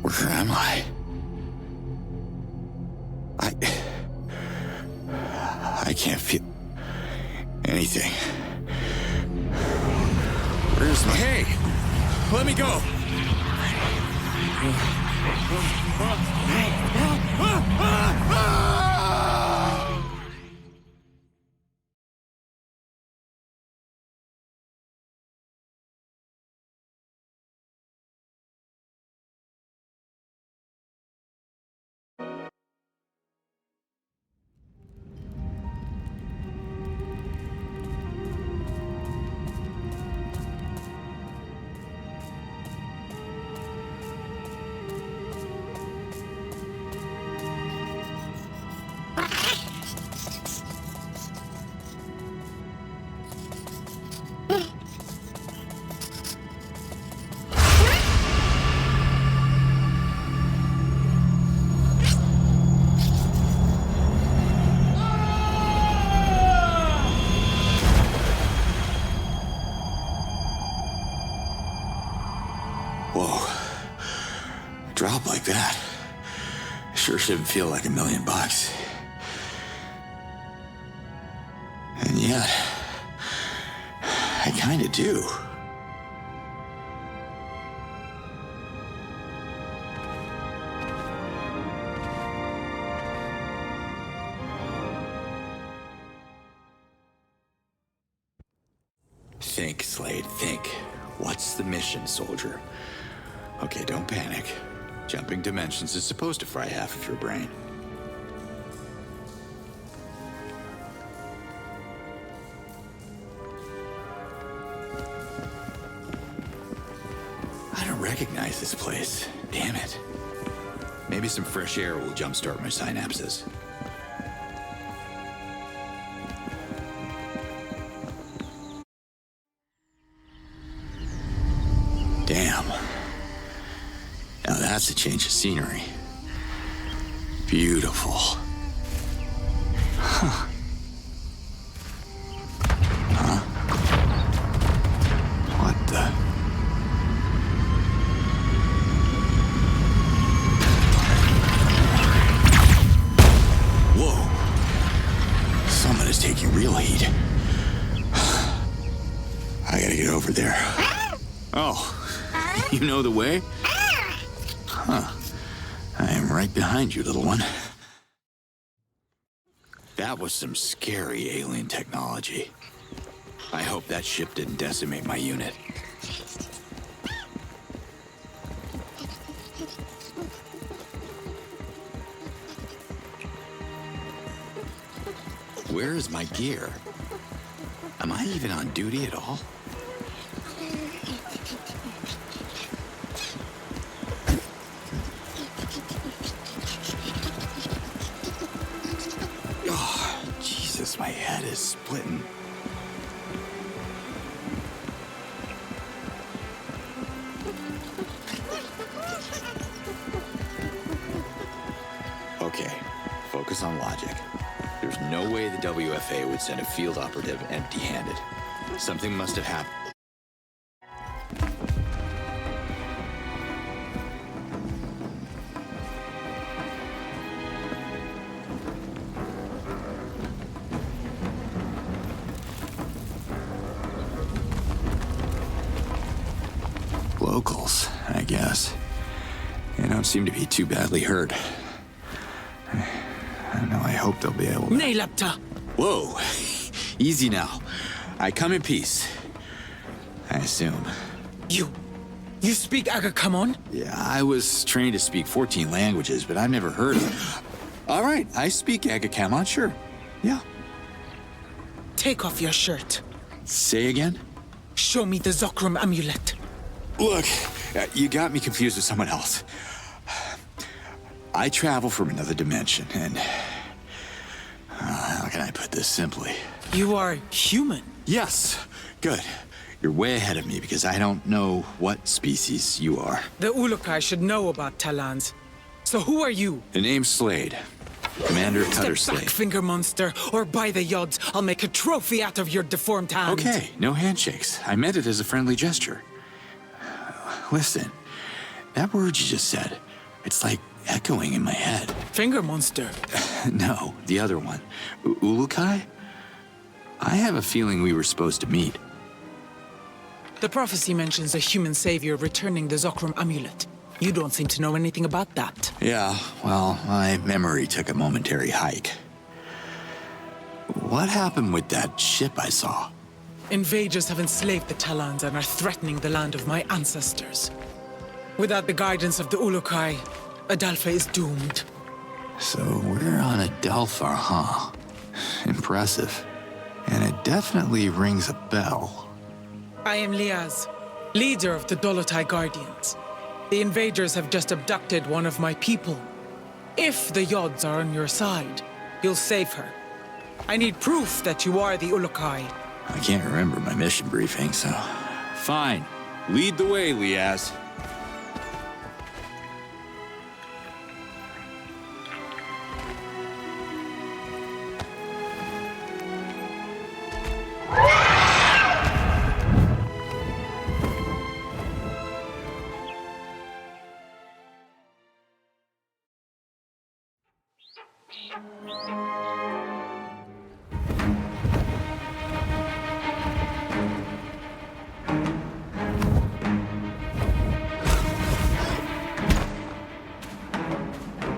Where am I? I can't feel anything. Where's my... Hey! Let me go! Whoa. A drop like that sure shouldn't feel like $1 million. And yet, I kinda do. Think, Slade, think. What's the mission, soldier? Okay, don't panic. Jumping dimensions is supposed to fry half of your brain. I don't recognize this place. Damn it. Maybe some fresh air will jumpstart my synapses. Damn. Now that's a change of scenery. Beautiful. Huh. Huh? What the? Whoa. Someone is taking real heat. I gotta get over there. Oh. You know the way? Huh. I am right behind you, little one. That was some scary alien technology. I hope that ship didn't decimate my unit. Where is my gear? Am I even on duty at all? My head is splitting. Okay, focus on logic. There's no way the WFA would send a field operative empty-handed. Something must have happened. Locals, I guess. They don't seem to be too badly hurt. I hope they'll be able to... Whoa! Easy now. I come in peace. I assume. You speak Agakamon? Yeah, I was trained to speak 14 languages, but I've never heard of... All right, I speak Agakamon, sure. Yeah. Take off your shirt. Say again? Show me the Zokrum amulet. Look, you got me confused with someone else. I travel from another dimension, and... how can I put this simply? You are human. Yes. Good. You're way ahead of me because I don't know what species you are. The Ulukai should know about Talans. So who are you? The name's Slade. Commander Cutter Step back, Slade. finger monster, or by the yods, I'll make a trophy out of your deformed hand. Okay, no handshakes. I meant it as a friendly gesture. Listen, that word you just said, It's like echoing in my head. Finger monster. No, the other one. Ulukai? I have a feeling we were supposed to meet. The prophecy mentions a human savior returning the Zokrom amulet. You don't seem to know anything about that. Yeah, well, my memory took a momentary hike. What happened with that ship I saw? Invaders have enslaved the Talons and are threatening the land of my ancestors. Without the guidance of the Ulukai, Adalfa is doomed. So we're on Adelphar, huh? Impressive. And it definitely rings a bell. I am Liaz, leader of the Dolotai Guardians. The invaders have just abducted one of my people. If the Yods are on your side, you'll save her. I need proof that you are the Ulukai. I can't remember my mission briefing, so... Fine. Lead the way, Liaz.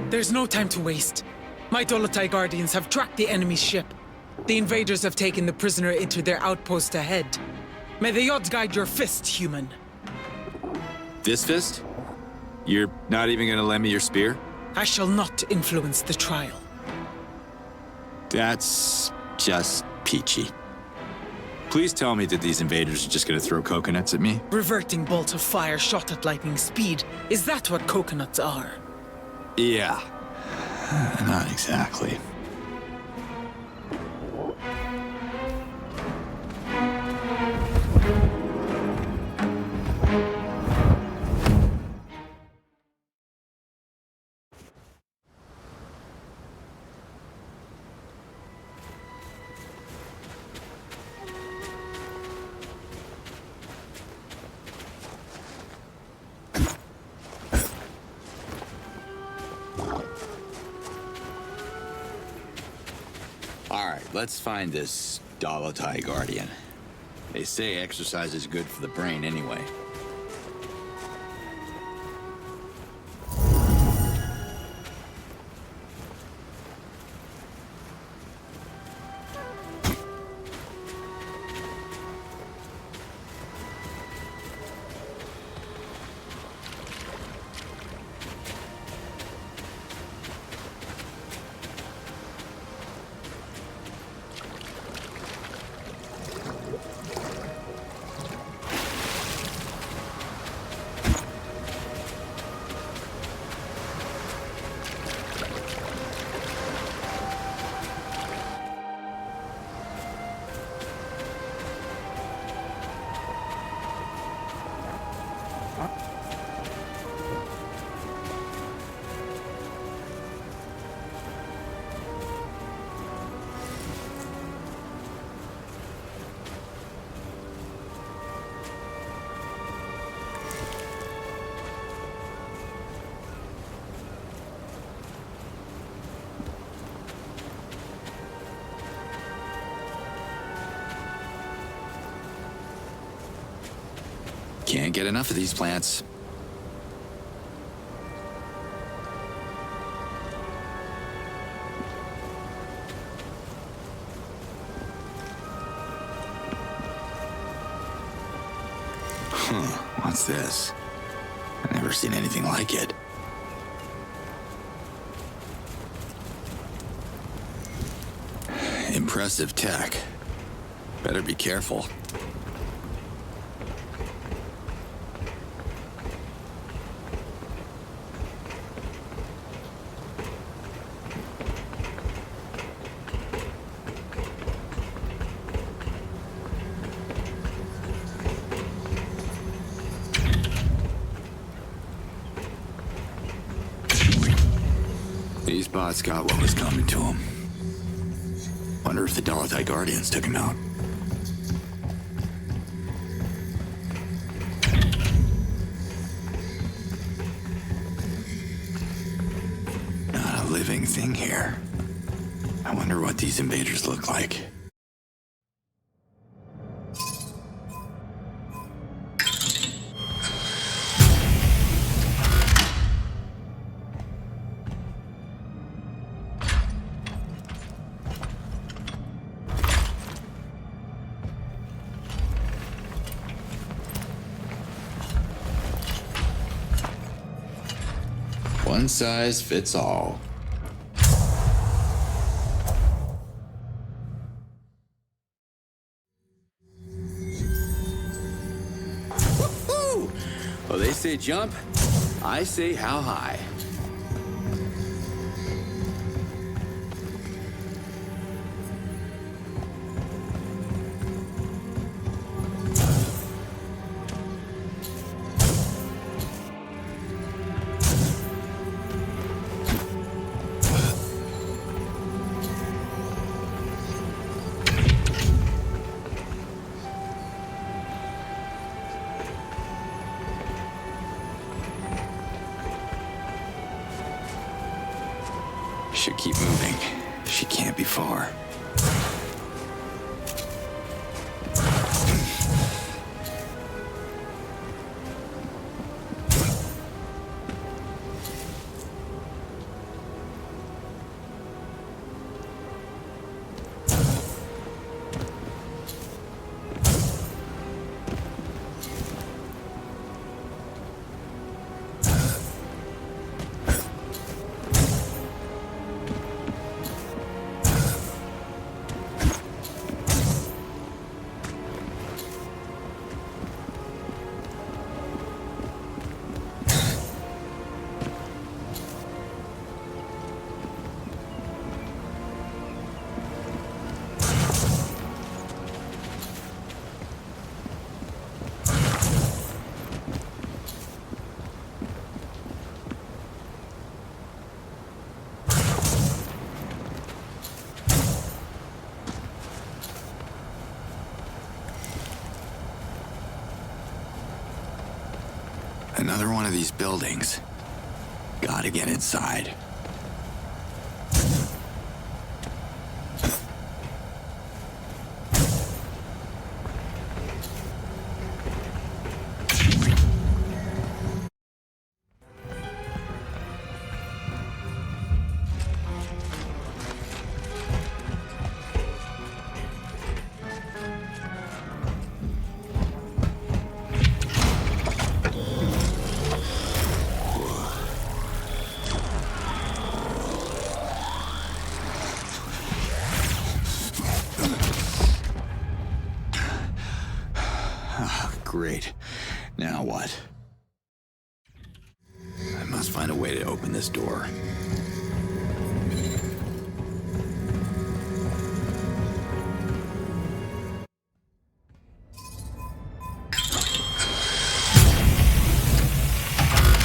There's no time to waste. My Dolotai Guardians have tracked the enemy's ship. The invaders have taken the prisoner into their outpost ahead. May the Yods guide your fist, human. This fist? You're not even gonna lend me your spear? I shall not influence the trial. That's just peachy. Please tell me that these invaders are just gonna throw coconuts at me? Reverting bolt of fire shot at lightning speed. Is that what coconuts are? Yeah. Not exactly. Let's find this Dolotai Guardian. They say exercise is good for the brain anyway. Can't get enough of these plants. What's this? I've never seen anything like it. Impressive tech. Better be careful. These bots got what was coming to them. Wonder if the Dolotai Guardians took him out. living thing here. I wonder what these invaders look like. One size fits all. Woohoo! Well, they say jump, I say how high. Should keep moving. She can't be far. Another one of these buildings. Gotta get inside. Great. Now what? I must find a way to open this door.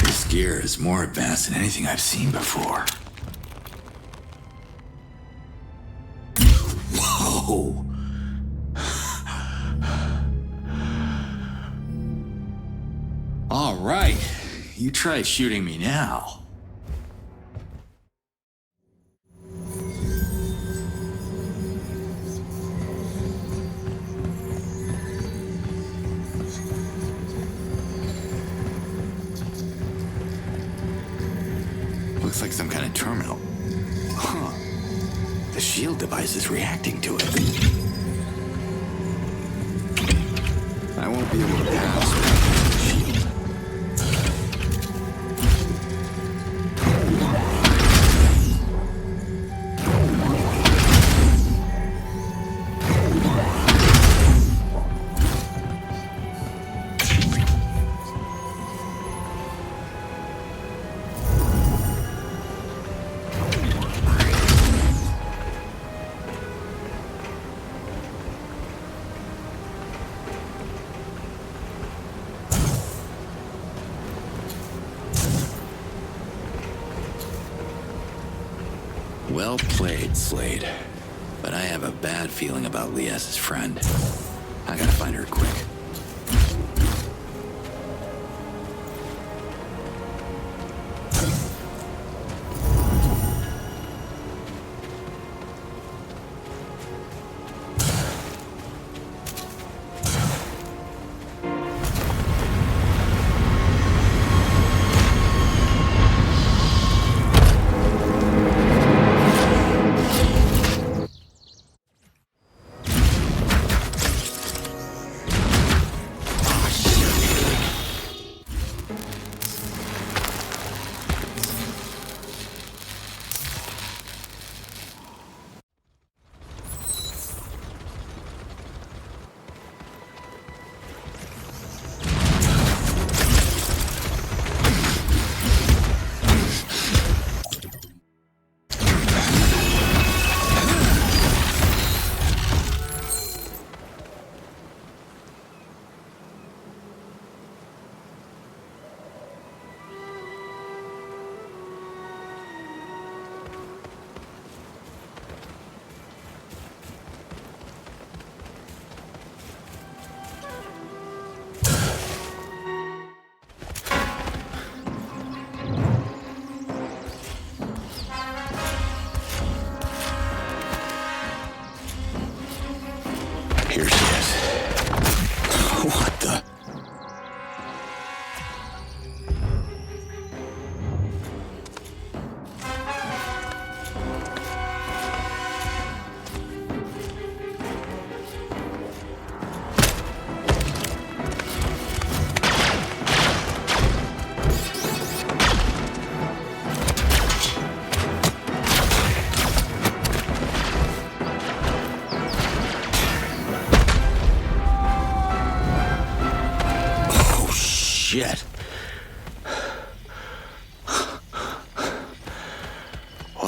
This gear is more advanced than anything I've seen before. Whoa! All right, you try shooting me now. Looks like some kind of terminal. Huh. The shield device is reacting to it. I won't be able to pass without the shield. Well played, Slade. But I have a bad feeling about Lias's friend. I gotta find her quick.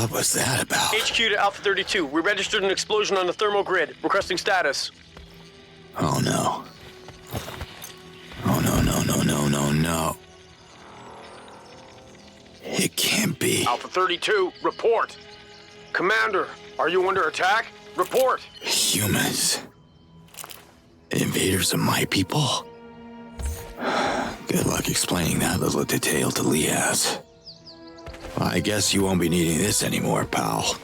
What was that about? HQ to Alpha 32. We registered an explosion on the thermal grid. Requesting status. Oh no. Oh no. It can't be. Alpha 32, report. Commander, are you under attack? Report. Humans. Invaders of my people? Good luck explaining that little detail to Liaz. Well, I guess you won't be needing this anymore, pal.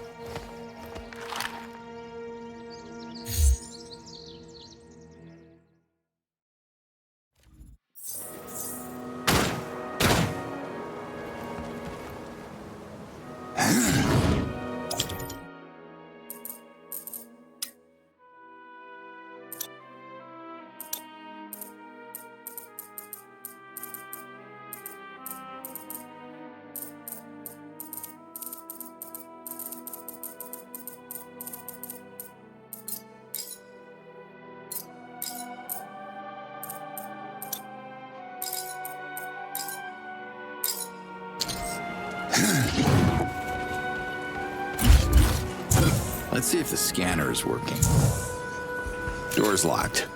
Let's see if the scanner is working. Door's locked.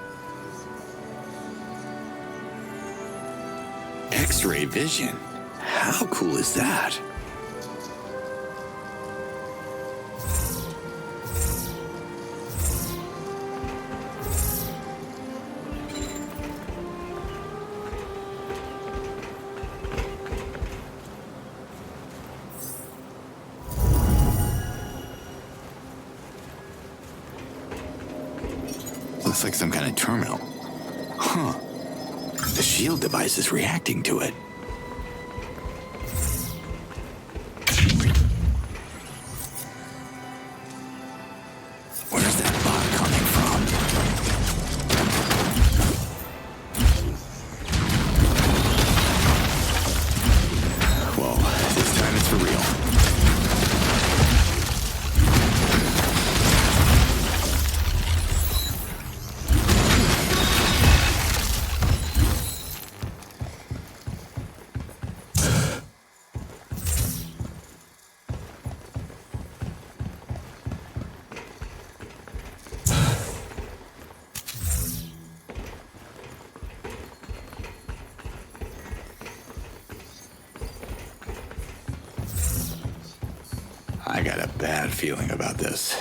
X-ray vision. How cool is that? Looks like some kind of terminal. Huh. The shield device is reacting to it. Where's that bot coming from? Whoa, this time it's for real. I got a bad feeling about this.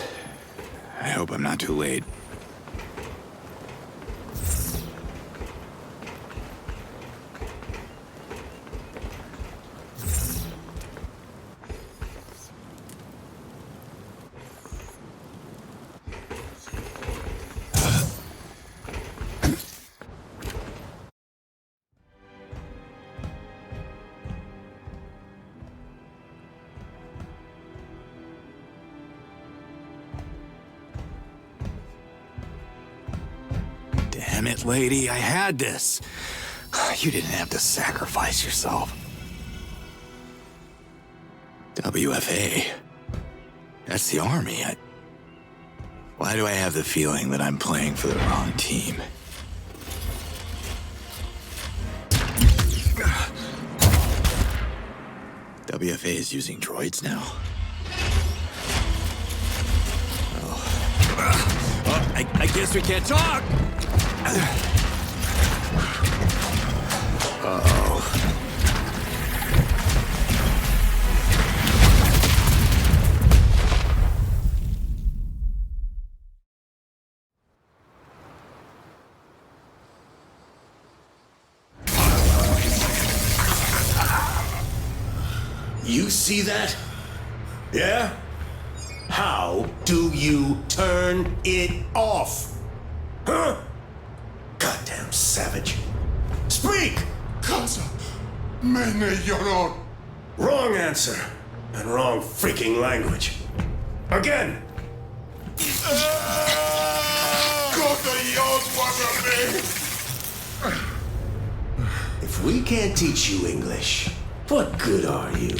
I hope I'm not too late. Damn it, lady, I had this. You didn't have to sacrifice yourself. WFA. That's the army. Why do I have the feeling that I'm playing for the wrong team? WFA is using droids now? Oh, I guess we can't talk! Uh-oh. You see that? Yeah? How do you turn it off? Huh? Goddamn savage. Speak! Casa, mene lloró. Wrong answer. And wrong freaking language. Again! Cosa Dios guárdame. If we can't teach you English, what good are you?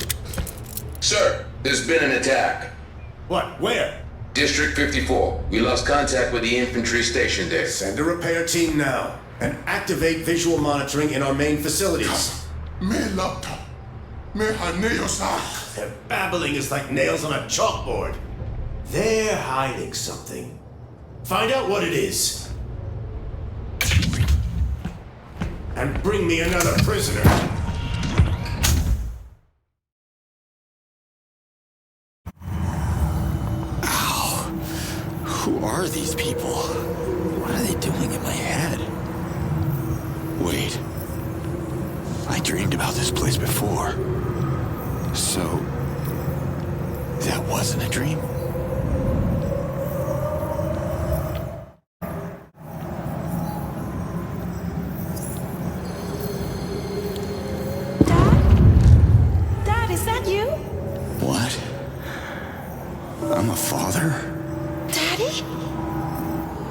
Sir, there's been an attack. What? Where? District 54. We lost contact with the infantry stationed there. Send a repair team now and activate visual monitoring in our main facilities. Me laptop. Their babbling is like nails on a chalkboard. They're hiding something. Find out what it is. And bring me another prisoner. Ow. Who are these people? What are they doing in my head? Wait. I dreamed about this place before. So... that wasn't a dream? Dad, is that you? What? I'm a father? Daddy?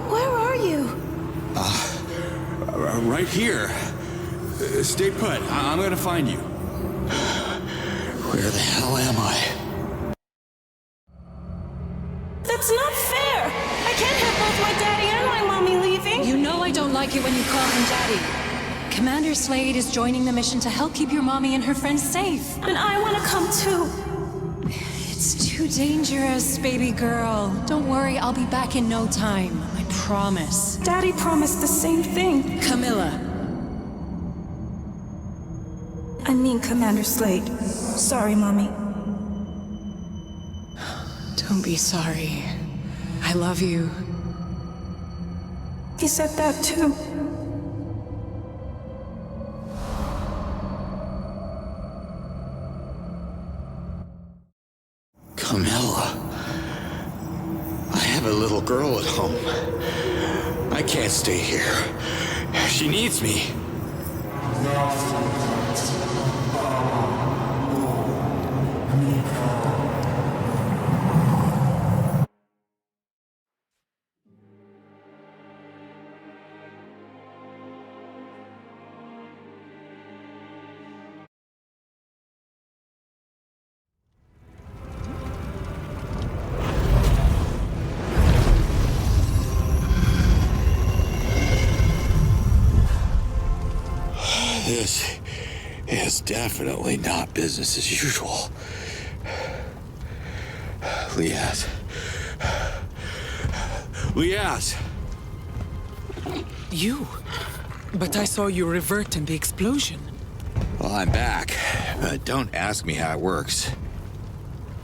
Where are you? Right here. Stay put. I'm gonna find you. Where the hell am I? That's not fair! I can't have both my daddy and my mommy leaving! You know I don't like it when you call him Daddy. Commander Slade is joining the mission to help keep your mommy and her friends safe. And I want to come too! It's too dangerous, baby girl. Don't worry, I'll be back in no time. I promise. Daddy promised the same thing. Camilla. I mean Commander Slade. Sorry, Mommy. Don't be sorry. I love you. He said that too. Camilla. I have a little girl at home. I can't stay here. She needs me. This is definitely not business as usual. Liaz. Liaz! You? But I saw you revert in the explosion. Well, I'm back, but don't ask me how it works.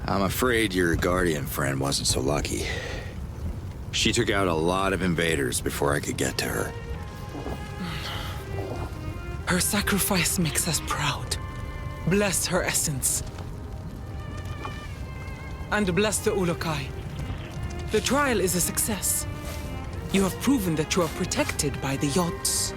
I'm afraid your Guardian friend wasn't so lucky. She took out a lot of invaders before I could get to her. Her sacrifice makes us proud. Bless her essence. And bless the Ulukai. The trial is a success. You have proven that you are protected by the Yods.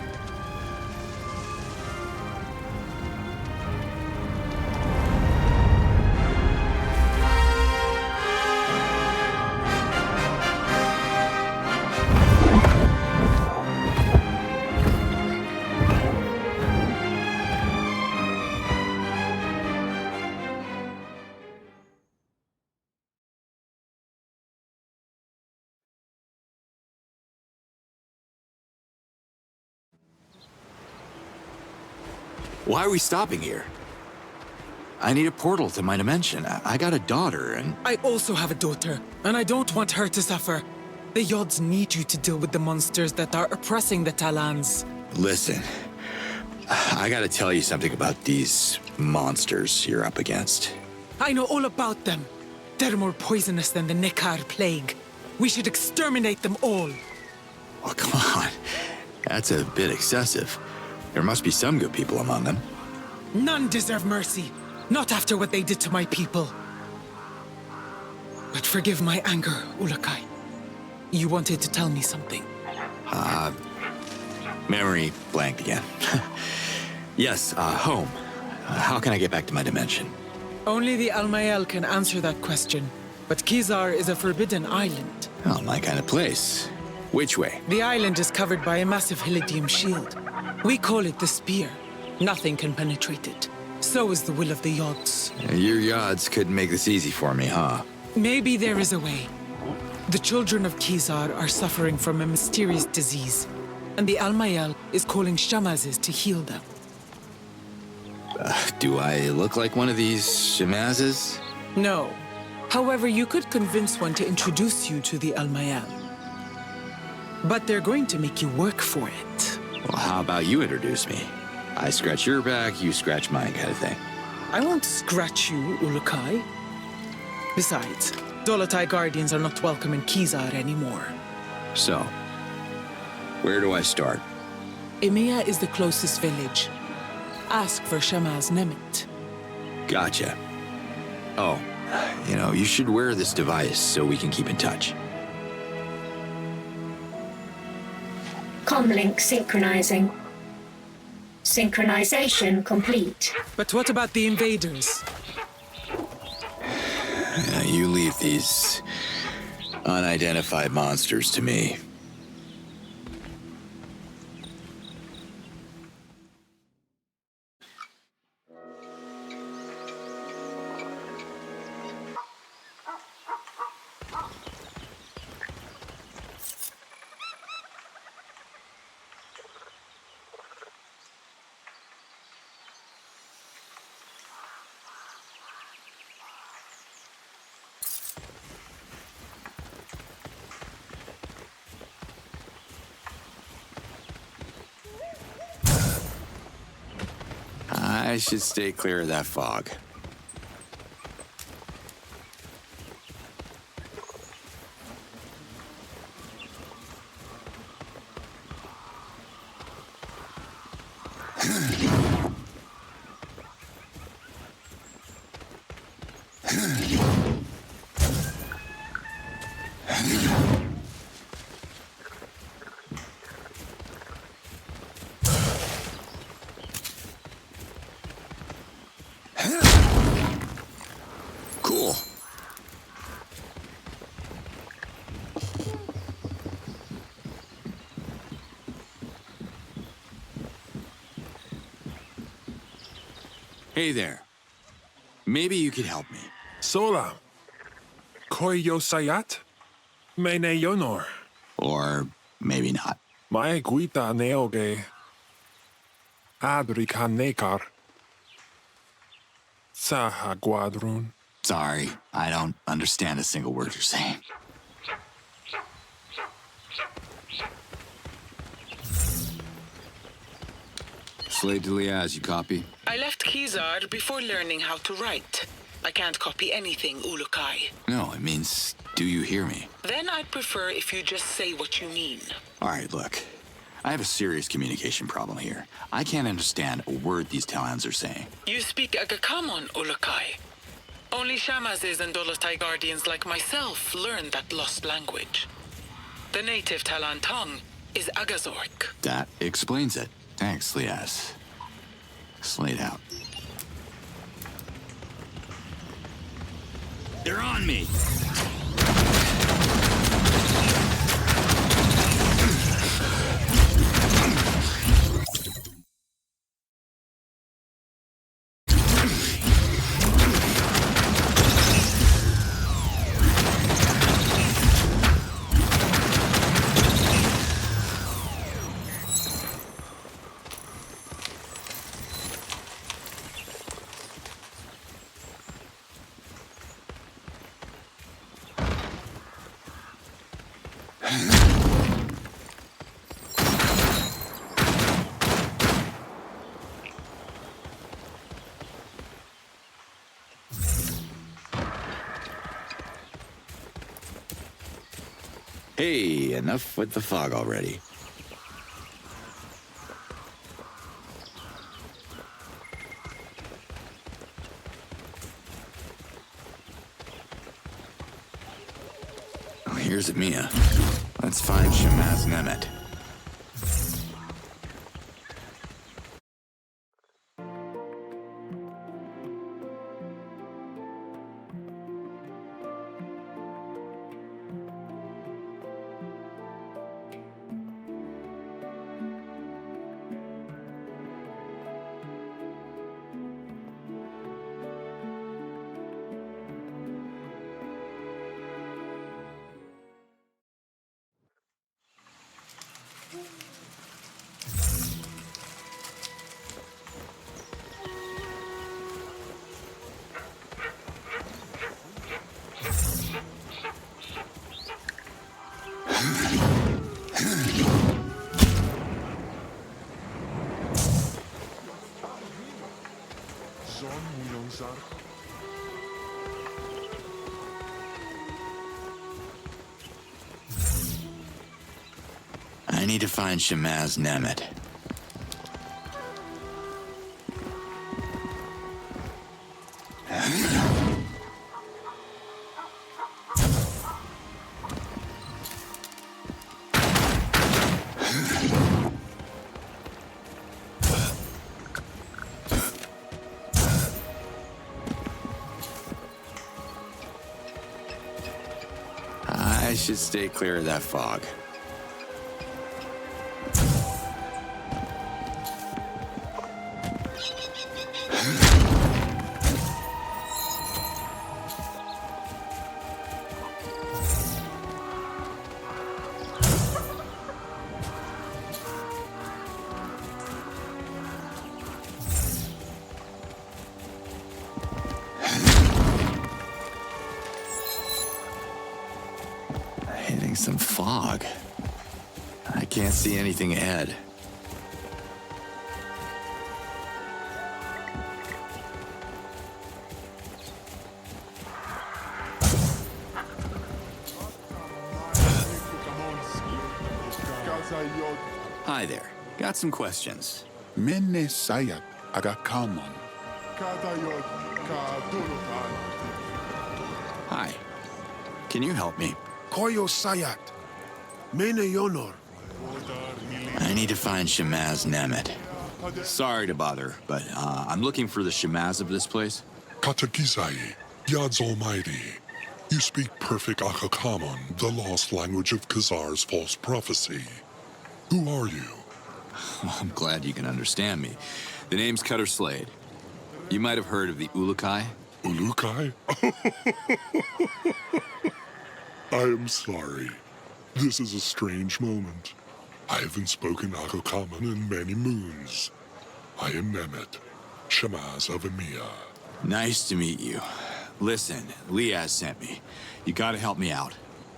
Why are we stopping here? I need a portal to my dimension. I got a daughter, and... I also have a daughter, and I don't want her to suffer. The Yods need you to deal with the monsters that are oppressing the Talans. Listen, I gotta tell you something about these monsters you're up against. I know all about them. They're more poisonous than the Nekar plague. We should exterminate them all. Oh, come on. That's a bit excessive. There must be some good people among them. None deserve mercy. Not after what they did to my people. But forgive my anger, Ulukai. You wanted to tell me something. Memory blanked again. Yes, home. How can I get back to my dimension? Only the Almael can answer that question. But Kizar is a forbidden island. Oh, my kind of place. Which way? The island is covered by a massive Hylidium shield. We call it the Spear. Nothing can penetrate it. So is the will of the Yods. Your Yods couldn't make this easy for me, huh? Maybe there is a way. The children of Kizar are suffering from a mysterious disease, and the Almael is calling Shamazes to heal them. Do I look like one of these Shamazes? No. However, you could convince one to introduce you to the Almayal. But they're going to make you work for it. Well, how about you introduce me? I scratch your back, you scratch mine kind of thing. I won't scratch you, Ulukai. Besides, Dolotai Guardians are not welcome in Kizar anymore. So, where do I start? Emea is the closest village. Ask for Shamaz Nemet. Gotcha. Oh, you should wear this device so we can keep in touch. Comlink synchronizing. Synchronization complete. But what about the invaders? You leave these unidentified monsters to me. I should stay clear of that fog. Cool. Hey there. Maybe you could help me. Sola. Koyo sayat? Mene yonor. Or maybe not. Mae guita neoge. Adrika nekar. Saha guadrun. Sorry, I don't understand a single word you're saying. Slade de Liaz, you copy? I left Kizar before learning how to write. I can't copy anything, Ulukai. No, it means, do you hear me? Then I'd prefer if you just say what you mean. All right, look. I have a serious communication problem here. I can't understand a word these Talons are saying. You speak Agakamon, Ulukai. Only Shamazes and Dolotai Guardians like myself learn that lost language. The native Talan tongue is Agazork. That explains it. Thanks, Liaz. Slate out. They're on me! Hey, enough with the fog already. Oh, here's Emea. Let's find Shamaz Nemet. I need to find Shamaz Nemet. I should stay clear of that fog. Hitting some fog. I can't see anything ahead. Hi there. Got some questions. Mene sayat agakamon. Hi. Can you help me? Koyo sayat. Mene yonor. I need to find Shamaz Nemet. Sorry to bother, but I'm looking for the Shamaz of this place. Katakizai, Yad's Almighty. You speak perfect Akakamon, the lost language of Khazar's false prophecy. Who are you? Well, I'm glad you can understand me. The name's Cutter Slade. You might have heard of the Ulukai. Ulukai? I am sorry. This is a strange moment. I haven't spoken Akakamon in many moons. I am Nemet, Shamaz of Emiya. Nice to meet you. Listen, Liaz sent me. You gotta help me out.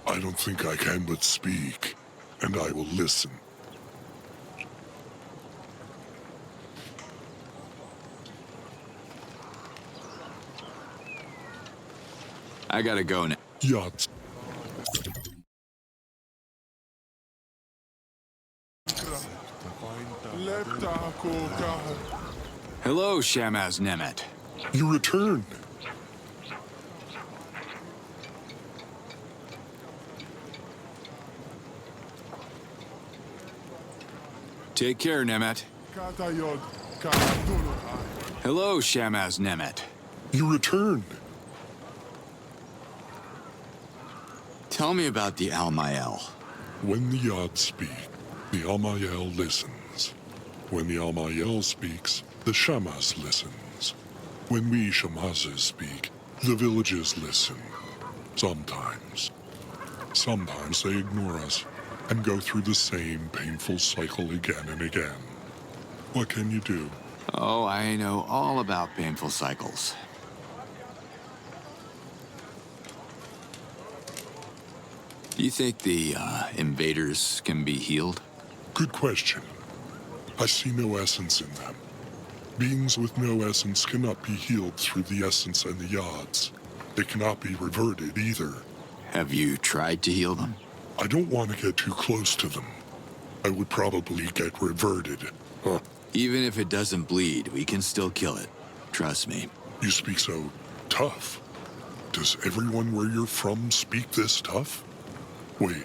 I don't think I can but speak, and I will listen. I gotta go now. Yachts. Hello, Shamaz Nemet. You returned. Take care, Nemet. Hello, Shamaz Nemet. You returned. Tell me about the Almael. When the Yad speak, the Almael listens. When the Almael speaks, the Shamaz listens. When we Shamazes speak, the villages listen. Sometimes. Sometimes they ignore us and go through the same painful cycle again and again. What can you do? Oh, I know all about painful cycles. Do you think the invaders can be healed? Good question. I see no essence in them. Beings with no essence cannot be healed through the essence and the Yads. They cannot be reverted either. Have you tried to heal them? I don't want to get too close to them. I would probably get reverted. Even if it doesn't bleed, we can still kill it. Trust me. You speak so tough. Does everyone where you're from speak this tough? Wait,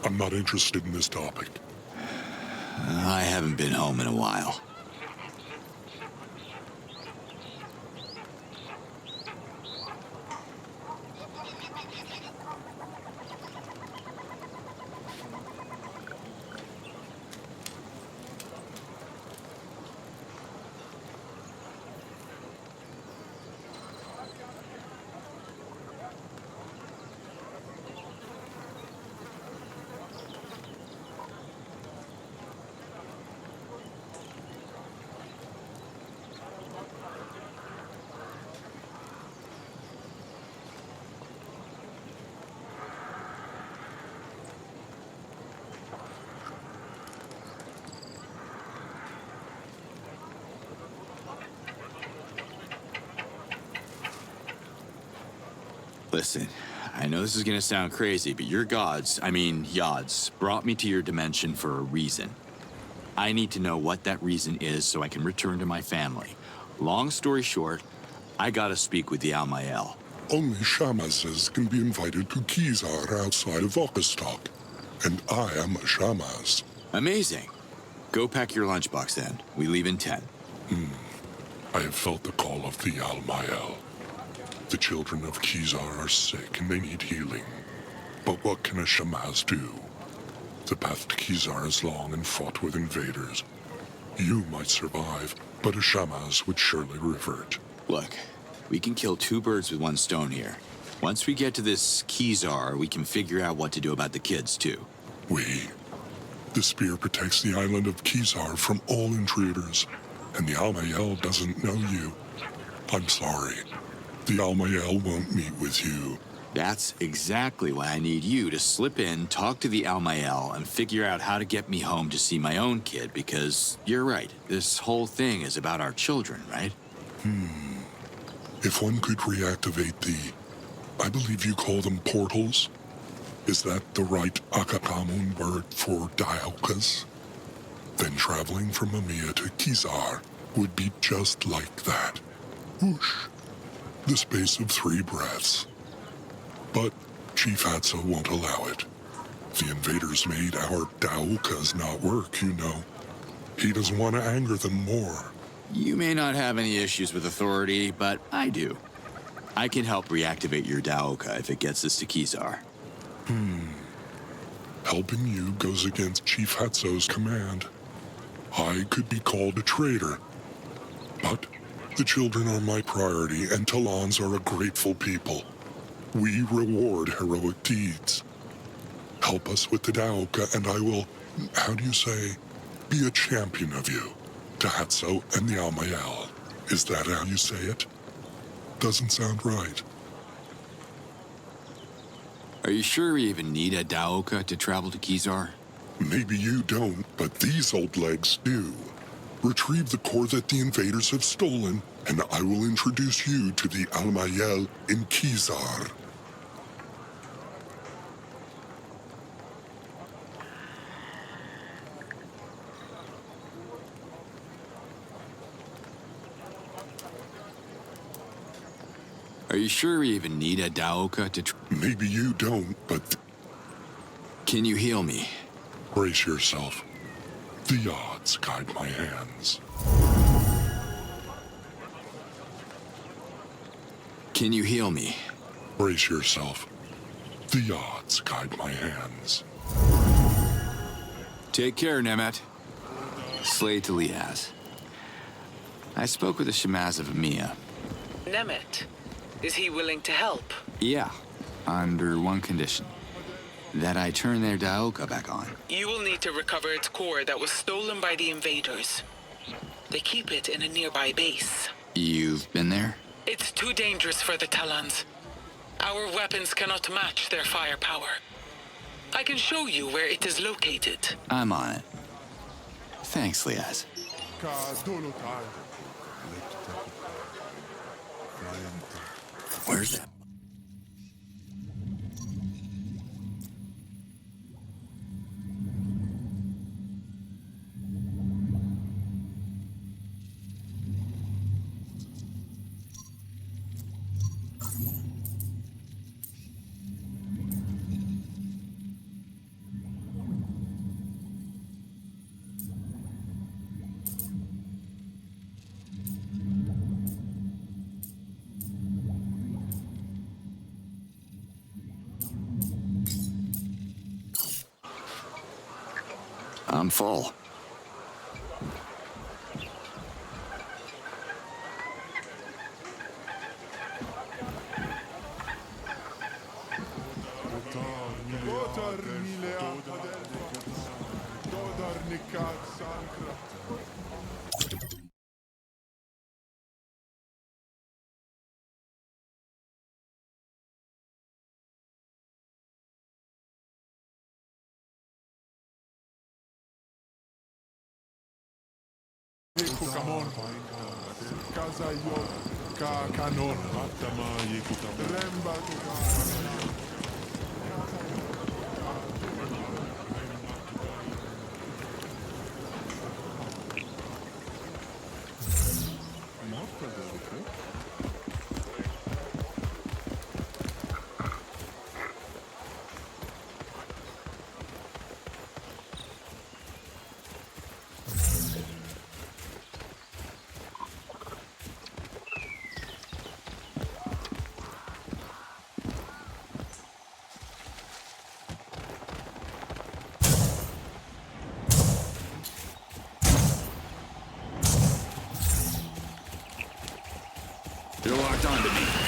I'm not interested in this topic. I haven't been home in a while. Listen, I know this is gonna sound crazy, but your gods, Yods, brought me to your dimension for a reason. I need to know what that reason is so I can return to my family. Long story short, I gotta speak with the Almael. Only Shamazes can be invited to CORSAIR outside of Outcast, and I am a Shamaz. Amazing. Go pack your lunchbox then. We leave in 10. I have felt the call of the Almael. The children of CORSAIR are sick and they need healing. But what can a Shamaz do? The path to CORSAIR is long and fraught with invaders. You might survive, but a Shamaz would surely revert. Look, we can kill 2 birds with 1 stone here. Once we get to this CORSAIR, we can figure out what to do about the kids, too. The spear protects the island of CORSAIR from all intruders, and the Almael doesn't know you. I'm sorry. The Almael won't meet with you. That's exactly why I need you to slip in, talk to the Almael, and figure out how to get me home to see my own kid, because you're right, this whole thing is about our children, right? If one could reactivate I believe you call them portals? Is that the right Akakamun word for dialkas? Then traveling from Mamiya to CORSAIR would be just like that. Whoosh. The space of 3 breaths. But Chief Hatso won't allow it. The invaders made our dialkas not work, you know. He doesn't want to anger them more. You may not have any issues with authority, but I do. I can help reactivate your Daoka if it gets us to CORSAIR. Helping you goes against Chief Hatso's command. I could be called a traitor. But the children are my priority, and Talons are a grateful people. We reward heroic deeds. Help us with the Daoka, and I will, be a champion of you. To Hatso and the Almael. Is that how you say it? Doesn't sound right. Are you sure we even need a Daoka to travel to CORSAIR? Maybe you don't, but these old legs do. Retrieve the core that the invaders have stolen, and I will introduce you to the Almael in CORSAIR. Are you sure we even need a Daoka to Maybe you don't, but... Can you heal me? Brace yourself. The odds guide my hands. Can you heal me? Brace yourself. The odds guide my hands. Take care, Nemet. Slay to Liaz. I spoke with the Shamaz of Mia. Nemet, is he willing to help? Yeah, under one condition. That I turn their Daoka back on. You will need to recover its core that was stolen by the invaders. They keep it in a nearby base. You've been there? It's too dangerous for the Talons. Our weapons cannot match their firepower. I can show you where it is located. I'm on it. Thanks, Liaz. Where's that? I'm full. You're locked onto me.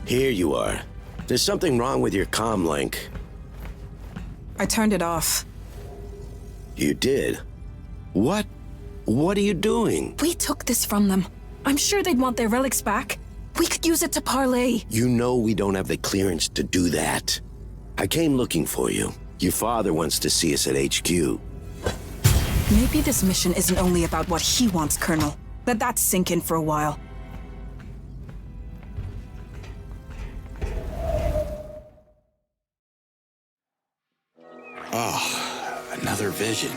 Here you are. There's something wrong with your comm link. I turned it off. You did? What? What are you doing? We took this from them. I'm sure they'd want their relics back. We could use it to parlay. You know we don't have the clearance to do that. I came looking for you. Your father wants to see us at HQ. Maybe this mission isn't only about what he wants, Colonel. Let that sink in for a while. Oh, another vision.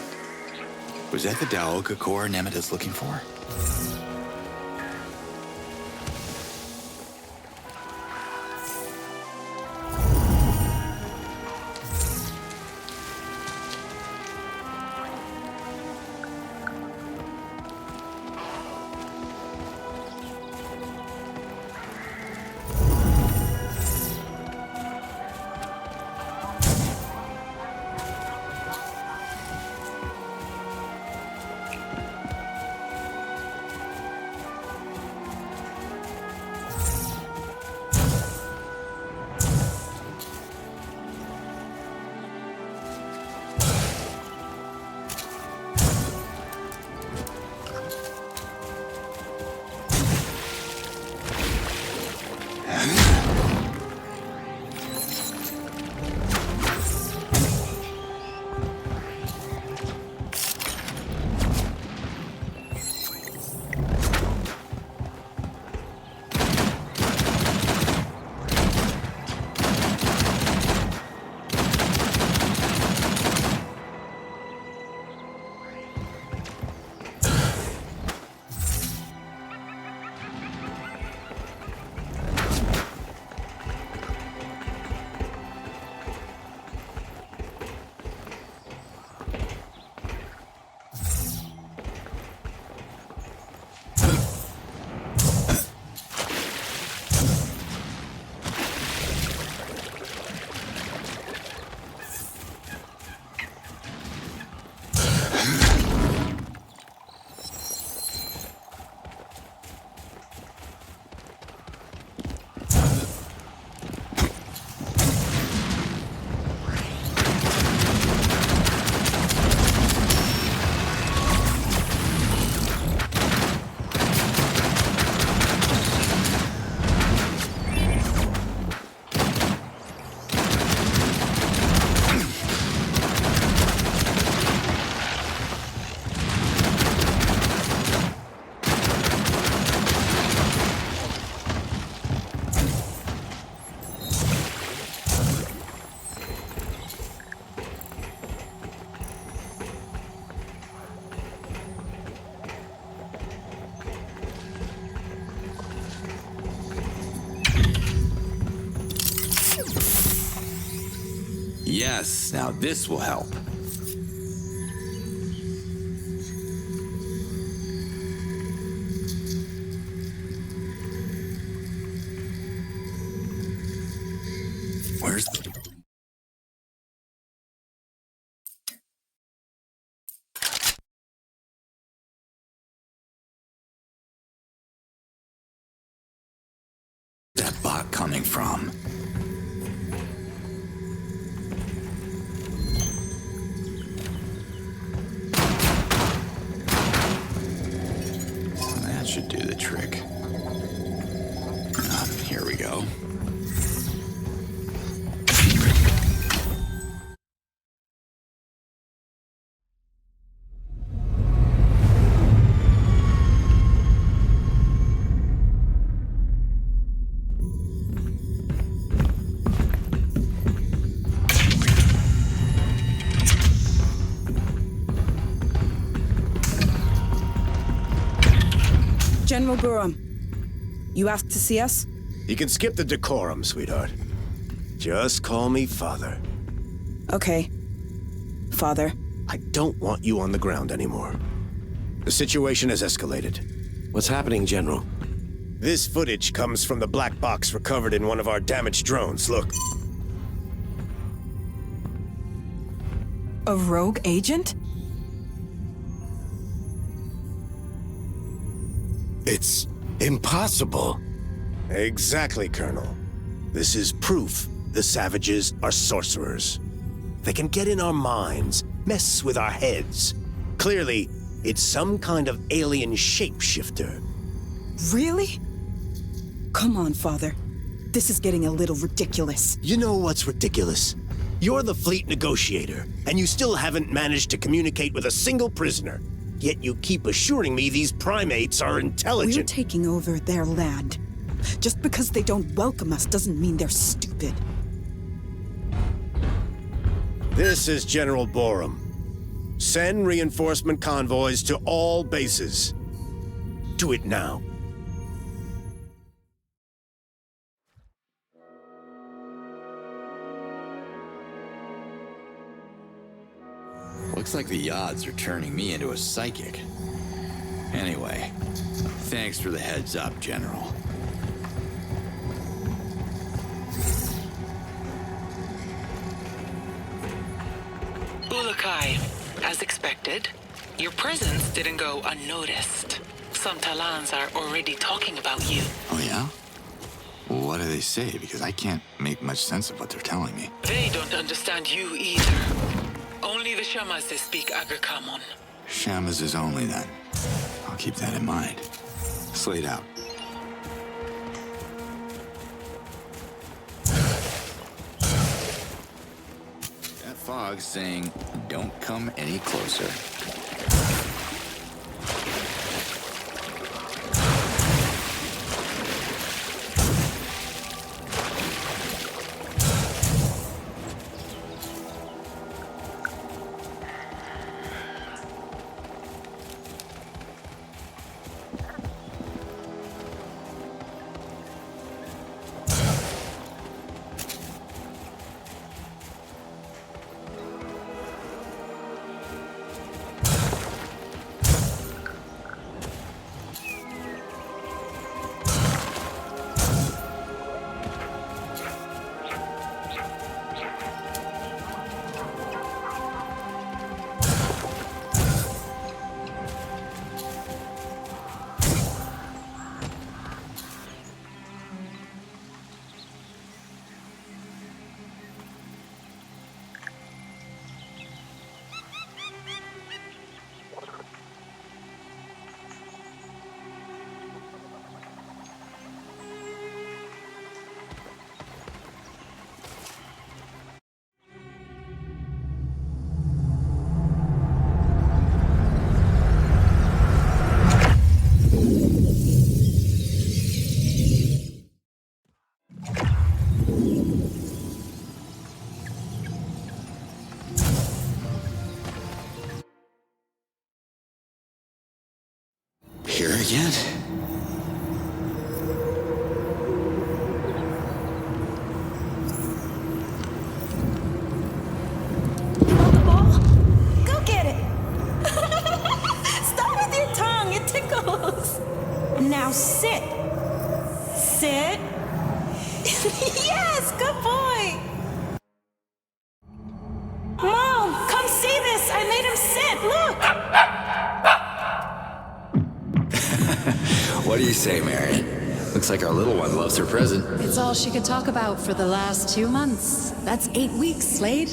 Was that the Daoga core Nemeta's looking for? Yes, now this will help. Where's the... that bot coming from? That should do the trick. Here we go. General Burham, you asked to see us? You can skip the decorum, sweetheart. Just call me Father. Okay. Father. I don't want you on the ground anymore. The situation has escalated. What's happening, General? This footage comes from the black box recovered in one of our damaged drones. Look. A rogue agent? It's impossible. Exactly, Colonel. This is proof the savages are sorcerers. They can get in our minds, mess with our heads. Clearly, it's some kind of alien shapeshifter. Really? Come on, Father. This is getting a little ridiculous. You know what's ridiculous? You're the fleet negotiator, and you still haven't managed to communicate with a single prisoner. Yet you keep assuring me these primates are intelligent. We're taking over their land. Just because they don't welcome us doesn't mean they're stupid. This is General Borum. Send reinforcement convoys to all bases. Do it now. Looks like the odds are turning me into a psychic. Anyway, thanks for the heads up, General. Ulukai, as expected, your presence didn't go unnoticed. Some Talans are already talking about you. Oh, yeah? Well, what do they say? Because I can't make much sense of what they're telling me. They don't understand you either. Only the Shamas they speak Agrikamon. Shamas is only then. I'll keep that in mind. Slate out. That fog's saying, don't come any closer. Here again? You want the ball? Go get it! Stop with your tongue, it tickles! Now sit. Sit. Yes, good boy! What do you say, Marion? Looks like our little one loves her present. It's all she could talk about for the last 2 months. That's 8 weeks, Slade.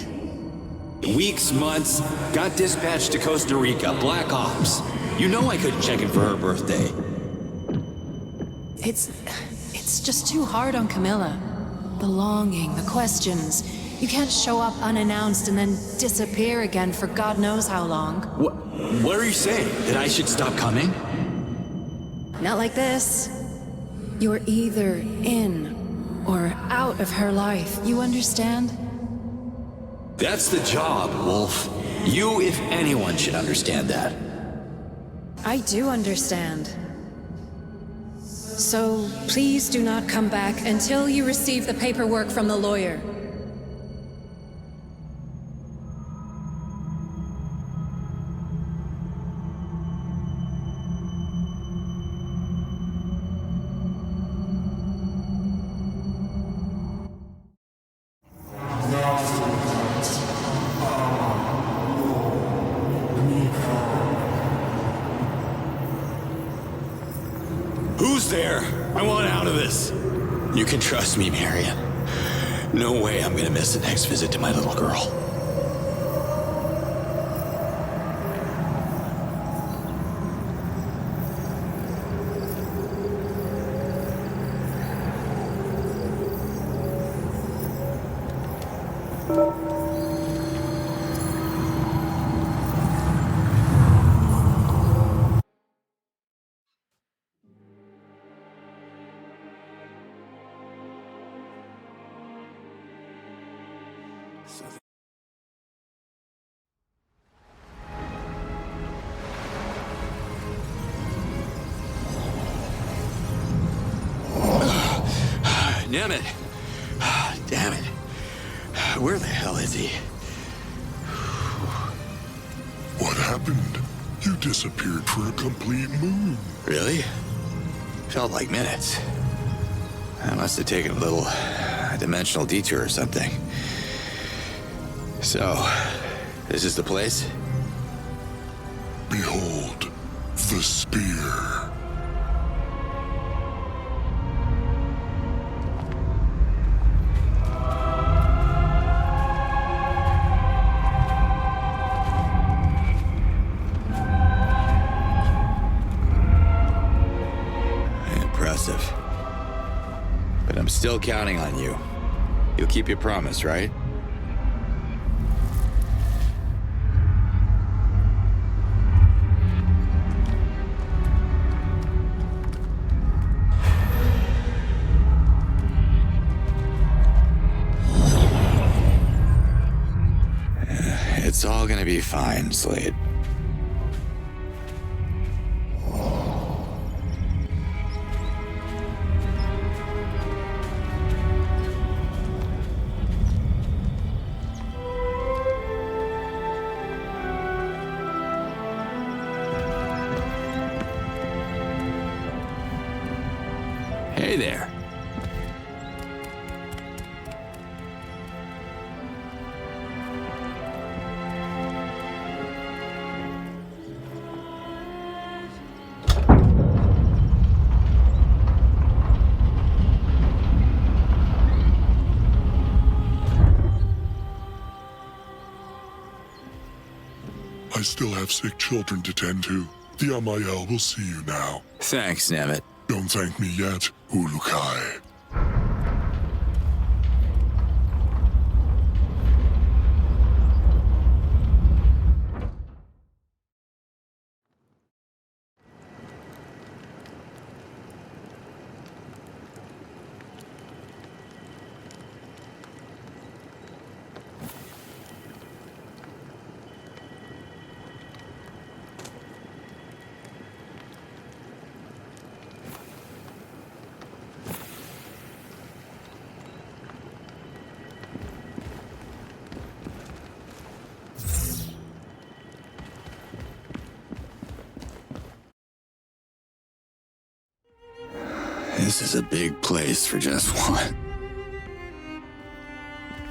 Weeks, months, got dispatched to Costa Rica, Black Ops. You know I couldn't check in for her birthday. It's just too hard on Camilla. The longing, the questions. You can't show up unannounced and then disappear again for God knows how long. What are you saying? That I should stop coming? Not like this. You're either in or out of her life. You understand? That's the job, Wolf. You, if anyone, should understand that. I do understand. So please do not come back until you receive the paperwork from the lawyer. Who's there? I want out of this. You can trust me, Marion. No way I'm gonna miss the next visit to my little girl. Damn it. Damn it. Where the hell is he? What happened? You disappeared for a complete moon. Really? Felt like minutes. I must have taken a little dimensional detour or something. So, this is the place? Behold, the spear. Impressive. But I'm still counting on you. You'll keep your promise, right? It's all gonna be fine, Slade. Hey there. I still have sick children to tend to. The Amael will see you now. Thanks, Nemeth. Don't thank me yet, Ulukai. This is a big place for just one.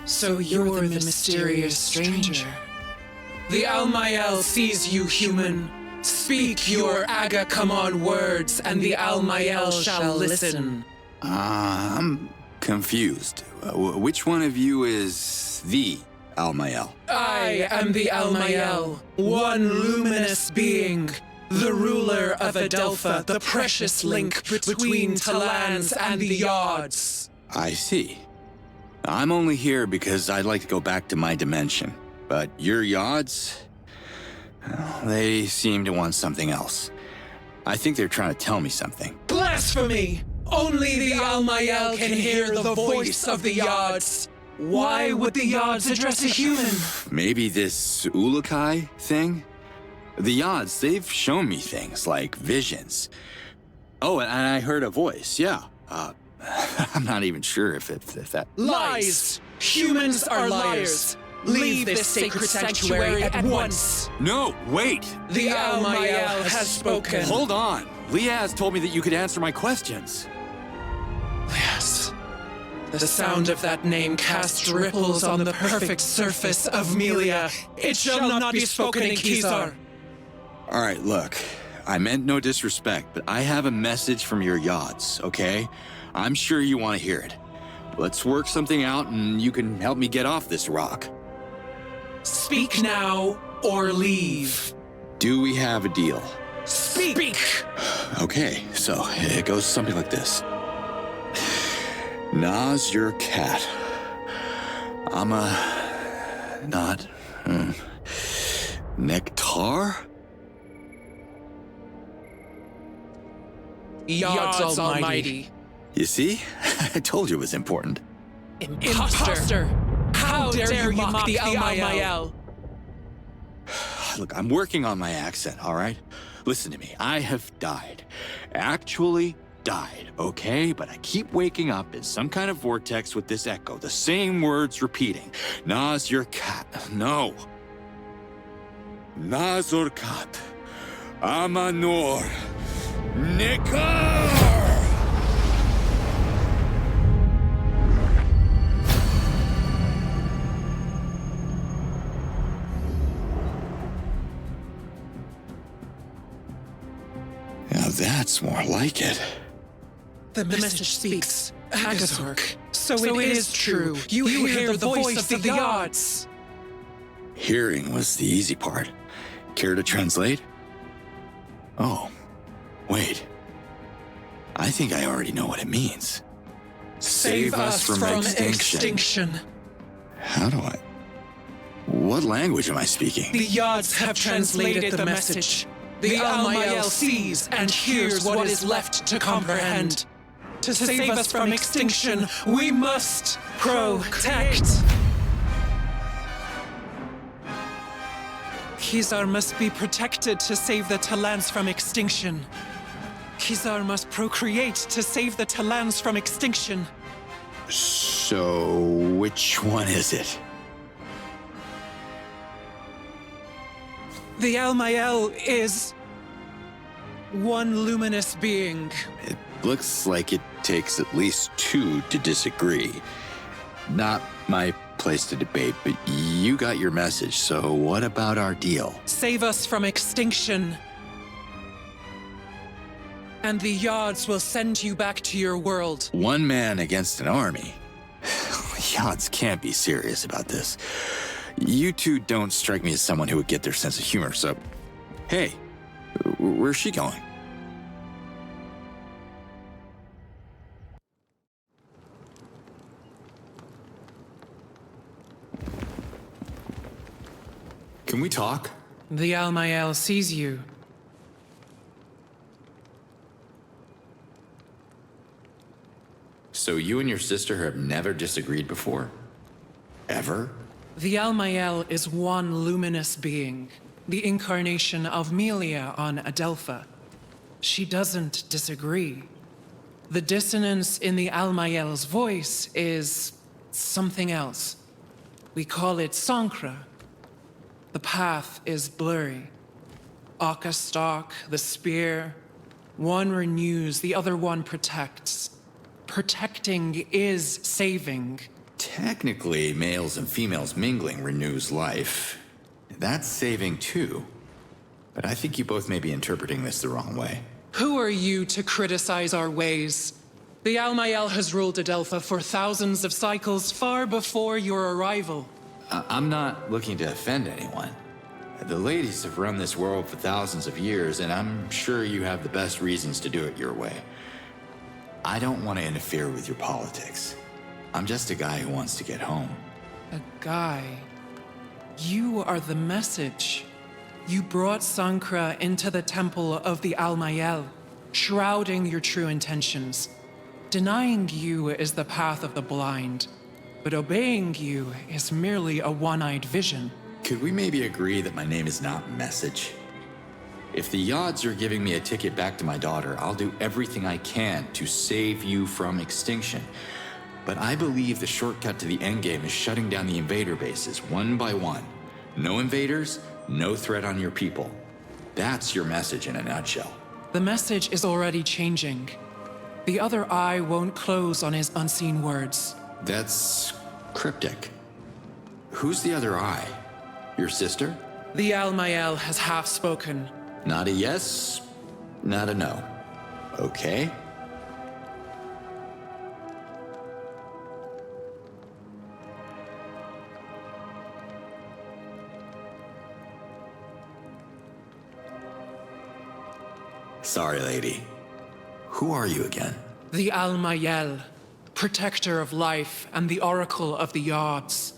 So you're the mysterious stranger. The Almael sees you, human, Speak your Aga-come-on words, and the Almayel shall listen. I'm confused. Which one of you is the Almayel? I am the Almayel, one luminous being, the ruler of Adelpha, the precious link between Talans and the Yods. I see. I'm only here because I'd like to go back to my dimension. But your Yods, well, they seem to want something else. I think they're trying to tell me something. Blasphemy! Only the Almayel can hear the voice of the Yods. Why would the Yods address a human? Maybe this Ulukai thing? The Yods, they've shown me things like visions. Oh, and I heard a voice, yeah. I'm not even sure if that... Lies! Humans are liars! Leave this sacred sanctuary at once! No, wait! The Almayel has spoken. Hold on! Liaz told me that you could answer my questions. Liaz. The sound of that name casts ripples on the perfect surface of Melia. It shall not be spoken in Kesar. Alright, look. I meant no disrespect, but I have a message from your Yods, okay? I'm sure you want to hear it. Let's work something out and you can help me get off this rock. Speak now or leave. Do we have a deal? Speak! Okay, so it goes something like this. Na's your cat. I'm a... not... Nectar? Yods Almighty. You see? I told you it was important. Imposter! How dare you mock the Almayel? Look, I'm working on my accent, all right? Listen to me. I have died. Actually died, okay? But I keep waking up in some kind of vortex with this echo. The same words repeating. Na's your cat. No. Nazor kat. Amanor. Nikar! Now that's more like it. The message speaks. Agazork. So it is true. You hear the voice of the Yods. Hearing was the easy part. Care to translate? Oh, wait. I think I already know what it means. Save us from extinction. How do I... What language am I speaking? The Yods have translated the message. The Almayel sees and hears what is left to comprehend. To save us from extinction, we must protect. Kesar must be protected to save the Talans from extinction. Kesar must procreate to save the Talans from extinction. So, which one is it? The Almayel is one luminous being. It looks like it takes at least two to disagree. Not my place to debate, but you got your message, so what about our deal? Save us from extinction. And the Yods will send you back to your world. One man against an army? Yods can't be serious about this. You two don't strike me as someone who would get their sense of humor, so... Hey, where's she going? Can we talk? The Almayel sees you. So you and your sister have never disagreed before? Ever? The Almayel is one luminous being, the incarnation of Melia on Adelpha. She doesn't disagree. The dissonance in the Almayel's voice is something else. We call it Sankra. The path is blurry. Aka stalk, the spear. One renews, the other one protects. Protecting is saving. Technically, males and females mingling renews life. That's saving too. but I think you both may be interpreting this the wrong way. Who are you to criticize our ways? The Almael has ruled Adelpha for thousands of cycles far before your arrival. I'm not looking to offend anyone. The ladies have run this world for thousands of years, and I'm sure you have the best reasons to do it your way. I don't want to interfere with your politics. I'm just a guy who wants to get home. A guy? You are the message. You brought Sankra into the temple of the Almael, shrouding your true intentions. Denying you is the path of the blind, but obeying you is merely a one-eyed vision. Could we maybe agree that my name is not Message? If the Yods are giving me a ticket back to my daughter, I'll do everything I can to save you from extinction. But I believe the shortcut to the endgame is shutting down the invader bases, one by one. No invaders, no threat on your people. That's your message in a nutshell. The message is already changing. The other eye won't close on his unseen words. That's cryptic. Who's the other eye? Your sister? The Almael has half spoken. Not a yes, not a no. Okay? Sorry, lady. Who are you again? The Almael, protector of life and the oracle of the Yods.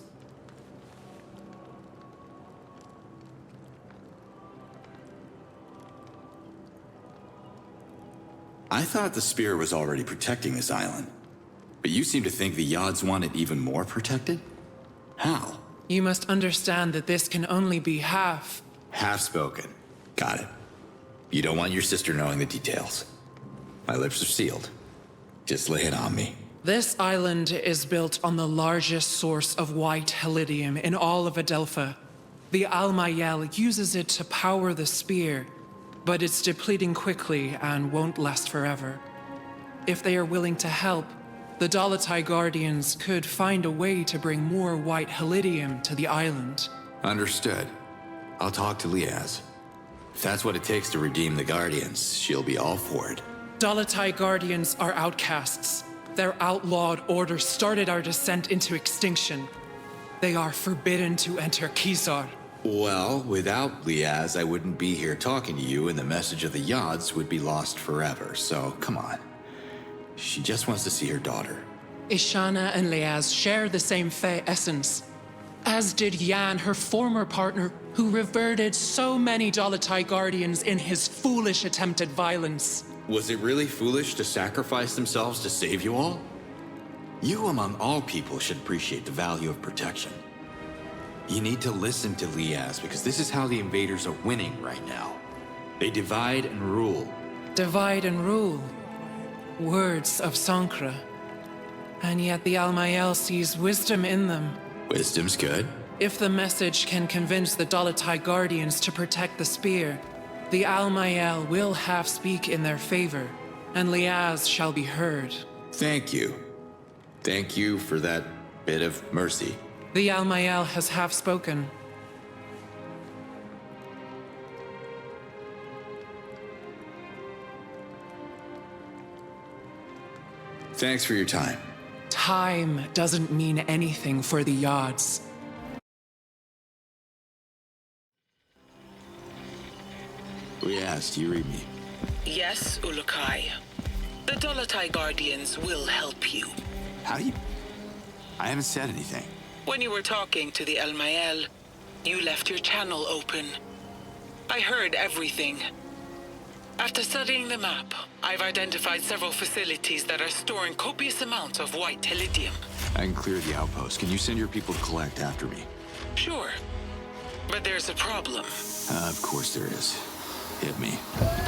I thought the spear was already protecting this island. But you seem to think the Yods want it even more protected? How? You must understand that this can only be half. Half spoken. Got it. You don't want your sister knowing the details. My lips are sealed. Just lay it on me. This island is built on the largest source of white helidium in all of Adelpha. The Almael uses it to power the spear, but it's depleting quickly and won't last forever. If they are willing to help, the Dolotai Guardians could find a way to bring more white helidium to the island. Understood. I'll talk to Liaz. If that's what it takes to redeem the Guardians, she'll be all for it. Dolotai Guardians are outcasts. Their outlawed order started our descent into extinction. They are forbidden to enter CORSAIR. Well, without Liaz, I wouldn't be here talking to you, and the message of the Yods would be lost forever, so come on. She just wants to see her daughter. Ishana and Liaz share the same Fey essence, as did Yan, her former partner, who reverted so many Dolotai Guardians in his foolish attempt at violence. Was it really foolish to sacrifice themselves to save you all? You, among all people, should appreciate the value of protection. You need to listen to Liaz, because this is how the invaders are winning right now. They divide and rule. Divide and rule. Words of Sankra. And yet the Almael sees wisdom in them. Wisdom's good. If the message can convince the Dolotai Guardians to protect the spear, the Almael will half speak in their favor, and Liaz shall be heard. Thank you. Thank you for that bit of mercy. The Almael has half spoken. Thanks for your time. Time doesn't mean anything for the Yods. Liaz, do you read me? Yes, Ulukai. The Dolotai Guardians will help you. How do you... I haven't said anything. When you were talking to the Almael, you left your channel open. I heard everything. After studying the map, I've identified several facilities that are storing copious amounts of white helidium. I can clear the outpost. Can you send your people to collect after me? Sure. But there's a problem. Of course there is. Hit me.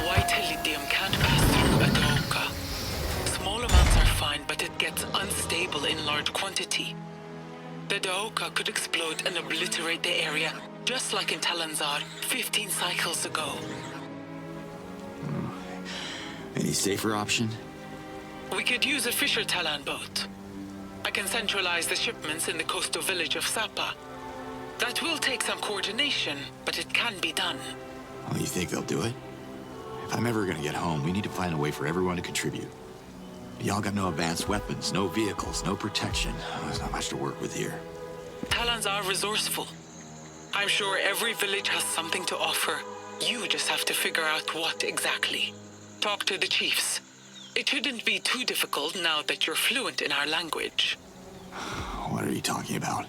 White helidium can't pass through a Doka. Small amounts are fine, but it gets unstable in large quantity. The Doka could explode and obliterate the area, just like in Talanzar 15 cycles ago. Any safer option? We could use a Fisher Talan boat. I can centralize the shipments in the coastal village of Sapa. That will take some coordination, but it can be done. Well, you think they'll do it? If I'm ever gonna get home, we need to find a way for everyone to contribute. Y'all got no advanced weapons, no vehicles, no protection. There's not much to work with here. Talons are resourceful. I'm sure every village has something to offer. You just have to figure out what exactly. Talk to the chiefs. It shouldn't be too difficult now that you're fluent in our language. What are you talking about?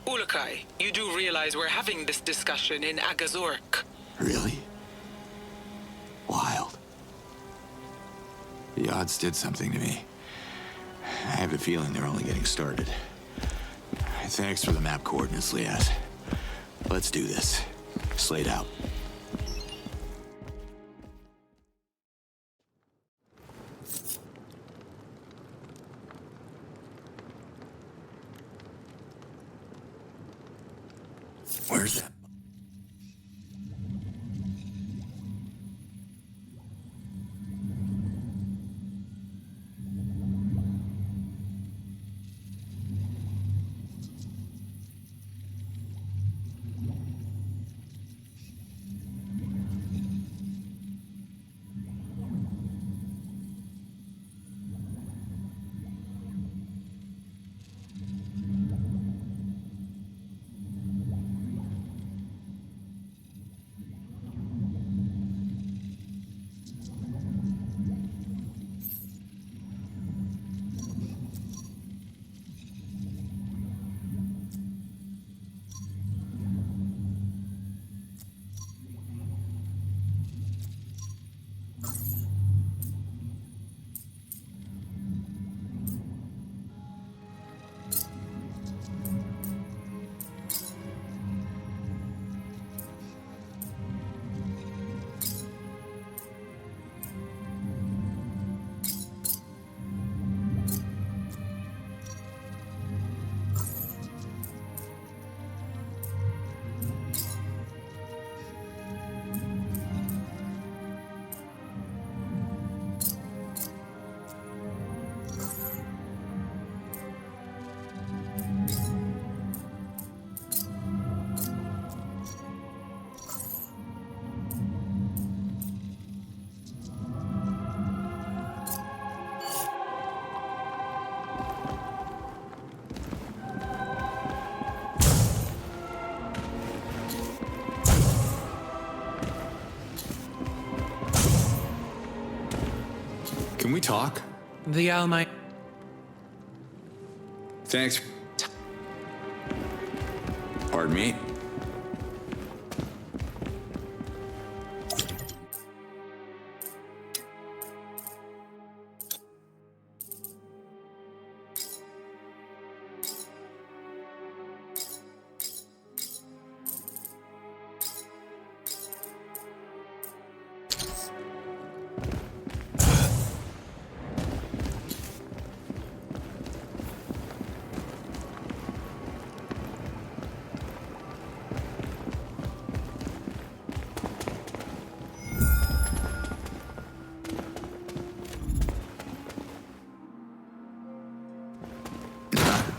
Ulukai, you do realize we're having this discussion in Agazork. Really? Wild. The odds did something to me. I have a feeling they're only getting started. Thanks for the map coordinates, Liaz. Let's do this. Slate out. Where's that? Can we talk? The Almighty. Thanks. Pardon me?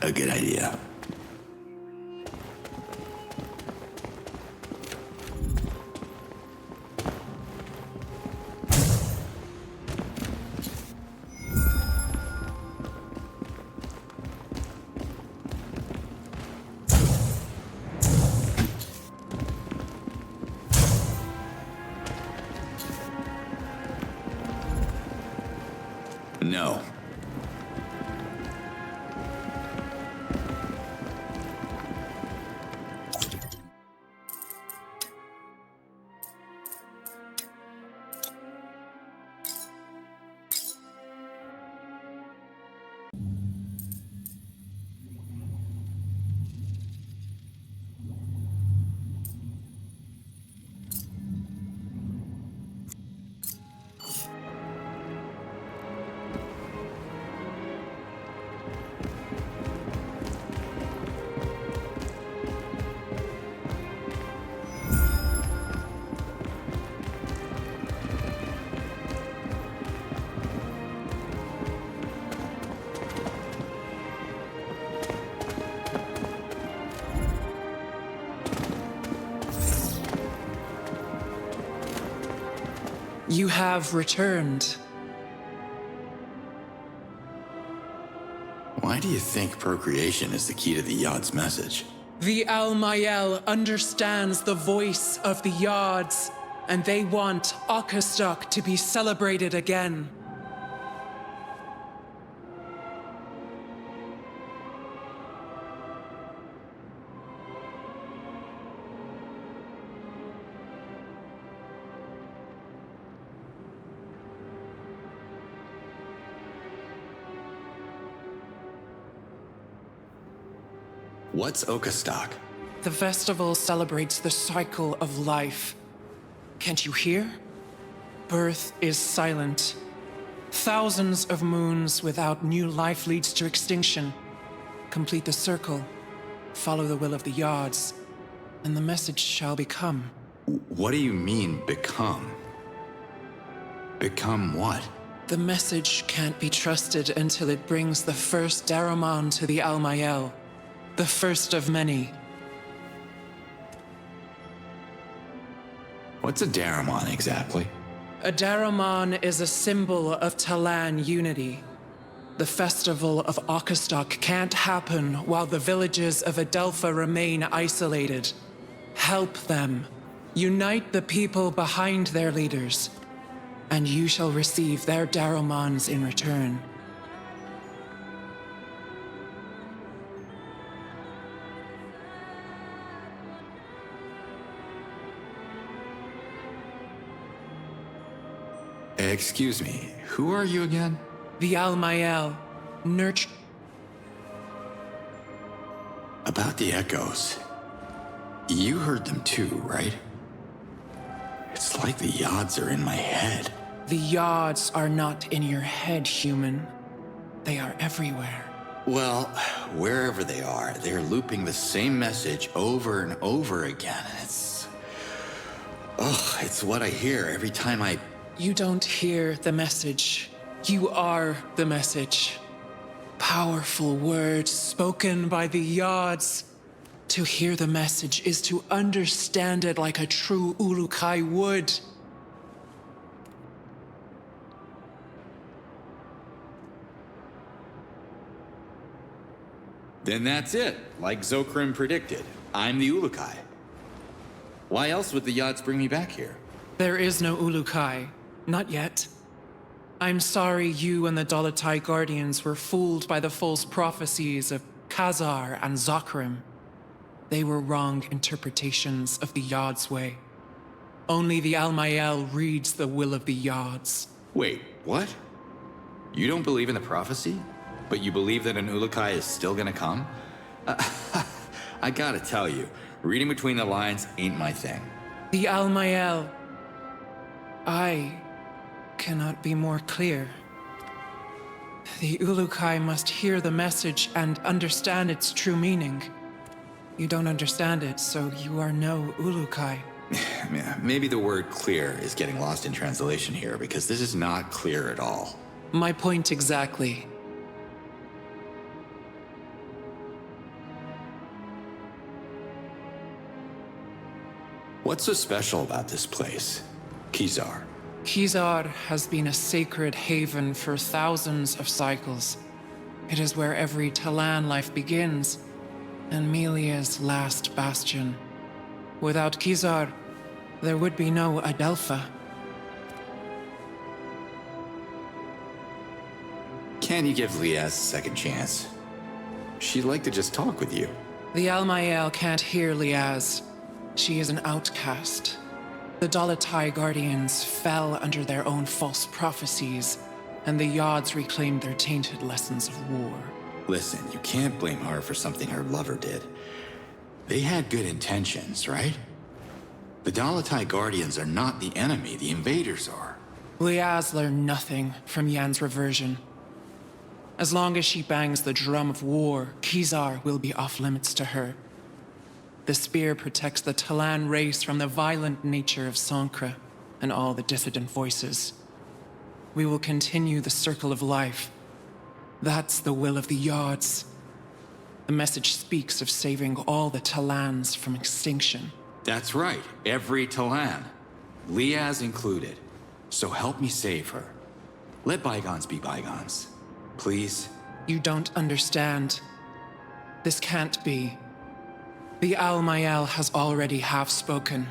A good idea. No. You have returned. Why do you think procreation is the key to the Yod's message? The Almayel understands the voice of the Yods, and they want Outcast to be celebrated again. What's Okastok? The festival celebrates the cycle of life. Can't you hear? Birth is silent. Thousands of moons without new life leads to extinction. Complete the circle. Follow the will of the Yods, and the message shall become. What do you mean, become? Become what? The message can't be trusted until it brings the first Daramon to the Almayel. The first of many. What's a Daramon exactly? A Daramon is a symbol of Talan unity. The festival of Outcast can't happen while the villages of Adelpha remain isolated. Help them. Unite the people behind their leaders, and you shall receive their Daramons in return. Excuse me, who are you again? The Almayel. Nurture. About the echoes. You heard them too, right? It's like the Yods are in my head. The Yods are not in your head, human. They are everywhere. Well, wherever they are, they're looping the same message over and over again. It's what I hear every time I... You don't hear the message. You are the message. Powerful words spoken by the Yods. To hear the message is to understand it like a true Uruk-hai would. Then that's it, like Zokrim predicted. I'm the Uruk-hai. Why else would the Yods bring me back here? There is no Uruk-hai. Not yet. I'm sorry you and the Dolotai Guardians were fooled by the false prophecies of Khazar and Zokrim. They were wrong interpretations of the Yod's way. Only the Almayel reads the will of the Yods. Wait, what? You don't believe in the prophecy? But you believe that an Uruk-hai is still gonna come? I gotta tell you, reading between the lines ain't my thing. The Almayel. I cannot be more clear. The Uruk-hai must hear the message and understand its true meaning. You don't understand it, so you are no Uruk-hai. Maybe the word clear is getting lost in translation here, because this is not clear at all. My point exactly. What's so special about this place, Khazar? Khazar has been a sacred haven for thousands of cycles. It is where every Talan life begins, and Melia's last bastion. Without Khazar, there would be no Adelpha. Can you give Liaz a second chance? She'd like to just talk with you. The Almayel can't hear Liaz. She is an outcast. The Dolotai Guardians fell under their own false prophecies, and the Yods reclaimed their tainted lessons of war. Listen, you can't blame her for something her lover did. They had good intentions, right? The Dolotai Guardians are not the enemy, the invaders are. Liaz learned nothing from Yan's reversion. As long as she bangs the drum of war, Khazar will be off-limits to her. The spear protects the Talan race from the violent nature of Sankra and all the dissident voices. We will continue the circle of life. That's the will of the Yods. The message speaks of saving all the Talans from extinction. That's right, every Talan. Liaz included. So help me save her. Let bygones be bygones. Please? You don't understand. This can't be. The Almayel has already half-spoken.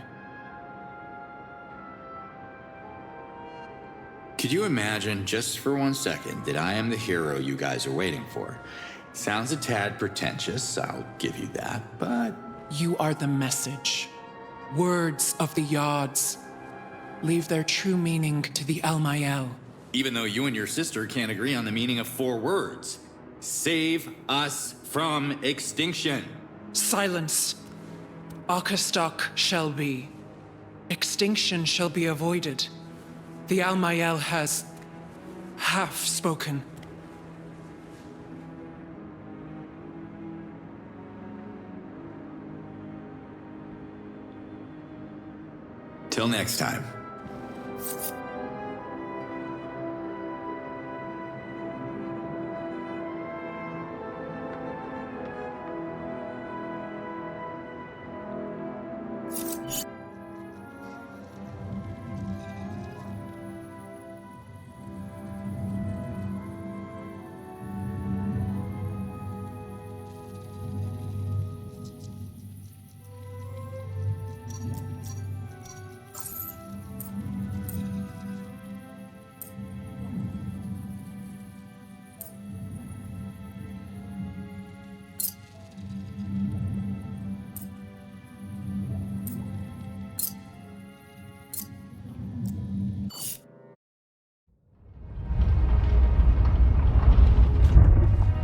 Could you imagine, just for 1 second, that I am the hero you guys are waiting for? Sounds a tad pretentious, I'll give you that, but... You are the message. Words of the Yods. Leave their true meaning to the Almayel. Even though you and your sister can't agree on the meaning of 4 words. Save us from extinction. Silence. Akastok shall be. Extinction shall be avoided. The Almayel has half-spoken. Till next time.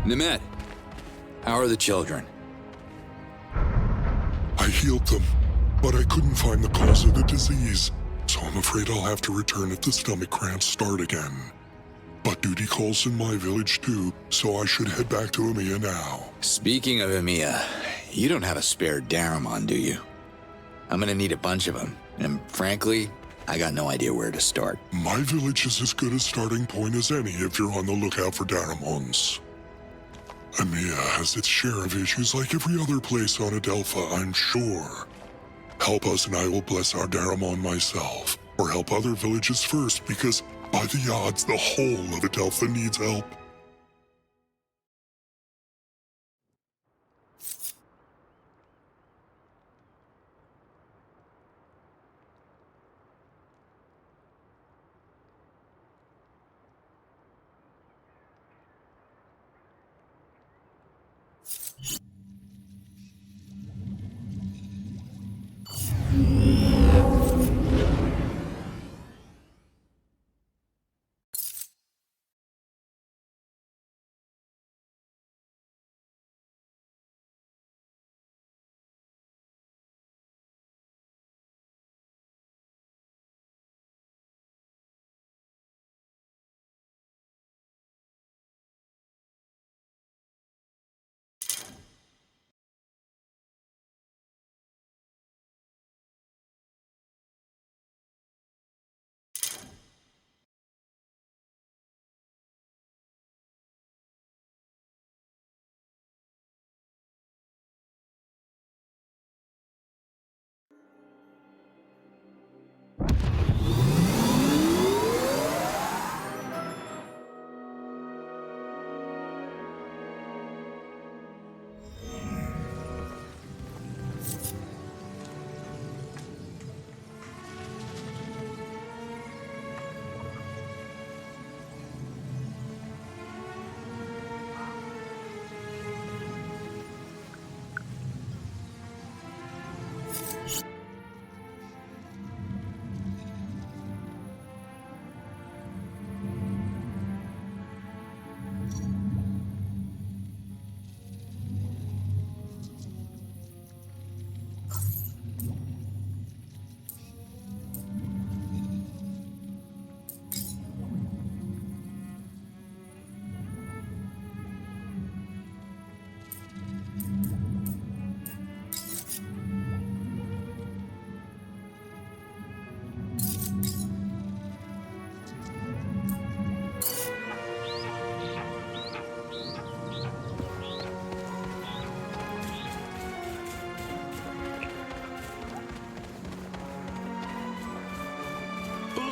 Nemet, how are the children? I healed them, but I couldn't find the cause of the disease, so I'm afraid I'll have to return if the stomach cramps start again. But duty calls in my village too, so I should head back to Emiya now. Speaking of Emiya, you don't have a spare Daramon, do you? I'm gonna need a bunch of them, and frankly, I got no idea where to start. My village is as good a starting point as any if you're on the lookout for Daramons. Emiya has its share of issues like every other place on Adelpha, I'm sure. Help us and I will bless our Daramon myself. Or help other villages first, because by the odds, the whole of Adelpha needs help.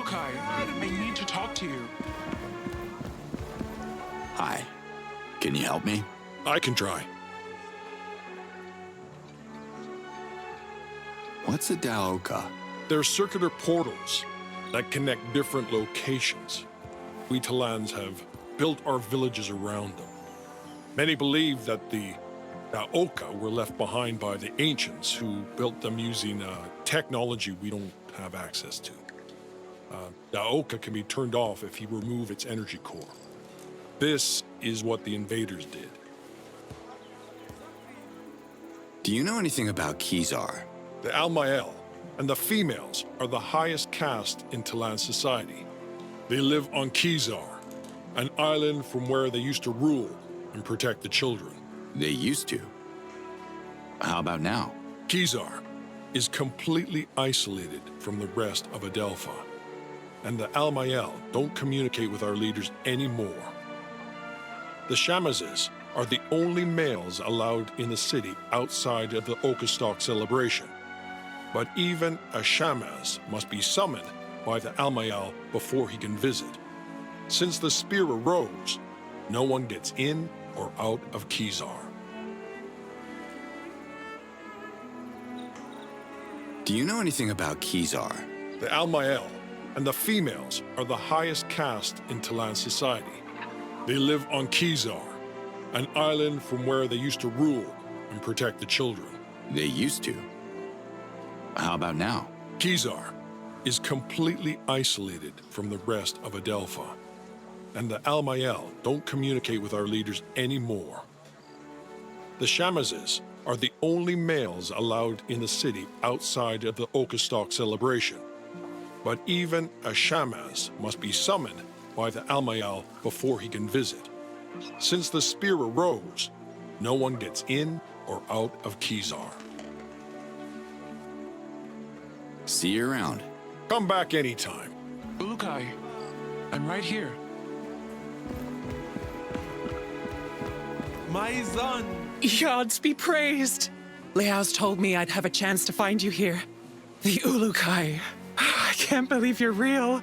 Ulukai, I need to talk to you. Hi. Can you help me? I can try. What's a Daoka? They're circular portals that connect different locations. We Talans have built our villages around them. Many believe that the Daoka were left behind by the ancients who built them using technology we don't have access to. Daoka can be turned off if you remove its energy core. This is what the invaders did. Do you know anything about Kizar? The Almael and the females are the highest caste in Talan society. They live on Kizar, an island from where they used to rule and protect the children. They used to. How about now? Kizar is completely isolated from the rest of Adelpha, and the Almael don't communicate with our leaders anymore. The Shamazes are the only males allowed in the city outside of the Okastock celebration. But even a Shamaz must be summoned by the Almael before he can visit. Since the spear arose, no one gets in or out of Kizar. Do you know anything about Kizar? The Almael and the females are the highest caste in Talan society. They live on Kizar, an island from where they used to rule and protect the children. They used to. How about now? Kizar is completely isolated from the rest of Adelpha, and the Almael don't communicate with our leaders anymore. The Shamazes are the only males allowed in the city outside of the Okastock celebration. But even a Shamaz must be summoned by the Almael before he can visit. Since the spear arose, no one gets in or out of Kizar. See you around. Come back anytime. Ulukai, I'm right here. My son! Yods be praised! Leao's told me I'd have a chance to find you here. The Ulukai. I can't believe you're real.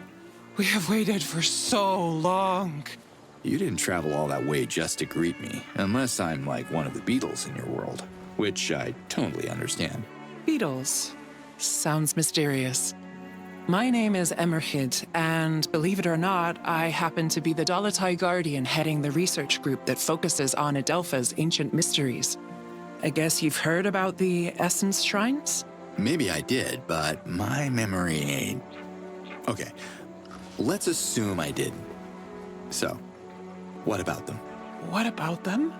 We have waited for so long. You didn't travel all that way just to greet me, unless I'm like one of the Beatles in your world, which I totally understand. Beatles. Sounds mysterious. My name is Emerhid, and believe it or not, I happen to be the Dolotai Guardian heading the research group that focuses on Adelpha's ancient mysteries. I guess you've heard about the Essence Shrines? Maybe I did, but my memory ain't... Okay, let's assume I didn't. So, what about them? What about them?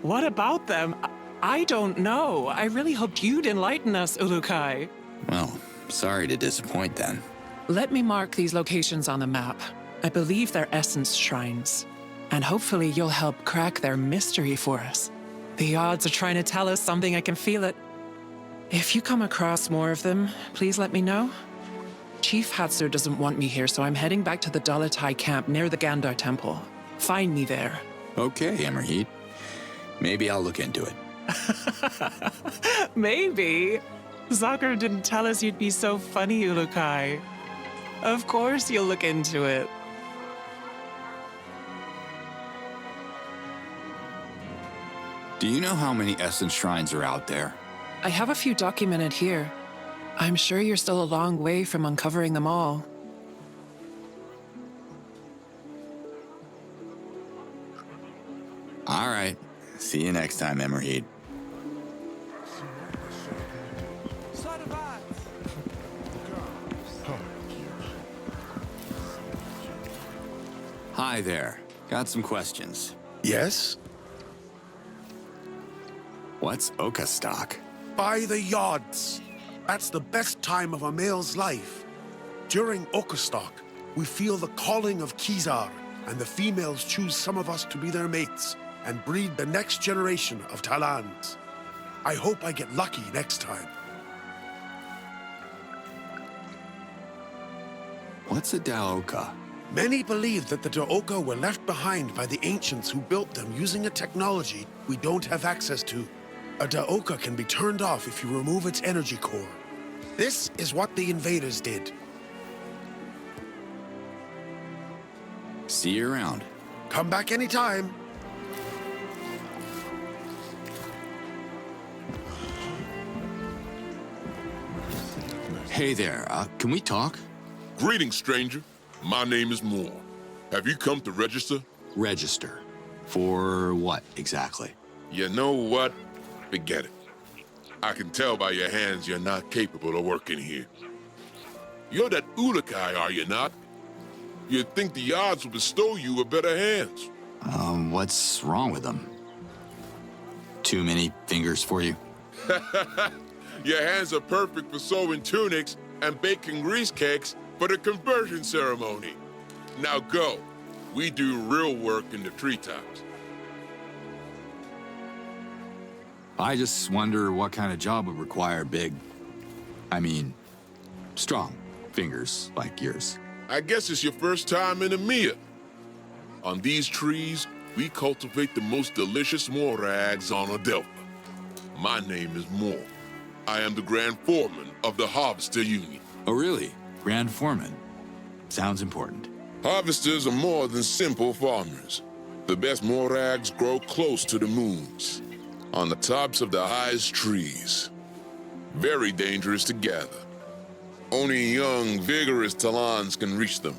What about them? I don't know. I really hoped you'd enlighten us, Ulukai. Well, sorry to disappoint then. Let me mark these locations on the map. I believe they're Essence Shrines. And hopefully you'll help crack their mystery for us. The odds are trying to tell us something, I can feel it. If you come across more of them, please let me know. Chief Hatzer doesn't want me here, so I'm heading back to the Dolotai camp near the Gandar Temple. Find me there. Okay, Emerhid. Maybe I'll look into it. Maybe. Zucker didn't tell us you'd be so funny, Ulukai. Of course you'll look into it. Do you know how many Essence Shrines are out there? I have a few documented here. I'm sure you're still a long way from uncovering them all. All right. See you next time, Emerhid. Hi there. Got some questions. Yes? What's Okastock? By the yards. That's the best time of a male's life. During Okastock, we feel the calling of Kizar, and the females choose some of us to be their mates and breed the next generation of Talans. I hope I get lucky next time. What's a Daoka? Many believe that the Daoka were left behind by the ancients who built them using a technology we don't have access to. A Daoka can be turned off if you remove its energy core. This is what the invaders did. See you around. Come back anytime. Hey there, can we talk? Greetings, stranger. My name is Moore. Have you come to register? Register. For what, exactly? You know what? Forget it. I can tell by your hands you're not capable of working here. You're that Ulukai, are you not? You'd think the odds would bestow you with better hands. What's wrong with them? Too many fingers for you? Your hands are perfect for sewing tunics and baking grease cakes for the conversion ceremony. Now go. We do real work in the treetops. I just wonder what kind of job would require strong fingers like yours. I guess it's your first time in EMEA. On these trees, we cultivate the most delicious morags on Adelpha. My name is Moore. I am the Grand Foreman of the Harvester Union. Oh, really? Grand Foreman? Sounds important. Harvesters are more than simple farmers. The best morags grow close to the moons, on the tops of the highest trees. Very dangerous to gather. Only young, vigorous talons can reach them.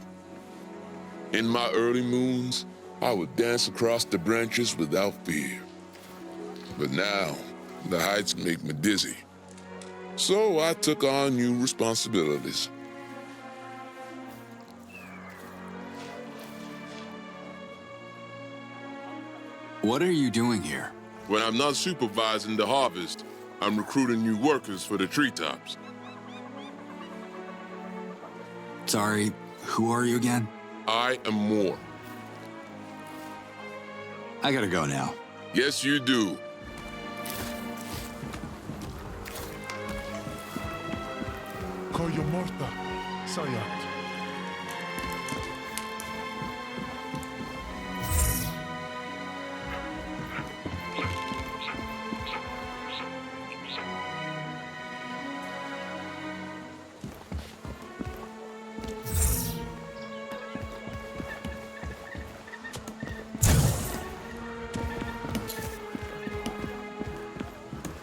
In my early moons, I would dance across the branches without fear. But now, the heights make me dizzy. So I took on new responsibilities. What are you doing here? When I'm not supervising the harvest, I'm recruiting new workers for the treetops. Sorry, who are you again? I am Moore. I gotta go now. Yes, you do. Koyo morta, Sayat.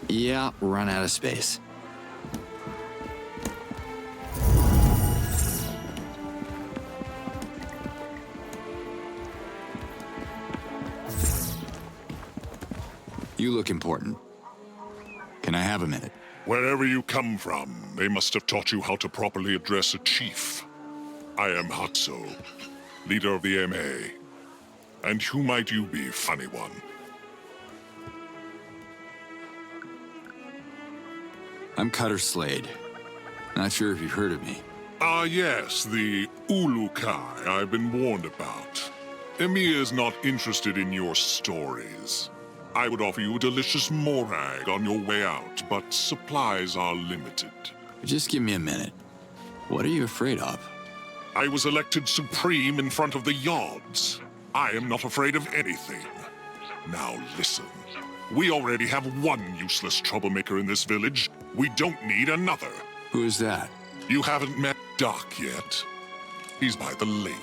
Yeah, run out of space. You look important. Can I have a minute? Wherever you come from, they must have taught you how to properly address a chief. I am Hatso, leader of the MA. And who might you be, funny one? I'm Cutter Slade. Not sure if you've heard of me. Ah, yes, the Ulukai I've been warned about. EMEA is not interested in your stories. I would offer you a delicious morag on your way out, but supplies are limited. Just give me a minute. What are you afraid of? I was elected supreme in front of the Yods. I am not afraid of anything. Now listen. We already have one useless troublemaker in this village. We don't need another. Who is that? You haven't met Doc yet. He's by the lake.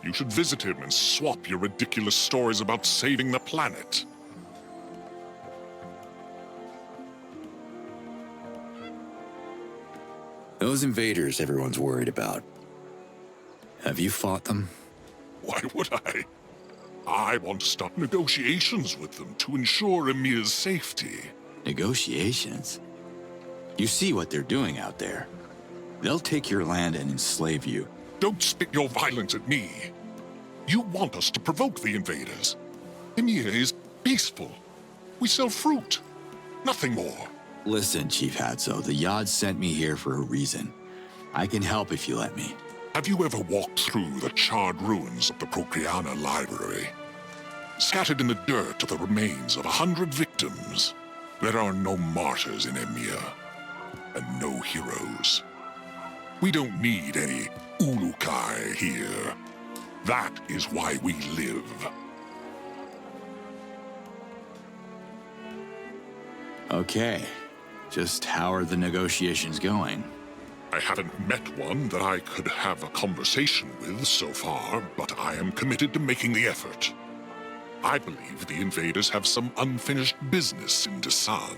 You should visit him and swap your ridiculous stories about saving the planet. Those invaders everyone's worried about. Have you fought them? Why would I? I want to start negotiations with them to ensure Emir's safety. Negotiations? You see what they're doing out there. They'll take your land and enslave you. Don't spit your violence at me. You want us to provoke the invaders. Emir is peaceful. We sell fruit. Nothing more. Listen, Chief Hatso, the Yod sent me here for a reason. I can help if you let me. Have you ever walked through the charred ruins of the Procreana Library? Scattered in the dirt are the remains of 100 victims. There are no martyrs in Emir, and no heroes. We don't need any Ulukai here. That is why we live. Okay. Just how are the negotiations going? I haven't met one that I could have a conversation with so far, but I am committed to making the effort. I believe the invaders have some unfinished business in Desan.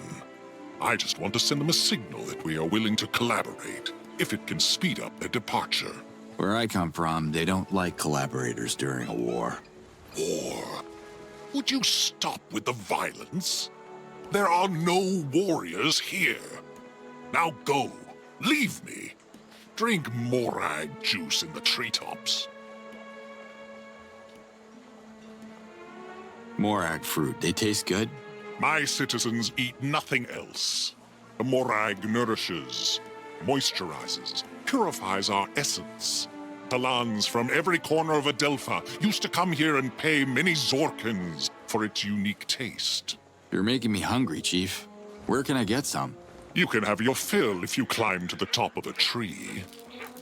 I just want to send them a signal that we are willing to collaborate, if it can speed up their departure. Where I come from, they don't like collaborators during a war. War? Would you stop with the violence? There are no warriors here. Now go. Leave me. Drink morag juice in the treetops. Morag fruit, they taste good? My citizens eat nothing else. The morag nourishes, moisturizes, purifies our essence. Talans from every corner of Adelpha used to come here and pay many Zorkins for its unique taste. You're making me hungry, Chief. Where can I get some? You can have your fill if you climb to the top of a tree.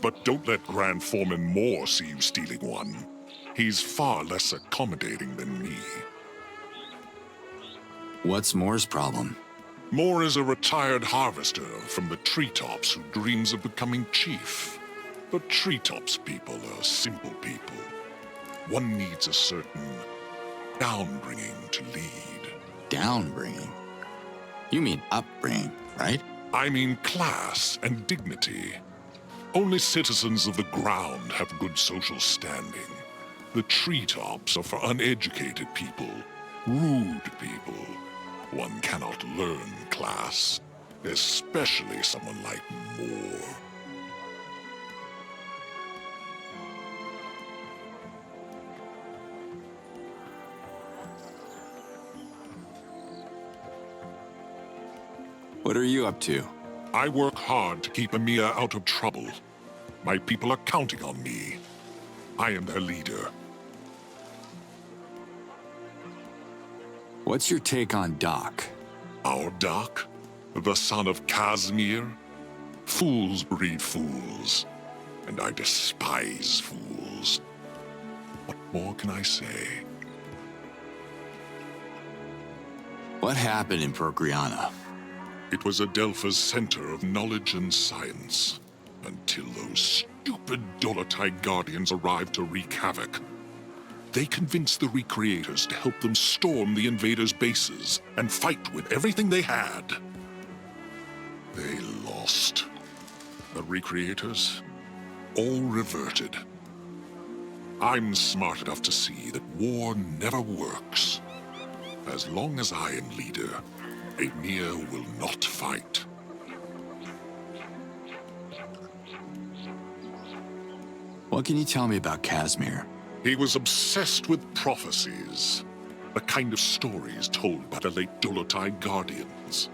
But don't let Grand Foreman Moore see you stealing one. He's far less accommodating than me. What's Moore's problem? Moore is a retired harvester from the treetops who dreams of becoming chief. The treetops people are simple people. One needs a certain downbringing to lead. Downbringing? You mean upbringing, right? I mean class and dignity. Only citizens of the ground have good social standing. The treetops are for uneducated people, rude people. One cannot learn class, especially someone like Moore. What are you up to? I work hard to keep Emiya out of trouble. My people are counting on me. I am their leader. What's your take on Doc? Our Doc? The son of Casimir? Fools breed fools, and I despise fools. What more can I say? What happened in Procreana? It was Adelpha's center of knowledge and science, until those stupid Dolotai Guardians arrived to wreak havoc. They convinced the Recreators to help them storm the invaders' bases and fight with everything they had. They lost. The Recreators all reverted. I'm smart enough to see that war never works. As long as I am leader, Emiya will not fight. What can you tell me about Casimir? He was obsessed with prophecies, the kind of stories told by the late Dolotai Guardians.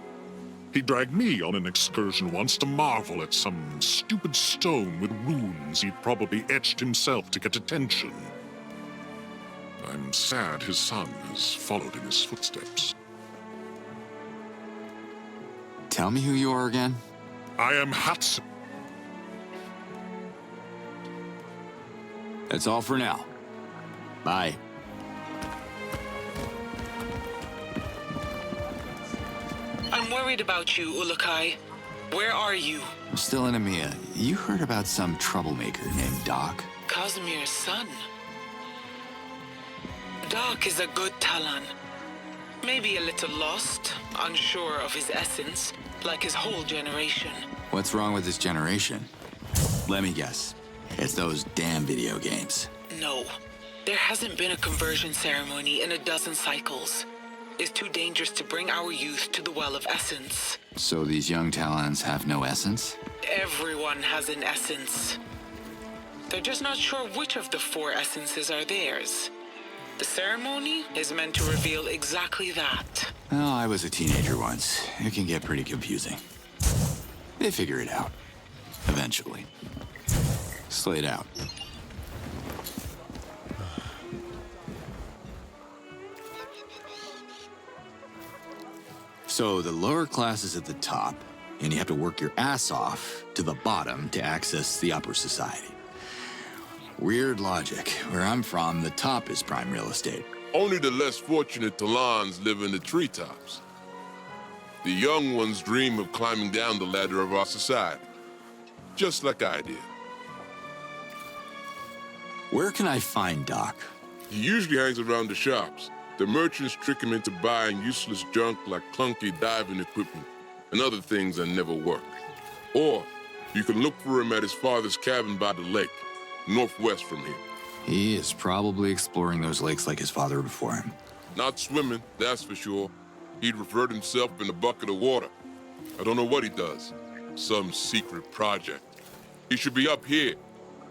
He dragged me on an excursion once to marvel at some stupid stone with runes he'd probably etched himself to get attention. I'm sad his son has followed in his footsteps. Tell me who you are again? I am Hatsu. That's all for now. Bye. I'm worried about you, Ulukai. Where are you? I'm still in Emiya. You heard about some troublemaker named Doc? Casimir's son. Doc is a good Talon. Maybe a little lost, unsure of his essence, like his whole generation. What's wrong with this generation? Let me guess. It's those damn video games. No. There hasn't been a conversion ceremony in a dozen cycles. It's too dangerous to bring our youth to the Well of Essence. So these young Talons have no essence? Everyone has an essence. They're just not sure which of the 4 essences are theirs. The ceremony is meant to reveal exactly that. Well, I was a teenager once. It can get pretty confusing. They figure it out. Eventually. Slayed out. So the lower class is at the top, and you have to work your ass off to the bottom to access the upper society. Weird logic. Where I'm from, the top is prime real estate. Only the less fortunate Talans live in the treetops. The young ones dream of climbing down the ladder of our society. just like I did. Where can I find Doc? He usually hangs around the shops. The merchants trick him into buying useless junk like clunky diving equipment and other things that never work. Or you can look for him at his father's cabin by the lake, northwest from here. He is probably exploring those lakes like his father before him. Not swimming, that's for sure. He'd revert himself in a bucket of water. I don't know what he does. Some secret project. He should be up here,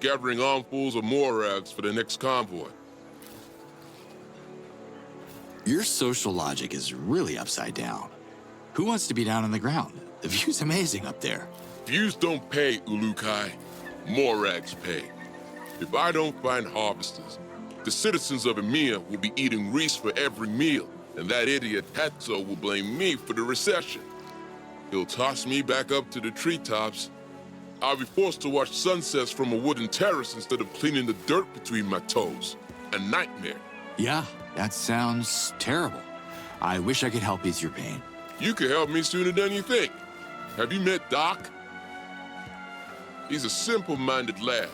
gathering armfuls of Morags for the next convoy. Your social logic is really upside down. Who wants to be down on the ground? The view's amazing up there. Views don't pay, Ulukai. Morags pay. If I don't find harvesters, the citizens of Emir will be eating Reese for every meal, and that idiot Hatzo will blame me for the recession. He'll toss me back up to the treetops. I'll be forced to watch sunsets from a wooden terrace instead of cleaning the dirt between my toes. A nightmare. Yeah, that sounds terrible. I wish I could help ease your pain. You could help me sooner than you think. Have you met Doc? He's a simple-minded lad.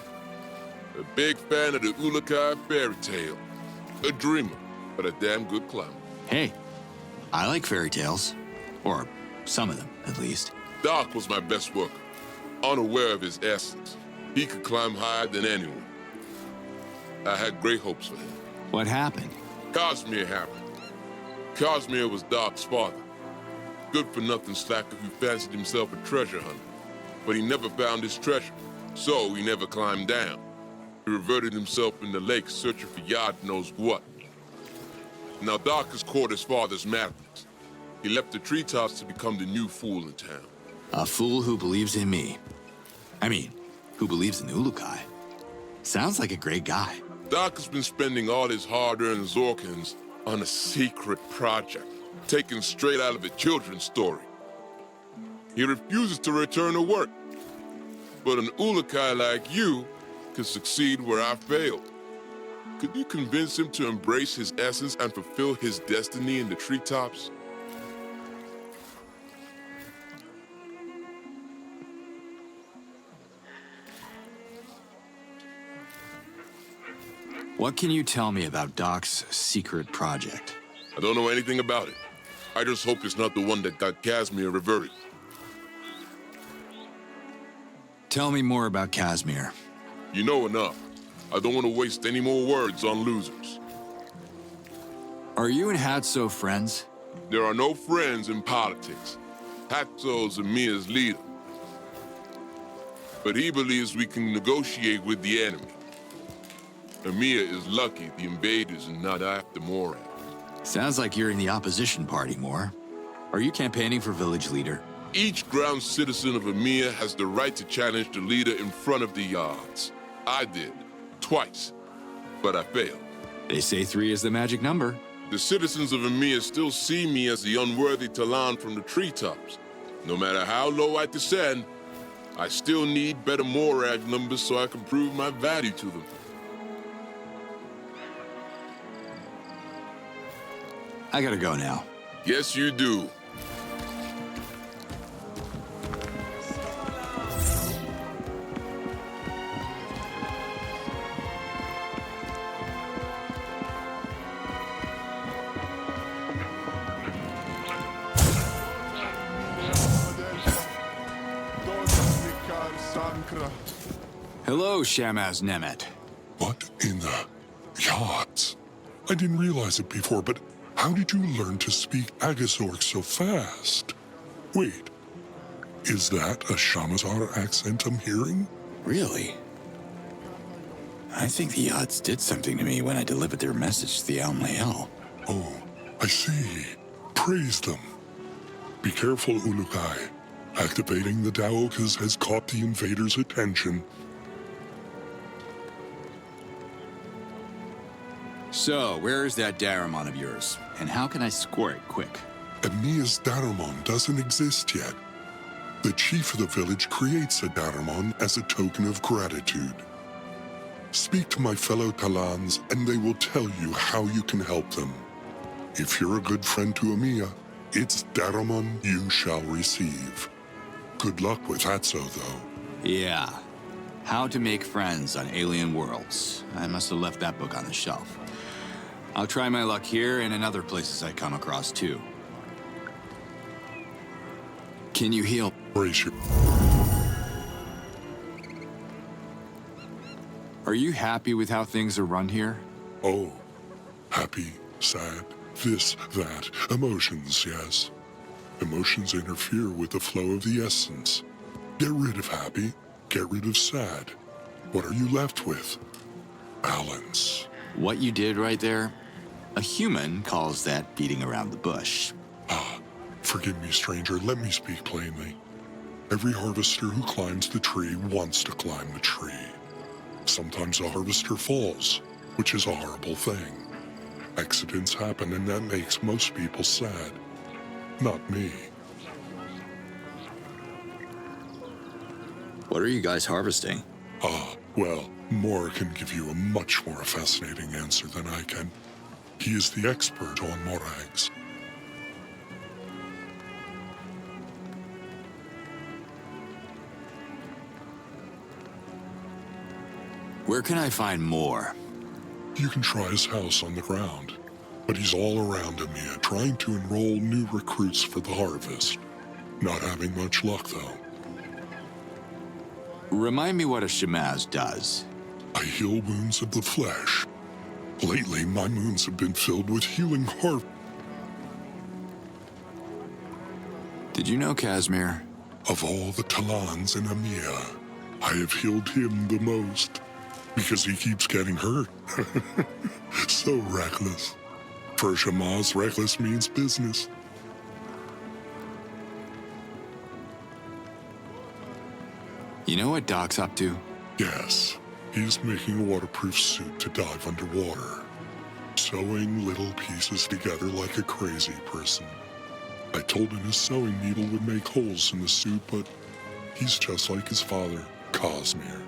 A big fan of the Ulukai fairy tale. A dreamer, but a damn good climber. Hey, I like fairy tales. Or some of them, at least. Doc was my best worker. Unaware of his essence. He could climb higher than anyone. I had great hopes for him. What happened? Cosmere happened. Cosmere was Doc's father. Good-for-nothing slacker who fancied himself a treasure hunter. But he never found his treasure, so he never climbed down. He reverted himself in the lake searching for God knows what. Now Doc has caught his father's madness. He left the treetops to become the new fool in town. A fool who believes in me. I mean, who believes in the Ulukai. Sounds like a great guy. Doc has been spending all his hard-earned Zorkins on a secret project, taken straight out of a children's story. He refuses to return to work. But an Ulukai like you can succeed where I failed. Could you convince him to embrace his essence and fulfill his destiny in the treetops? What can you tell me about Doc's secret project? I don't know anything about it. I just hope it's not the one that got Casimir reverted. Tell me more about Casimir. You know enough. I don't want to waste any more words on losers. Are you and Hatso friends? There are no friends in politics. Hatso's Amir's leader. But he believes we can negotiate with the enemy. Amir is lucky the invaders are not after Morag. Sounds like you're in the opposition party, Moore. Are you campaigning for village leader? Each ground citizen of Amir has the right to challenge the leader in front of the yards. I did. Twice. But I failed. They say 3 is the magic number. The citizens of Amir still see me as the unworthy Talon from the treetops. No matter how low I descend, I still need better Morag numbers so I can prove my value to them. I gotta go now. Yes, you do. Hello, Shamaz Nemet. What in the yachts? I didn't realize it before, but how did you learn to speak Agasork so fast? Wait, is that a Shamazar accent I'm hearing? Really? I think the Yachts did something to me when I delivered their message to the Almael. Oh, I see. Praise them. Be careful, Ulukai. Activating the Daokas has caught the invaders' attention. So, where is that Daramon of yours? And how can I score it quick? Emia's Daramon doesn't exist yet. The chief of the village creates a Daramon as a token of gratitude. Speak to my fellow Talans and they will tell you how you can help them. If you're a good friend to Emiya, it's Daramon you shall receive. Good luck with Hatso, though. Yeah. How to Make Friends on Alien Worlds. I must have left that book on the shelf. I'll try my luck here and in other places I come across, too. Can you heal? Brace your... Are you happy with how things are run here? Oh, happy, sad, this, that. Emotions, yes. Emotions interfere with the flow of the essence. Get rid of happy, get rid of sad. What are you left with? Balance. What you did right there, a human calls that beating around the bush. Forgive me, stranger, let me speak plainly. Every harvester who climbs the tree wants to climb the tree. Sometimes a harvester falls, which is a horrible thing. Accidents happen and that makes most people sad. Not me. What are you guys harvesting? Well, Mora can give you a much more fascinating answer than I can. He is the expert on morags. Where can I find more? You can try his house on the ground, but he's all around Amia trying to enroll new recruits for the harvest. Not having much luck, though. Remind me what a Shamaz does. I heal wounds of the flesh. Lately, my moons have been filled with healing heart. Did you know Casimir? Of all the Talans in Amia, I have healed him the most. Because he keeps getting hurt. So reckless. For Shamaz, reckless means business. You know what Doc's up to? Yes. He's making a waterproof suit to dive underwater. Sewing little pieces together like a crazy person. I told him his sewing needle would make holes in the suit, but he's just like his father, Casimir.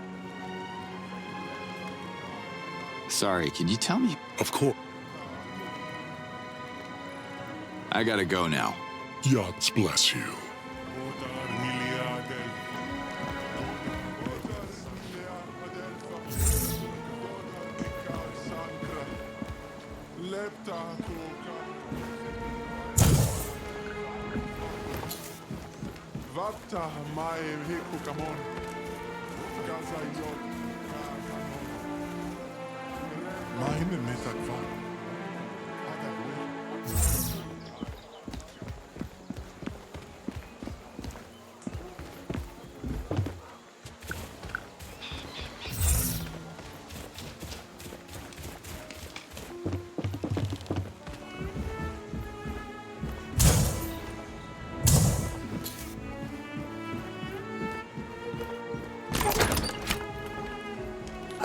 Sorry, can you tell me? Of course. I gotta go now. Yachts bless you.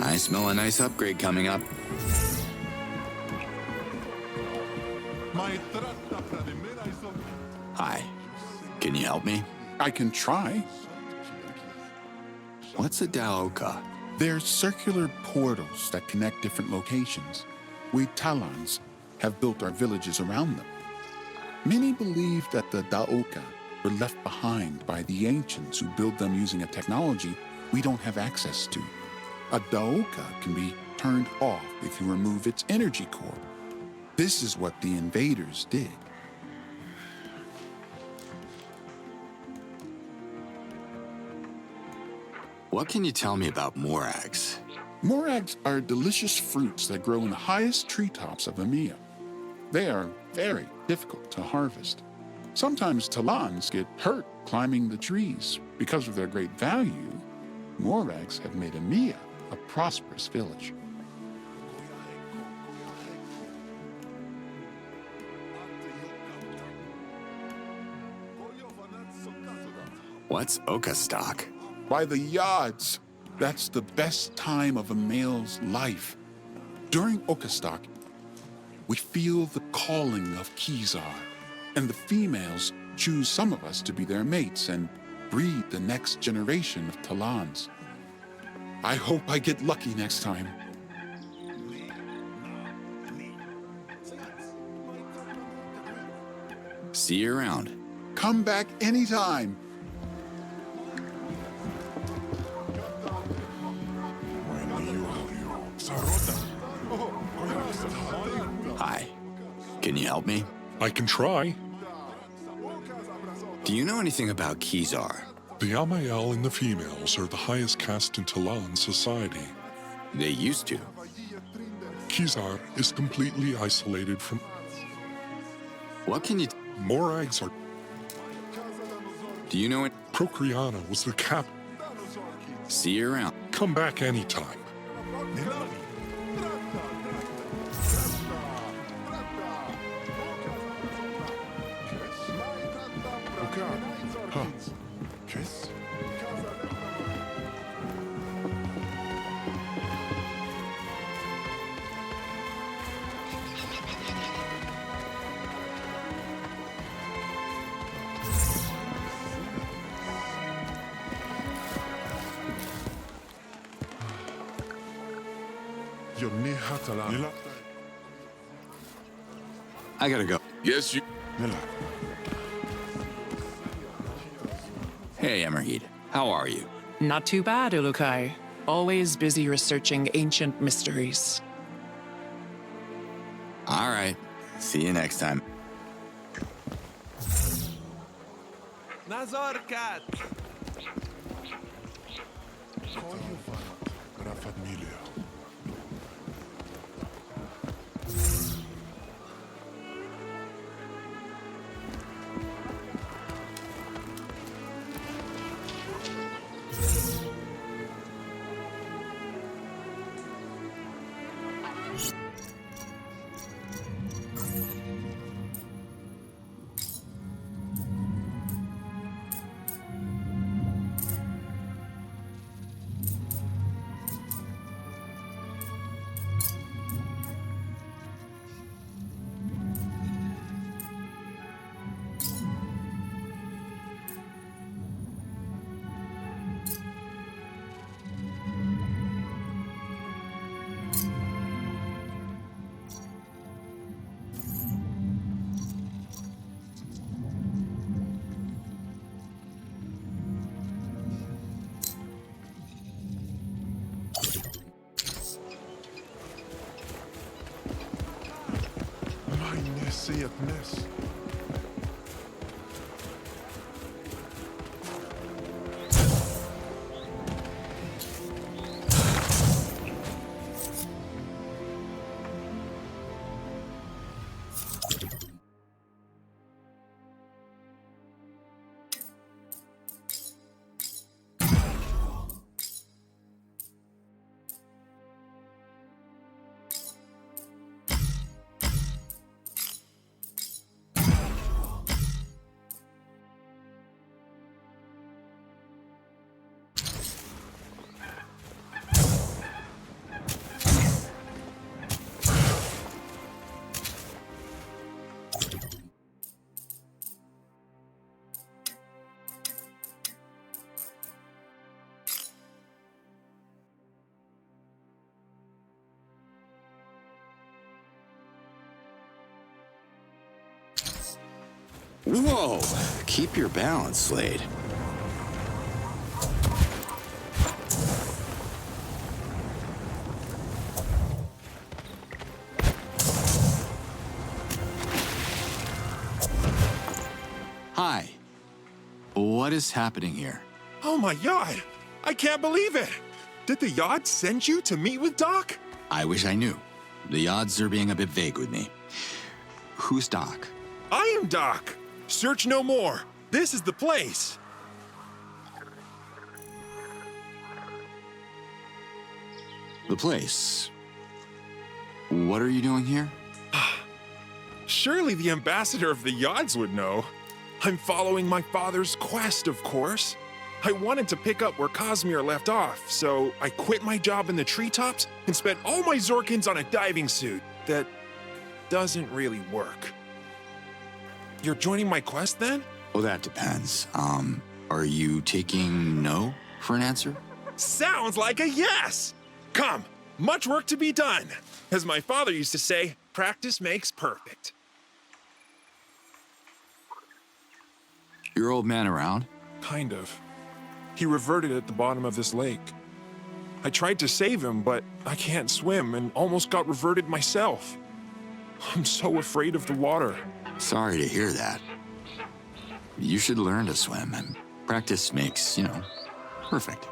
I smell a nice upgrade coming up. Hi. Can you help me? I can try. What's a Daoka? They're circular portals that connect different locations. We Talans have built our villages around them. Many believe that the Daoka were left behind by the ancients who built them using a technology we don't have access to. A Daoka can be turned off if you remove its energy core. This is what the invaders did. What can you tell me about morags? Morags are delicious fruits that grow in the highest treetops of Amia. They are very difficult to harvest. Sometimes Talans get hurt climbing the trees. Because of their great value, morags have made Amia a prosperous village. What's Okastock? By the yards, that's the best time of a male's life. During Okastock, we feel the calling of Kizar, and the females choose some of us to be their mates and breed the next generation of Talans. I hope I get lucky next time. See you around. Come back anytime. Can you help me? I can try. Do you know anything about CORSAIR? The Almael and the females are the highest caste in Talon society. They used to. CORSAIR is completely isolated from... What can you... Morags are... Do you know it? Procreana was the cap... See you around. Come back anytime. I gotta go. Yes, you... Hey, Emerheed. How are you? Not too bad, Ulukai. Always busy researching ancient mysteries. All right. See you next time. Nazorkat! Whoa! Keep your balance, Slade. Hi. What is happening here? Oh my God! I can't believe it! Did the Yod send you to meet with Doc? I wish I knew. The odds are being a bit vague with me. Who's Doc? I am Doc! Search no more. This is the place. The place? What are you doing here? Surely the ambassador of the Yods would know. I'm following my father's quest, of course. I wanted to pick up where Cosmere left off, so I quit my job in the treetops and spent all my Zorkins on a diving suit that doesn't really work. You're joining my quest, then? Well, that depends. Are you taking no for an answer? Sounds like a yes! Come, much work to be done. As my father used to say, practice makes perfect. Your old man around? Kind of. He reverted at the bottom of this lake. I tried to save him, but I can't swim and almost got reverted myself. I'm so afraid of the water. Sorry to hear that. You should learn to swim, and practice makes, perfect.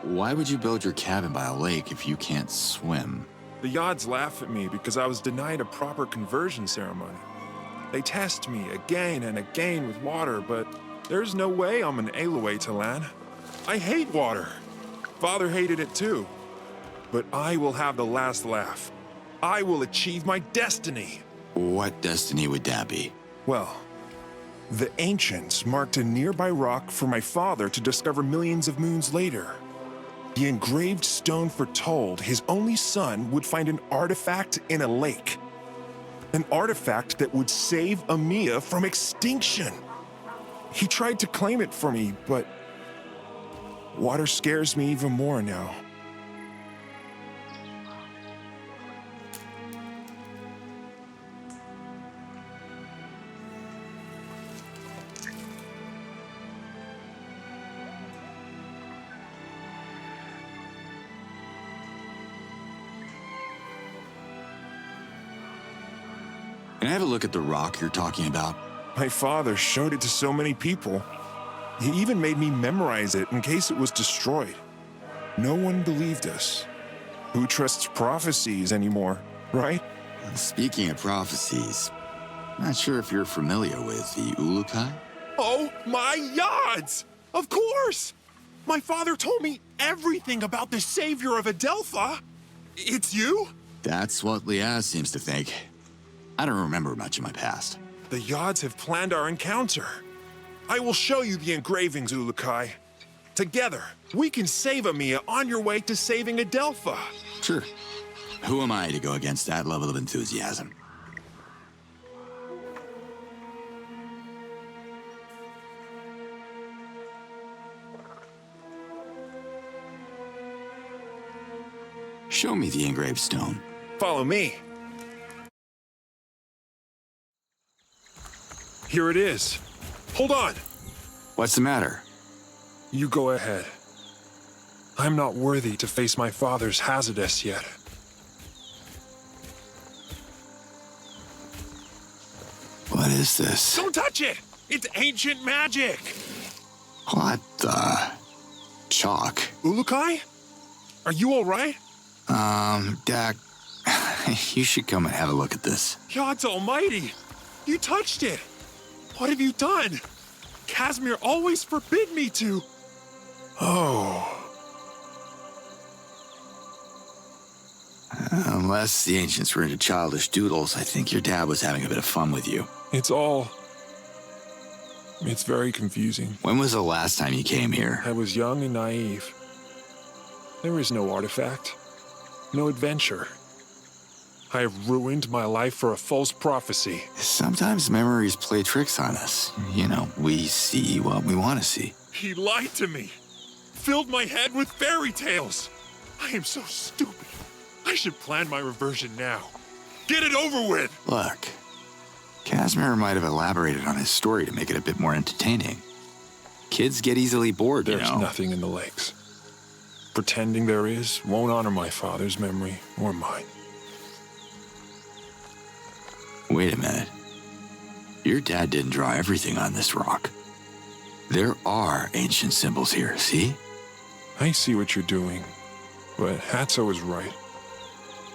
Why would you build your cabin by a lake if you can't swim? The Yods laugh at me because I was denied a proper conversion ceremony. They test me again and again with water, but there's no way I'm an Aloe to land. I hate water. Father hated it too. But I will have the last laugh. I will achieve my destiny. What destiny would that be? Well, the ancients marked a nearby rock for my father to discover millions of moons later. The engraved stone foretold his only son would find an artifact in a lake. An artifact that would save Amia from extinction. He tried to claim it for me, but water scares me even more now. Can I have a look at the rock you're talking about? My father showed it to so many people. He even made me memorize it in case it was destroyed. No one believed us. Who trusts prophecies anymore, right? Speaking of prophecies, not sure if you're familiar with the Ulukai? Oh my Yods! Of course! My father told me everything about the savior of Adelpha. It's you? That's what Liaz seems to think. I don't remember much of my past. The Yods have planned our encounter. I will show you the engravings, Ulukai. Together, we can save Amia on your way to saving Adelpha. Sure. Who am I to go against that level of enthusiasm? Show me the engraved stone. Follow me. Here it is. Hold on. What's the matter? You go ahead. I'm not worthy to face my father's Hazardous yet. What is this? Don't touch it! It's ancient magic! What the? Chalk? Ulukai? Are you alright? Dak, you should come and have a look at this. God's almighty! You touched it! What have you done? Casimir always forbid me to. Oh. Unless the ancients were into childish doodles, I think your dad was having a bit of fun with you. It's very confusing. When was the last time you came here? I was young and naive. There is no artifact, no adventure. I have ruined my life for a false prophecy. Sometimes memories play tricks on us. We see what we want to see. He lied to me. Filled my head with fairy tales. I am so stupid. I should plan my reversion now. Get it over with! Look, Casimir might have elaborated on his story to make it a bit more entertaining. Kids get easily bored, There's nothing in the lakes. Pretending there is won't honor my father's memory or mine. Wait a minute. Your dad didn't draw everything on this rock. There are ancient symbols here, see? I see what you're doing, but Hatso is right.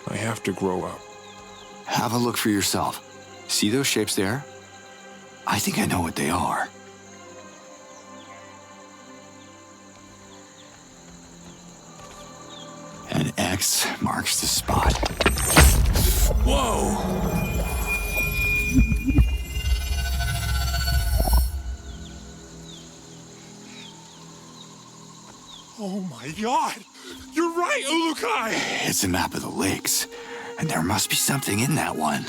I have to grow up. Have a look for yourself. See those shapes there? I think I know what they are. An X marks the spot. Whoa! Oh my god! You're right, Ulukai! It's a map of the lakes, and there must be something in that one.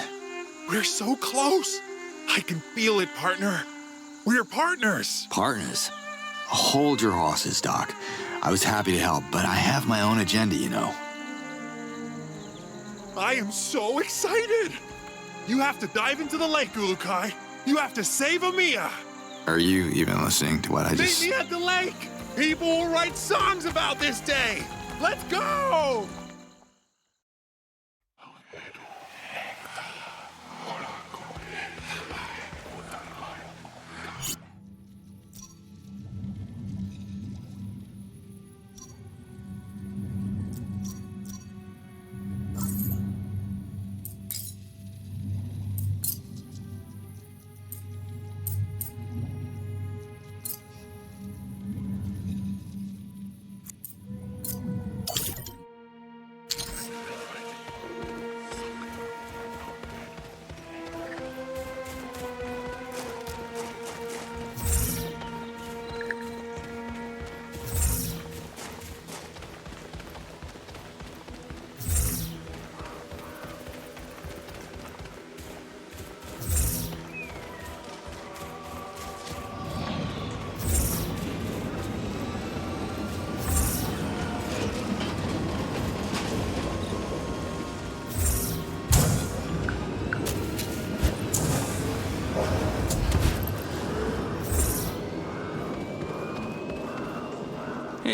We're so close! I can feel it, partner. We're partners! Partners? Hold your horses, Doc. I was happy to help, but I have my own agenda, I am so excited! You have to dive into the lake, Ulukai. You have to save Amia! Are you even listening to what I just... Meet me at the lake! People will write songs about this day! Let's go!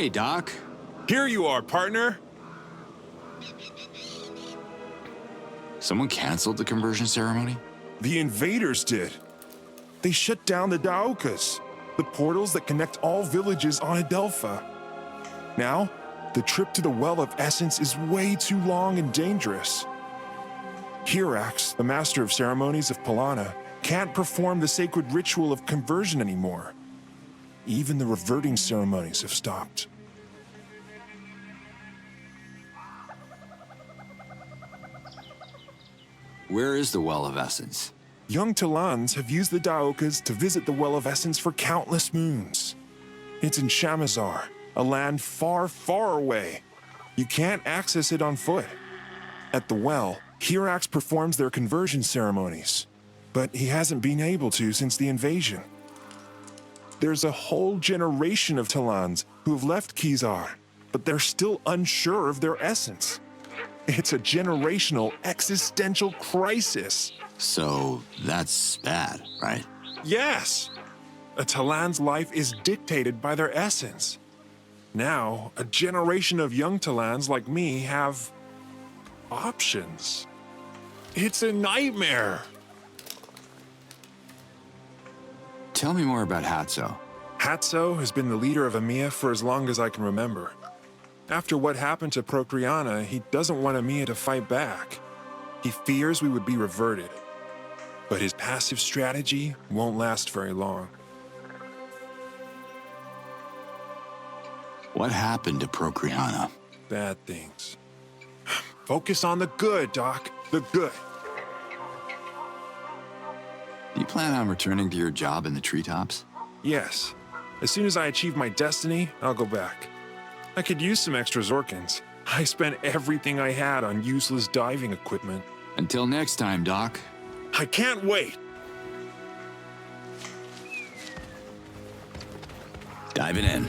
Hey, Doc. Here you are, partner. Someone canceled the conversion ceremony? The invaders did. They shut down the Daokas, the portals that connect all villages on Adelpha. Now, the trip to the Well of Essence is way too long and dangerous. Hirax, the master of ceremonies of Palana, can't perform the sacred ritual of conversion anymore. Even the reverting ceremonies have stopped. Where is the Well of Essence? Young Talans have used the Daokas to visit the Well of Essence for countless moons. It's in Shamazar, a land far, far away. You can't access it on foot. At the well, Hirax performs their conversion ceremonies, but he hasn't been able to since the invasion. There's a whole generation of Talans who have left Kizar, but they're still unsure of their essence. It's a generational, existential crisis. So that's bad, right? Yes. A Talan's life is dictated by their essence. Now, a generation of young Talans like me have options. It's a nightmare. Tell me more about Hatso. Hatso has been the leader of Amiya for as long as I can remember. After what happened to Procreana, he doesn't want Amiya to fight back. He fears we would be reverted. But his passive strategy won't last very long. What happened to Procreana? Bad things. Focus on the good, Doc. The good. Do you plan on returning to your job in the treetops? Yes. As soon as I achieve my destiny, I'll go back. I could use some extra Zorkins. I spent everything I had on useless diving equipment. Until next time, Doc. I can't wait! Diving in.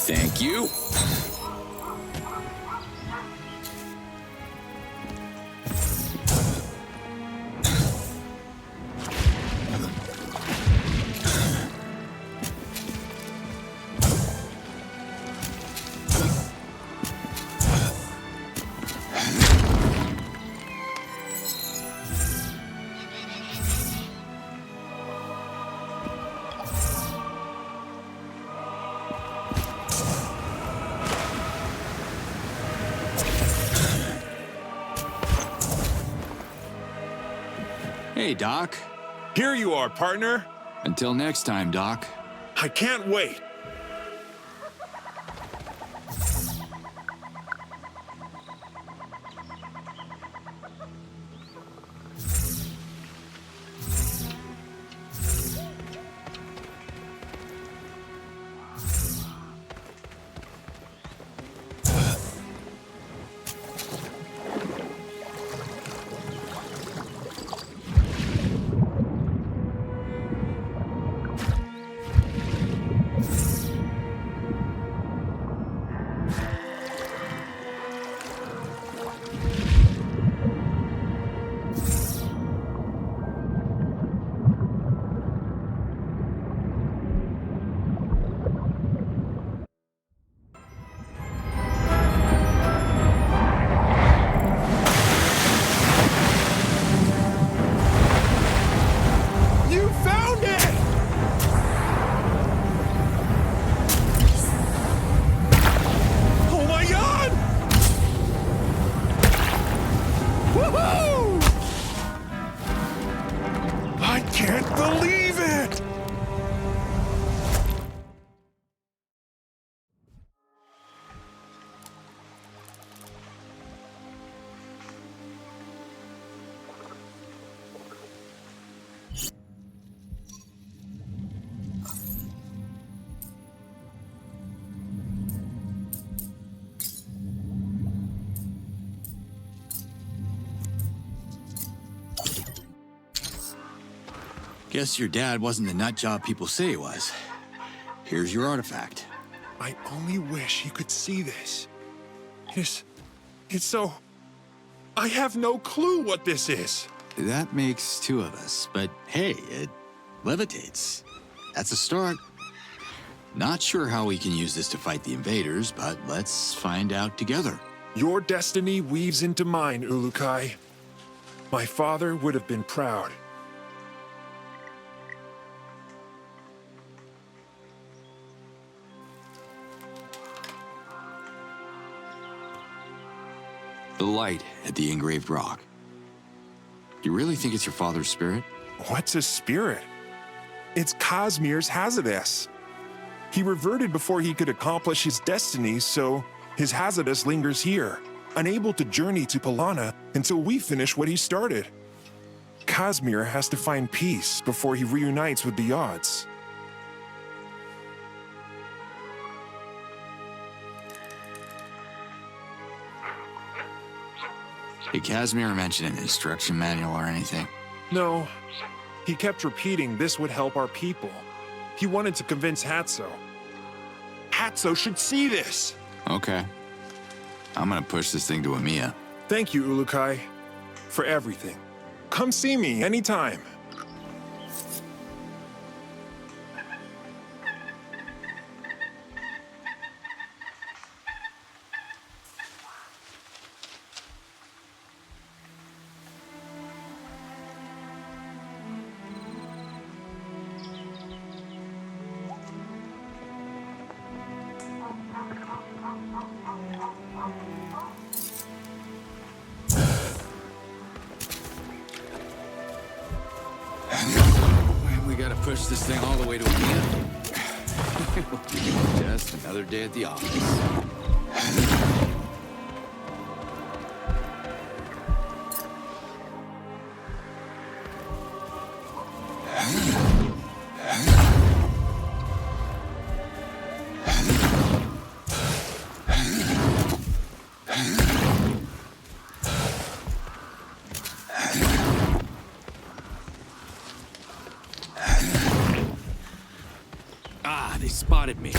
Thank you. Hey, Doc. Here you are, partner. Until next time, Doc. I can't wait. Guess your dad wasn't the nut job people say he was. Here's your artifact. I only wish you could see this. It's so... I have no clue what this is. That makes two of us, but hey, it levitates. That's a start. Not sure how we can use this to fight the invaders, but let's find out together. Your destiny weaves into mine, Ulukai. My father would have been proud. The light at the engraved rock. You really think it's your father's spirit? What's a spirit? It's Cosmir's Hazardous. He reverted before he could accomplish his destiny, so his Hazardous lingers here, unable to journey to Polana until we finish what he started. Cosmir has to find peace before he reunites with the odds. Did Casimir mention an instruction manual or anything? No. He kept repeating this would help our people. He wanted to convince Hatso. Hatso should see this! Okay. I'm gonna push this thing to Amiya. Thank you, Ulukai, for everything. Come see me anytime. We gotta push this thing all the way to Amiya. Just another day at the office. They spotted me.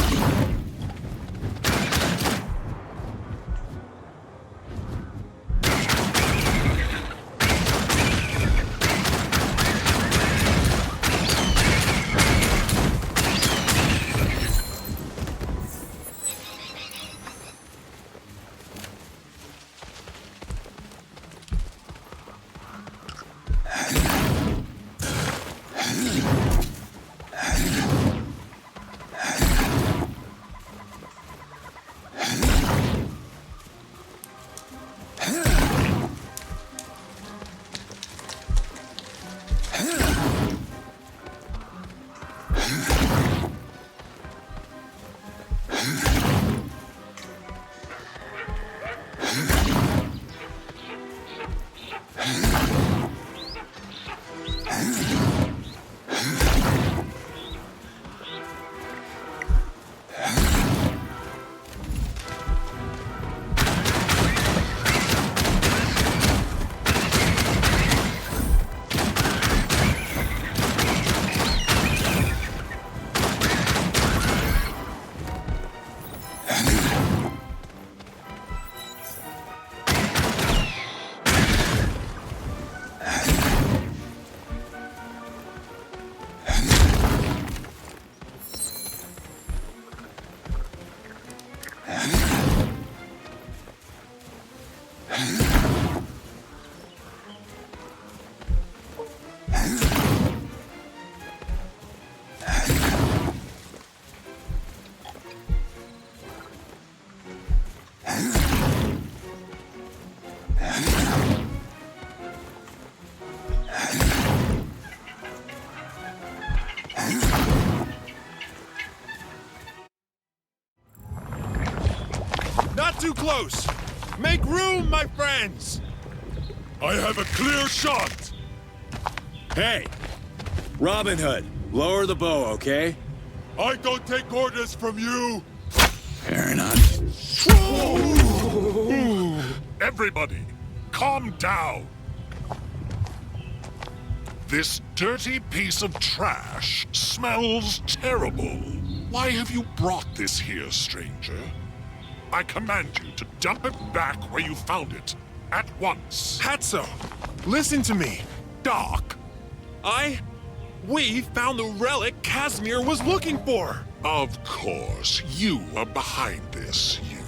Not too close! Make room, my friends! I have a clear shot! Hey! Robin Hood, lower the bow, okay? I don't take orders from you! Fair enough. Everybody, calm down! This dirty piece of trash smells terrible. Why have you brought this here, stranger? I command you to dump it back where you found it, at once. Hatso, listen to me. Doc. We found the relic Casimir was looking for. Of course, you are behind this, you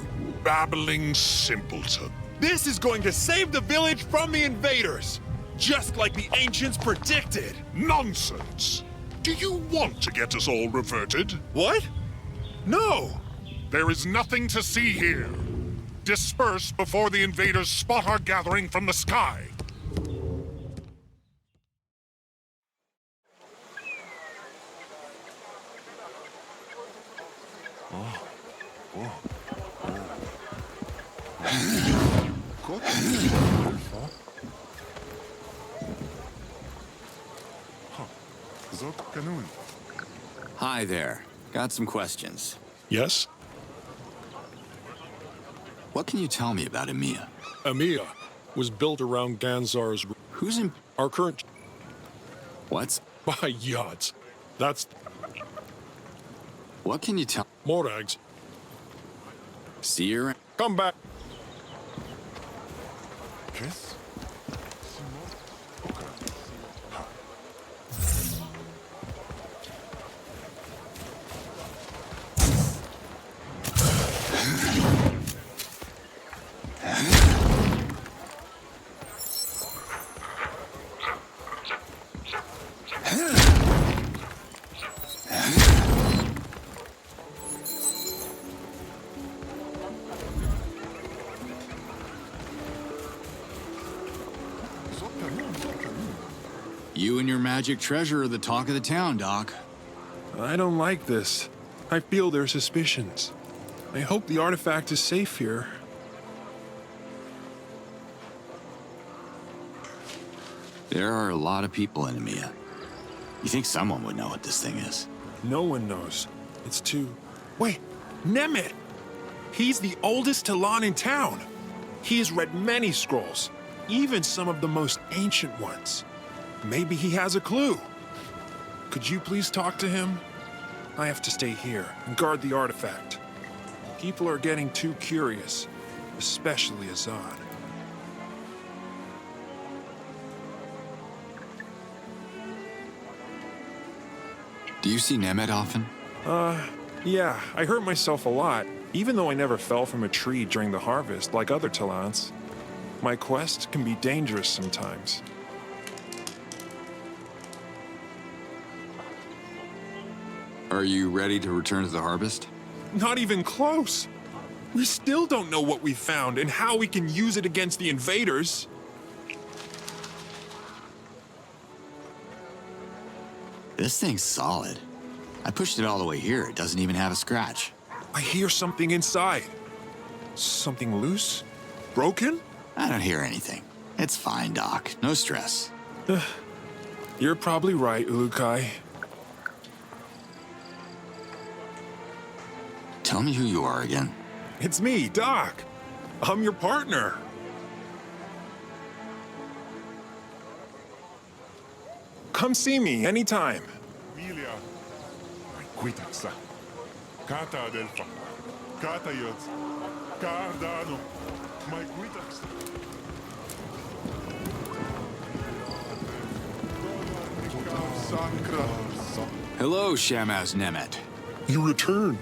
babbling simpleton. This is going to save the village from the invaders, just like the ancients predicted. Nonsense. Do you want to get us all reverted? What? No. There is nothing to see here. Disperse before the invaders spot our gathering from the sky. Hi there. Got some questions. Yes? What can you tell me about Emiya? Emiya was built around Ganzar's... Who's in... Our current... What's... By yachts. That's... What can you tell... Morags. See her... Come back. Chris? You and your magic treasure are the talk of the town, Doc. I don't like this. I feel their suspicions. I hope the artifact is safe here. There are a lot of people in Emiya. You think someone would know what this thing is? No one knows. It's too... Wait, Nemet! He's the oldest Talon in town. He has read many scrolls, even some of the most ancient ones. Maybe he has a clue. Could you please talk to him? I have to stay here and guard the artifact. People are getting too curious, especially Azan. Do you see Nemet often? Yeah, I hurt myself a lot, even though I never fell from a tree during the harvest like other Talons. My quest can be dangerous sometimes. Are you ready to return to the harvest? Not even close. We still don't know what we found and how we can use it against the invaders. This thing's solid. I pushed it all the way here. It doesn't even have a scratch. I hear something inside. Something loose? Broken? I don't hear anything. It's fine, Doc. No stress. You're probably right, Ulukai. Tell me who you are again. It's me, Doc. I'm your partner. Come see me anytime. Emilia, Quitaxa, Kata Adelpha, Kata Yods, Cardano, my Quitax. Hello, Shamaz Nemet. You returned.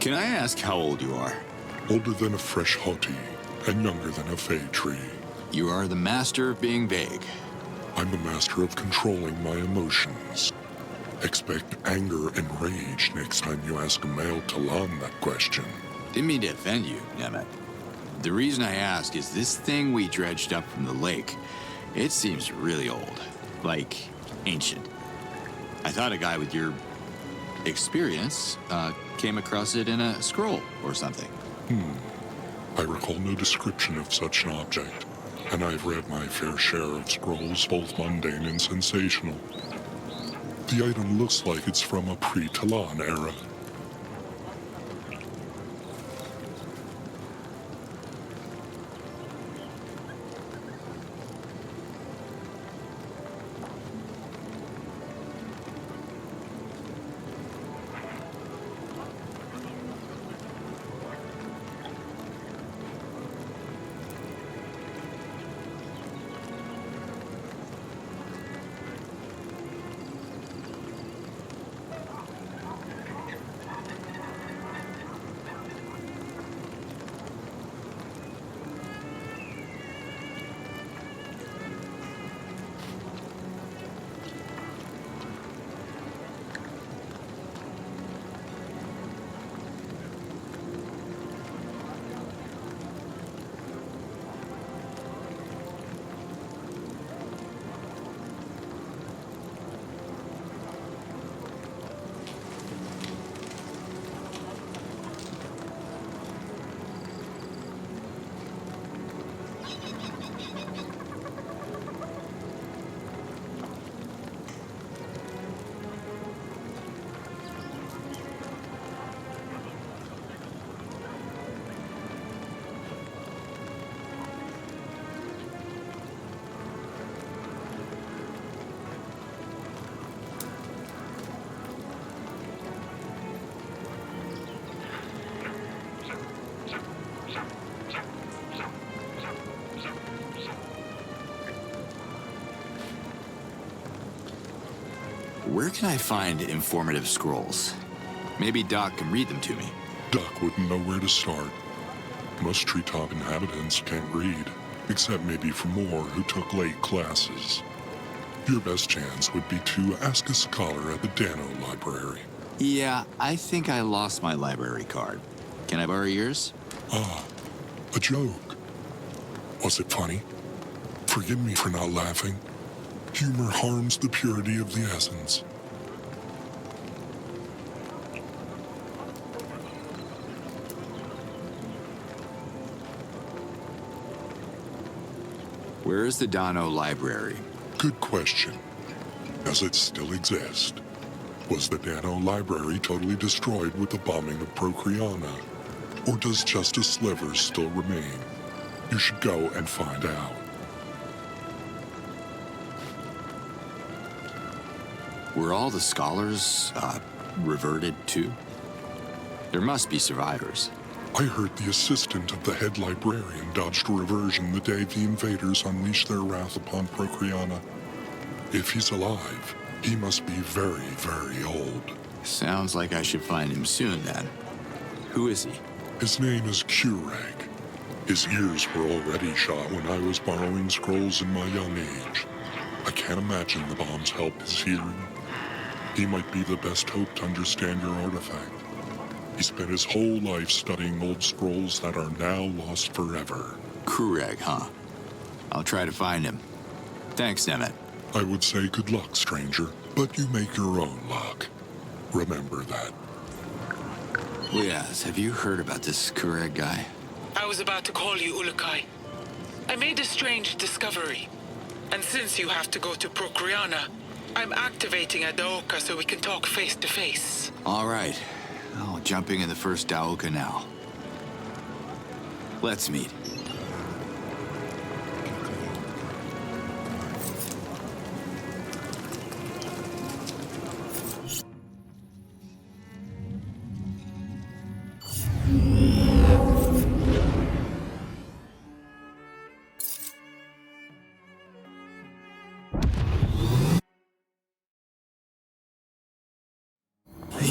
Can I ask how old you are? Older than a fresh hoti, and younger than a fay tree. You are the master of being vague. I'm the master of controlling my emotions. Expect anger and rage next time you ask a male Talon that question. Didn't mean to offend you, Nemeth. The reason I ask is this thing we dredged up from the lake, it seems really old. Like, ancient. I thought a guy with your experience came across it in a scroll or something. I recall no description of such an object, and I've read my fair share of scrolls, both mundane and sensational. The item looks like it's from a pre-Talon era. Where can I find informative scrolls? Maybe Doc can read them to me. Doc wouldn't know where to start. Most treetop inhabitants can't read, except maybe for more who took late classes. Your best chance would be to ask a scholar at the Dano Library. Yeah, I think I lost my library card. Can I borrow yours? Ah, a joke. Was it funny? Forgive me for not laughing. Humor harms the purity of the essence. Where is the Dano Library? Good question. Does it still exist? Was the Dano Library totally destroyed with the bombing of Procreana? Or does just a sliver still remain? You should go and find out. Were all the scholars, reverted too? There must be survivors. I heard the assistant of the head librarian dodged a reversion the day the invaders unleashed their wrath upon Procreana. If he's alive, he must be very, very old. Sounds like I should find him soon, then. Who is he? His name is Curag. His ears were already shot when I was borrowing scrolls in my young age. I can't imagine the bombs helped his hearing. He might be the best hope to understand your artifact. He spent his whole life studying old scrolls that are now lost forever. Curag, huh? I'll try to find him. Thanks, Nemeth. I would say good luck, stranger, but you make your own luck. Remember that. Liaz, have you heard about this Curag guy? I was about to call you, Ulukai. I made a strange discovery. And since you have to go to Procreana, I'm activating a Daoka so we can talk face to face. All right. Oh, jumping in the first Daoka now. Let's meet.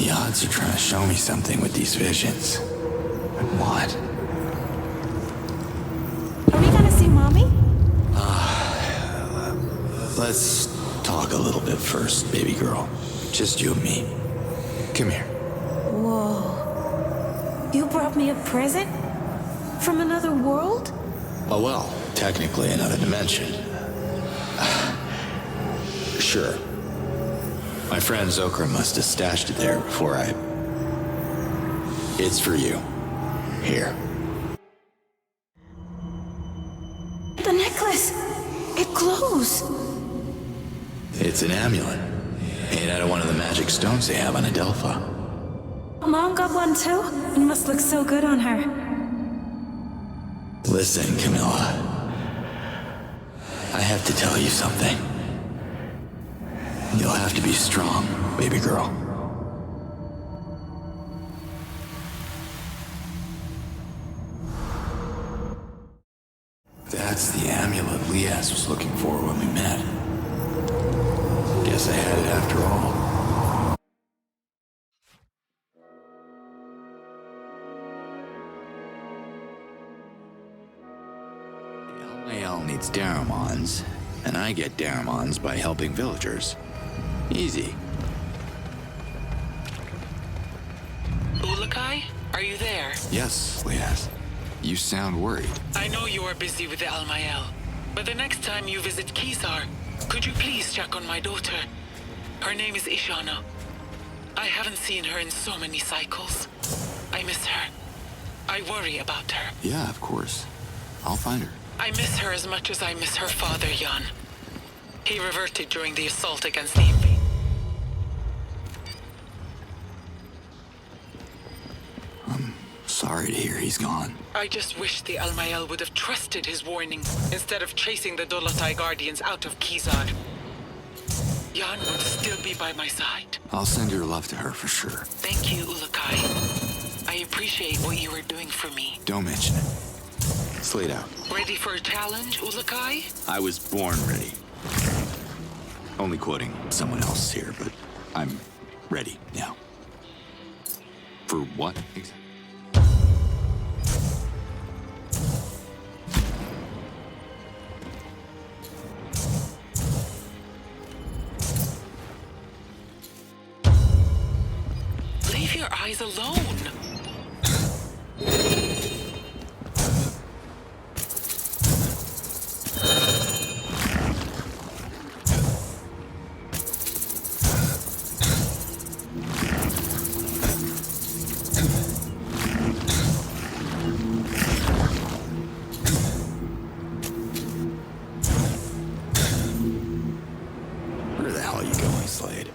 The odds are trying to show me something with these visions. But what? Are we gonna see Mommy? Let's talk a little bit first, baby girl. Just you and me. Come here. Whoa. You brought me a present? From another world? Oh, well, technically another dimension. Sure. My friend Zokra must have stashed it there before I... It's for you. Here. The necklace! It glows! It's an amulet. Made out of one of the magic stones they have on Adelpha. Mom got one too? It must look so good on her. Listen, Camilla. I have to tell you something. You'll have to be strong, baby girl. That's the amulet Lias was looking for when we met. Guess I had it after all. Aeolus needs Daramons, and I get Daramons by helping villagers. Easy. Ulukai, are you there? Yes, Lias. You sound worried. I know you are busy with the Almael, but the next time you visit Kisar, could you please check on my daughter? Her name is Ishana. I haven't seen her in so many cycles. I miss her. I worry about her. Yeah, of course. I'll find her. I miss her as much as I miss her father, Jan. He reverted during the assault against the Impi. I'm sorry to hear he's gone. I just wish the Almael would have trusted his warnings instead of chasing the Dolotai Guardians out of Kisar. Jan would still be by my side. I'll send your love to her for sure. Thank you, Ulukai. I appreciate what you are doing for me. Don't mention it. Slate out. Ready for a challenge, Ulukai? I was born ready. Only quoting someone else here, but I'm ready now. For what exactly? Leave your eyes alone. Where the hell are you going, Slade?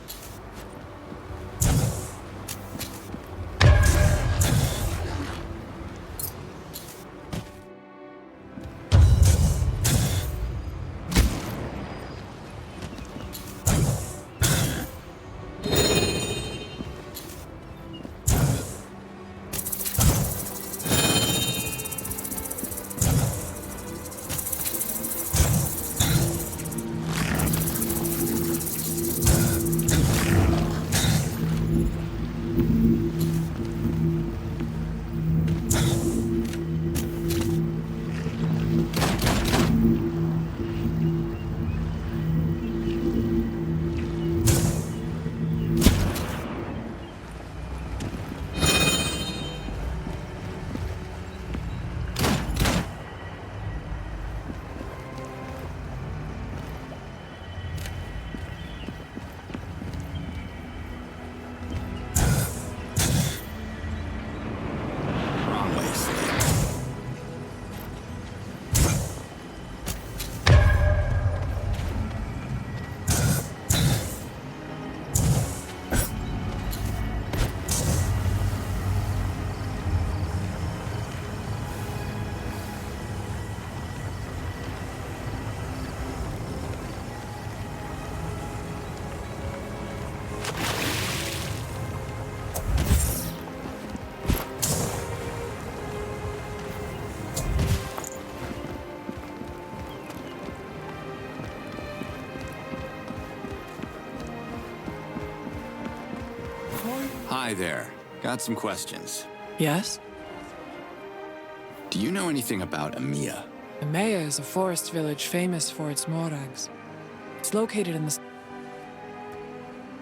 Hi there. Got some questions. Yes? Do you know anything about Amia? Amaya is a forest village famous for its morags. It's located in the...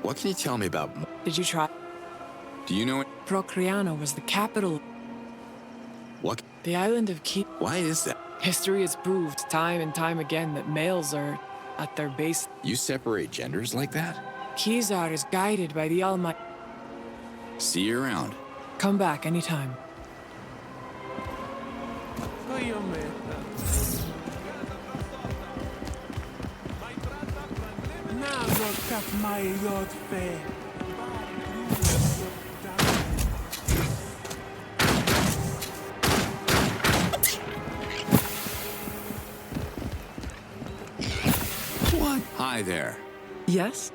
What can you tell me about... Did you try? Do you know it? Procreano was the capital. What? The island of Ki... Why is that? History has proved time and time again that males are at their base. You separate genders like that? Kizar is guided by the Almighty. See you around. Come back anytime. What? Hi there. Yes?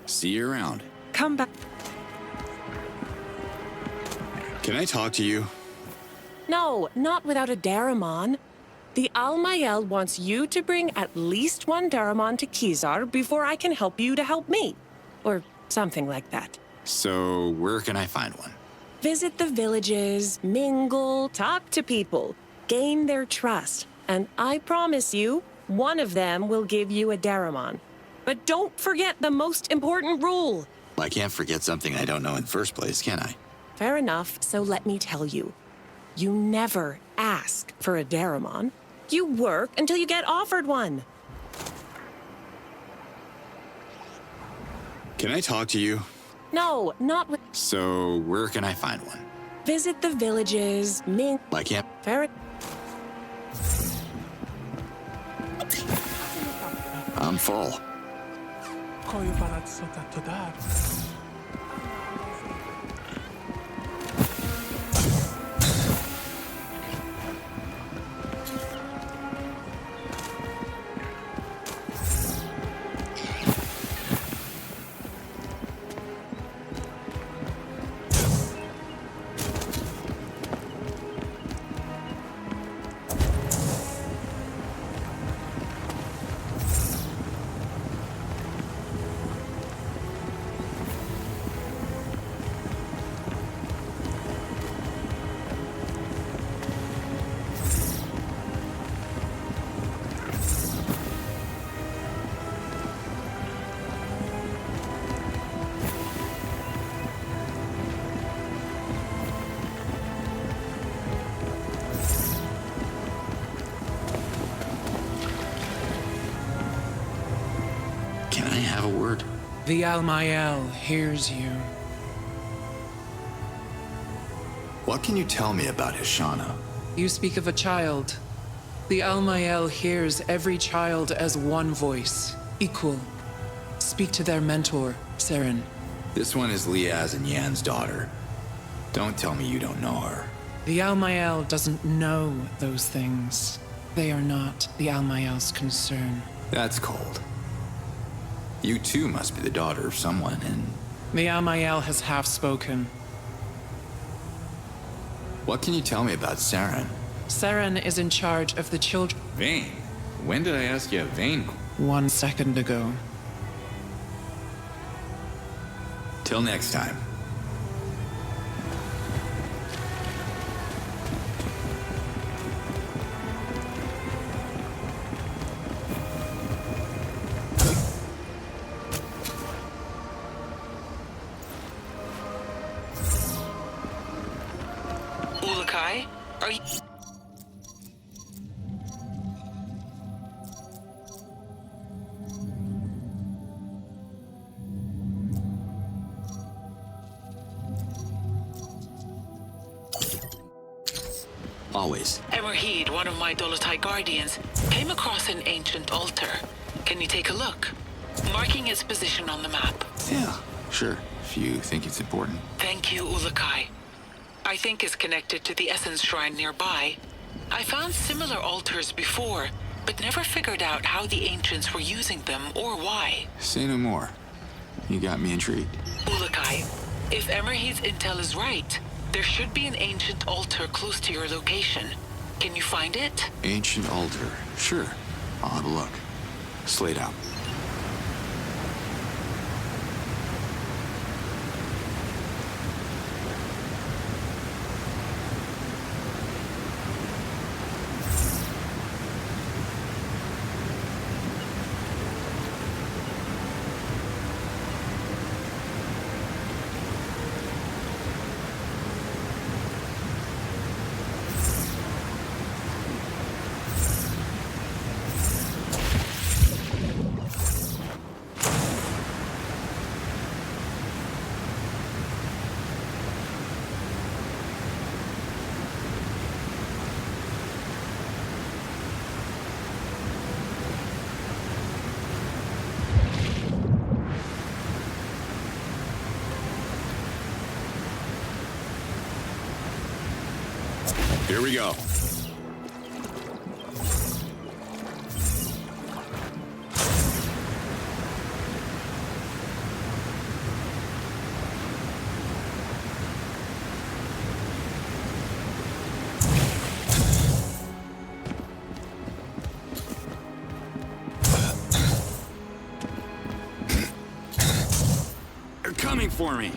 See you around. Come back. Can I talk to you? No, not without a Daramon. The Almayel wants you to bring at least one Daramon to Kizar before I can help you to help me. Or something like that. So, where can I find one? Visit the villages, mingle, talk to people, gain their trust, and I promise you, one of them will give you a Daramon. But don't forget the most important rule. I can't forget something I don't know in the first place, can I? Fair enough, so let me tell you. You never ask for a Daramon. You work until you get offered one. Can I talk to you? No, not with... So, where can I find one? Visit the villages, I can't... Fair... I'm full. The Almayel hears you. What can you tell me about Hishana? You speak of a child. The Almayel hears every child as one voice, equal. Speak to their mentor, Seren. This one is Liaz and Yan's daughter. Don't tell me you don't know her. The Almayel doesn't know those things. They are not the Almayel's concern. That's cold. You too must be the daughter of someone, and... The Almayel has half spoken. What can you tell me about Seren? Seren is in charge of the children. Vayne? When did I ask you a Vayne? 1 second ago. Till next time. Are you... Always. Emerheed, one of my Dolotai guardians, came across an ancient altar. Can you take a look? Marking its position on the map. Yeah, sure. If you think it's important. Thank you, Ulukai. I think it's connected to the Essence Shrine nearby. I found similar altars before, but never figured out how the ancients were using them or why. Say no more. You got me intrigued. Ulukai, if Emerheed's intel is right, there should be an ancient altar close to your location. Can you find it? Ancient altar. Sure. I'll have a look. Slate out. Here we go. They're coming for me.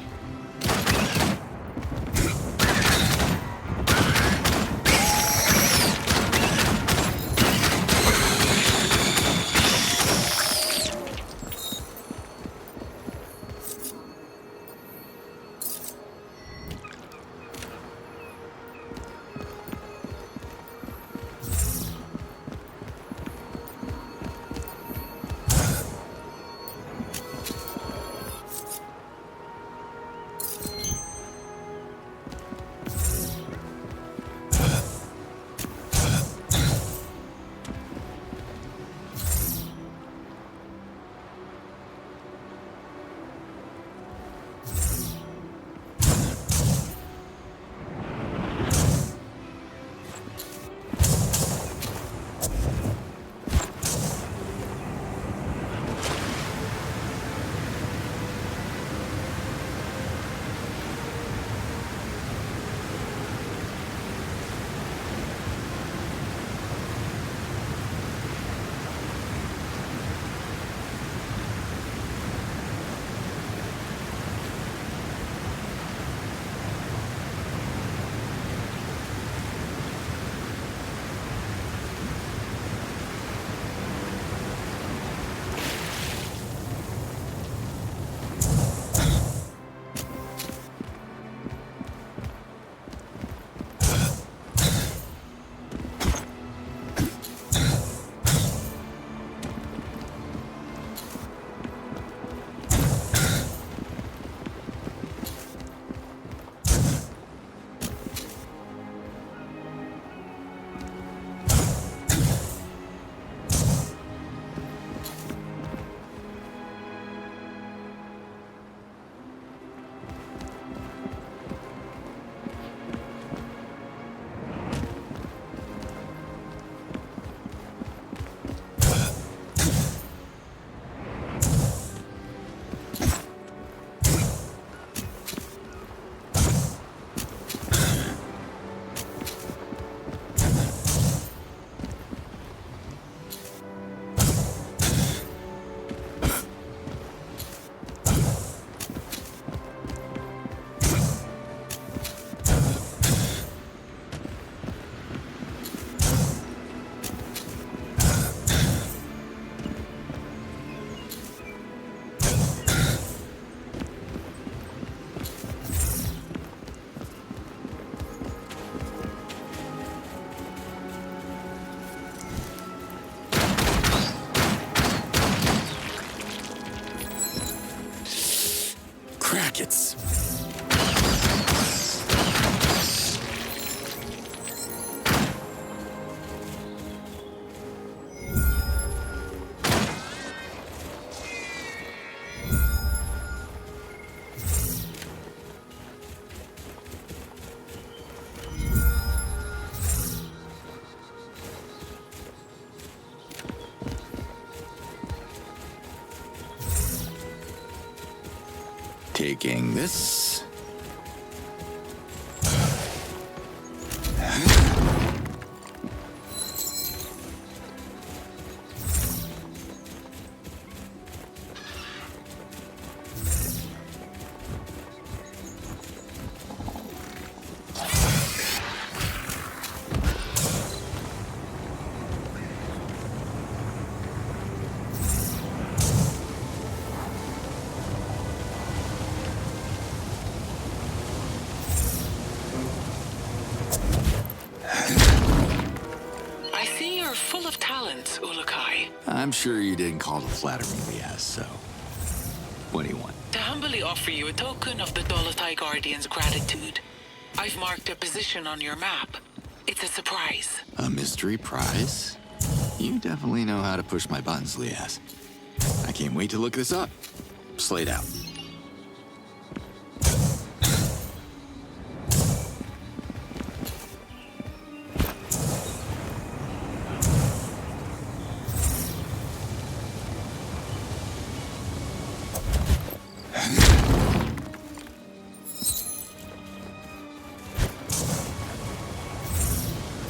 Crackets. Taking this. Full of talent, Ulukai. I'm sure you didn't call to flatter me, Liaz, so... What do you want? To humbly offer you a token of the Dolotai Guardian's gratitude. I've marked a position on your map. It's a surprise. A mystery prize? You definitely know how to push my buttons, Liaz. I can't wait to look this up. Slate out.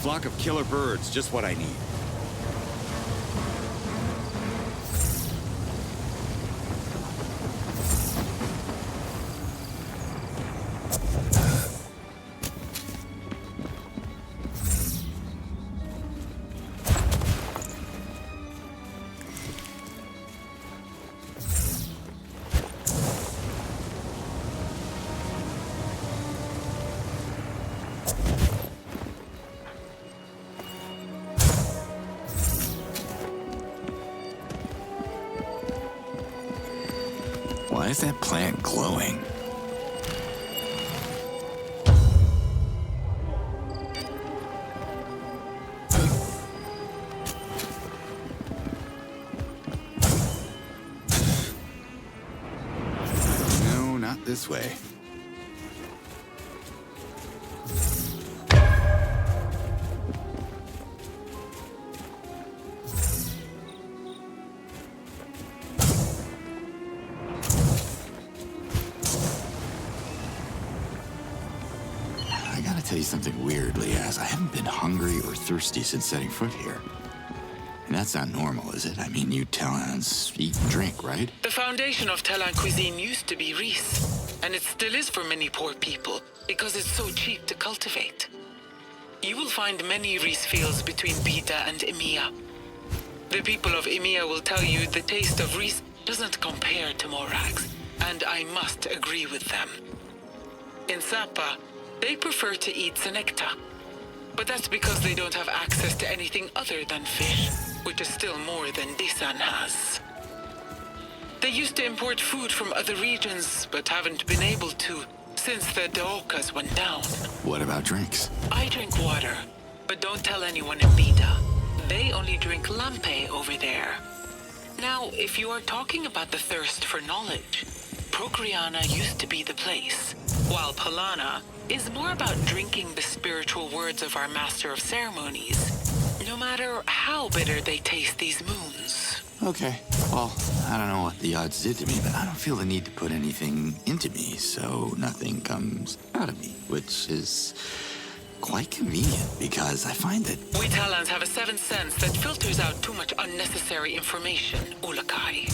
flock of killer birds, just what I need. Why is that plant glowing? No, not this way. Tell you something weird, Liaz. I haven't been hungry or thirsty since setting foot here. And that's not normal, is it? I mean, you Talans eat and drink, right? The foundation of Talan cuisine used to be Reese, and it still is for many poor people because it's so cheap to cultivate. You will find many Reese fields between Bida and Emia. The people of Emia will tell you the taste of Reese doesn't compare to Morags, and I must agree with them. In Sapa, they prefer to eat Senecta, but that's because they don't have access to anything other than fish, which is still more than Disan has. They used to import food from other regions, but haven't been able to since the Daokas went down. What about drinks? I drink water, but don't tell anyone in Bida. They only drink lampe over there. Now, if you are talking about the thirst for knowledge, Procreana used to be the place, while Palana is more about drinking the spiritual words of our Master of Ceremonies, no matter how bitter they taste these moons. Okay, well, I don't know what the odds did to me, but I don't feel the need to put anything into me, so nothing comes out of me, which is quite convenient, because I find that... We Talans have a seventh sense that filters out too much unnecessary information, Ulakai.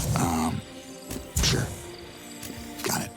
Sure. Got it.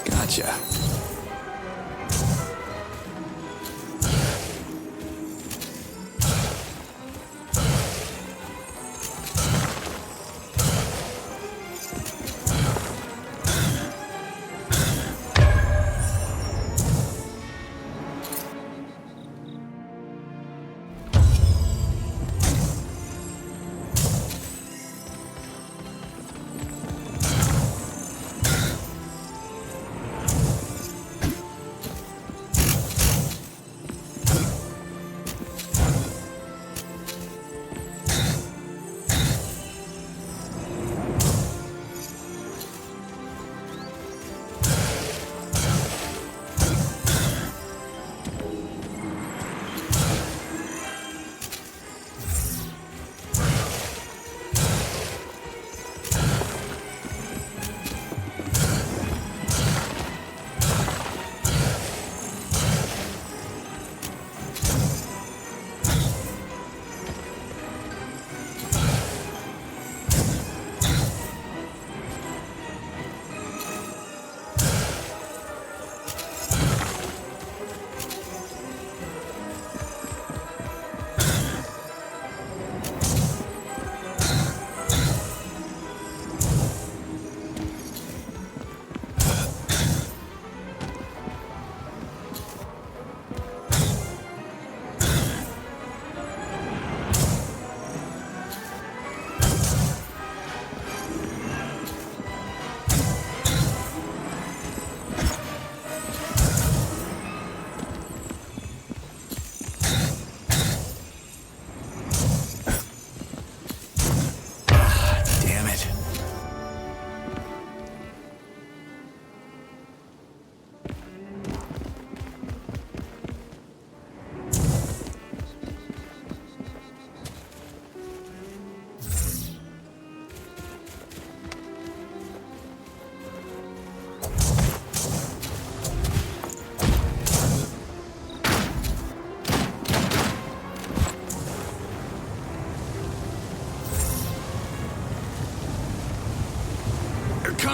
Gotcha.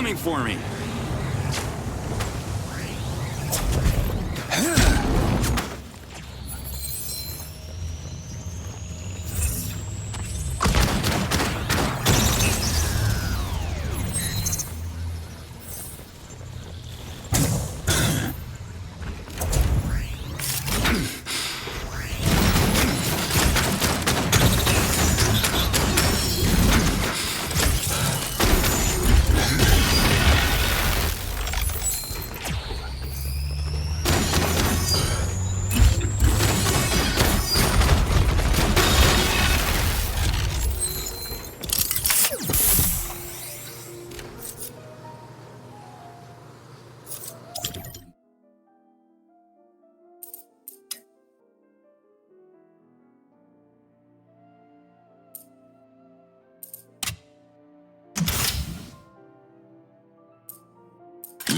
coming for me.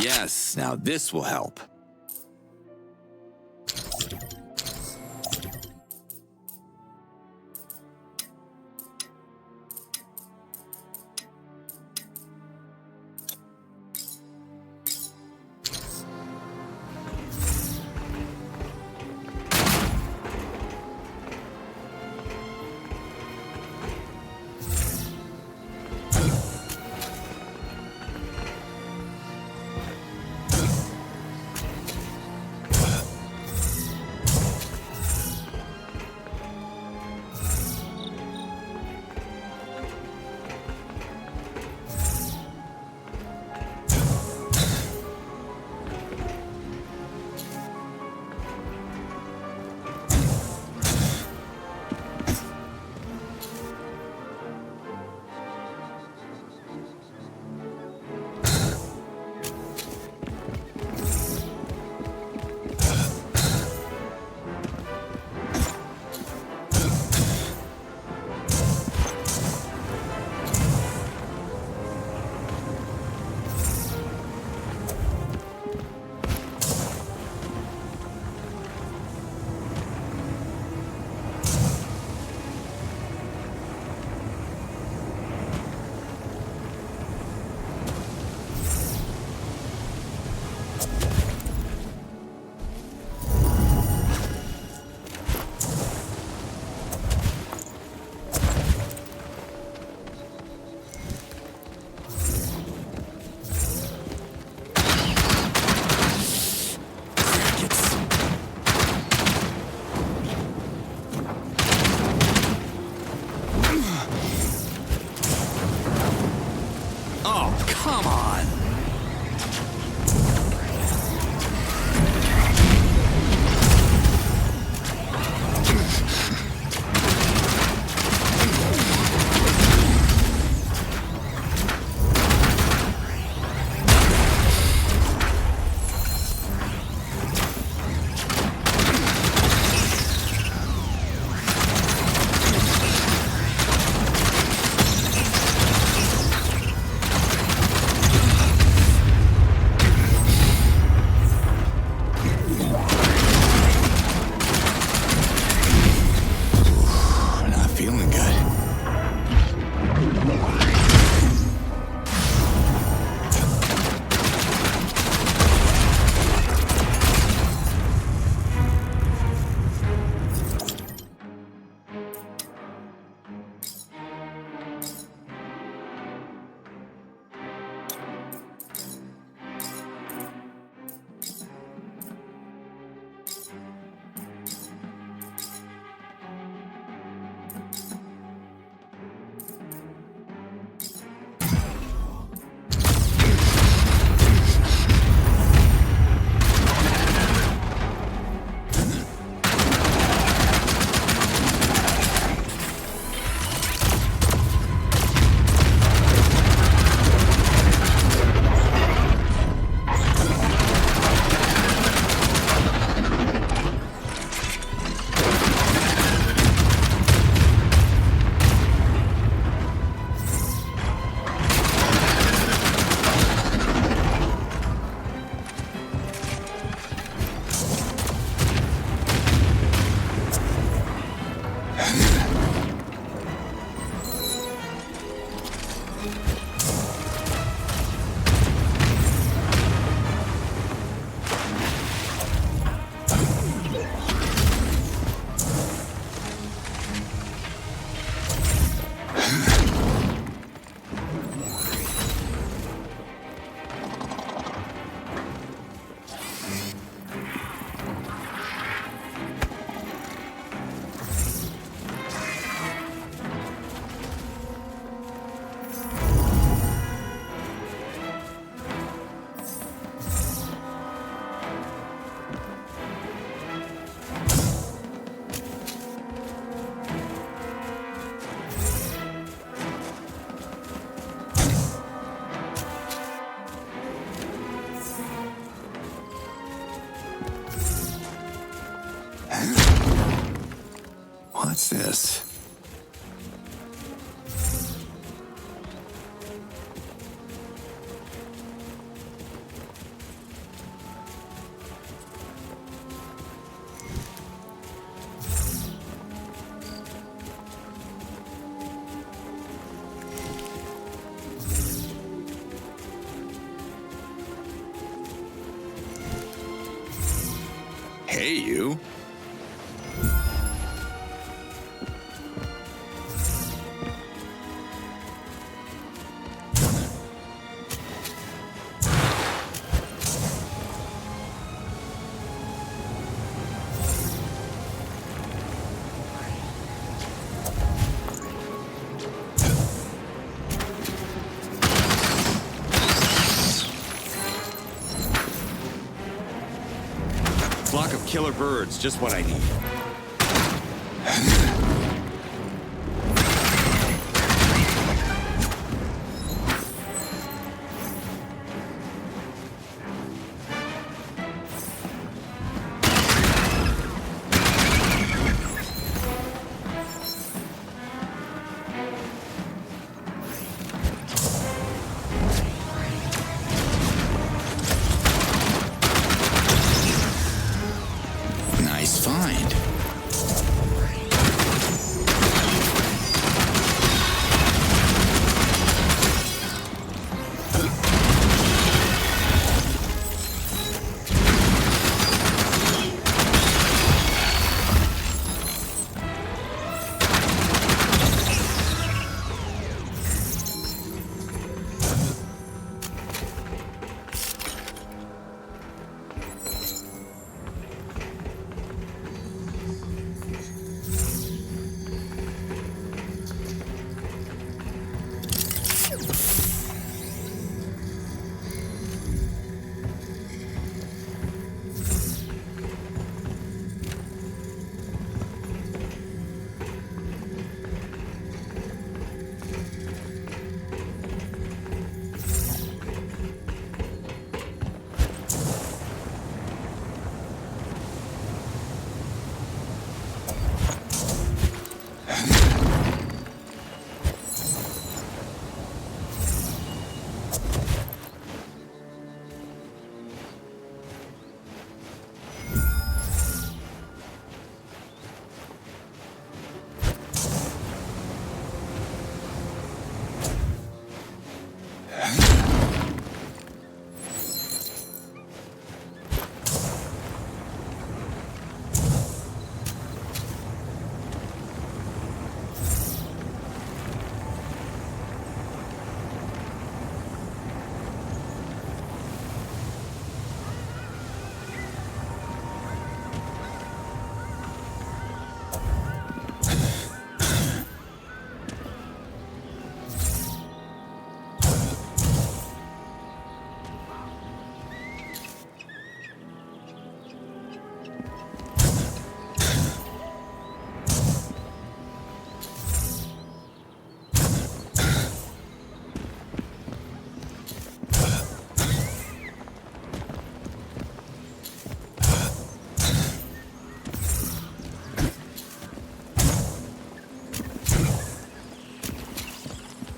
Yes, now this will help. What's this? Hey, you. Flock of killer birds, just what I need. Nice find.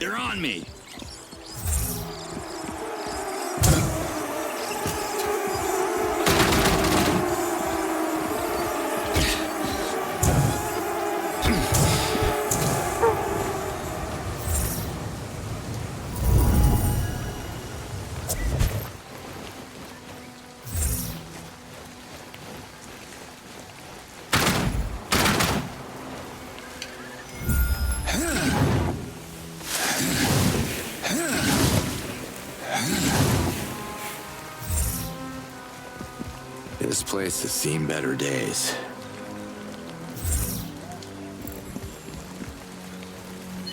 They're on me. This place has seen better days.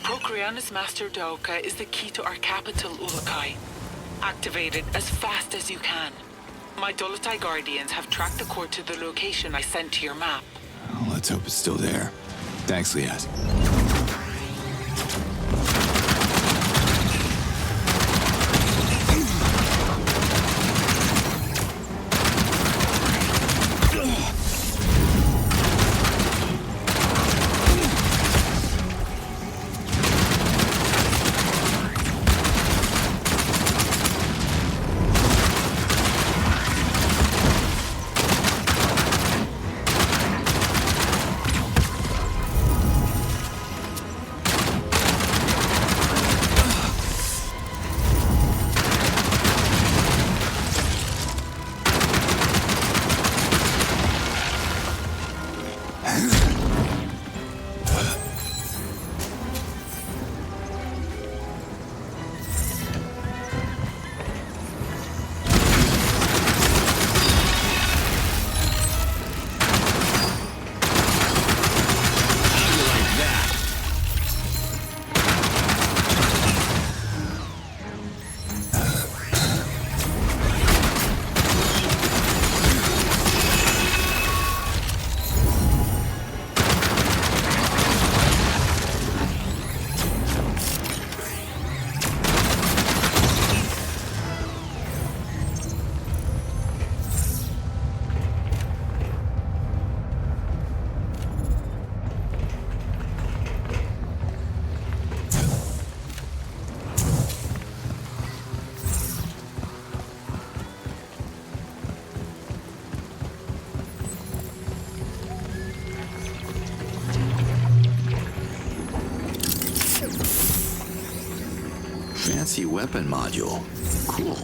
Procreanus Master Daoka is the key to our capital, Ulukai. Activate it as fast as you can. My Dolotai Guardians have tracked the core to the location I sent to your map. Well, let's hope it's still there. Thanks, Liaz. Fancy weapon module. Cool.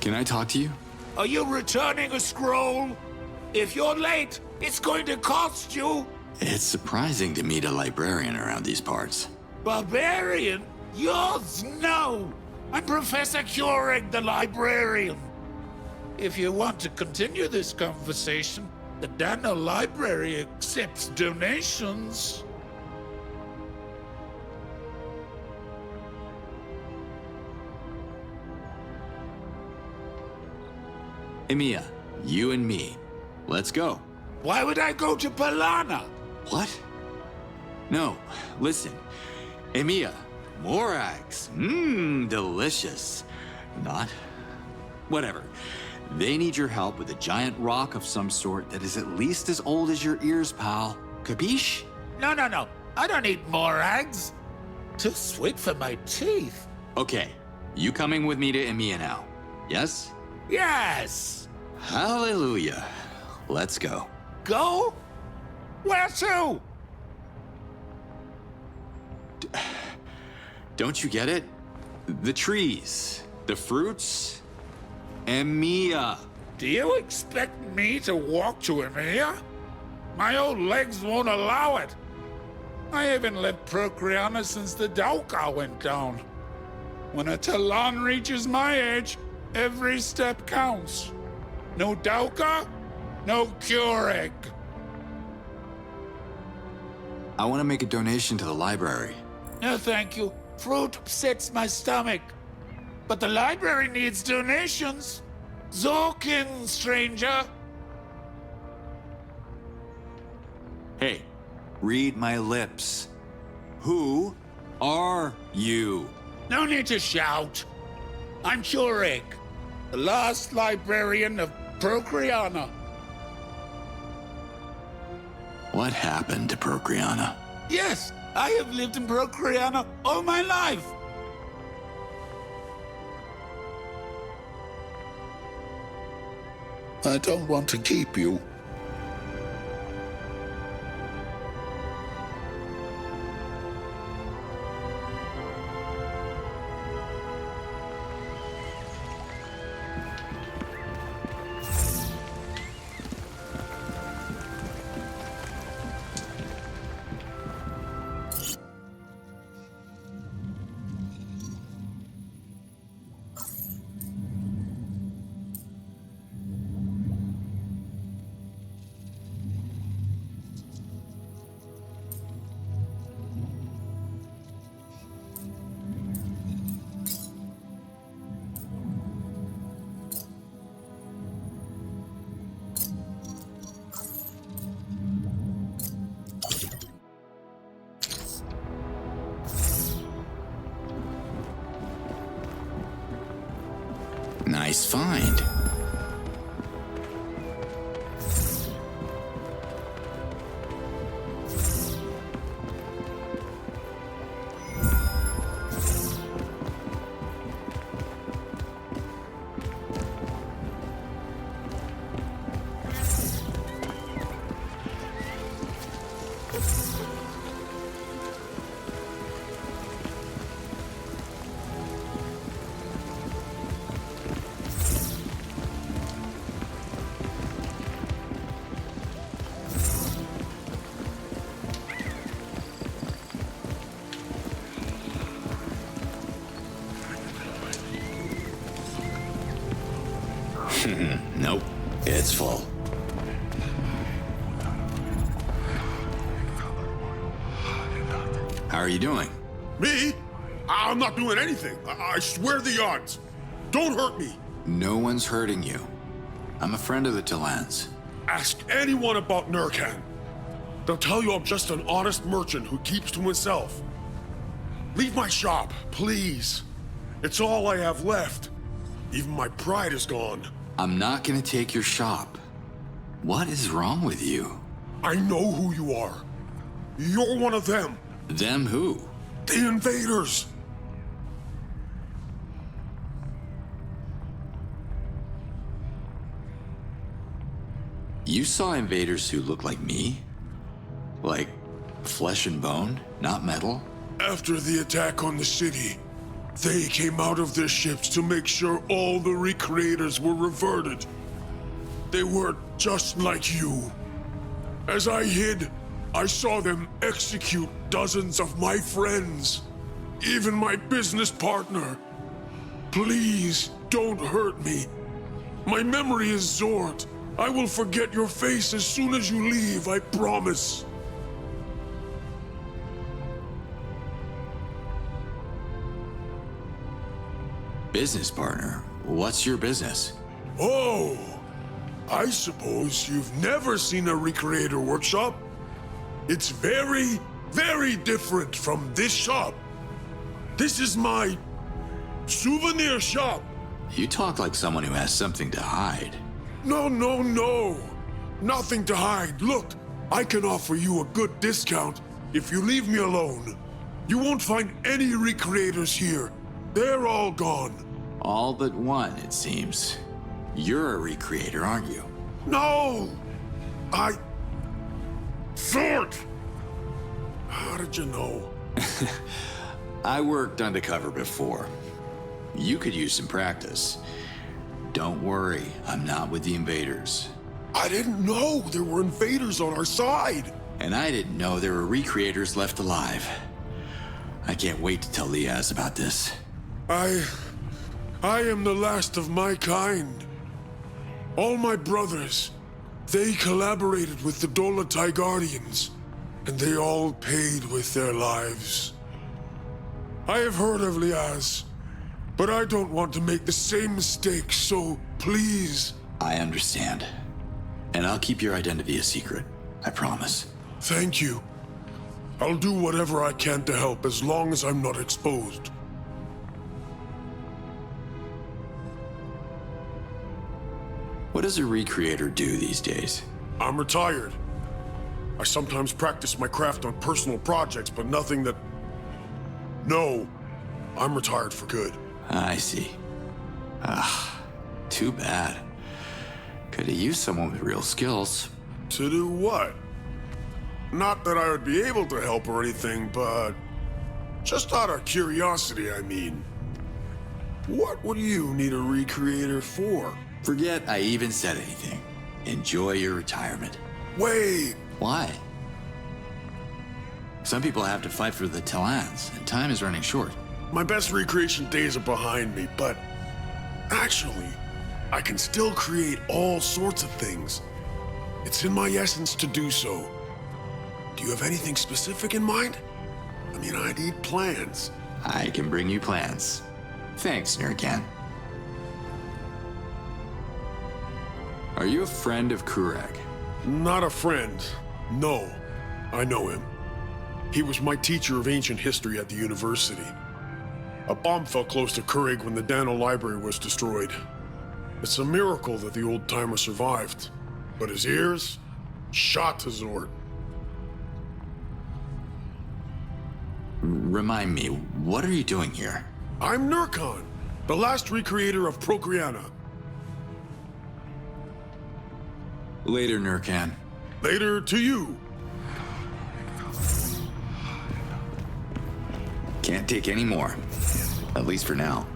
Can I talk to you? Are you returning a scroll? If you're late, it's going to cost you. It's surprising to meet a librarian around these parts. Barbarian? Yours? No! I'm Professor Keurig, the librarian. If you want to continue this conversation, the Dano Library accepts donations. Emiya, you and me. Let's go. Why would I go to Palana? What? No, listen. Emiya, Morags. Delicious. Not? Whatever. They need your help with a giant rock of some sort that is at least as old as your ears, pal. Capiche? No. I don't need Morags. Too sweet for my teeth. Okay, you coming with me to Emiya now? Yes? Yes! Hallelujah. Let's go. Go? Where to? Don't you get it? The trees, the fruits, Emiya. Do you expect me to walk to Emiya? My old legs won't allow it. I haven't left Procreana since the Dauka went down. When a Talon reaches my age, every step counts. No Dauka, no Keurig. I want to make a donation to the library. No, thank you. Fruit upsets my stomach. But the library needs donations. Zorkin, stranger. Hey, read my lips. Who are you? No need to shout. I'm Keurig, the last librarian of Procreana. What happened to Procreana? Yes, I have lived in Procreana all my life. I don't want to keep you. Nice find. It's full. How are you doing? Me? I'm not doing anything. I swear the odds. Don't hurt me. No one's hurting you. I'm a friend of the Talans. Ask anyone about Nurkan. They'll tell you I'm just an honest merchant who keeps to himself. Leave my shop, please. It's all I have left. Even my pride is gone. I'm not gonna take your shop. What is wrong with you? I know who you are. You're one of them. Them who? The invaders. You saw invaders who look like me? Like flesh and bone, not metal? After the attack on the city, they came out of their ships to make sure all the recreators were reverted. They were just like you. As I hid, I saw them execute dozens of my friends, even my business partner. Please don't hurt me. My memory is Zord. I will forget your face as soon as you leave, I promise. Business partner? What's your business? Oh, I suppose you've never seen a recreator workshop? It's very, very different from this shop. This is my souvenir shop. You talk like someone who has something to hide. No. Nothing to hide. Look, I can offer you a good discount if you leave me alone. You won't find any recreators here. They're all gone. All but one, it seems. You're a recreator, aren't you? No! Sword! How did you know? I worked undercover before. You could use some practice. Don't worry, I'm not with the invaders. I didn't know there were invaders on our side. And I didn't know there were recreators left alive. I can't wait to tell Liaz about this. I am the last of my kind. All my brothers, they collaborated with the Dolotai Guardians, and they all paid with their lives. I have heard of Liaz, but I don't want to make the same mistake, so please. I understand. And I'll keep your identity a secret, I promise. Thank you. I'll do whatever I can to help as long as I'm not exposed. What does a recreator do these days? I'm retired. I sometimes practice my craft on personal projects, but nothing that... No, I'm retired for good. I see. Too bad. Could have used someone with real skills. To do what? Not that I would be able to help or anything, but... just out of curiosity, I mean. What would you need a recreator for? Forget I even said anything. Enjoy your retirement. Wait! Why? Some people have to fight for the Talans, and time is running short. My best recreation days are behind me, but... actually, I can still create all sorts of things. It's in my essence to do so. Do you have anything specific in mind? I mean, I need plans. I can bring you plans. Thanks, Nurkan. Are you a friend of Kurag? Not a friend. No. I know him. He was my teacher of ancient history at the university. A bomb fell close to Kurag when the Dano library was destroyed. It's a miracle that the old-timer survived. But his ears? Shot to Zord. Remind me, what are you doing here? I'm Nurkan, the last recreator of Procreana. Later, Nurkan. Later to you. Can't take any more. At least for now.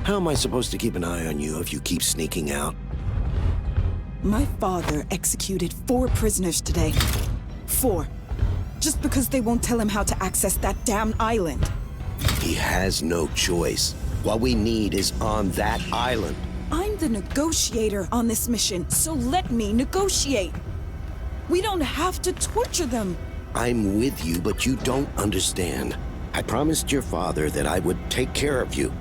How am I supposed to keep an eye on you if you keep sneaking out? My father executed 4 prisoners today. 4. Just because they won't tell him how to access that damn island. He has no choice. What we need is on that island. I'm the negotiator on this mission, so let me negotiate. We don't have to torture them. I'm with you, but you don't understand. I promised your father that I would take care of you.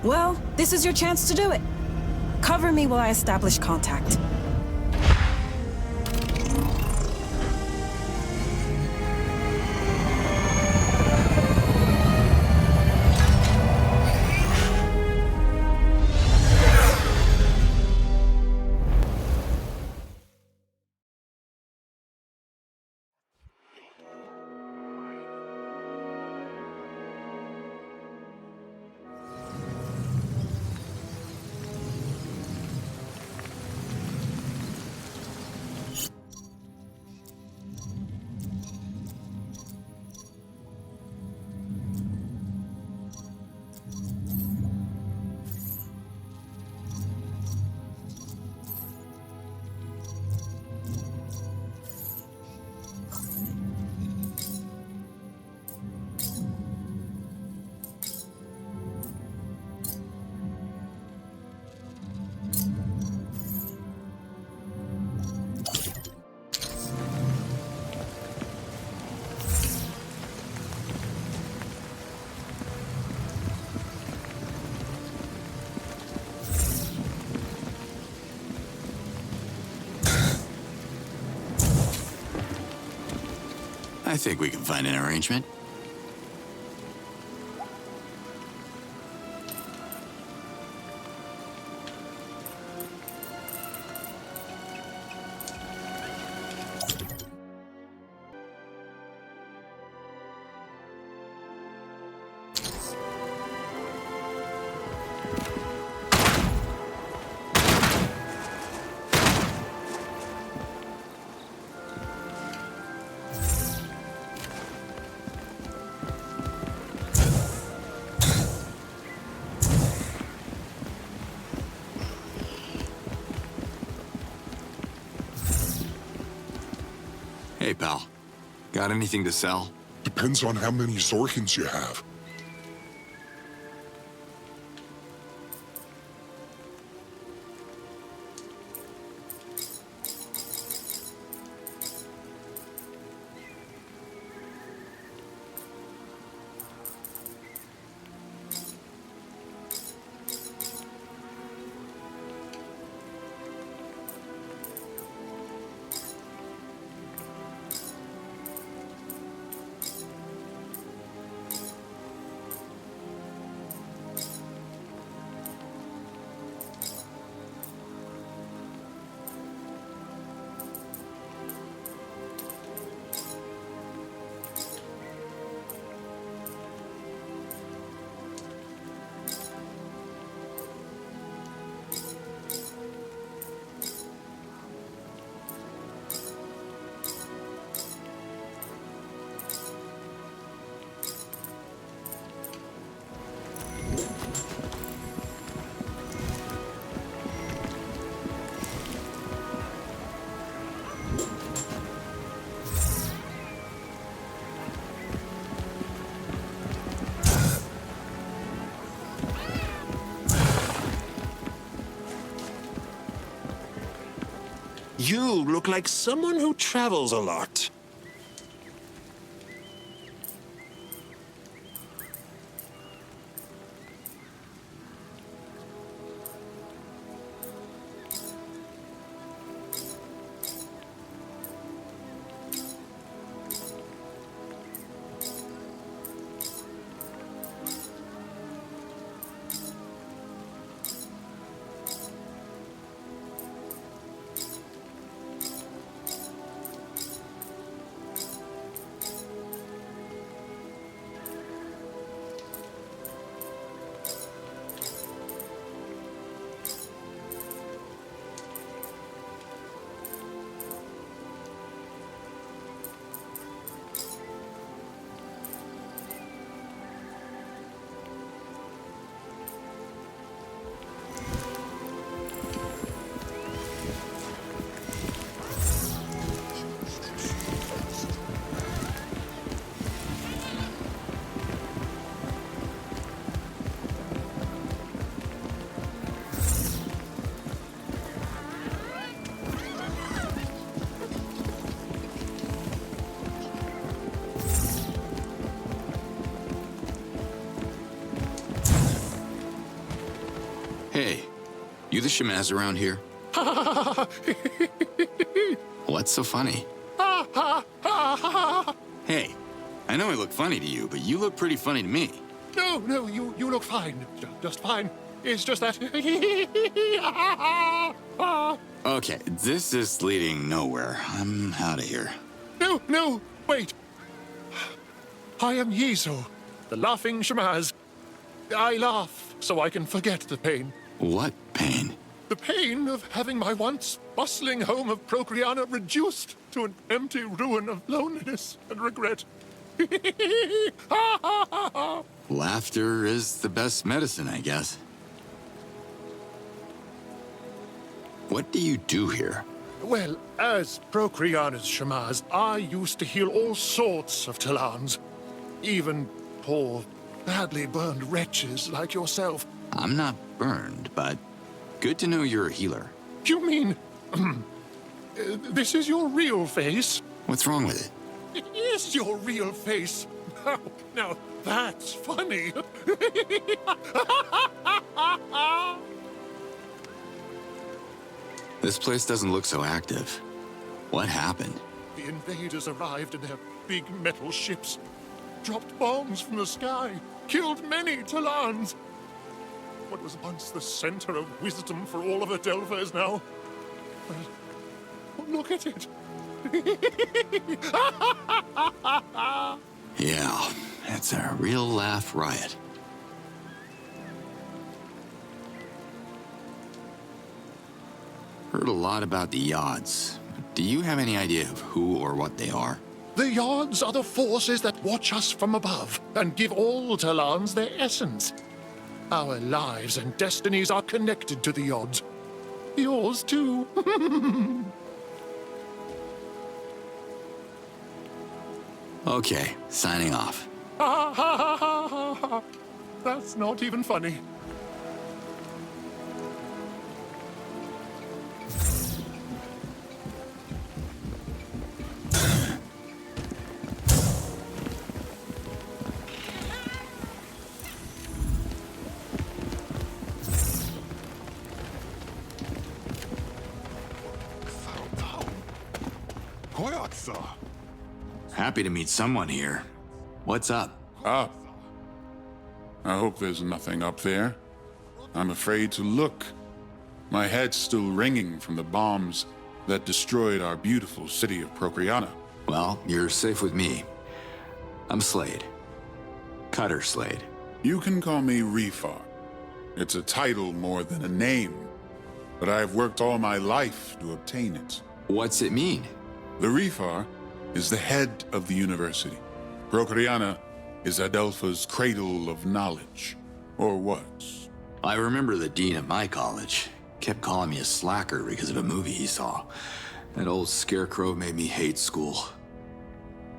Well, this is your chance to do it. Cover me while I establish contact. I think we can find an arrangement. Hey, pal. Got anything to sell? Depends on how many Zorkins you have. You look like someone who travels a lot. Hey, you the Shamaz around here? What's so funny? Hey, I know I look funny to you, but you look pretty funny to me. No, you look fine. Just fine. It's just that... Okay, this is leading nowhere. I'm out of here. No, wait. I am Yizo, the laughing Shamaz. I laugh so I can forget the pain. What pain? The pain of having my once bustling home of Procreana reduced to an empty ruin of loneliness and regret. Laughter is the best medicine, I guess. What do you do here? Well, as Procreana's Shamaz, I used to heal all sorts of Talans. Even poor, badly burned wretches like yourself. I'm not burned, but good to know you're a healer. You mean... this is your real face? What's wrong with it? It is your real face. Now that's funny. This place doesn't look so active. What happened? The invaders arrived in their big metal ships, dropped bombs from the sky, killed many Talans. What was once the center of wisdom for all of Adelpha is now... Well, look at it. Yeah, it's a real laugh riot. Heard a lot about the Yods. Do you have any idea of who or what they are? The Yods are the forces that watch us from above and give all Talans their essence. Our lives and destinies are connected to the Yods. Yours too. Okay, signing off. That's not even funny. Happy to meet someone here. What's up? Up? I hope there's nothing up there. I'm afraid to look. My head's still ringing from the bombs that destroyed our beautiful city of Procreana. Well, you're safe with me. I'm Slade. Cutter Slade. You can call me Refar. It's a title more than a name, but I've worked all my life to obtain it. What's it mean? The Refar is the head of the university. Procreana is Adelpha's cradle of knowledge, or was. I remember the dean of my college kept calling me a slacker because of a movie he saw. That old scarecrow made me hate school.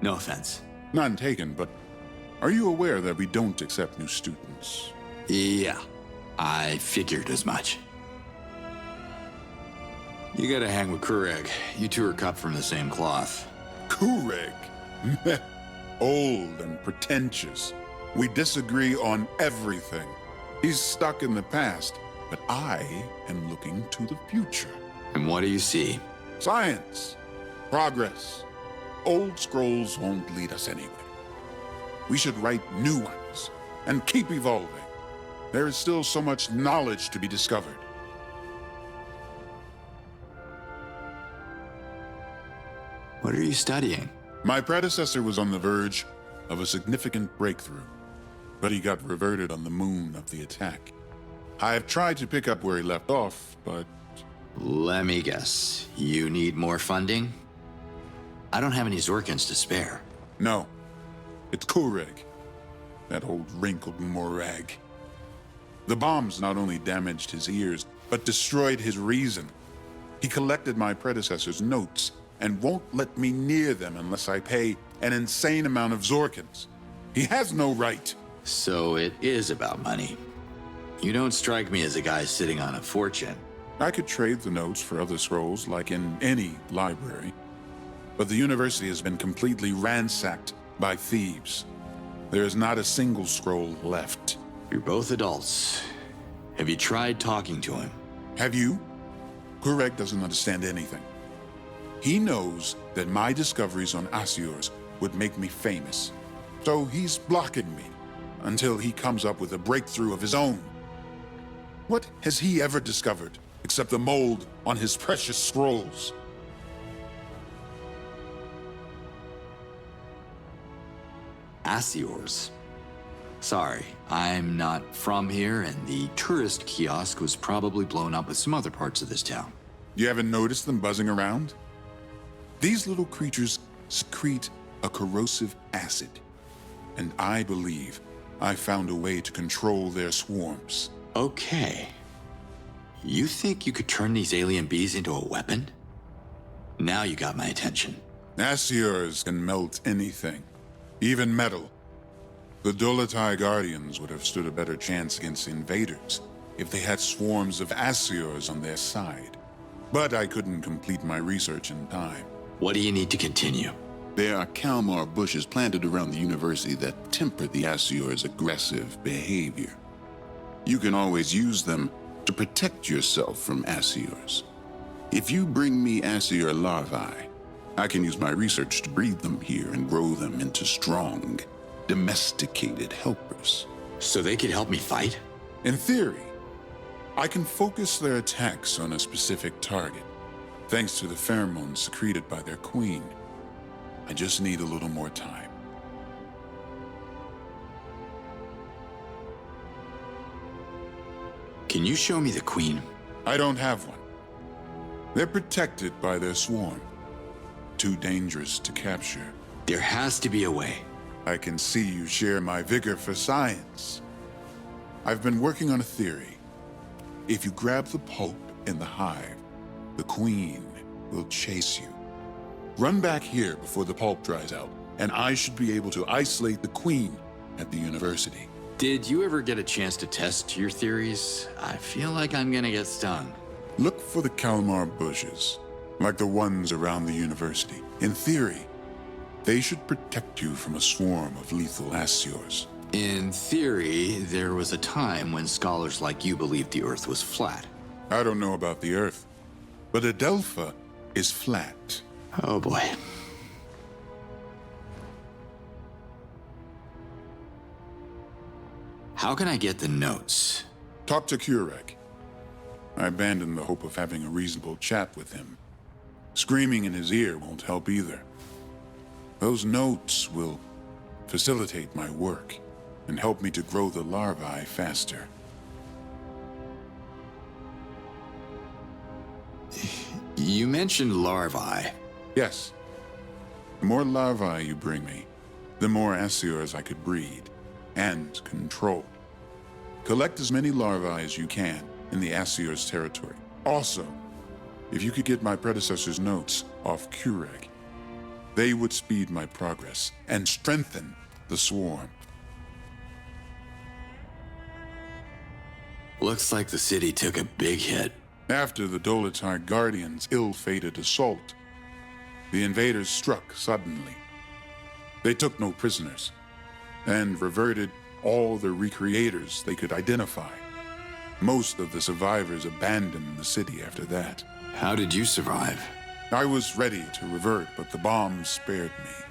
No offense. None taken, but are you aware that we don't accept new students? Yeah, I figured as much. You gotta hang with Kureg. You two are cut from the same cloth. Kureg? Old and pretentious. We disagree on everything. He's stuck in the past, but I am looking to the future. And what do you see? Science. Progress. Old scrolls won't lead us anywhere. We should write new ones and keep evolving. There is still so much knowledge to be discovered. What are you studying? My predecessor was on the verge of a significant breakthrough, but he got reverted on the moon of the attack. I have tried to pick up where he left off, but... Let me guess. You need more funding? I don't have any Zorkins to spare. No. It's Kureg. That old wrinkled morag. The bombs not only damaged his ears, but destroyed his reason. He collected my predecessor's notes and won't let me near them unless I pay an insane amount of Zorkins. He has no right. So it is about money. You don't strike me as a guy sitting on a fortune. I could trade the notes for other scrolls, like in any library. But the university has been completely ransacked by thieves. There is not a single scroll left. You're both adults. Have you tried talking to him? Have you? Kurek doesn't understand anything. He knows that my discoveries on Aeolus would make me famous. So he's blocking me until he comes up with a breakthrough of his own. What has he ever discovered except the mold on his precious scrolls? Aeolus. Sorry, I'm not from here, and the tourist kiosk was probably blown up with some other parts of this town. You haven't noticed them buzzing around? These little creatures secrete a corrosive acid, and I believe I found a way to control their swarms. Okay. You think you could turn these alien bees into a weapon? Now you got my attention. Aeolus can melt anything, even metal. The Dolotai Guardians would have stood a better chance against invaders if they had swarms of Aeolus on their side. But I couldn't complete my research in time. What do you need to continue? There are Kalmar bushes planted around the university that temper the Aeolus' aggressive behavior. You can always use them to protect yourself from Aeolus. If you bring me Aeolus larvae, I can use my research to breed them here and grow them into strong, domesticated helpers. So they could help me fight? In theory, I can focus their attacks on a specific target, thanks to the pheromones secreted by their queen. I just need a little more time. Can you show me the queen? I don't have one. They're protected by their swarm. Too dangerous to capture. There has to be a way. I can see you share my vigor for science. I've been working on a theory. If you grab the pulp in the hive, the queen will chase you. Run back here before the pulp dries out, and I should be able to isolate the queen at the university. Did you ever get a chance to test your theories? I feel like I'm gonna get stung. Look for the Kalmar bushes, like the ones around the university. In theory, they should protect you from a swarm of lethal Aeolus. In theory, there was a time when scholars like you believed the Earth was flat. I don't know about the Earth, but Adelpha is flat. Oh boy. How can I get the notes? Talk to Kurek. I abandoned the hope of having a reasonable chat with him. Screaming in his ear won't help either. Those notes will facilitate my work and help me to grow the larvae faster. You mentioned larvae. Yes. The more larvae you bring me, the more Aeolus I could breed and control. Collect as many larvae as you can in the Aeolus territory. Also, if you could get my predecessor's notes off Kurek, they would speed my progress and strengthen the swarm. Looks like the city took a big hit. After the Dolotai Guardians' ill-fated assault, the invaders struck suddenly. They took no prisoners, and reverted all the recreators they could identify. Most of the survivors abandoned the city after that. How did you survive? I was ready to revert, but the bombs spared me.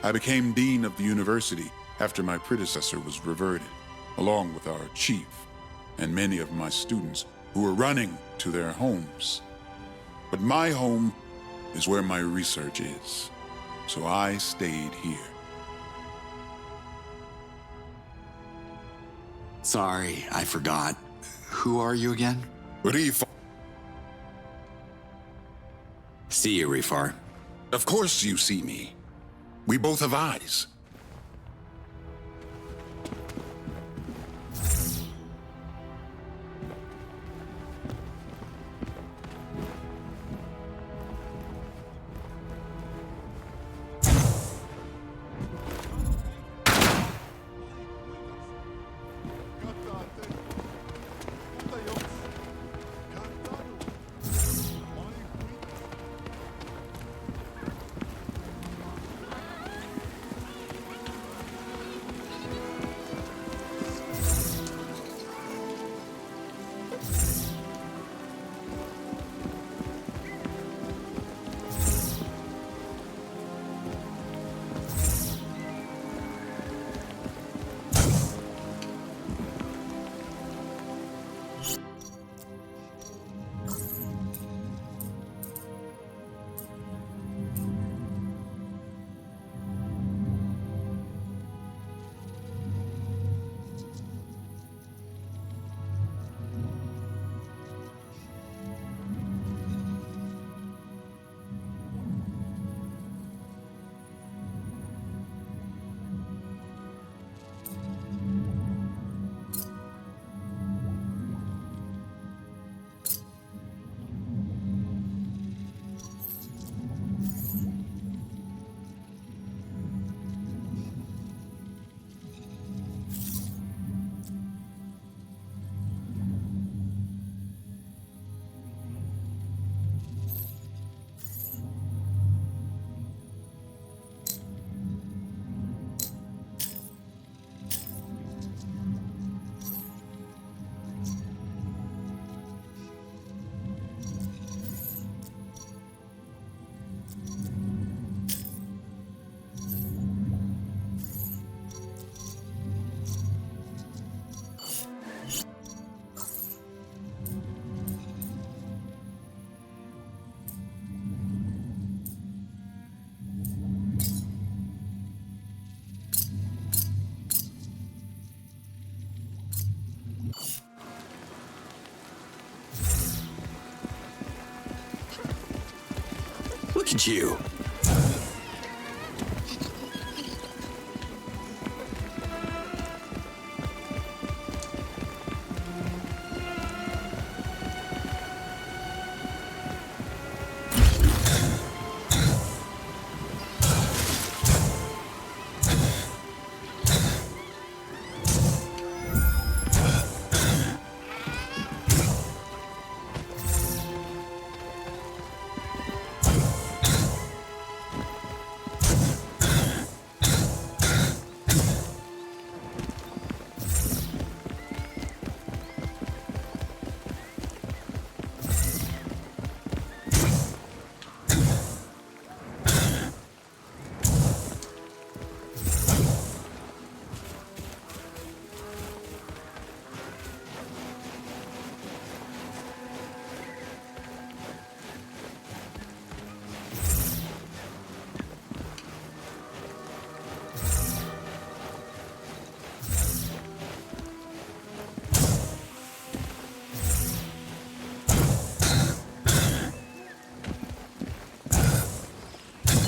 I became dean of the university after my predecessor was reverted, along with our chief and many of my students who were running to their homes. But my home is where my research is, so I stayed here. Sorry, I forgot. Who are you again? Rifar. See you, Rifar. Of course you see me. We both have eyes. Look at you.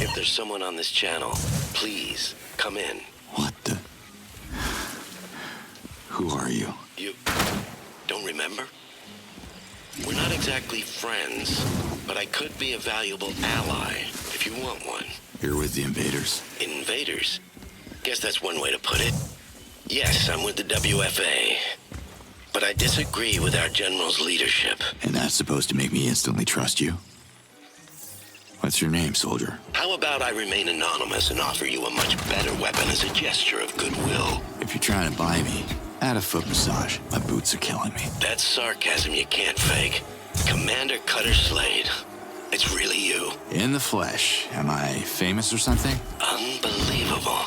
If there's someone on this channel, please, come in. What the? Who are you? You don't remember? We're not exactly friends, but I could be a valuable ally if you want one. You're with the invaders? Invaders? Guess that's one way to put it. Yes, I'm with the WFA. But I disagree with our general's leadership. And that's supposed to make me instantly trust you? What's your name, soldier? How about I remain anonymous and offer you a much better weapon as a gesture of goodwill? If you're trying to buy me, add a foot massage. My boots are killing me. That's sarcasm you can't fake. Commander Cutter Slade. It's really you. In the flesh. Am I famous or something? Unbelievable.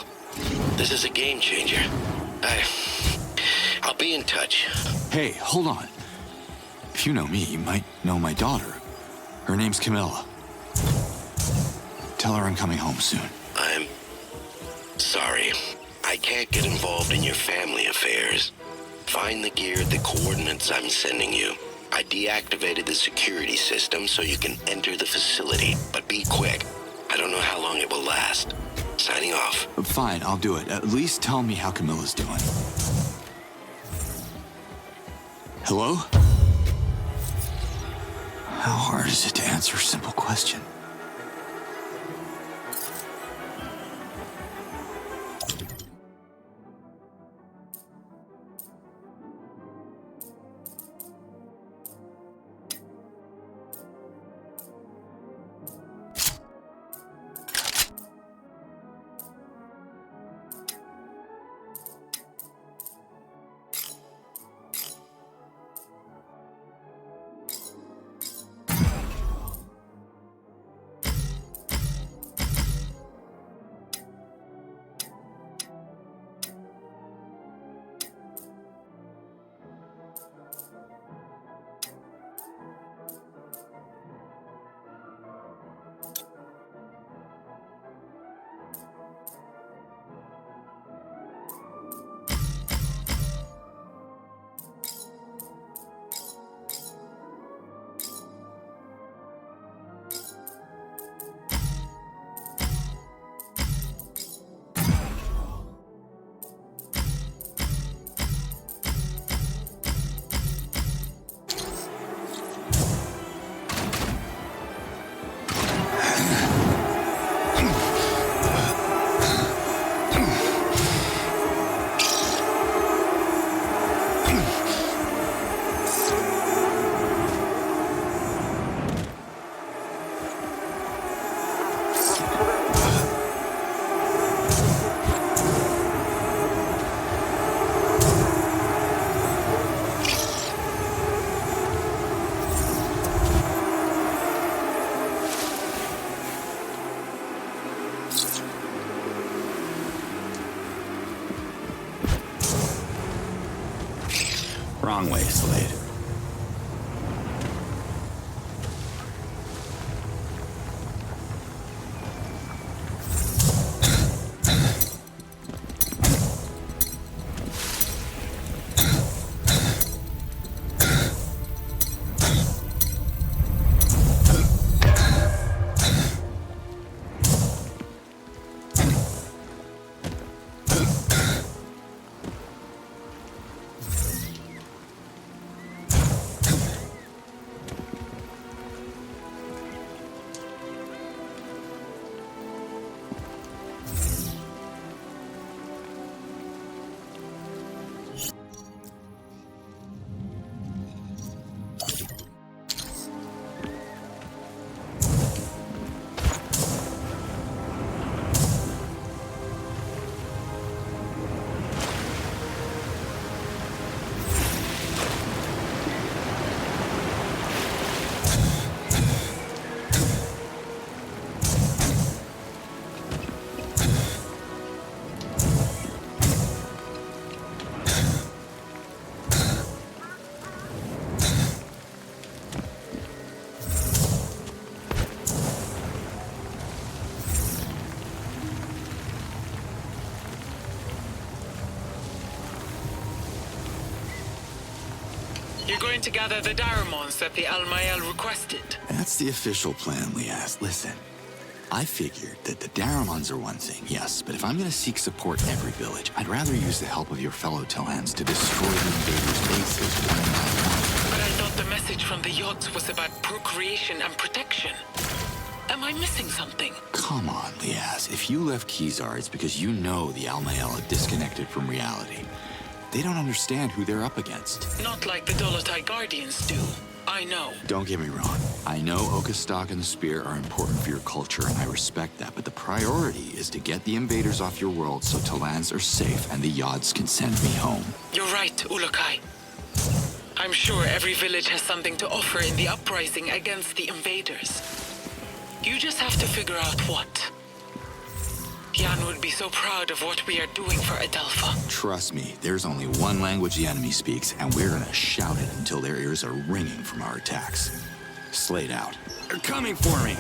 This is a game changer. I'll be in touch. Hey, hold on. If you know me, you might know my daughter. Her name's Camilla. Tell her I'm coming home soon. I'm sorry. I can't get involved in your family affairs. Find the gear at the coordinates I'm sending you. I deactivated the security system so you can enter the facility, but be quick. I don't know how long it will last. Signing off. Fine, I'll do it. At least tell me how Camilla's doing. Hello? How hard is it to answer a simple question? Wrong way, Slade. You're going to gather the Daramons that the Almael requested. That's the official plan, Liaz. Listen, I figured that the Daramons are one thing, yes, but if I'm gonna seek support in every village, I'd rather use the help of your fellow Tellans to destroy the invaders' bases one by one. But I thought the message from the yachts was about procreation and protection. Am I missing something? Come on, Liaz. If you left Kezar, it's because you know the Almael are disconnected from reality. They don't understand who they're up against. Not like the Dolotai Guardians do. I know. Don't get me wrong. I know Outcast and the Spear are important for your culture, and I respect that, but the priority is to get the invaders off your world so Tellans are safe and the Yods can send me home. You're right, Ulukai. I'm sure every village has something to offer in the uprising against the invaders. You just have to figure out what. Jan would be so proud of what we are doing for Adelpha. Trust me, there's only one language the enemy speaks, and we're gonna shout it until their ears are ringing from our attacks. Slayed out. They're coming for me!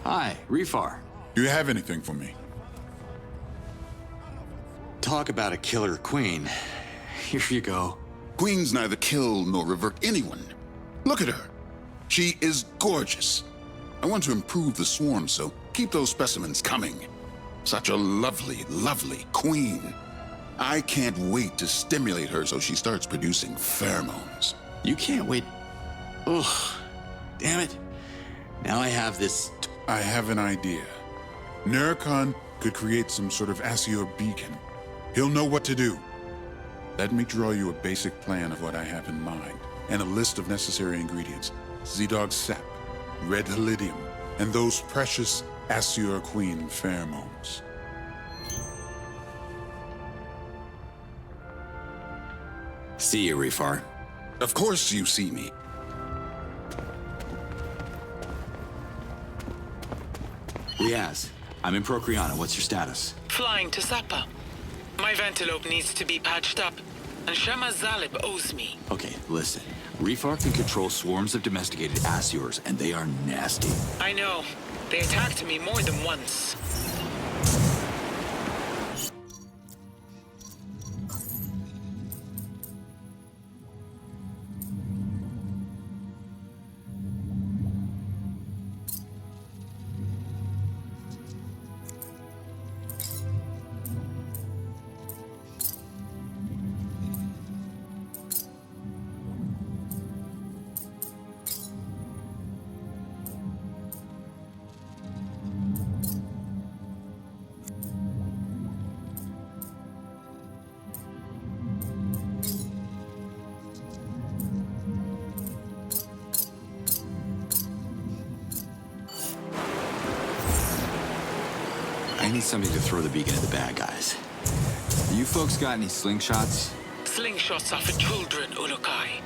Hi, Refar. Do you have anything for me? Talk about a killer queen. Here you go. Queens neither kill nor revert anyone. Look at her. She is gorgeous. I want to improve the swarm, so keep those specimens coming. Such a lovely, lovely queen. I can't wait to stimulate her so she starts producing pheromones. You can't wait. Ugh. Damn it. Now I have this. I have an idea. Nerkon could create some sort of Aeolus beacon. He'll know what to do. Let me draw you a basic plan of what I have in mind, and a list of necessary ingredients. Z-Dog sap, red helidium, and those precious Aeolus Queen pheromones. See you, Refar. Of course you see me. Liaz, I'm in Procreana. What's your status? Flying to Sapa. My ventilope needs to be patched up, and Shama Zalib owes me. Okay, listen. Refar can control swarms of domesticated Aeolus, and they are nasty. I know. They attacked me more than once. need something to throw the beacon at the bad guys. You folks got any slingshots? Slingshots are for children, Ulukai.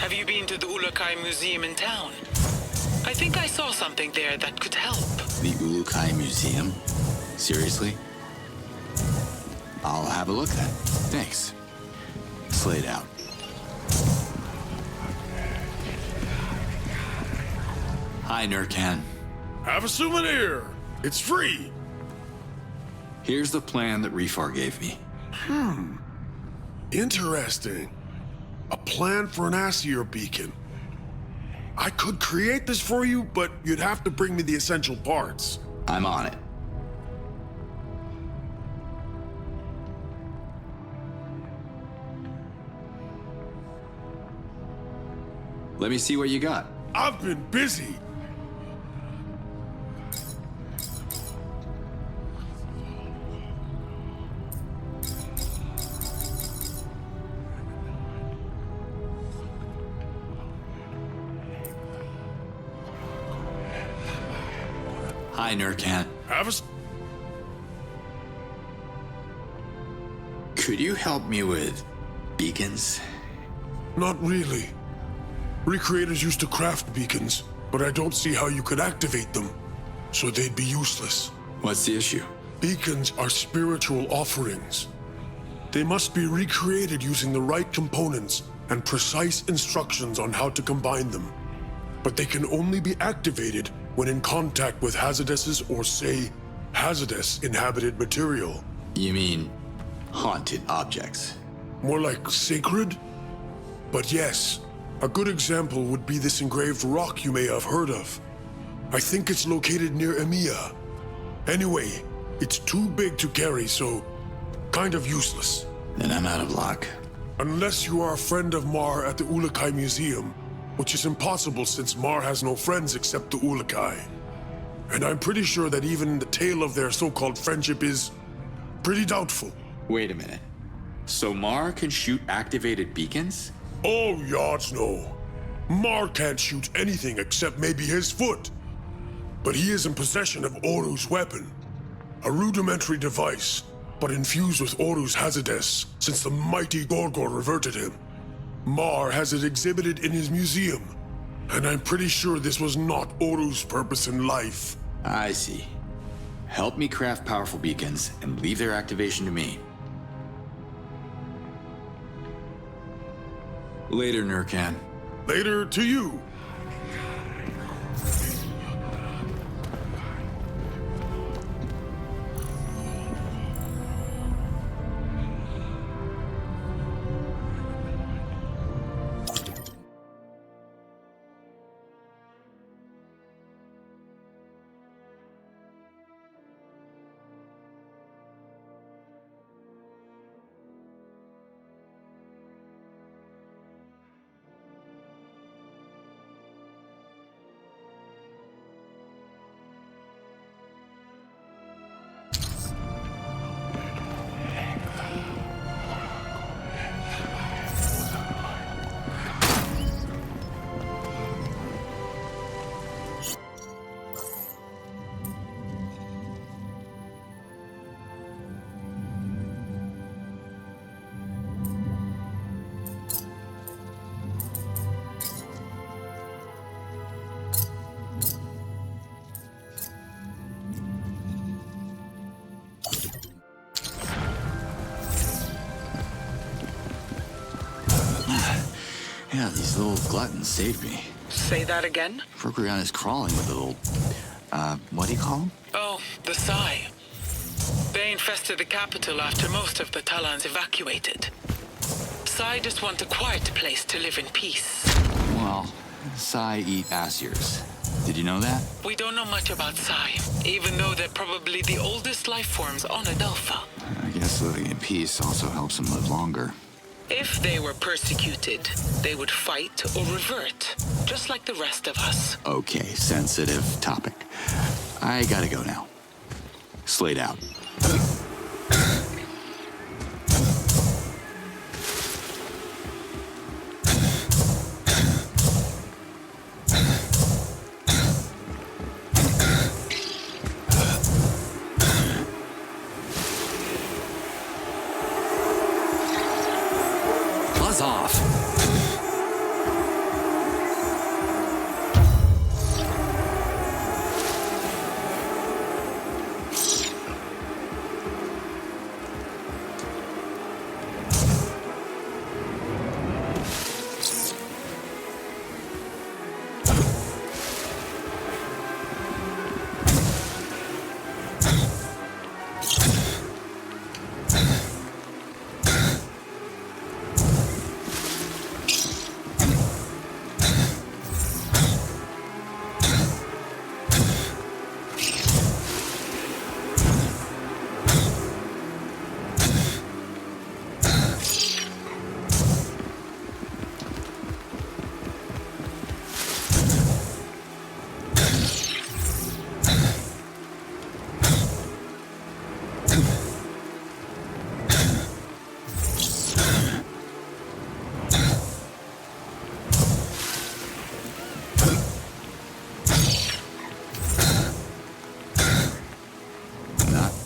Have you been to the Ulukai Museum in town? I think I saw something there that could help. The Ulukai Museum? Seriously? I'll have a look then. Thanks. Slayed out. Hi, Nurkan. Have a souvenir. It's free. Here's the plan that Refar gave me. Interesting. A plan for an Aeolus beacon. I could create this for you, but you'd have to bring me the essential parts. I'm on it. Let me see what you got. I've been busy. Hi, Nurkan. Could you help me with beacons? Not really. Recreators used to craft beacons, but I don't see how you could activate them, so they'd be useless. What's the issue? Beacons are spiritual offerings. They must be recreated using the right components and precise instructions on how to combine them. But they can only be activated when in contact with hazardous or, say, hazardous inhabited material. You mean haunted objects? More like sacred? But yes, a good example would be this engraved rock you may have heard of. I think it's located near Emiya. Anyway, it's too big to carry, so kind of useless. Then I'm out of luck. Unless you are a friend of Mar at the Ulukai Museum, which is impossible since Mar has no friends except the Ulukai. And I'm pretty sure that even the tale of their so-called friendship is pretty doubtful. Wait a minute. So Mar can shoot activated beacons? Oh, yards no. Mar can't shoot anything except maybe his foot. But he is in possession of Oru's weapon. A rudimentary device, but infused with Oru's hazardous since the mighty Gorgor reverted him. Mar has it exhibited in his museum, and I'm pretty sure this was not Oru's purpose in life. I see. Help me craft powerful beacons and leave their activation to me. Later, Nurkan. Later to you. Yeah, these little gluttons saved me. Say that again? Procreon is crawling with a little, what do you call them? Oh, the Psy. They infested the capital after most of the Talons evacuated. Psy just want a quiet place to live in peace. Well, Psy eat Aeolus. Did you know that? We don't know much about Psy, even though they're probably the oldest life forms on Adelpha. I guess living in peace also helps them live longer. If they were persecuted, they would fight or revert, just like the rest of us. Okay, sensitive topic. I gotta go now. Slayed out.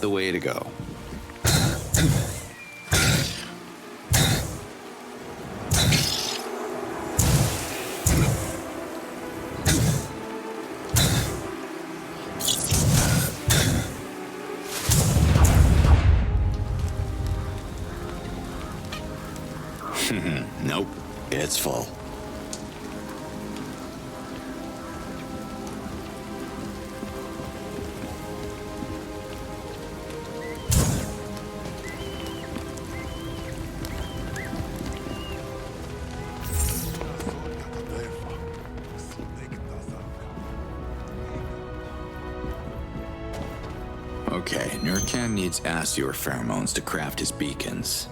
the way to go. Nope, it's full. Okay, Nurkan needs Aeolus pheromones to craft his beacons.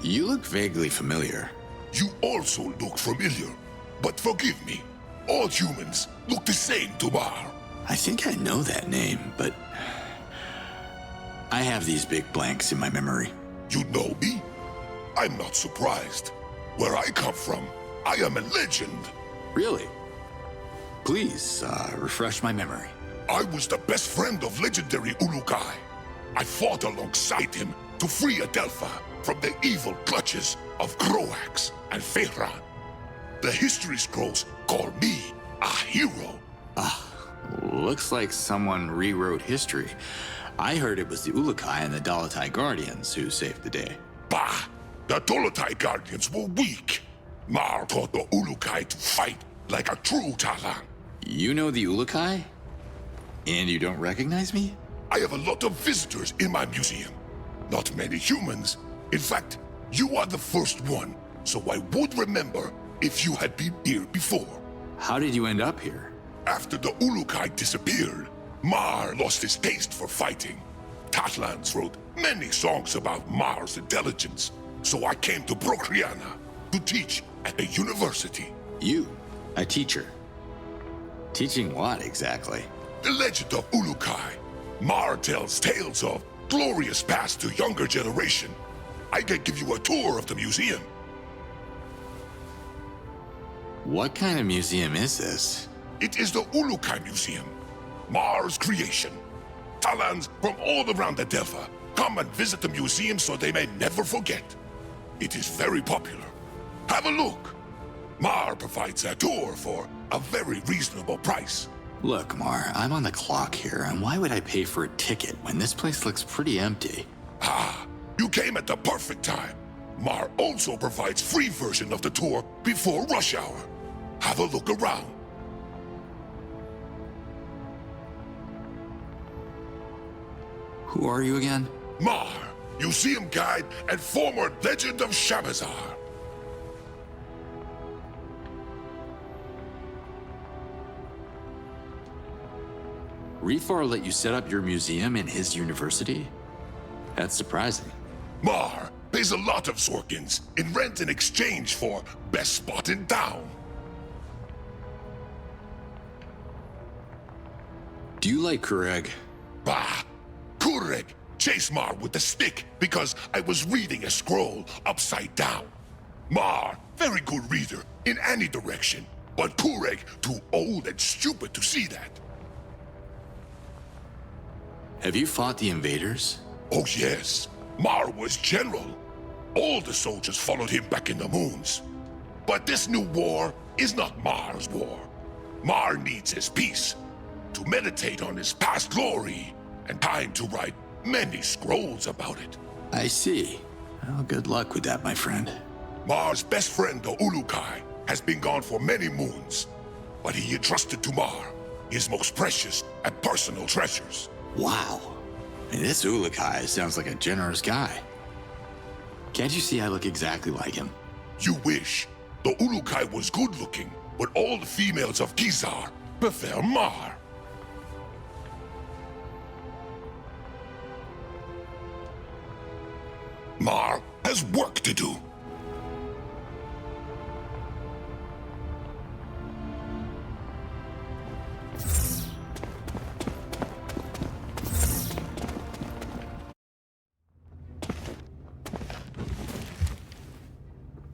You look vaguely familiar. You also look familiar, but forgive me. All humans look the same to Mar. I think I know that name, but I have these big blanks in my memory. You know me? I'm not surprised. Where I come from, I am a legend. Really? Please, refresh my memory. I was the best friend of legendary Ulukai. I fought alongside him to free Adelpha from the evil clutches of Croax and Phehran. The history scrolls call me a hero. Looks like someone rewrote history. I heard it was the Ulukai and the Dolotai Guardians who saved the day. Bah! The Dolotai Guardians were weak. Mar taught the Ulukai to fight like a true Talan. You know the Ulukai? And you don't recognize me? I have a lot of visitors in my museum. Not many humans. In fact, you are the first one, so I would remember if you had been here before. How did you end up here? After the Ulukai disappeared, Mar lost his taste for fighting. Tatlans wrote many songs about Mar's intelligence, so I came to Procreana to teach at a university. You? A teacher? Teaching what, exactly? The legend of Ulukai. Mar tells tales of glorious past to younger generation. I can give you a tour of the museum. What kind of museum is this? It is the Ulukai Museum, Mar's creation. Talans from all around the Delpha come and visit the museum so they may never forget. It is very popular. Have a look. Mar provides a tour for a very reasonable price. Look, Mar, I'm on the clock here, and why would I pay for a ticket when this place looks pretty empty? You came at the perfect time. Mar also provides free version of the tour before rush hour. Have a look around. Who are you again? Mar, museum guide and former legend of Shamazar. Rethor let you set up your museum in his university? That's surprising. Mar pays a lot of Zorkins in rent in exchange for best spot in town. Do you like Kureg? Bah! Kureg chased Mar with a stick because I was reading a scroll upside down. Mar, very good reader in any direction, but Kureg too old and stupid to see that. Have you fought the invaders? Oh yes. Mar was general. All the soldiers followed him back in the moons. But this new war is not Mar's war. Mar needs his peace, to meditate on his past glory, and time to write many scrolls about it. I see. Well, good luck with that, my friend. Mar's best friend, the Ulukai, has been gone for many moons, but he entrusted to Mar his most precious and personal treasures. Wow. And this Ulukai sounds like a generous guy. Can't you see I look exactly like him? You wish. The Ulukai was good-looking, but all the females of Gizar prefer Mar. Mar has work to do.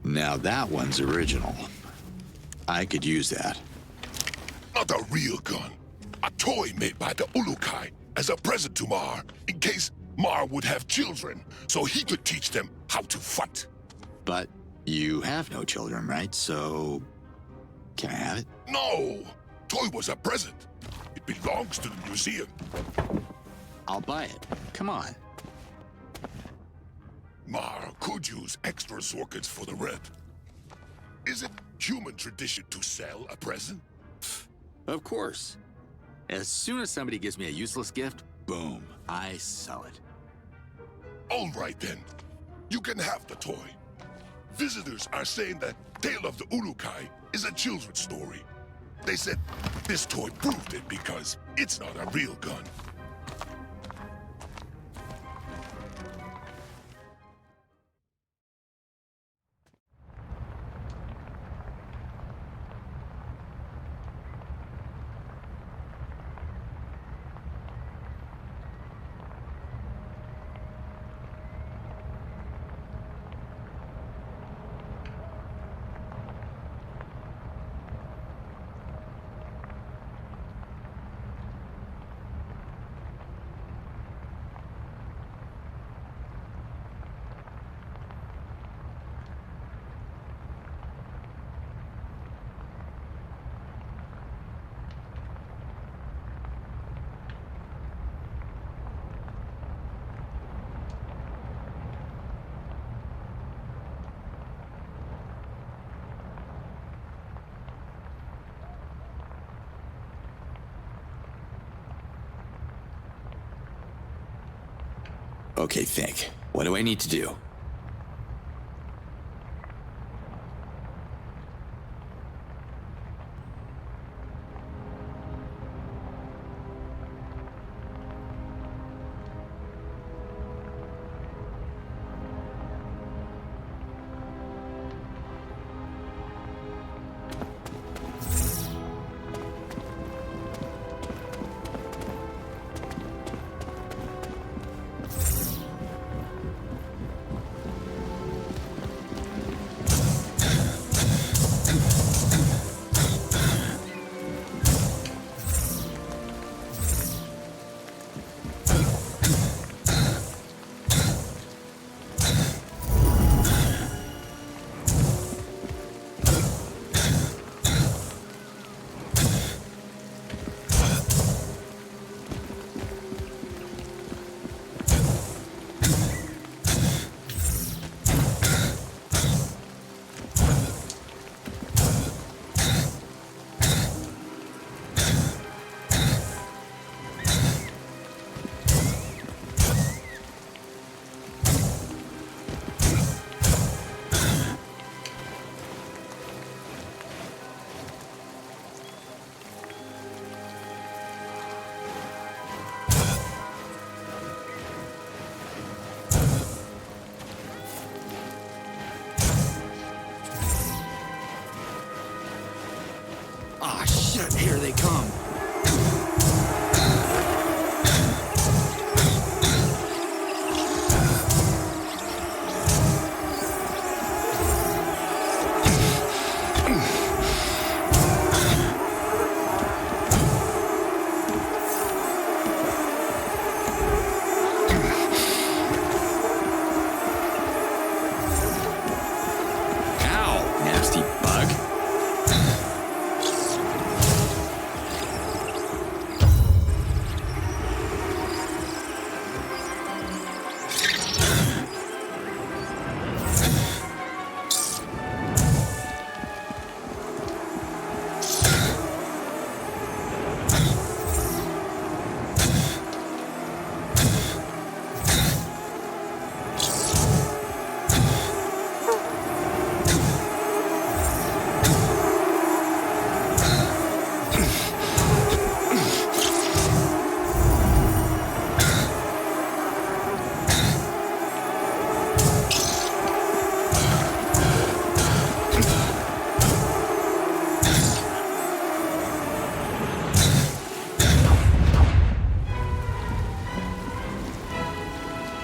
Now that one's original. I could use that. Not a real gun. A toy made by the Ulukai as a present to Mar, in case Mar would have children, so he could teach them how to fight. But you have no children, right? So... can I have it? No! Toy was a present. It belongs to the museum. I'll buy it. Come on. Mar could use extra circuits for the rent. Is it human tradition to sell a present? Of course. As soon as somebody gives me a useless gift, boom, I sell it. All right then. You can have the toy. Visitors are saying that Tale of the Ulukai is a children's story. They said this toy proved it because it's not a real gun. Okay, think. What do I need to do?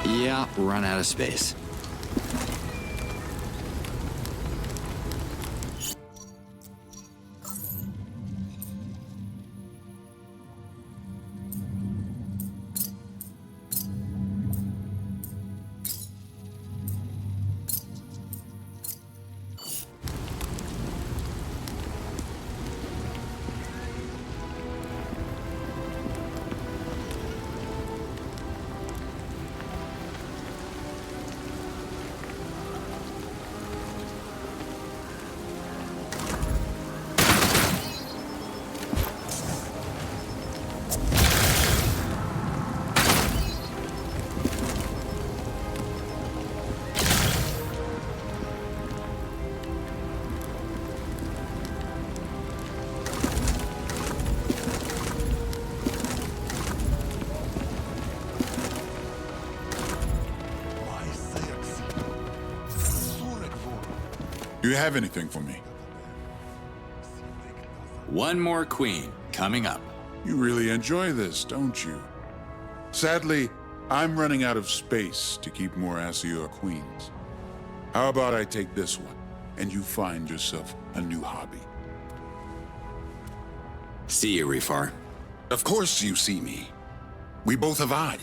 Yeah, run out of space. Do you have anything for me? One more queen coming up. You really enjoy this, don't you? Sadly, I'm running out of space to keep more Aeolus queens. How about I take this one, and you find yourself a new hobby? See you, Refar. Of course you see me. We both have eyes.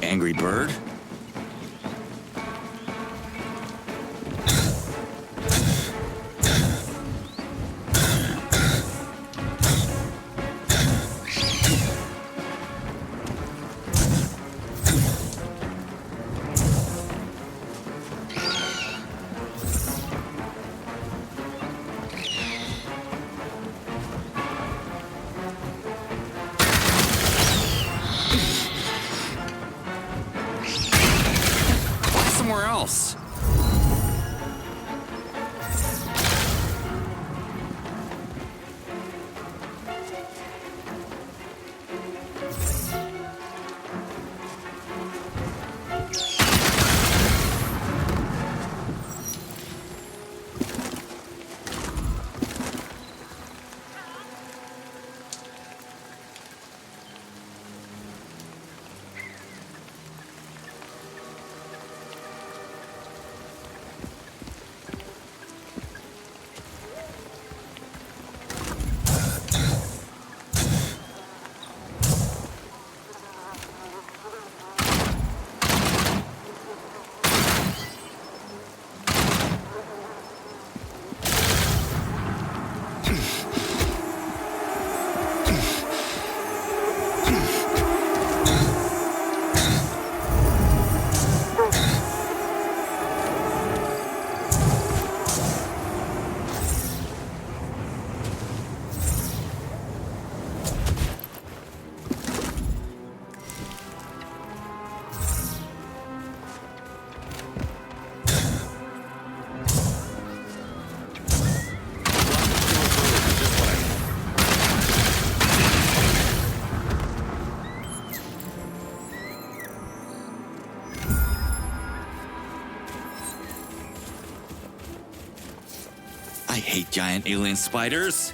Angry bird? I hate giant alien spiders.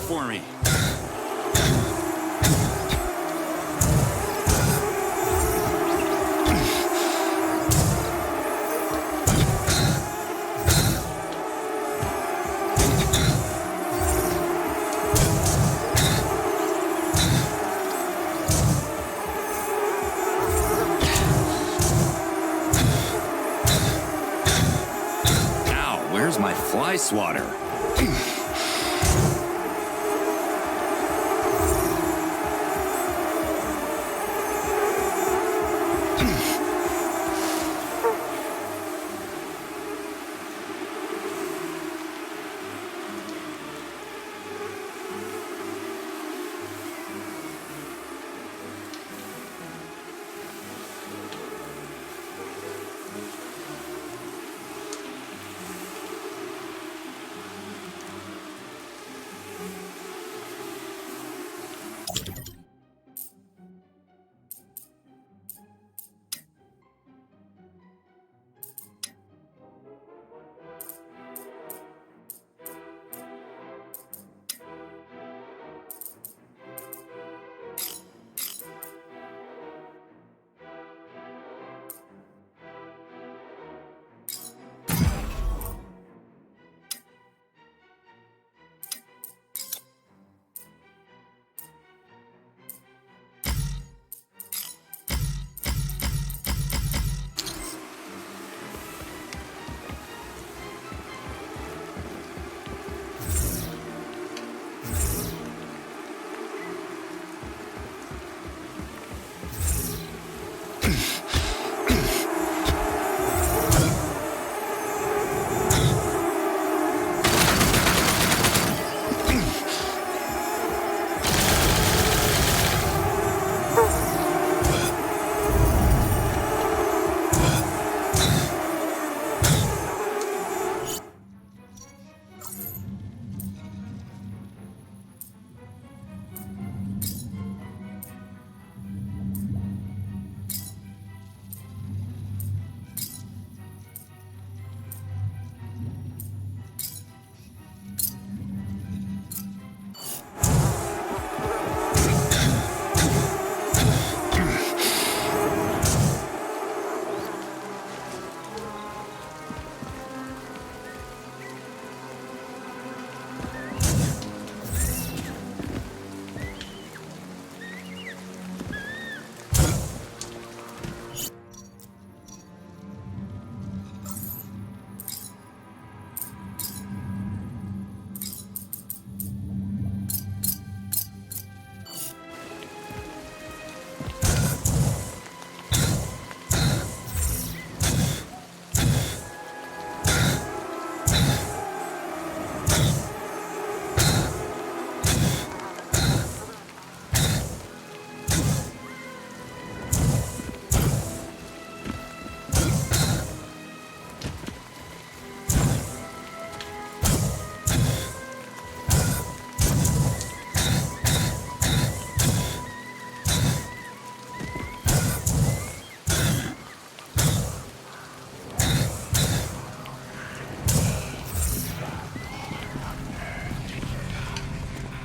For me. Ow, where's my fly swatter?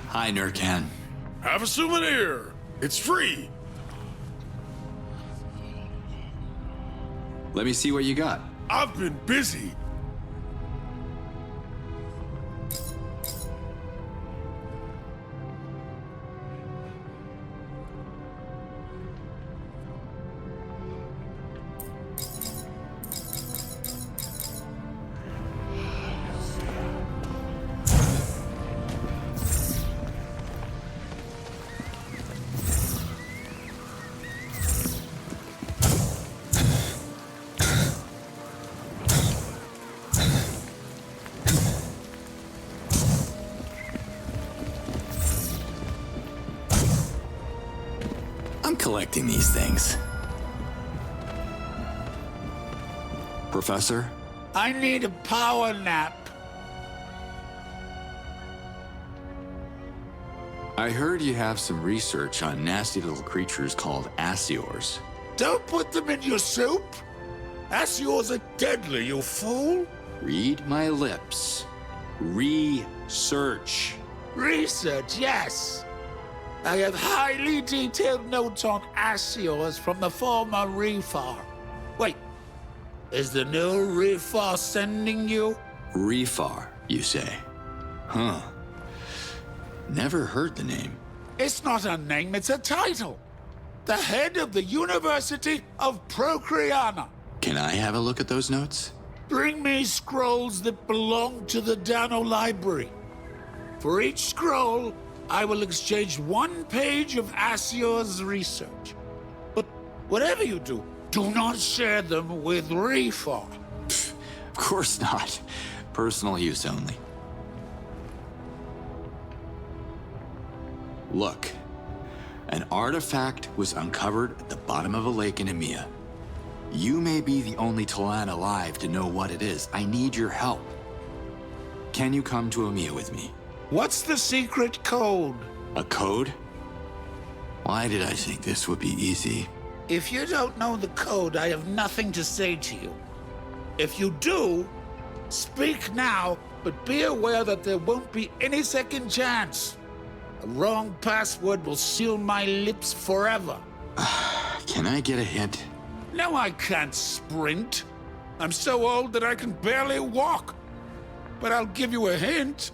Hi, Nurkan. Have a souvenir. It's free. Let me see what you got. I've been busy. I'm collecting these things. Professor? I need a power nap. I heard you have some research on nasty little creatures called Aeolus. Don't put them in your soup. Aeolus are deadly, you fool. Read my lips. Research. Research, yes. I have highly detailed notes on Aeolus from the former Refar. Wait, is the new Refar sending you? Refar, you say? Huh. Never heard the name. It's not a name, it's a title. The head of the University of Procreana. Can I have a look at those notes? Bring me scrolls that belong to the Dano Library. For each scroll, I will exchange 1 page of Aeolus' research. But whatever you do, do not share them with Refar. Of course not. Personal use only. Look. An artifact was uncovered at the bottom of a lake in EMEA. You may be the only Talon alive to know what it is. I need your help. Can you come to EMEA with me? What's the secret code? A code? Why did I think this would be easy? If you don't know the code, I have nothing to say to you. If you do, speak now, but be aware that there won't be any second chance. A wrong password will seal my lips forever. Can I get a hint? No, I can't sprint. I'm so old that I can barely walk. But I'll give you a hint.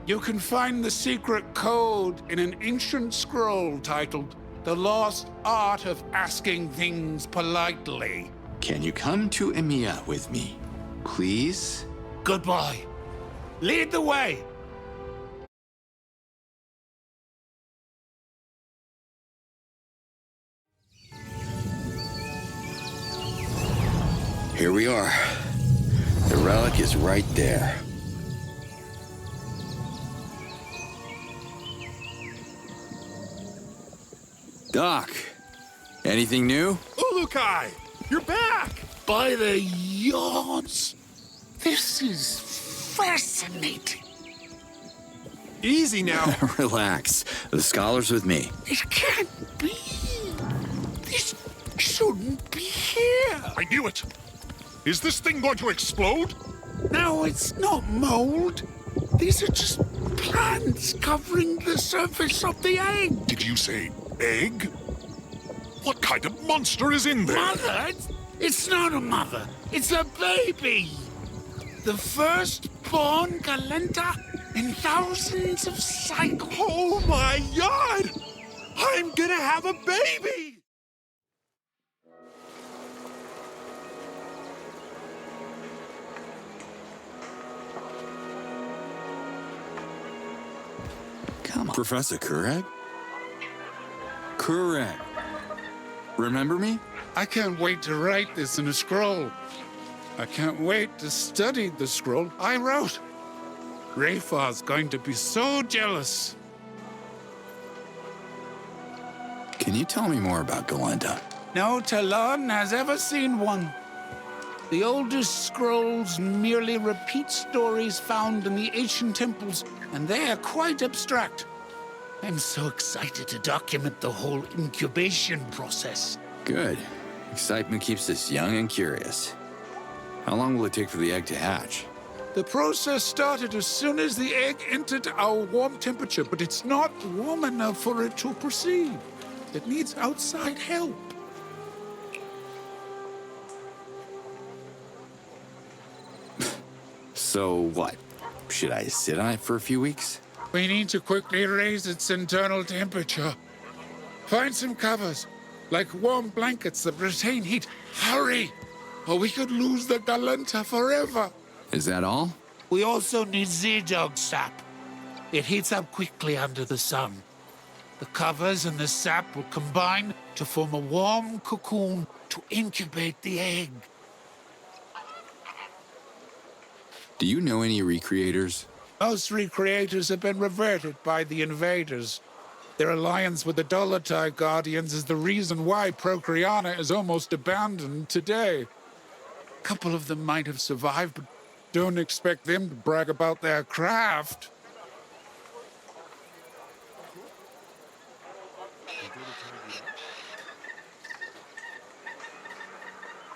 You can find the secret code in an ancient scroll titled The Lost Art of Asking Things Politely. Can you come to EMEA with me, please? Goodbye. Lead the way. Here we are. The relic is right there. Doc, anything new? Ulukai, you're back! By the yards. This is fascinating. Easy now. Relax. The scholar's with me. It can't be. This shouldn't be here. I knew it. Is this thing going to explode? No, it's not mold. These are just plants covering the surface of the egg. Did you say egg? What kind of monster is in there? Mother? It's not a mother. It's a baby. The first-born Galenta in thousands of cycles. Oh my God! I'm gonna have a baby! Come on. Professor Kurag? Kurag. Remember me? I can't wait to write this in a scroll. I can't wait to study the scroll I wrote. Refar's going to be so jealous. Can you tell me more about Galenta? No Talon has ever seen one. The oldest scrolls merely repeat stories found in the ancient temples, and they are quite abstract. I'm so excited to document the whole incubation process. Good. Excitement keeps us young and curious. How long will it take for the egg to hatch? The process started as soon as the egg entered our warm temperature, but it's not warm enough for it to proceed. It needs outside help. So what? Should I sit on it for a few weeks? We need to quickly raise its internal temperature. Find some covers, like warm blankets that retain heat. Hurry, or we could lose the Galenta forever. Is that all? We also need Z-Dog sap. It heats up quickly under the sun. The covers and the sap will combine to form a warm cocoon to incubate the egg. Do you know any recreators? Most recreators have been reverted by the invaders. Their alliance with the Dolotai Guardians is the reason why Procreana is almost abandoned today. A couple of them might have survived, but don't expect them to brag about their craft.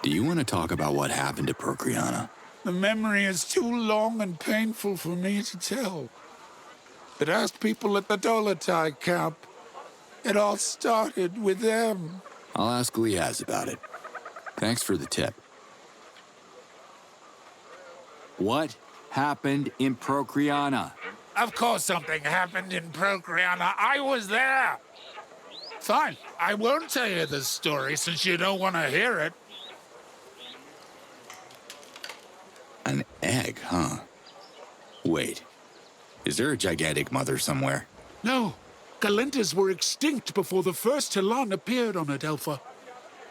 Do you want to talk about what happened to Procreana? The memory is too long and painful for me to tell. But ask people at the Dolotai camp. It all started with them. I'll ask Liaz about it. Thanks for the tip. What happened in Procreana? Of course something happened in Procreana. I was there. Fine, I won't tell you the story since you don't want to hear it. An egg, huh? Wait. Is there a gigantic mother somewhere? No. Galentas were extinct before the first Tilan appeared on Adelpha.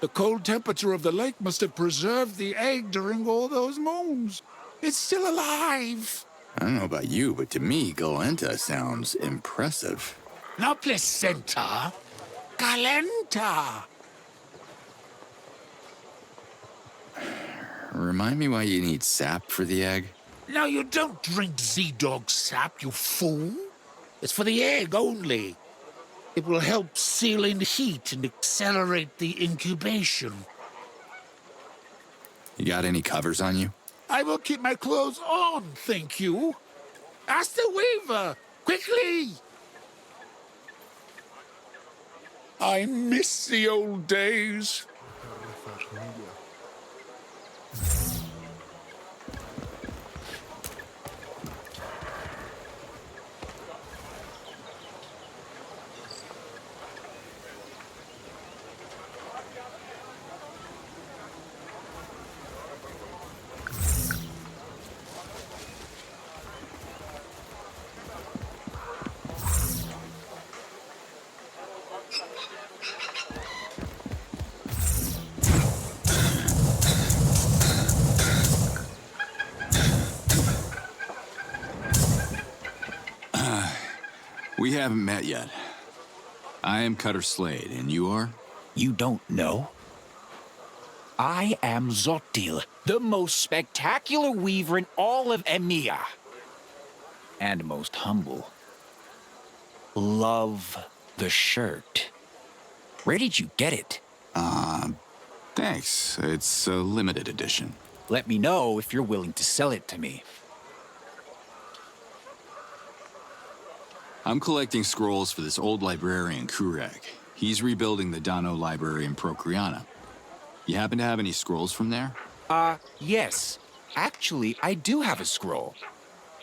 The cold temperature of the lake must have preserved the egg during all those moons. It's still alive. I don't know about you, but to me, Galenta sounds impressive. Not placenta. Galenta. Remind me why you need sap for the egg? Now, you don't drink Z-Dog sap, you fool. It's for the egg only. It will help seal in heat and accelerate the incubation. You got any covers on you? I will keep my clothes on, thank you. Ask the weaver, quickly. I miss the old days. We haven't met yet. I am Cutter Slade, and you are? You don't know? I am Zotil, the most spectacular weaver in all of EMEA. And most humble. Love the shirt. Where did you get it? Thanks. It's a limited edition. Let me know if you're willing to sell it to me. I'm collecting scrolls for this old librarian, Kurek. He's rebuilding the Dano library in Procreana. You happen to have any scrolls from there? Yes. Actually, I do have a scroll.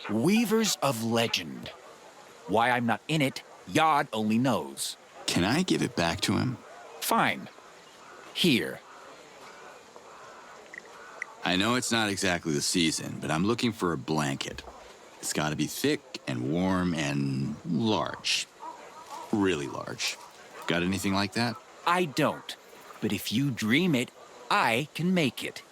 Weavers of Legend. Why I'm not in it, Yod only knows. Can I give it back to him? Fine. Here. I know it's not exactly the season, but I'm looking for a blanket. It's gotta be thick and warm and large. Really large. Got anything like that? I don't. But if you dream it, I can make it.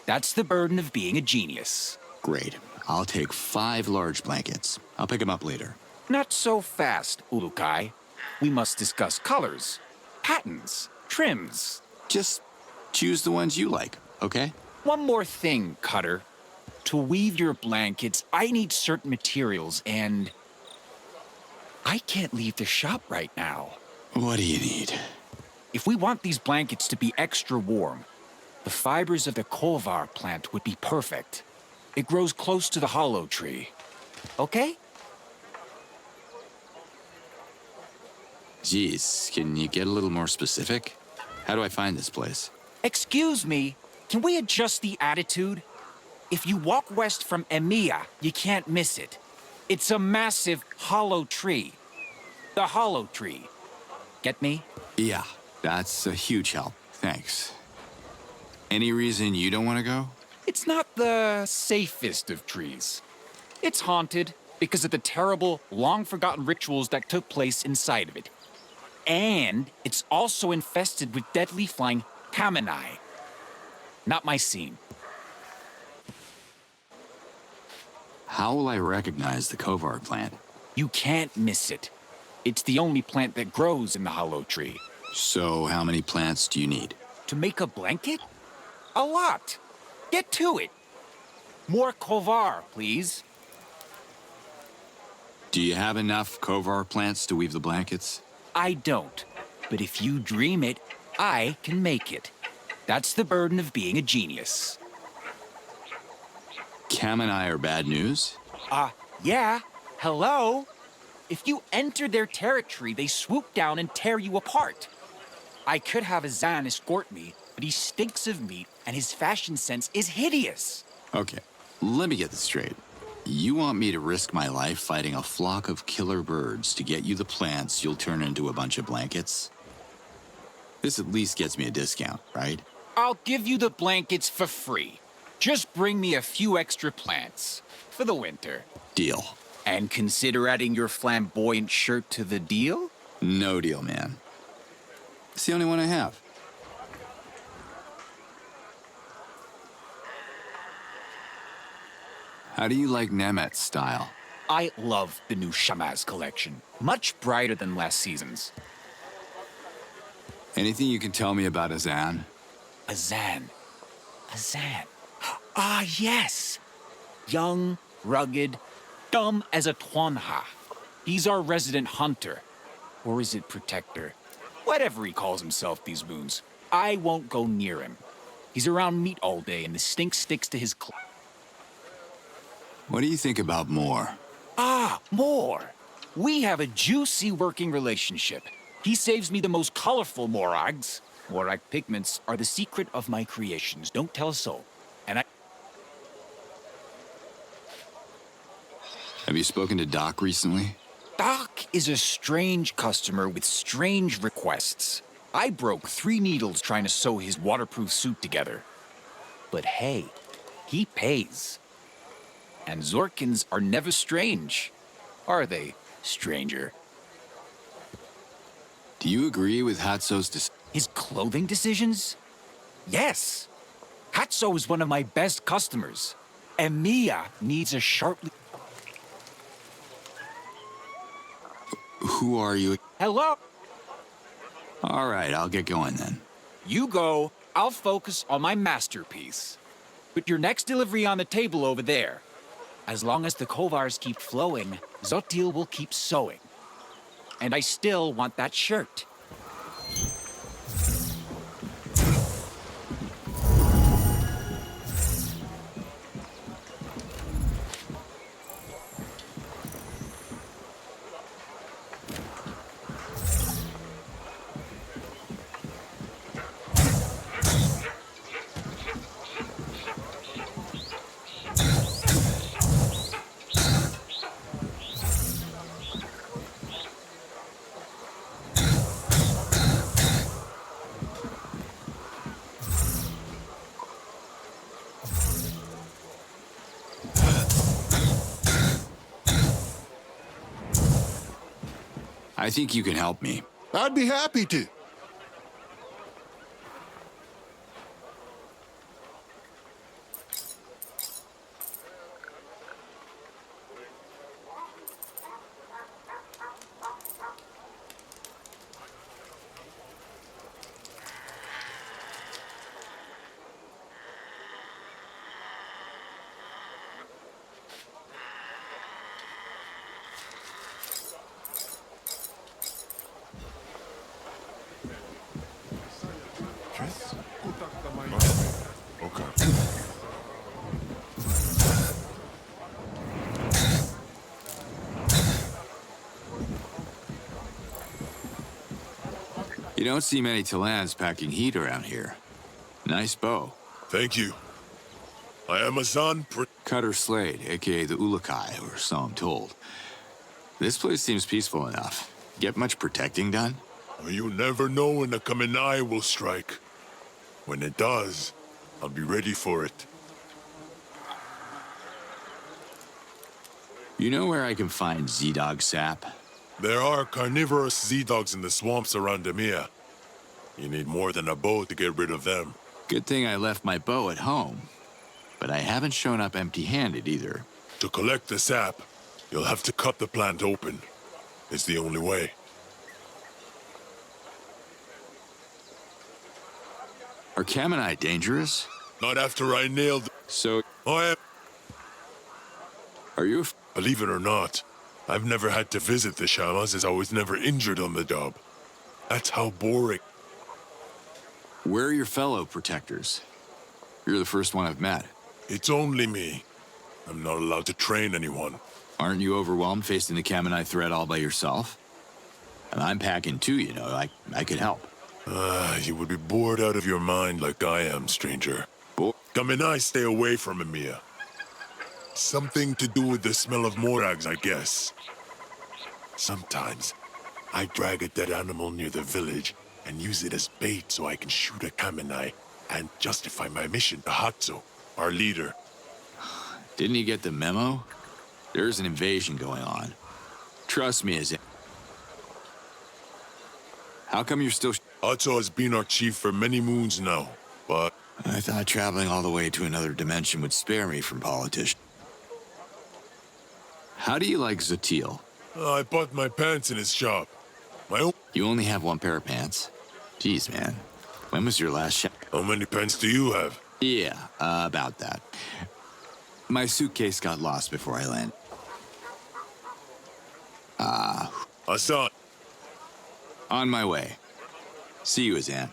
That's the burden of being a genius. Great. I'll take 5 large blankets. I'll pick them up later. Not so fast, Ulukai. We must discuss colors, patterns, trims. Just choose the ones you like, okay? One more thing, Cutter. To weave your blankets, I need certain materials, and I can't leave the shop right now. What do you need? If we want these blankets to be extra warm, the fibers of the Kolvar plant would be perfect. It grows close to the Holo tree. Okay? Geez, can you get a little more specific? How do I find this place? Excuse me, can we adjust the attitude? If you walk west from EMEA, you can't miss it. It's a massive Holo tree. The Holo tree. Get me? Yeah, that's a huge help. Thanks. Any reason you don't want to go? It's not the safest of trees. It's haunted because of the terrible, long-forgotten rituals that took place inside of it. And it's also infested with deadly flying Kamini. Not my scene. How will I recognize the Kovar plant? You can't miss it. It's the only plant that grows in the Holo tree. So how many plants do you need? To make a blanket? A lot. Get to it. More Kovar, please. Do you have enough Kovar plants to weave the blankets? I don't. But if you dream it, I can make it. That's the burden of being a genius. Kamini are bad news? Yeah. Hello? If you enter their territory, they swoop down and tear you apart. I could have a Zan escort me, but he stinks of meat and his fashion sense is hideous. Okay, let me get this straight. You want me to risk my life fighting a flock of killer birds to get you the plants you'll turn into a bunch of blankets? This at least gets me a discount, right? I'll give you the blankets for free. Just bring me a few extra plants for the winter. Deal. And consider adding your flamboyant shirt to the deal? No deal, man. It's the only one I have. How do you like Nemet's style? I love the new Shamaz collection. Much brighter than last season's. Anything you can tell me about Azan? Azan. Yes. Young, rugged, dumb as a Twanha. He's our resident hunter. Or is it protector? Whatever he calls himself these moons. I won't go near him. He's around meat all day and the stink sticks to his clothes. What do you think about Moore? Moore. We have a juicy working relationship. He saves me the most colorful Morags. Morag pigments are the secret of my creations. Don't tell a soul. And Have you spoken to Doc recently? Doc is a strange customer with strange requests. I broke 3 needles trying to sew his waterproof suit together. But hey, he pays. And Zorkins are never strange. Are they, stranger? Do you agree with Hatso's His clothing decisions? Yes. Hatso is one of my best customers. And Mia needs a sharply... Who are you? Hello? All right, I'll get going then. You go. I'll focus on my masterpiece. Put your next delivery on the table over there. As long as the Kovars keep flowing, Zotil will keep sewing. And I still want that shirt. I think you can help me. I'd be happy to. You don't see many Talans packing heat around here. Nice bow. Thank you. I am a son. Cutter Slade, aka the Ulakai, or so I'm told. This place seems peaceful enough. Get much protecting done? You never know when the Kamenai will strike. When it does, I'll be ready for it. You know where I can find Z-Dog sap? There are carnivorous Z-Dogs in the swamps around Demia. You need more than a bow to get rid of them. Good thing I left my bow at home. But I haven't shown up empty-handed either. To collect the sap, you'll have to cut the plant open. It's the only way. Are Kamenai dangerous? Not after I nailed... So... I am... Are you... Believe it or not, I've never had to visit the Shamas as I was never injured on the job. That's how boring. Where are your fellow protectors? You're the first one I've met. It's only me. I'm not allowed to train anyone. Aren't you overwhelmed facing the Kamenai threat all by yourself? And I'm packing too, you know. I could help. You would be bored out of your mind like I am, stranger. Kamenai stay away from Emiya. Something to do with the smell of morags, I guess. Sometimes, I drag a dead animal near the village and use it as bait so I can shoot a Kamenai and justify my mission to Hatsu, our leader. Didn't he get the memo? There's an invasion going on. Trust me, as it... How come you're still... Hatsu has been our chief for many moons now, but... I thought traveling all the way to another dimension would spare me from politicians. How do you like Zotil? I bought my pants in his shop. My own... You only have one pair of pants? Jeez, man. When was your last shop? How many pants do you have? Yeah, about that. My suitcase got lost before I landed. Hassan. On my way. See you, Azan.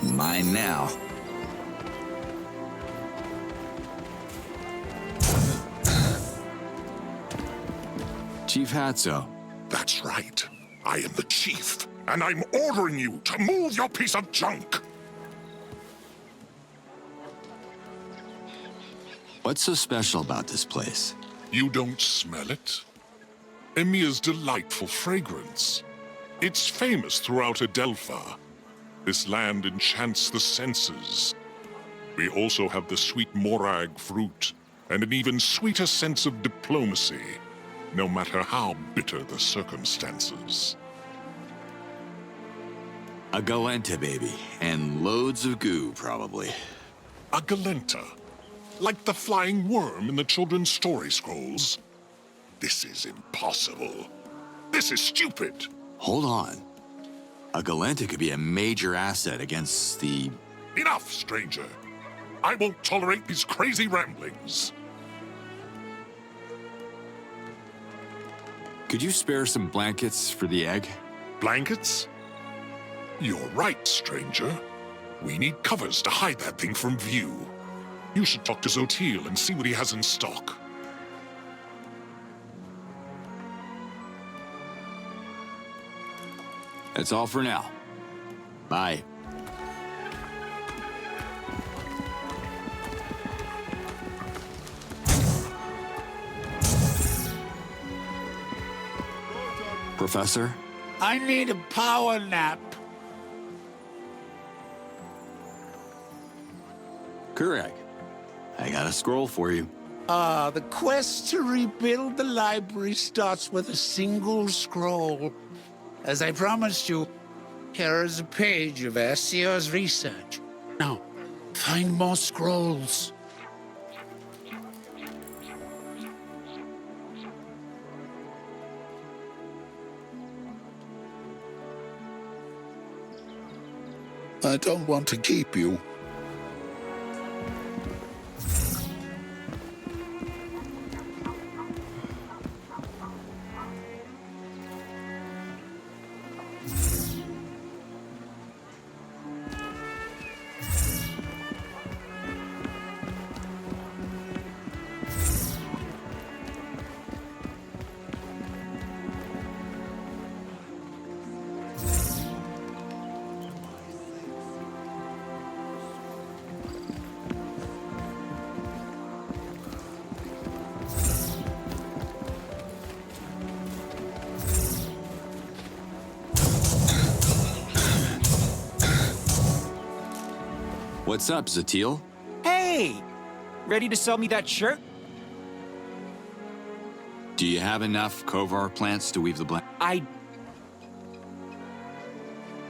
Mine now. Chief Hatso. That's right. I am the chief, and I'm ordering you to move your piece of junk. What's so special about this place? You don't smell it? Emiya's delightful fragrance. It's famous throughout Adelpha. This land enchants the senses. We also have the sweet morag fruit, and an even sweeter sense of diplomacy, no matter how bitter the circumstances. A Galenta, baby, and loads of goo, probably. A Galenta? Like the flying worm in the children's story scrolls? This is impossible. This is stupid. Hold on. A Galenta could be a major asset against the... Enough, stranger. I won't tolerate these crazy ramblings. Could you spare some blankets for the egg? Blankets? You're right, stranger. We need covers to hide that thing from view. You should talk to Zotil and see what he has in stock. That's all for now. Bye. Professor? I need a power nap. Correct. I got a scroll for you. The quest to rebuild the library starts with a single scroll. As I promised you, here is a page of Aeolus' research. Now, find more scrolls. I don't want to keep you. What's up, Zatil? Hey! Ready to sell me that shirt? Do you have enough Kovar plants to weave the blanket?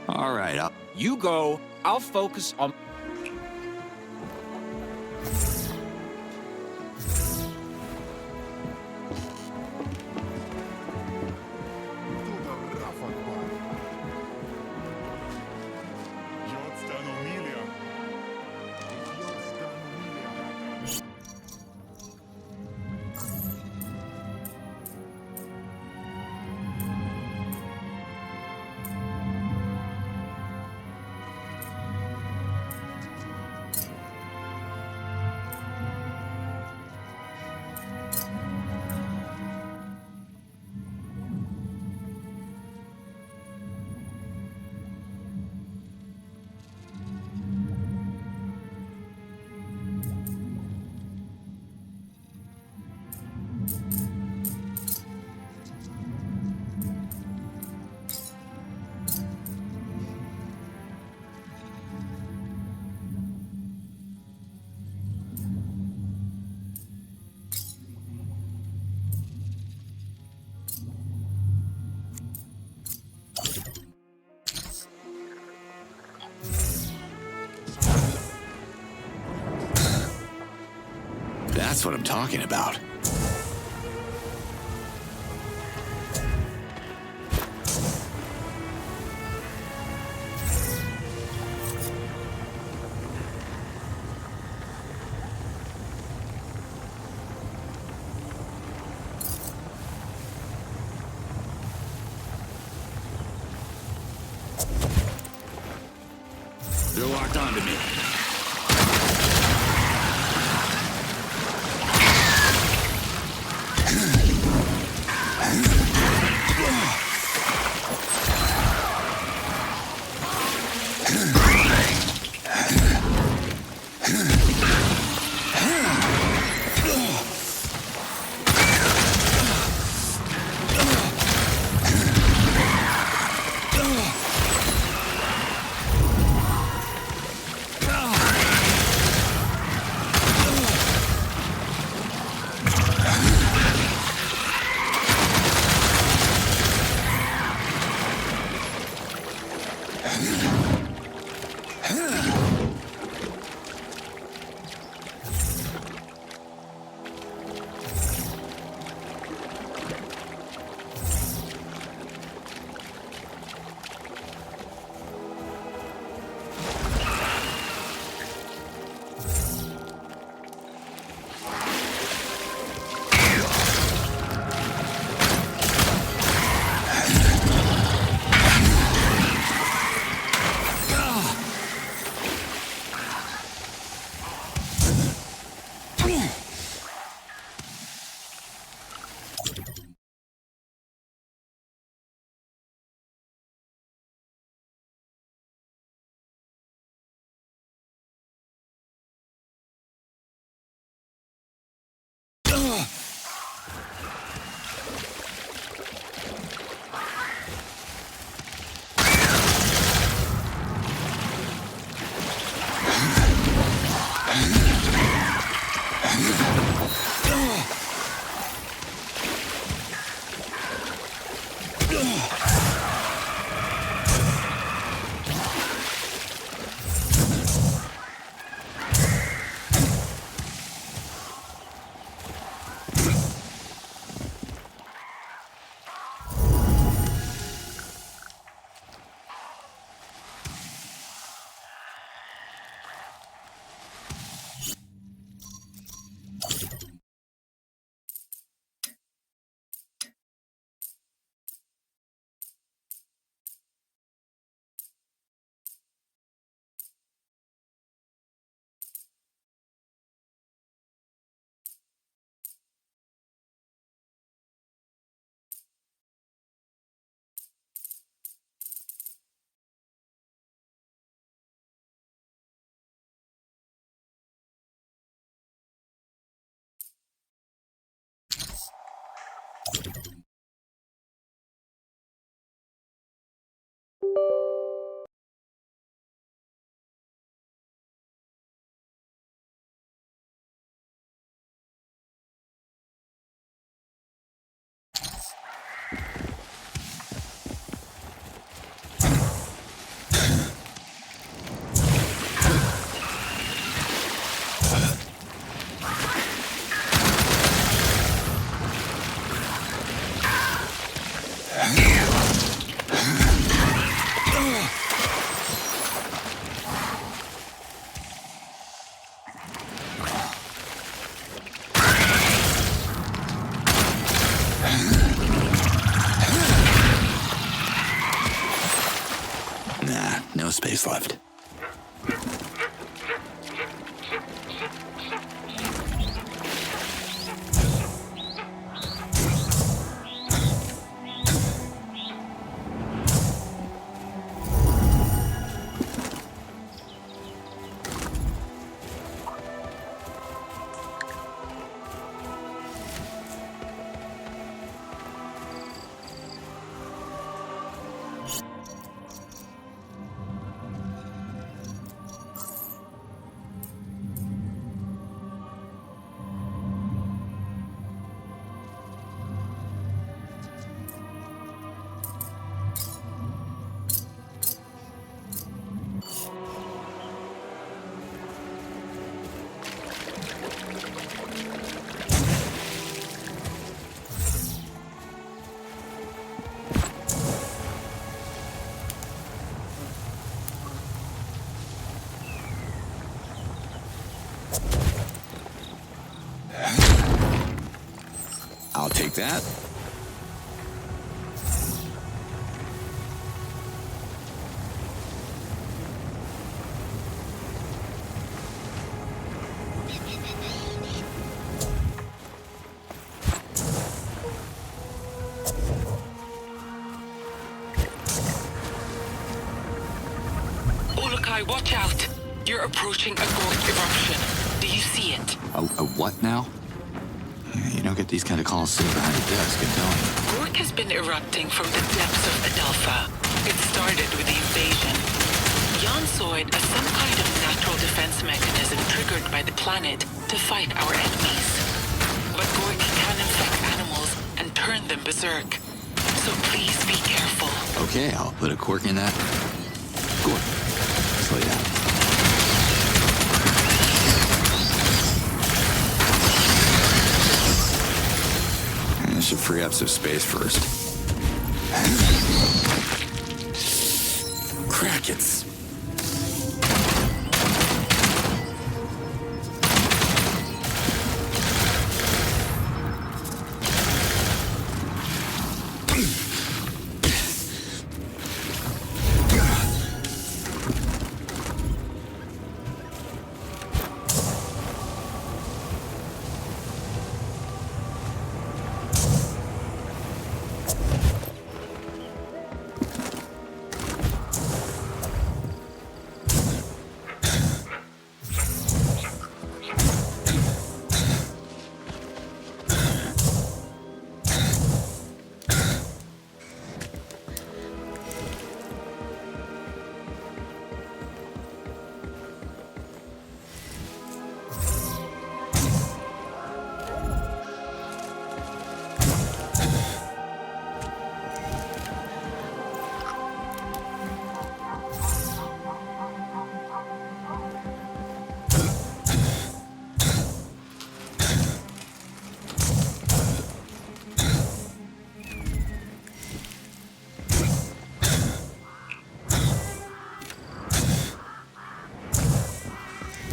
All right, You go. I'll focus on... That's what I'm talking about. They're locked onto me. No space left. I'll take that. Ulukai, watch out! You're approaching a gorge eruption. Do you see it? A what now? You don't get these kind of calls sitting behind a desk, I'm telling you. Gork has been erupting from the depths of Adelpha. It started with the invasion. Jan saw it as some kind of natural defense mechanism triggered by the planet to fight our enemies. But Gork can infect animals and turn them berserk. So please be careful. Okay, I'll put a cork in that. Gork, slow down. I should free up some space first. Krakens.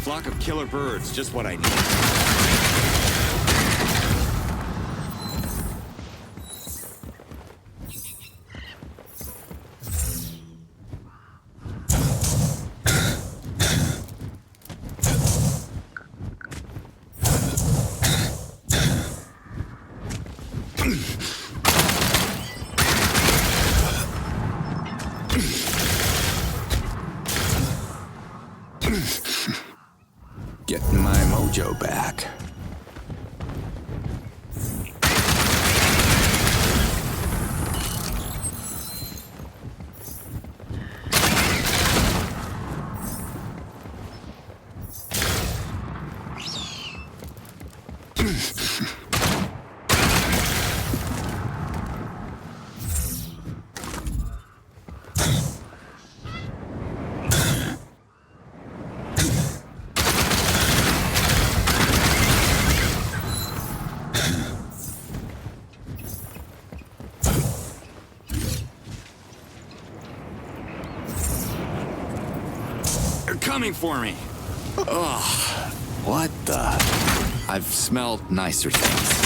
Flock of killer birds, just what I need. Getting my mojo back. coming for me. Ugh, what the? I've smelled nicer things.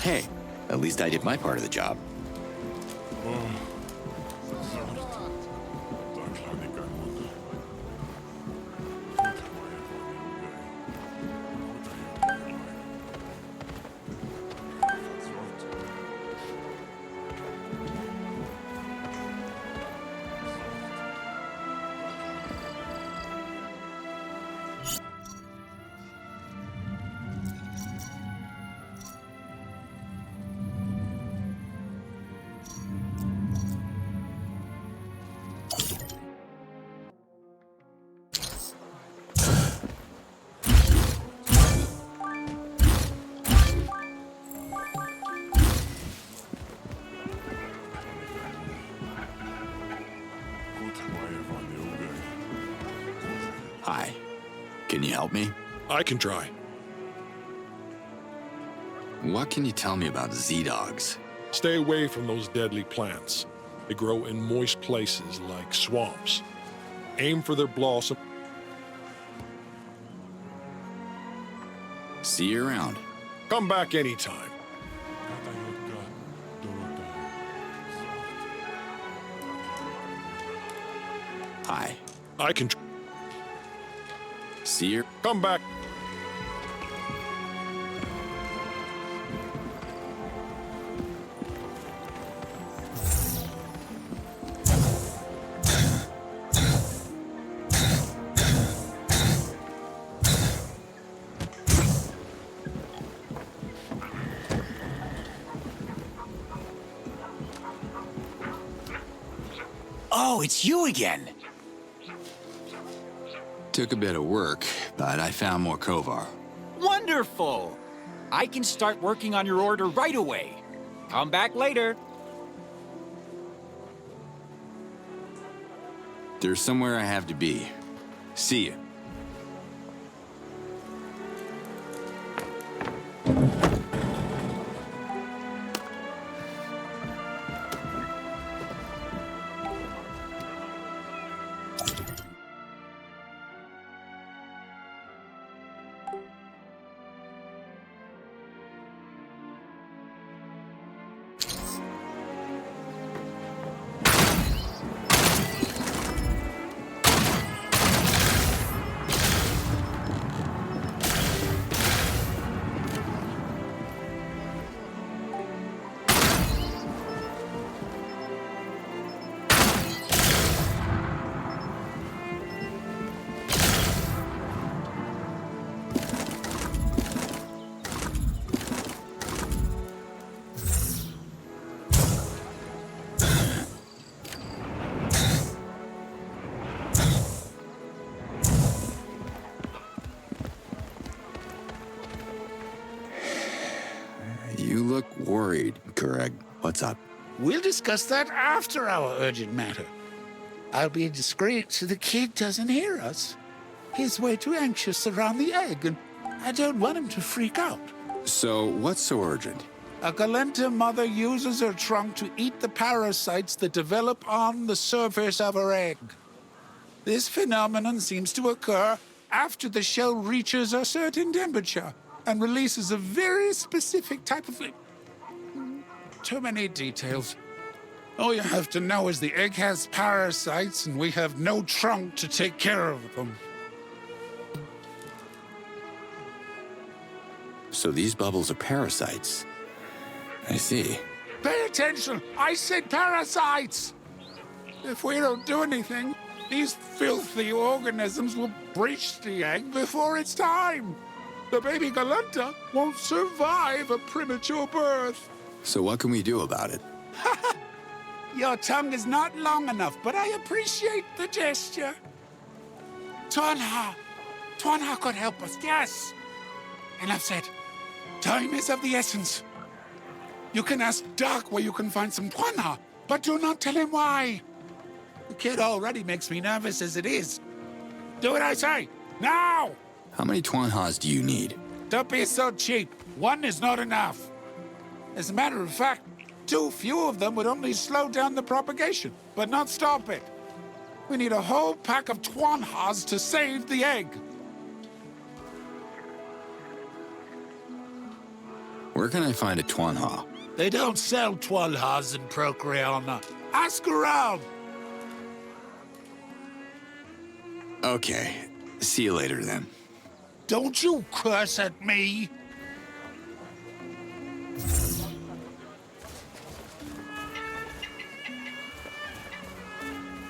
Hey, at least I did my part of the job. Hi. Can you help me? I can try. What can you tell me about Z-Dogs? Stay away from those deadly plants. They grow in moist places like swamps. Aim for their blossom. See you around. Come back anytime. Hi. I can... See you. Come back. Oh, it's you again. Took a bit of work, but I found more Kovar. Wonderful! I can start working on your order right away. Come back later. There's somewhere I have to be. See you. worried, Kureg. What's up? We'll discuss that after our urgent matter. I'll be discreet so the kid doesn't hear us. He's way too anxious around the egg, and I don't want him to freak out. So, what's so urgent? A Galenta mother uses her trunk to eat the parasites that develop on the surface of her egg. This phenomenon seems to occur after the shell reaches a certain temperature and releases a very specific type of... Too many details. All you have to know is the egg has parasites and we have no trunk to take care of them. So these bubbles are parasites. I see. Pay attention! I said parasites! If we don't do anything, these filthy organisms will breach the egg before it's time. The baby Galenta won't survive a premature birth. So what can we do about it? Your tongue is not long enough, but I appreciate the gesture. Tuanha! Tuanha could help us, yes! Enough said. Time is of the essence. You can ask Doc where you can find some Tuanha, but do not tell him why. The kid already makes me nervous as it is. Do what I say, now! How many Tuanhas do you need? Don't be so cheap. One is not enough. As a matter of fact, too few of them would only slow down the propagation, but not stop it. We need a whole pack of Tuanhas to save the egg. Where can I find a Tuanha? They don't sell Tuanhas in Procreana. Ask around. Okay. See you later, then. Don't you curse at me.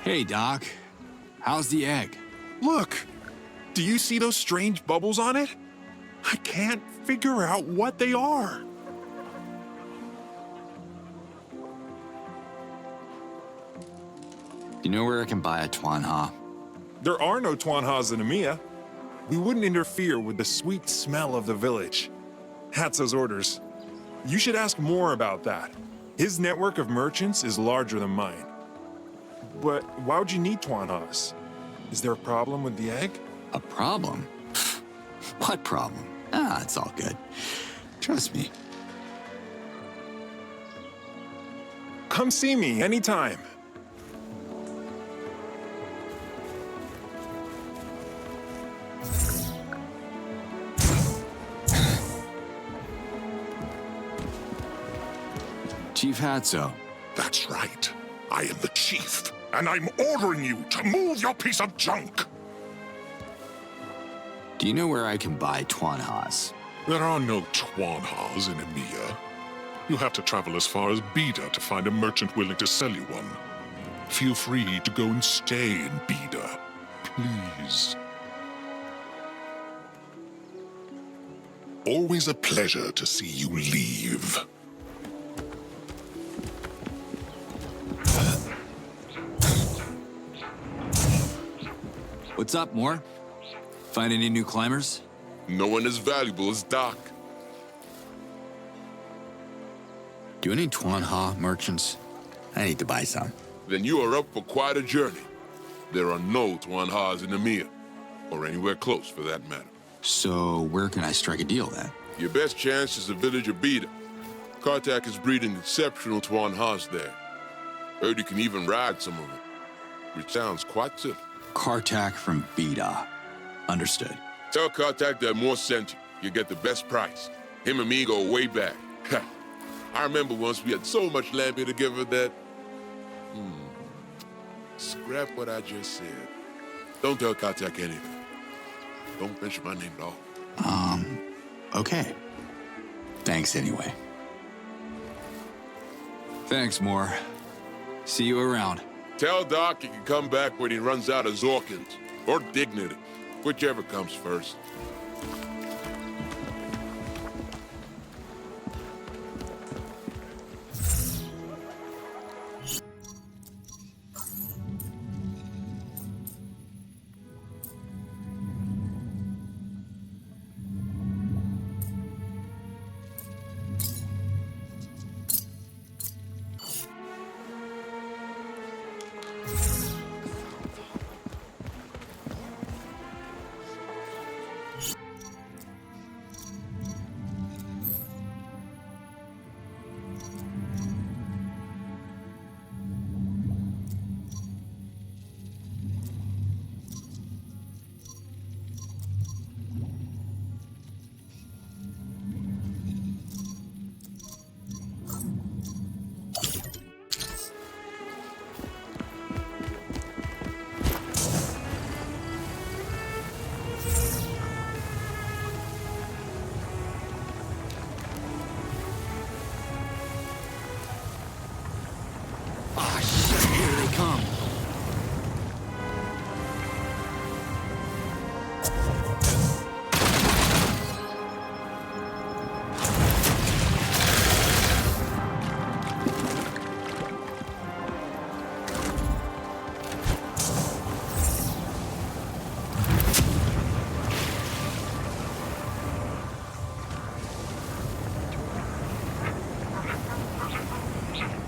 Hey, Doc. How's the egg? Look! Do you see those strange bubbles on it? I can't figure out what they are. You know where I can buy a Tuanha? There are no Tuanhas in EMEA. We wouldn't interfere with the sweet smell of the village. Hatzo's orders. You should ask more about that. His network of merchants is larger than mine. But why would you need Tuanhas? Is there a problem with the egg? A problem? What problem? Ah, it's all good. Trust me. Come see me anytime. Chief Hatzo. That's right. I am the chief, and I'm ordering you to move your piece of junk. Do you know where I can buy Tuanhas? There are no Tuanhas in EMEA. You have to travel as far as Bida to find a merchant willing to sell you one. Feel free to go and stay in Bida, please. Always a pleasure to see you leave. What's up, Moore? Find any new climbers? No one as valuable as Doc. Do any Tuanha merchants? I need to buy some. Then you are up for quite a journey. There are no Tuanhas in EMEA, or anywhere close for that matter. So where can I strike a deal then? Your best chance is the village of Bida. Kartak is breeding exceptional Tuanhas there. Heard you can even ride some of them, which sounds quite simple. Kartak from Bida. Understood. Tell Kartak that Moore sent you. You get the best price. Him and me go way back. I remember once we had so much land here together that... Scrap what I just said. Don't tell Kartak anything. Don't mention my name at all. Okay. Thanks anyway. Thanks, Moore. See you around. Tell Doc he can come back when he runs out of Zorkins. Or dignity. Whichever comes first.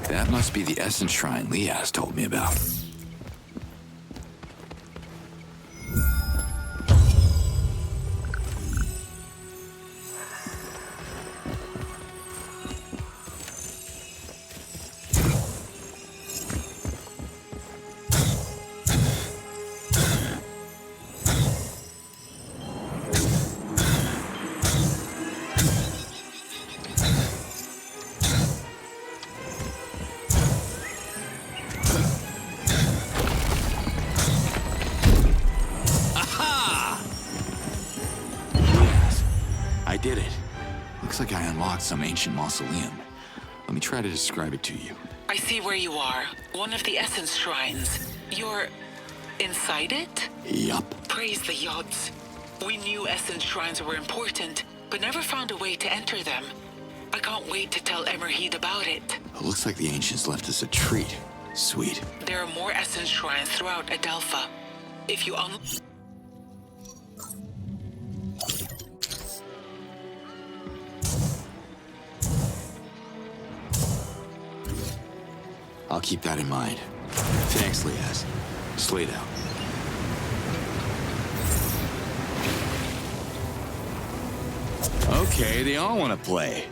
That must be the Essence Shrine Liaz told me about. I did it. Looks like I unlocked some ancient mausoleum. Let me try to describe it to you. I see where you are. One of the Essence Shrines. You're inside it? Yup. Praise the Yods. We knew Essence Shrines were important, but never found a way to enter them. I can't wait to tell Emerheed about it. It looks like the ancients left us a treat. Sweet. There are more Essence Shrines throughout Adelpha. If you I'll keep that in mind. Thanks, Liaz. Slate out. Okay, they all want to play.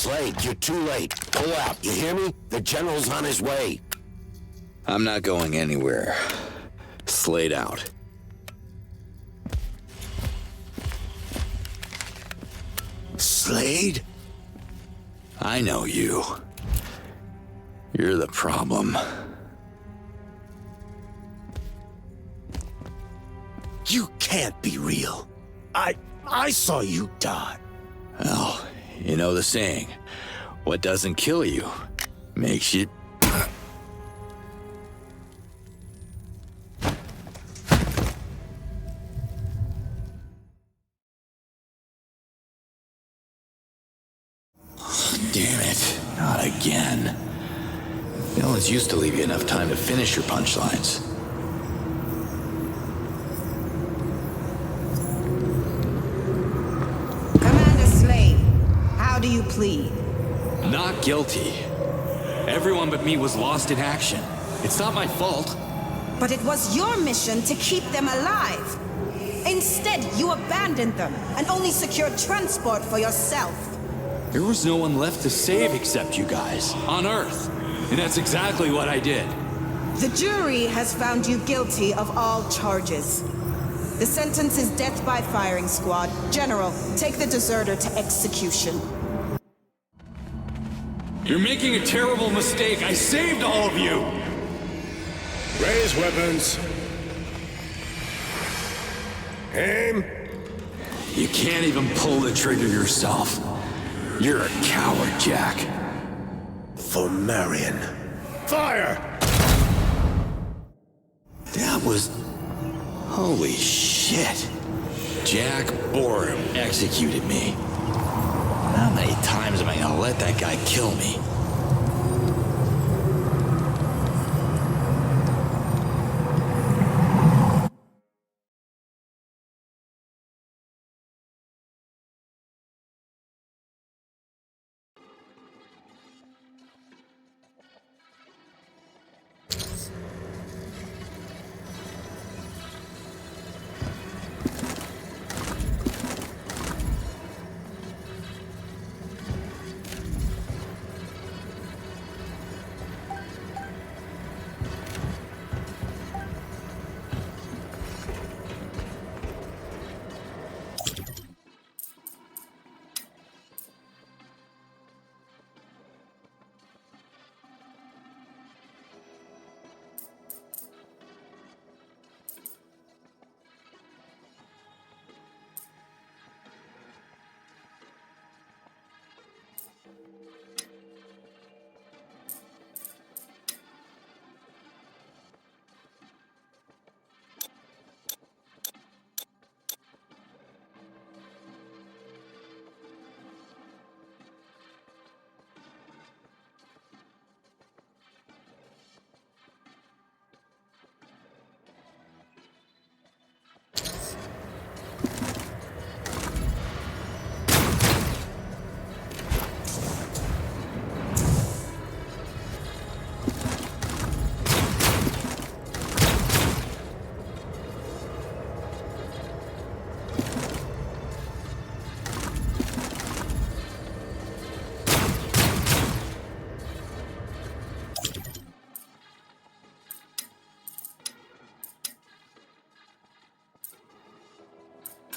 Slade, you're too late. Pull out, you hear me? The general's on his way. I'm not going anywhere. Slade out. Slade? I know you. You're the problem. You can't be real. I saw you die. Well, you know the saying, what doesn't kill you makes you... Damn it, not again. Villains used to leave you enough time to finish your punchlines. Commander Slade, how do you plead? Not guilty. Everyone but me was lost in action. It's not my fault. But it was your mission to keep them alive. Instead, you abandoned them and only secured transport for yourself. There was no one left to save except you guys, on Earth. And that's exactly what I did. The jury has found you guilty of all charges. The sentence is death by firing squad. General, take the deserter to execution. You're making a terrible mistake. I saved all of you. Raise weapons. Aim. You can't even pull the trigger yourself. You're a coward, Jack. For Marion. Fire! That was... Holy shit. Jack Borum executed me. How many times am I gonna let that guy kill me?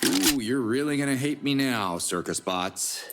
Ooh, you're really gonna hate me now, circus bots.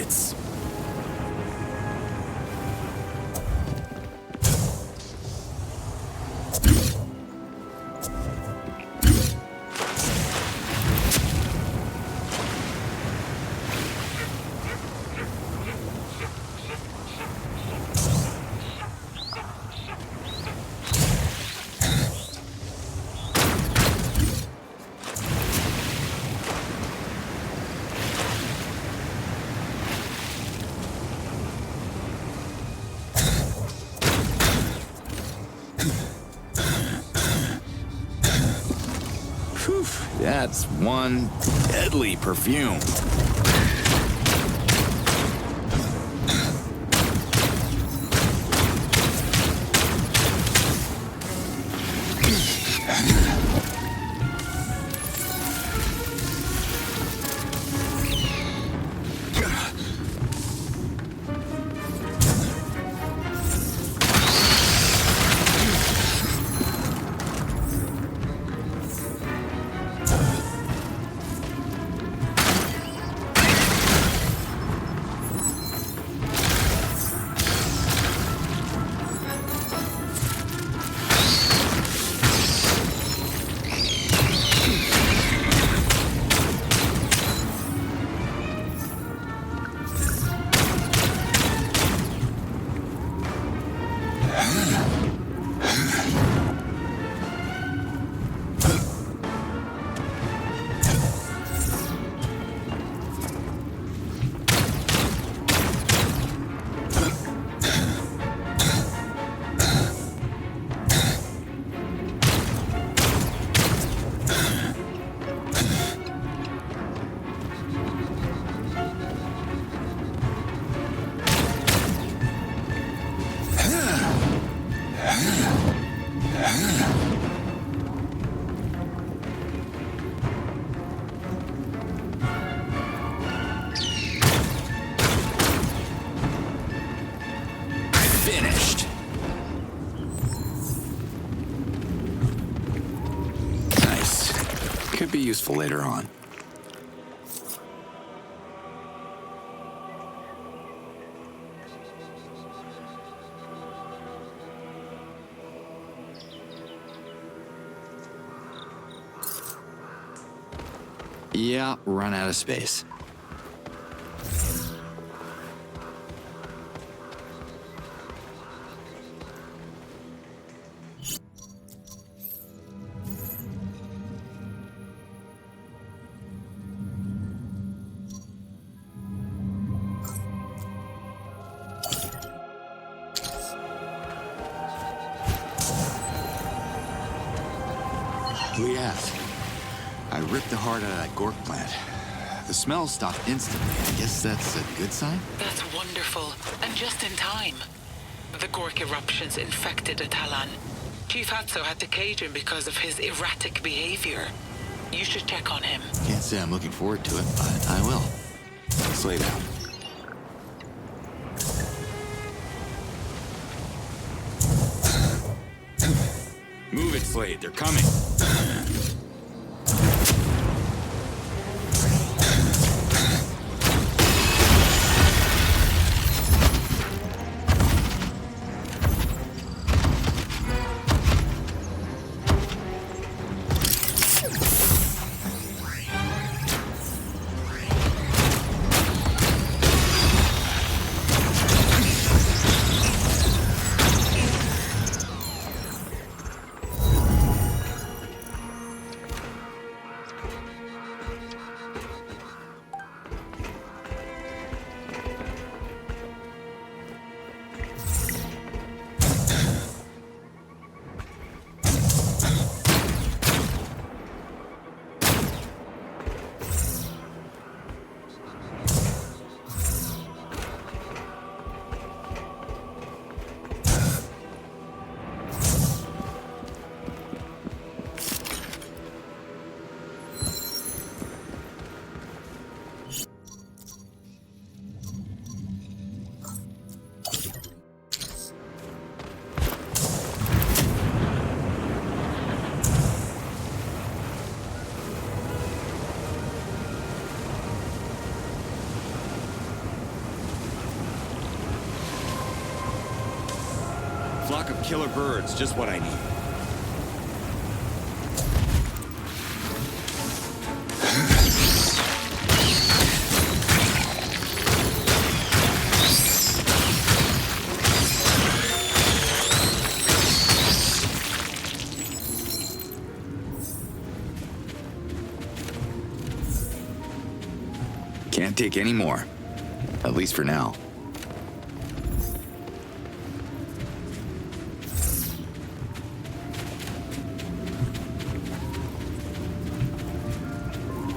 blankets. That's one deadly perfume. Finished. Nice. Could be useful later on. Yeah, run out of space. Liaz, I ripped the heart out of that Gork plant. The smell stopped instantly. I guess that's a good sign? That's wonderful, and just in time. The Gork eruptions infected a Talon. Chief Hatso had to cage him because of his erratic behavior. You should check on him. Can't say I'm looking forward to it, but I will. Let's lay down. Move it, Slade. They're coming. flock of killer birds, just what I need. Can't take any more. At least for now.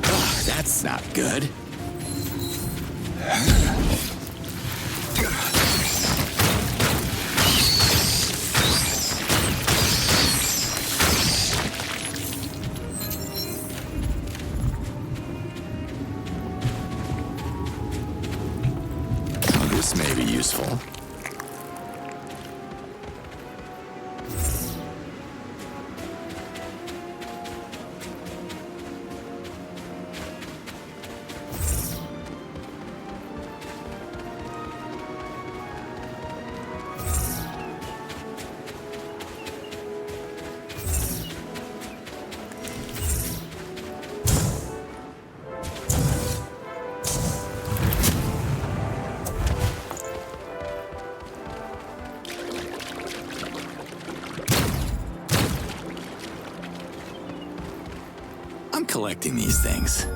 Ugh, that's not good. This may be useful. I'm collecting these things.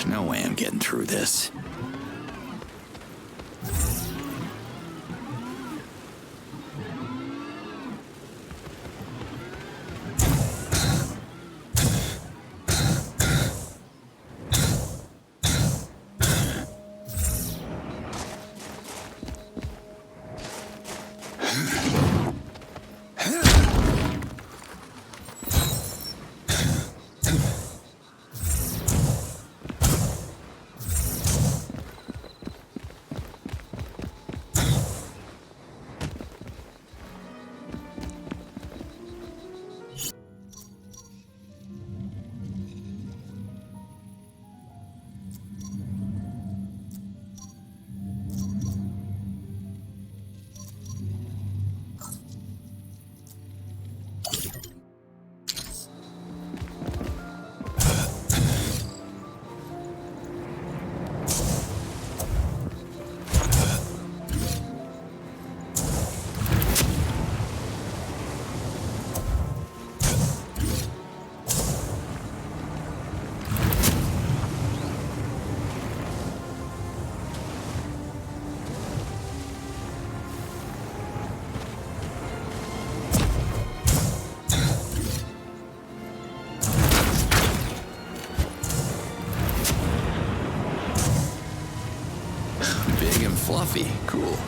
No way I'm getting through this. Fluffy, cool.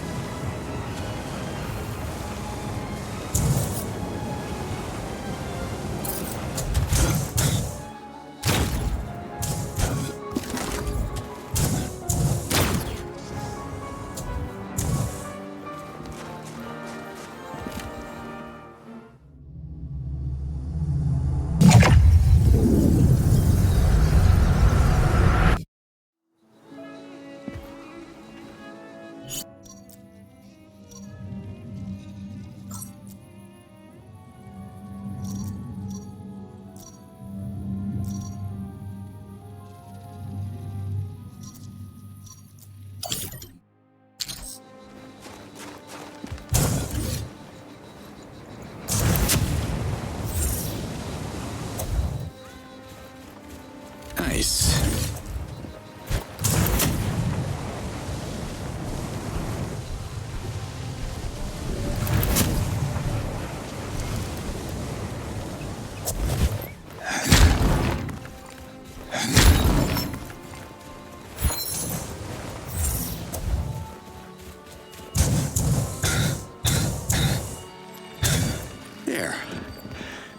there.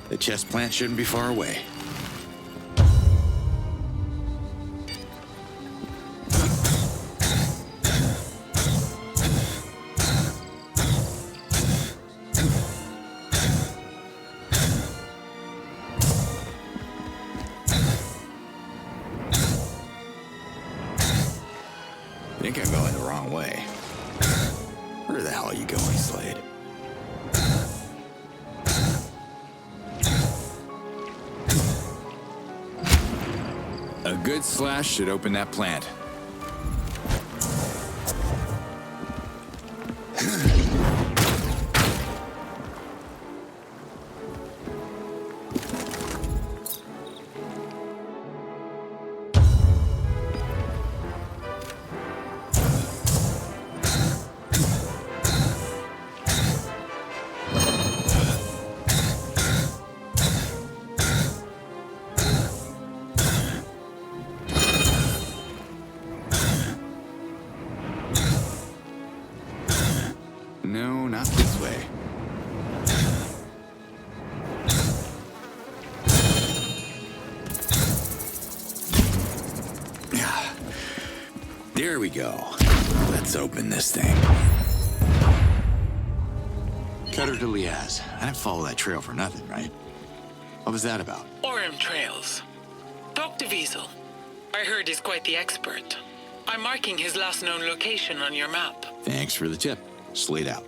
The chest plant shouldn't be far away. I think I'm going the wrong way. Where the hell are you going, Slade? A good slash should open that plant. No, not this way. There we go. Let's open this thing. Cutter to Liaz. I didn't follow that trail for nothing, right? What was that about? Orem trails. Talk to Wiesel. I heard he's quite the expert. I'm marking his last known location on your map. Thanks for the tip. Slate out.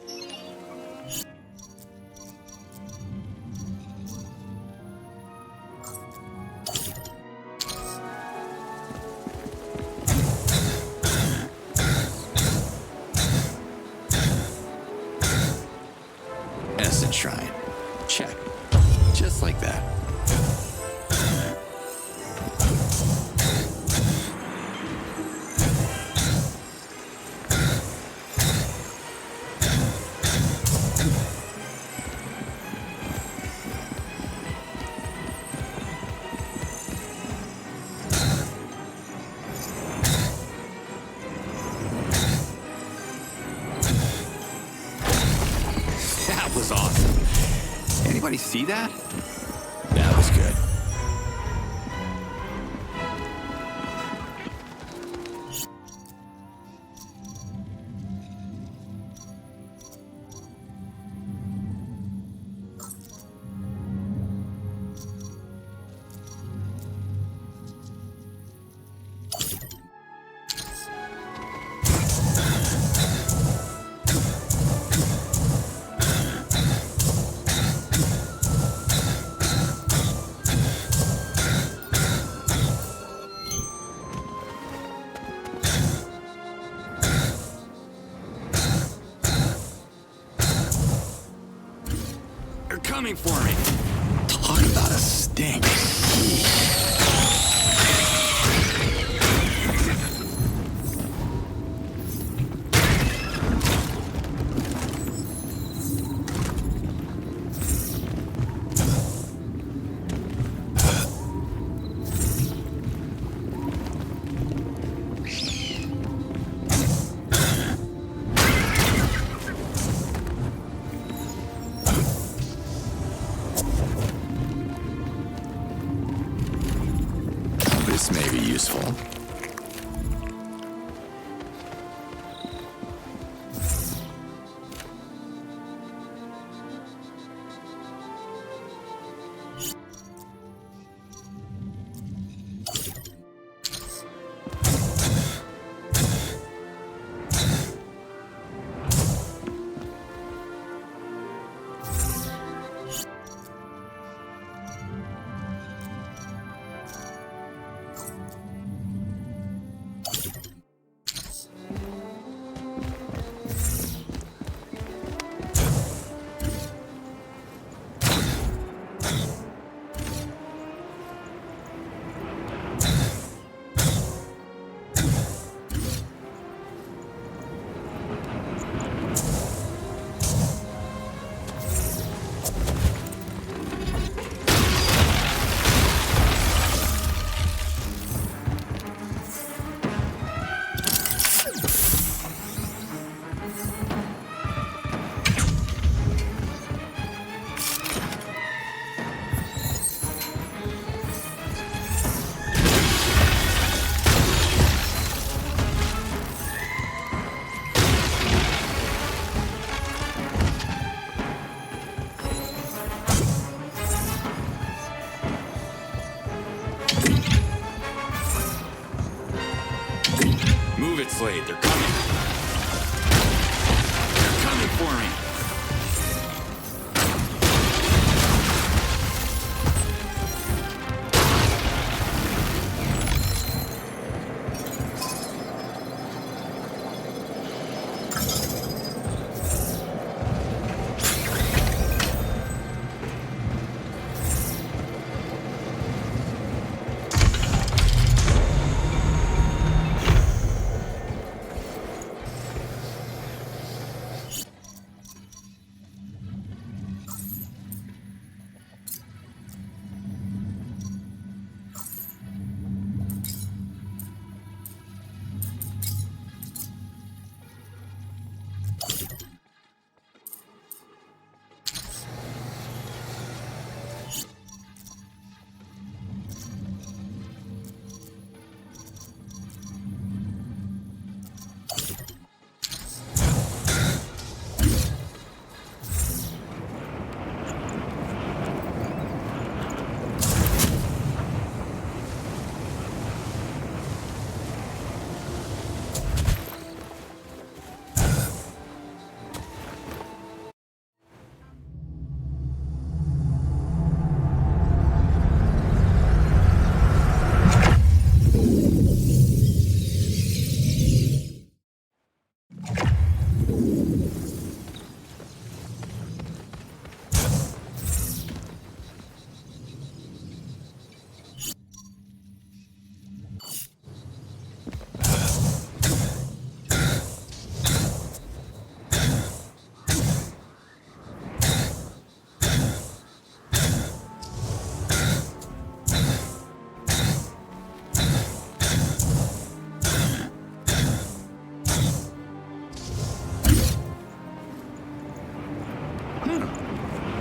Essence Shrine. Check. Just like that. That was awesome. Anybody see that? That was good. They're coming for me. Talk about a stink. blade. They're coming. They're coming for me.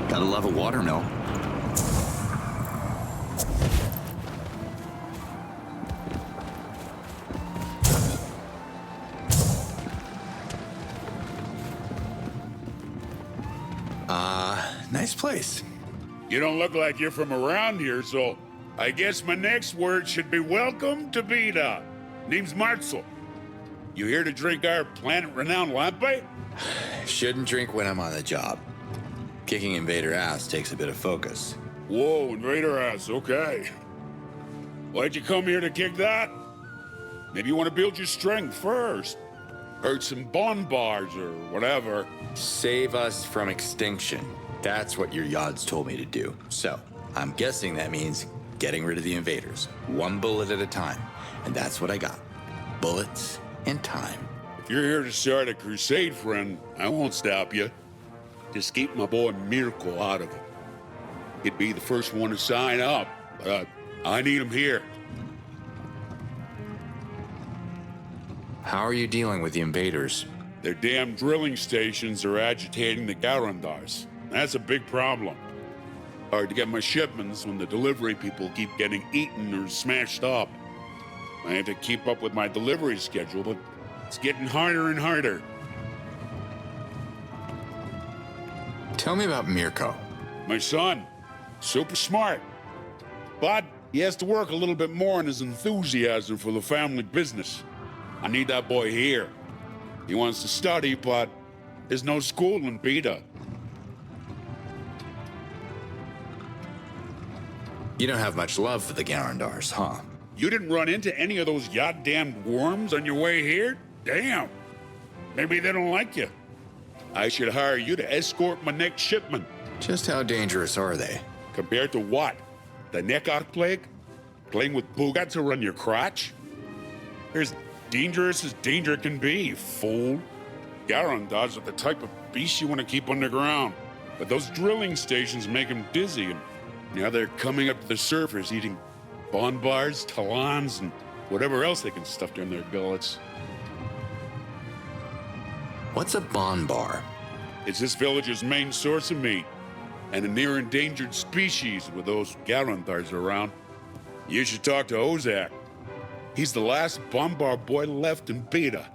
Gotta love a watermill. Nice place. You don't look like you're from around here, so I guess my next word should be welcome to Beta. Name's Marcel. You here to drink our planet-renowned lampe? Shouldn't drink when I'm on the job. Kicking invader ass takes a bit of focus. Whoa, invader ass, okay. Why'd you come here to kick that? Maybe you want to build your strength first. Hurt some bonbars or whatever. Save us from extinction. That's what your Yods told me to do. So, I'm guessing that means getting rid of the invaders. One bullet at a time. And that's what I got. Bullets and time. If you're here to start a crusade, friend, I won't stop you. Just keep my boy Mirko out of it. He'd be the first one to sign up, but I need him here. How are you dealing with the invaders? Their damn drilling stations are agitating the Garandars. That's a big problem. Hard to get my shipments when the delivery people keep getting eaten or smashed up. I have to keep up with my delivery schedule, but it's getting harder and harder. Tell me about Mirko. My son, super smart. But he has to work a little bit more on his enthusiasm for the family business. I need that boy here. He wants to study, but there's no school in Beta. You don't have much love for the Garandars, huh? You didn't run into any of those goddamn worms on your way here? Damn. Maybe they don't like you. I should hire you to escort my next shipment. Just how dangerous are they? Compared to what? The Nekok plague? Playing with Booga to run your crotch? They're as dangerous as danger can be, fool. Garandars are the type of beast you want to keep underground. But those drilling stations make them dizzy, and now they're coming up to the surface eating bonbars, talons, and whatever else they can stuff down their gullets. What's a bonbar? It's this village's main source of meat, and a near endangered species with those Garandars around. You should talk to Ozak. He's the last bonbar boy left in Beta.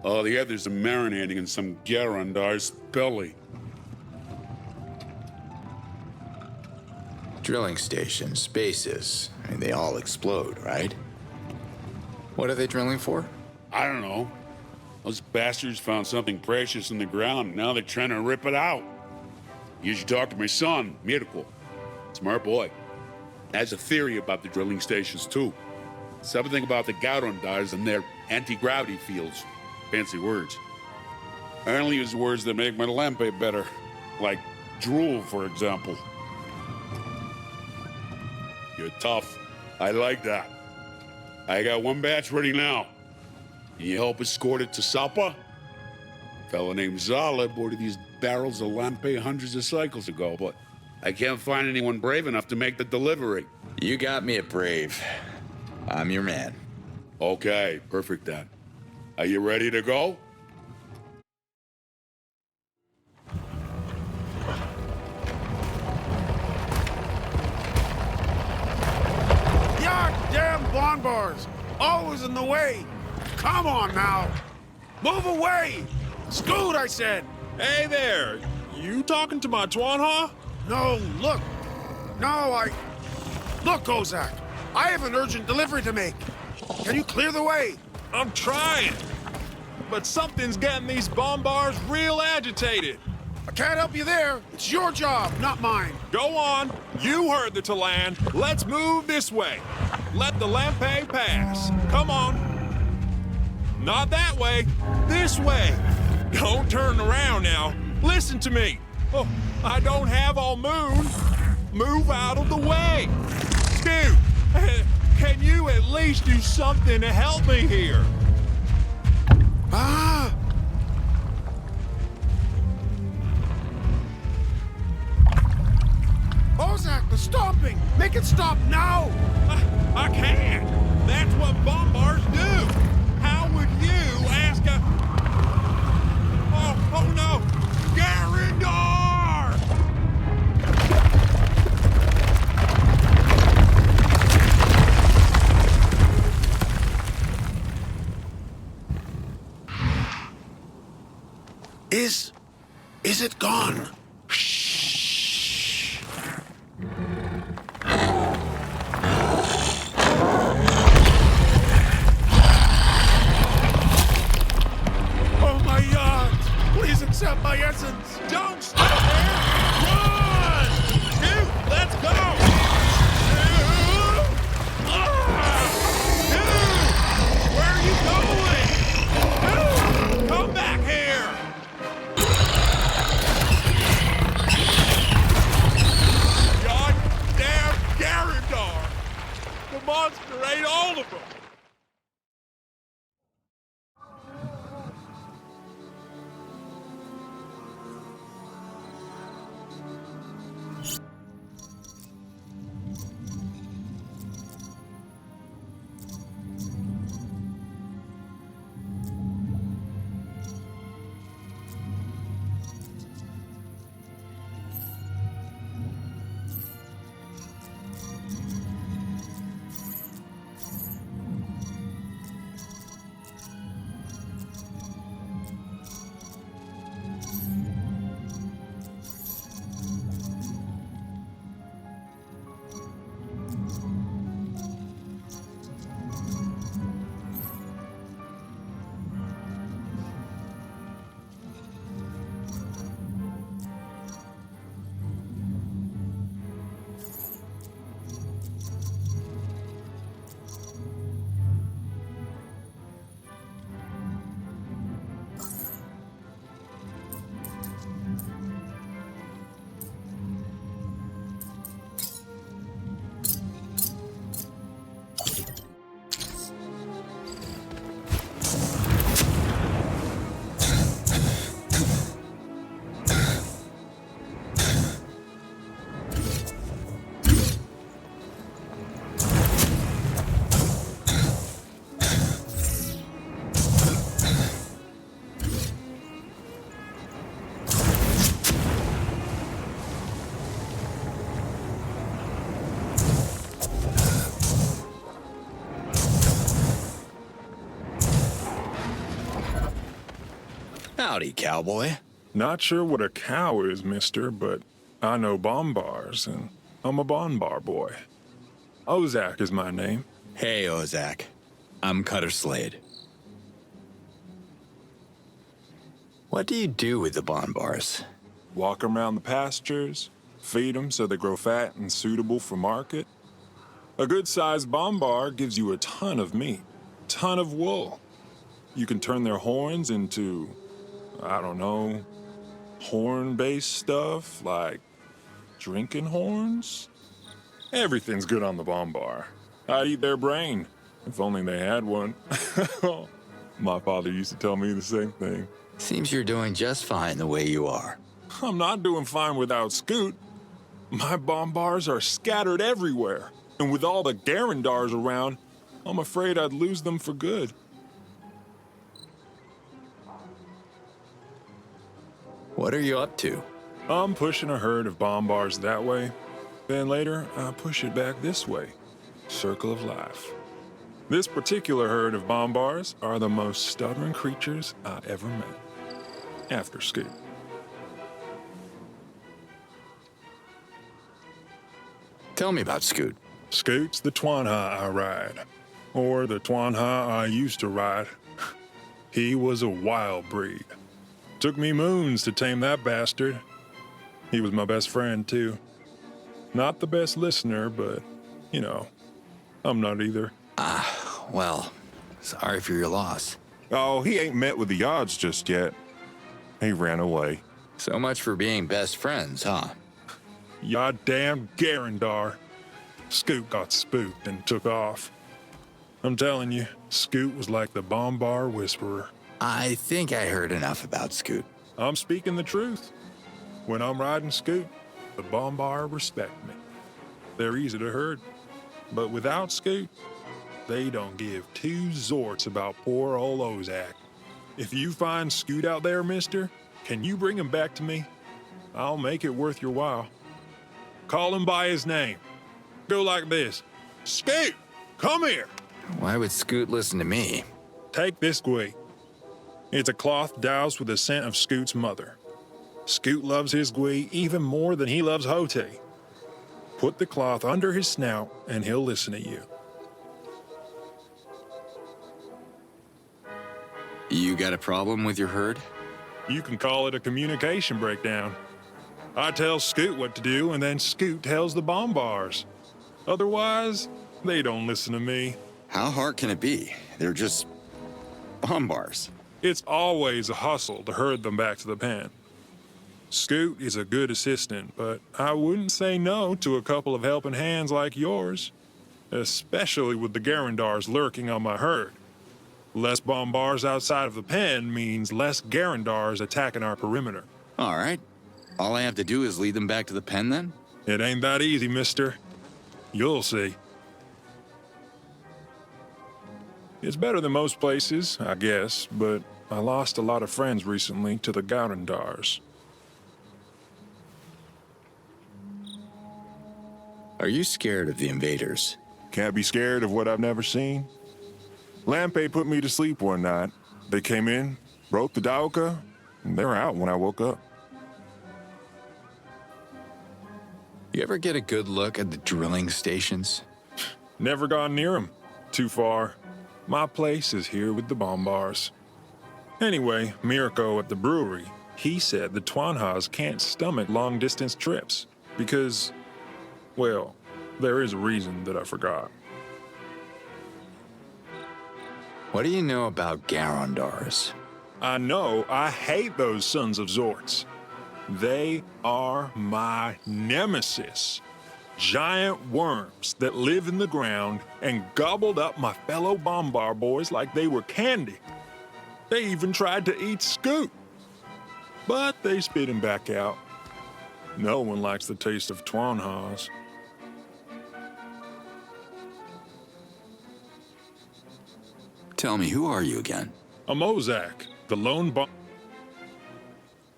All the others are marinating in some Garandar's belly. Drilling stations, bases. I mean, they all explode, right? What are they drilling for? I don't know. Those bastards found something precious in the ground, and now they're trying to rip it out. You should talk to my son, Mirko. Smart boy. Has a theory about the drilling stations, too. Something about the Gaurondars and their anti-gravity fields. Fancy words. I only use words that make my lampe better. Like drool, for example. You're tough. I like that. I got one batch ready now. Can you help escort it to Sapa? A fella named Zala boarded these barrels of lampe hundreds of cycles ago, but I can't find anyone brave enough to make the delivery. You got me at brave. I'm your man. Okay, perfect then. Are you ready to go? Damn bond bars! Always in the way! Come on now! Move away! Scoot, I said! Hey there! You talking to my Twanha? No, look! Look, Ozak! I have an urgent delivery to make! Can you clear the way? I'm trying! But something's getting these bombars real agitated! I can't help you there! It's your job, not mine! Go on! You heard the Talan! Let's move this way! Let the lampe pass! Come on! Not that way! This way! Don't turn around now! Listen to me! Oh, I don't have all moon! Move out of the way! Scoot! Can you at least do something to help me here? Ah! Ozak, the stomping! Make it stop now! I can't! That's what bombars do! How would you ask a... Oh no! Garandar! Is it gone? Accept my essence! Don't stay there! Run! Dude, let's go! Dude! Where are you going? Dude! Come back here! Goddamn Garandar! The monster ate all of them! Howdy, cowboy. Not sure what a cow is, mister, but I know bombars, and I'm a bombar boy. Ozak is my name. Hey, Ozak. I'm Cutter Slade. What do you do with the bonbars? Walk around the pastures, feed them so they grow fat and suitable for market. A good-sized bombar gives you a ton of meat, ton of wool. You can turn their horns into, I don't know, horn-based stuff like drinking horns? Everything's good on the bombar. I'd eat their brain, if only they had one. My father used to tell me the same thing. Seems you're doing just fine the way you are. I'm not doing fine without Scoot. My bombars are scattered everywhere, and with all the Garandars around, I'm afraid I'd lose them for good. What are you up to? I'm pushing a herd of bombars that way. Then later, I push it back this way. Circle of life. This particular herd of bombars are the most stubborn creatures I ever met. After Scoot. Tell me about Scoot. Scoot's the Twanha I ride. Or the Twanha I used to ride. He was a wild breed. Took me moons to tame that bastard. He was my best friend, too. Not the best listener, but, you know, I'm not either. Well, sorry for your loss. Oh, he ain't met with the odds just yet. He ran away. So much for being best friends, huh? Ya damn Garandar. Scoot got spooked and took off. I'm telling you, Scoot was like the bombar whisperer. I think I heard enough about Scoot. I'm speaking the truth. When I'm riding Scoot, the bombar respect me. They're easy to herd. But without Scoot, they don't give two zorts about poor old Ozak. If you find Scoot out there, mister, can you bring him back to me? I'll make it worth your while. Call him by his name. Go like this. Scoot, come here. Why would Scoot listen to me? Take this gwee. It's a cloth doused with the scent of Scoot's mother. Scoot loves his gwee even more than he loves Hote. Put the cloth under his snout and he'll listen to you. You got a problem with your herd? You can call it a communication breakdown. I tell Scoot what to do, and then Scoot tells the bombars. Otherwise, they don't listen to me. How hard can it be? They're just bombars. It's always a hustle to herd them back to the pen. Scoot is a good assistant, but I wouldn't say no to a couple of helping hands like yours, especially with the Garandars lurking on my herd. Less bombars outside of the pen means less Garandars attacking our perimeter. All right. All I have to do is lead them back to the pen, then? It ain't that easy, mister. You'll see. It's better than most places, I guess, but I lost a lot of friends recently to the Garandars. Are you scared of the invaders? Can't be scared of what I've never seen. Lampe put me to sleep one night. They came in, broke the Daoka, and they were out when I woke up. You ever get a good look at the drilling stations? Never gone near them. Too far. My place is here with the bombars. Anyway, Mirko at the brewery, he said the Twanhas can't stomach long-distance trips because, well, there is a reason that I forgot. What do you know about Garandars? I know I hate those sons of Zorts. They are my nemesis. Giant worms that live in the ground and gobbled up my fellow Bombar boys like they were candy. They even tried to eat Scoot, but they spit him back out. No one likes the taste of Twanhas. Tell me, who are you again? I'm Ozak, the lone bon...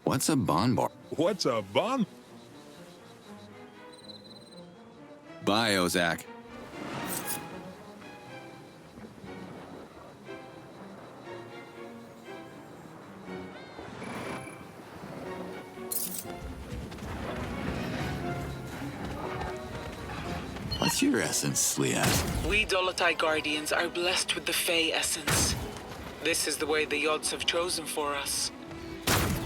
What's a bonbar? What's a bon... Bye, Ozak. What's your essence, Liaz? We Dolotai Guardians are blessed with the Fey essence. This is the way the Yods have chosen for us.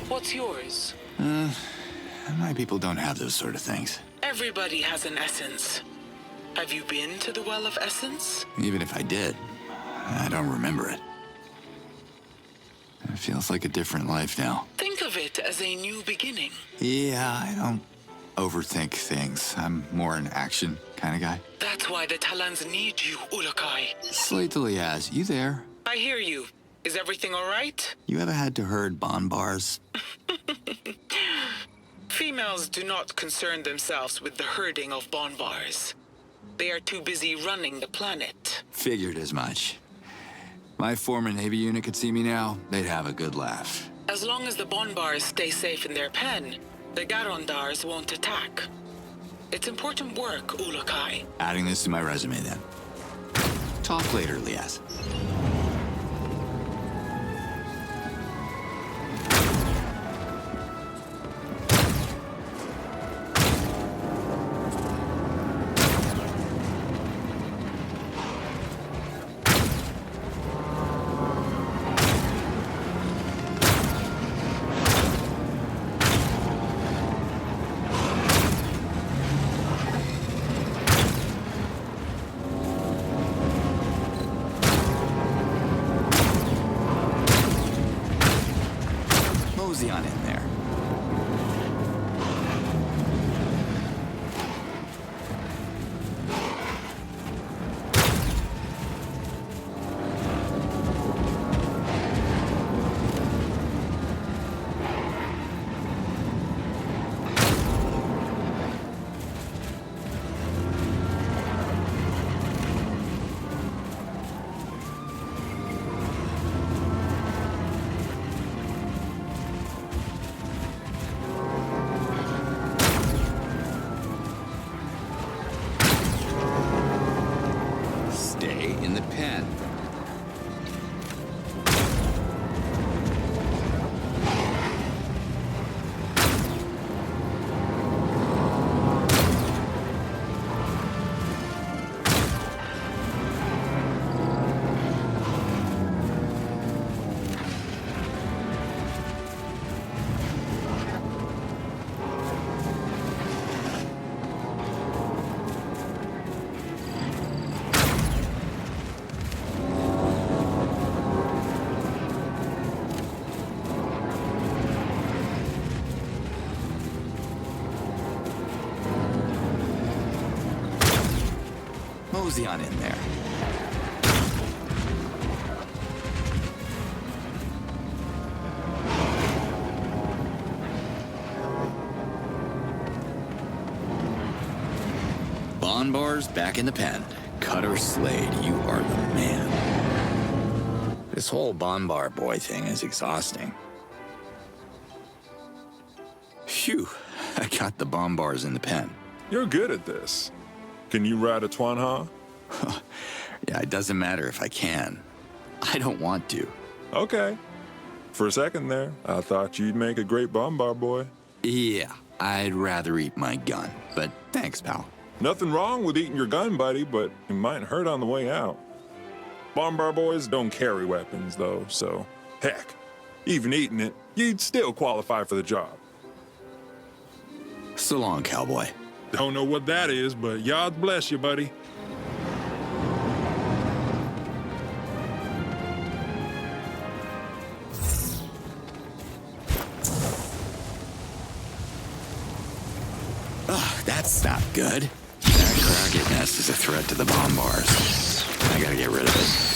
What's yours? My people don't have those sort of things. Everybody has an essence. Have you been to the Well of Essence? Even if I did, I don't remember it. It feels like a different life now. Think of it as a new beginning. Yeah, I don't overthink things. I'm more an action kind of guy. That's why the Talans need you, Ulakai. Slate Liaz, you there? I hear you. Is everything all right? You ever had to herd bonbars? Females do not concern themselves with the herding of bonbars. They are too busy running the planet. Figured as much. My former Navy unit could see me now, they'd have a good laugh. As long as the bonbars stay safe in their pen, the Garondars won't attack. It's important work, Ulakai. Adding this to my resume then. Talk later, Liaz. On in there. In the pen. Mosey on in there. Bonbars back in the pen. Cutter Slade, you are the man. This whole Bonbar boy thing is exhausting. Phew, I got the Bonbars in the pen. You're good at this. Can you ride a Twanha? Yeah, it doesn't matter if I can. I don't want to. Okay. For a second there, I thought you'd make a great Bonbar boy. Yeah, I'd rather eat my gun, but thanks, pal. Nothing wrong with eating your gun, buddy, but it might hurt on the way out. Bonbar boys don't carry weapons, though, so heck, even eating it, you'd still qualify for the job. So long, cowboy. Don't know what that is, but God bless you, buddy. That's not good. That Crockett nest is a threat to the Bonbars. I gotta get rid of it.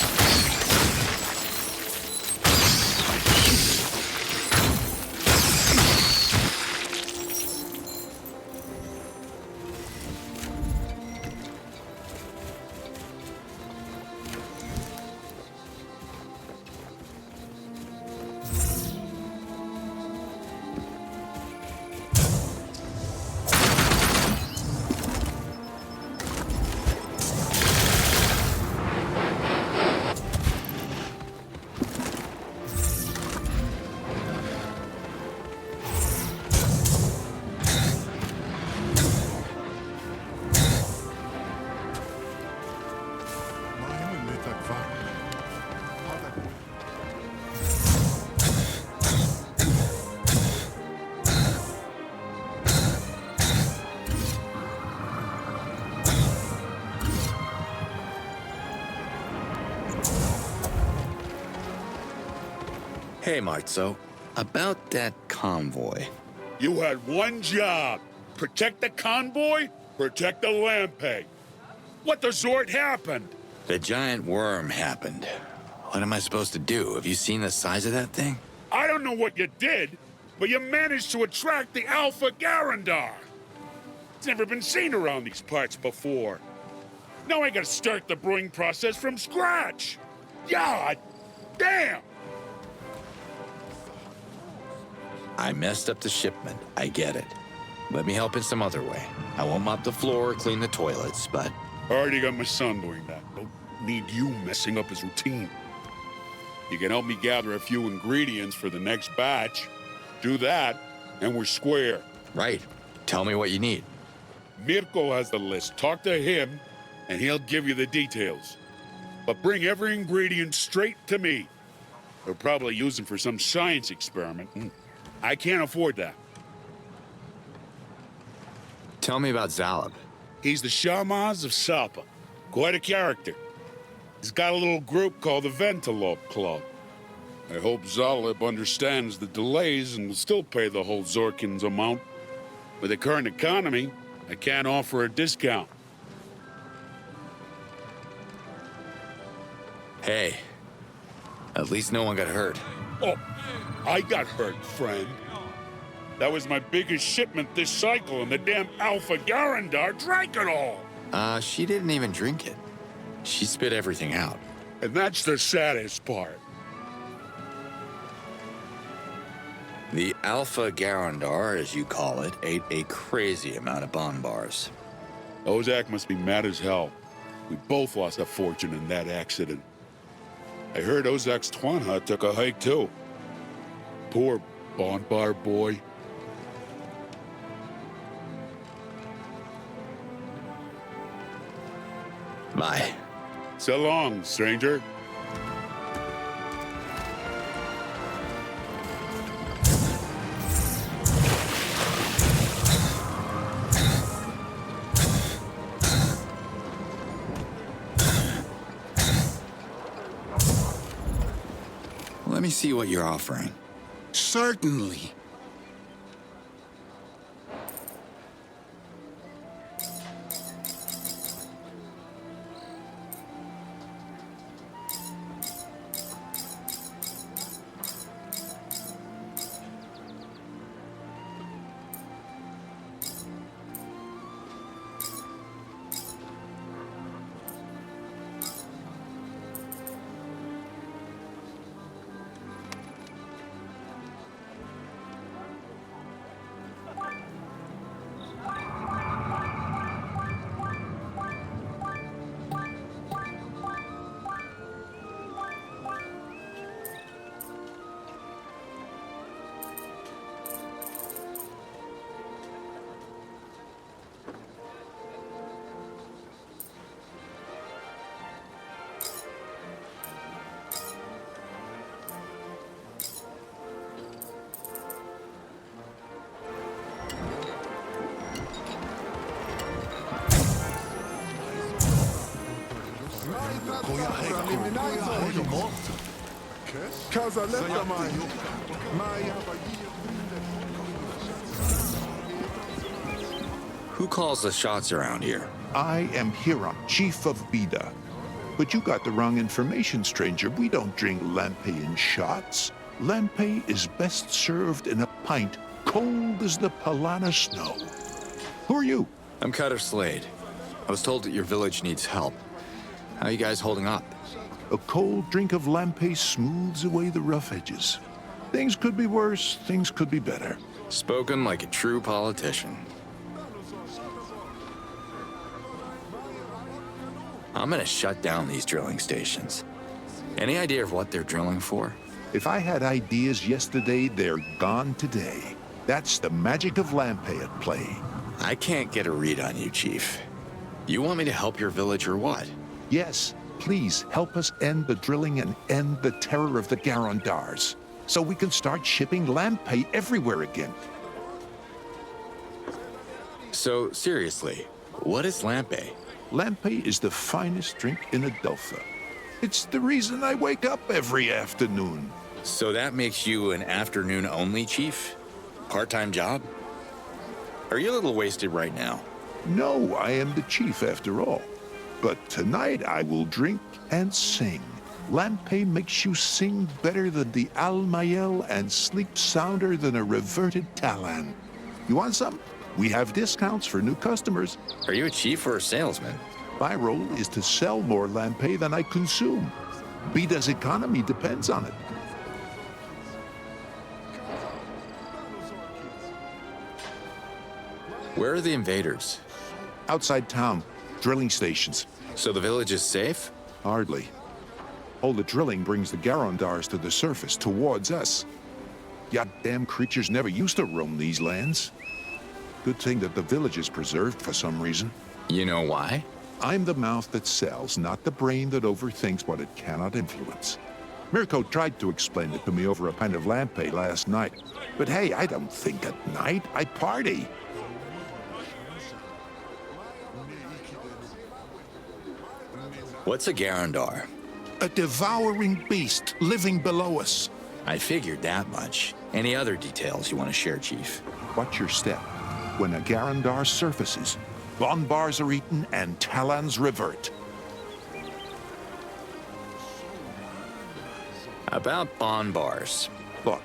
Hey, Marzo. About that convoy. You had one job. Protect the convoy, protect the Lampe. What the Zord happened? The giant worm happened. What am I supposed to do? Have you seen the size of that thing? I don't know what you did, but you managed to attract the Alpha Garandar. It's never been seen around these parts before. Now I gotta start the brewing process from scratch. God damn! I messed up the shipment. I get it. Let me help in some other way. I won't mop the floor or clean the toilets, but... Already got my son doing that. Don't need you messing up his routine. You can help me gather a few ingredients for the next batch. Do that, and we're square. Right. Tell me what you need. Mirko has the list. Talk to him, and he'll give you the details. But bring every ingredient straight to me. They'll probably use them for some science experiment. I can't afford that. Tell me about Zalab. He's the Shamaz of Salpa. Quite a character. He's got a little group called the Ventalope Club. I hope Zalab understands the delays and will still pay the whole Zorkin's amount. With the current economy, I can't offer a discount. Hey, at least no one got hurt. Oh, I got hurt, friend. That was my biggest shipment this cycle, and the damn Alpha Garandar drank it all. She didn't even drink it. She spit everything out. And that's the saddest part. The Alpha Garandar, as you call it, ate a crazy amount of bonbars. ZOTAC must be mad as hell. We both lost a fortune in that accident. I heard Ozak's Twanha took a hike too. Poor bonbar boy. Bye. So long, stranger. Let me see what you're offering. Certainly. Who calls the shots around here? I am Hiram, chief of Bida. But you got the wrong information, stranger. We don't drink lampe in shots. Lampe is best served in a pint, cold as the Palana snow. Who are you? I'm Cutter Slade. I was told that your village needs help. How are you guys holding up? A cold drink of lampe smooths away the rough edges. Things could be worse, things could be better. Spoken like a true politician. I'm gonna shut down these drilling stations. Any idea of what they're drilling for? If I had ideas yesterday, they're gone today. That's the magic of lampe at play. I can't get a read on you, Chief. You want me to help your village or what? Yes, please help us end the drilling and end the terror of the Garandars, so we can start shipping lampe everywhere again. So, seriously, what is lampe? Lampe is the finest drink in Adelpha. It's the reason I wake up every afternoon. So that makes you an afternoon-only chief? Part-time job? Are you a little wasted right now? No, I am the chief after all. But tonight I will drink and sing. Lampe makes you sing better than the Almayel and sleep sounder than a reverted Talon. You want some? We have discounts for new customers. Are you a chief or a salesman? My role is to sell more Lampe than I consume. Bida's economy depends on it. Where are the invaders? Outside town, drilling stations. So the village is safe? Hardly. All the drilling brings the Garandars to the surface, towards us. Goddamn creatures never used to roam these lands. Good thing that the village is preserved for some reason. You know why? I'm the mouth that sells, not the brain that overthinks what it cannot influence. Mirko tried to explain it to me over a pint of Lampe last night. But hey, I don't think at night, I party. What's a Garandar? A devouring beast living below us. I figured that much. Any other details you want to share, Chief? Watch your step. When a Garandar surfaces, Bonbars are eaten and Talons revert. About Bonbars. Look,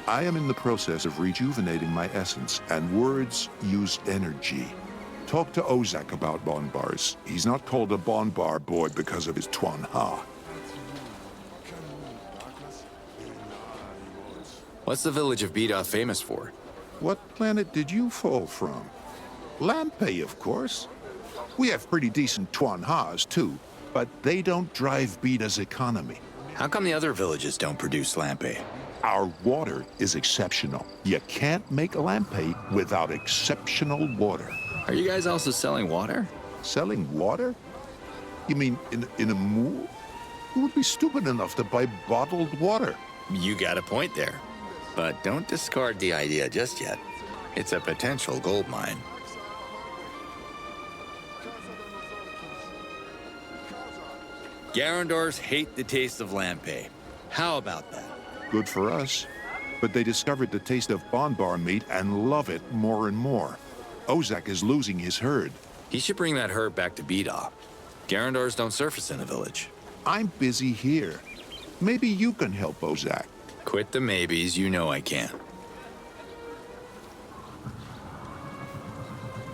I am in the process of rejuvenating my essence, and words use energy. Talk to Ozak about Bonbars. He's not called a Bonbar boy because of his Tuan Ha. What's the village of Bida famous for? What planet did you fall from? Lampe, of course. We have pretty decent Tuan Ha's, too, but they don't drive Bida's economy. How come the other villages don't produce Lampe? Our water is exceptional. You can't make Lampe without exceptional water. Are you guys also selling water? Selling water? You mean in a moo? Who would be stupid enough to buy bottled water? You got a point there. But don't discard the idea just yet. It's a potential gold mine. Garandars hate the taste of Lampe. How about that? Good for us. But they discovered the taste of Bonbar meat and love it more and more. Ozak is losing his herd. He should bring that herd back to Bida. Garandars don't surface in the village. I'm busy here. Maybe you can help Ozak. Quit the maybes, you know I can.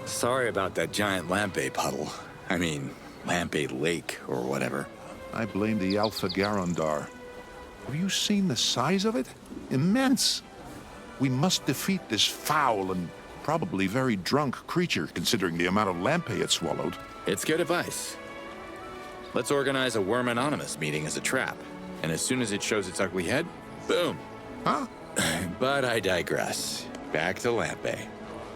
Sorry about that giant Lampe puddle. I mean, Lampe Lake or whatever. I blame the Alpha Garandar. Have you seen the size of it? Immense. We must defeat this foul and probably very drunk creature, considering the amount of Lampe it swallowed. It's good advice. Let's organize a Worm Anonymous meeting as a trap. And as soon as it shows its ugly head, boom. Huh? But I digress. Back to Lampe.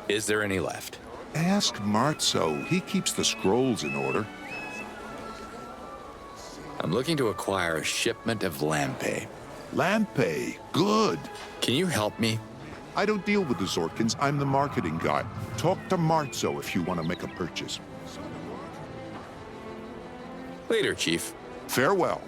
Is there any left? Ask Marzo. He keeps the scrolls in order. I'm looking to acquire a shipment of Lampe. Lampe, good. Can you help me? I don't deal with the Zorkins. I'm the marketing guy. Talk to Marzo if you want to make a purchase. Later, Chief. Farewell.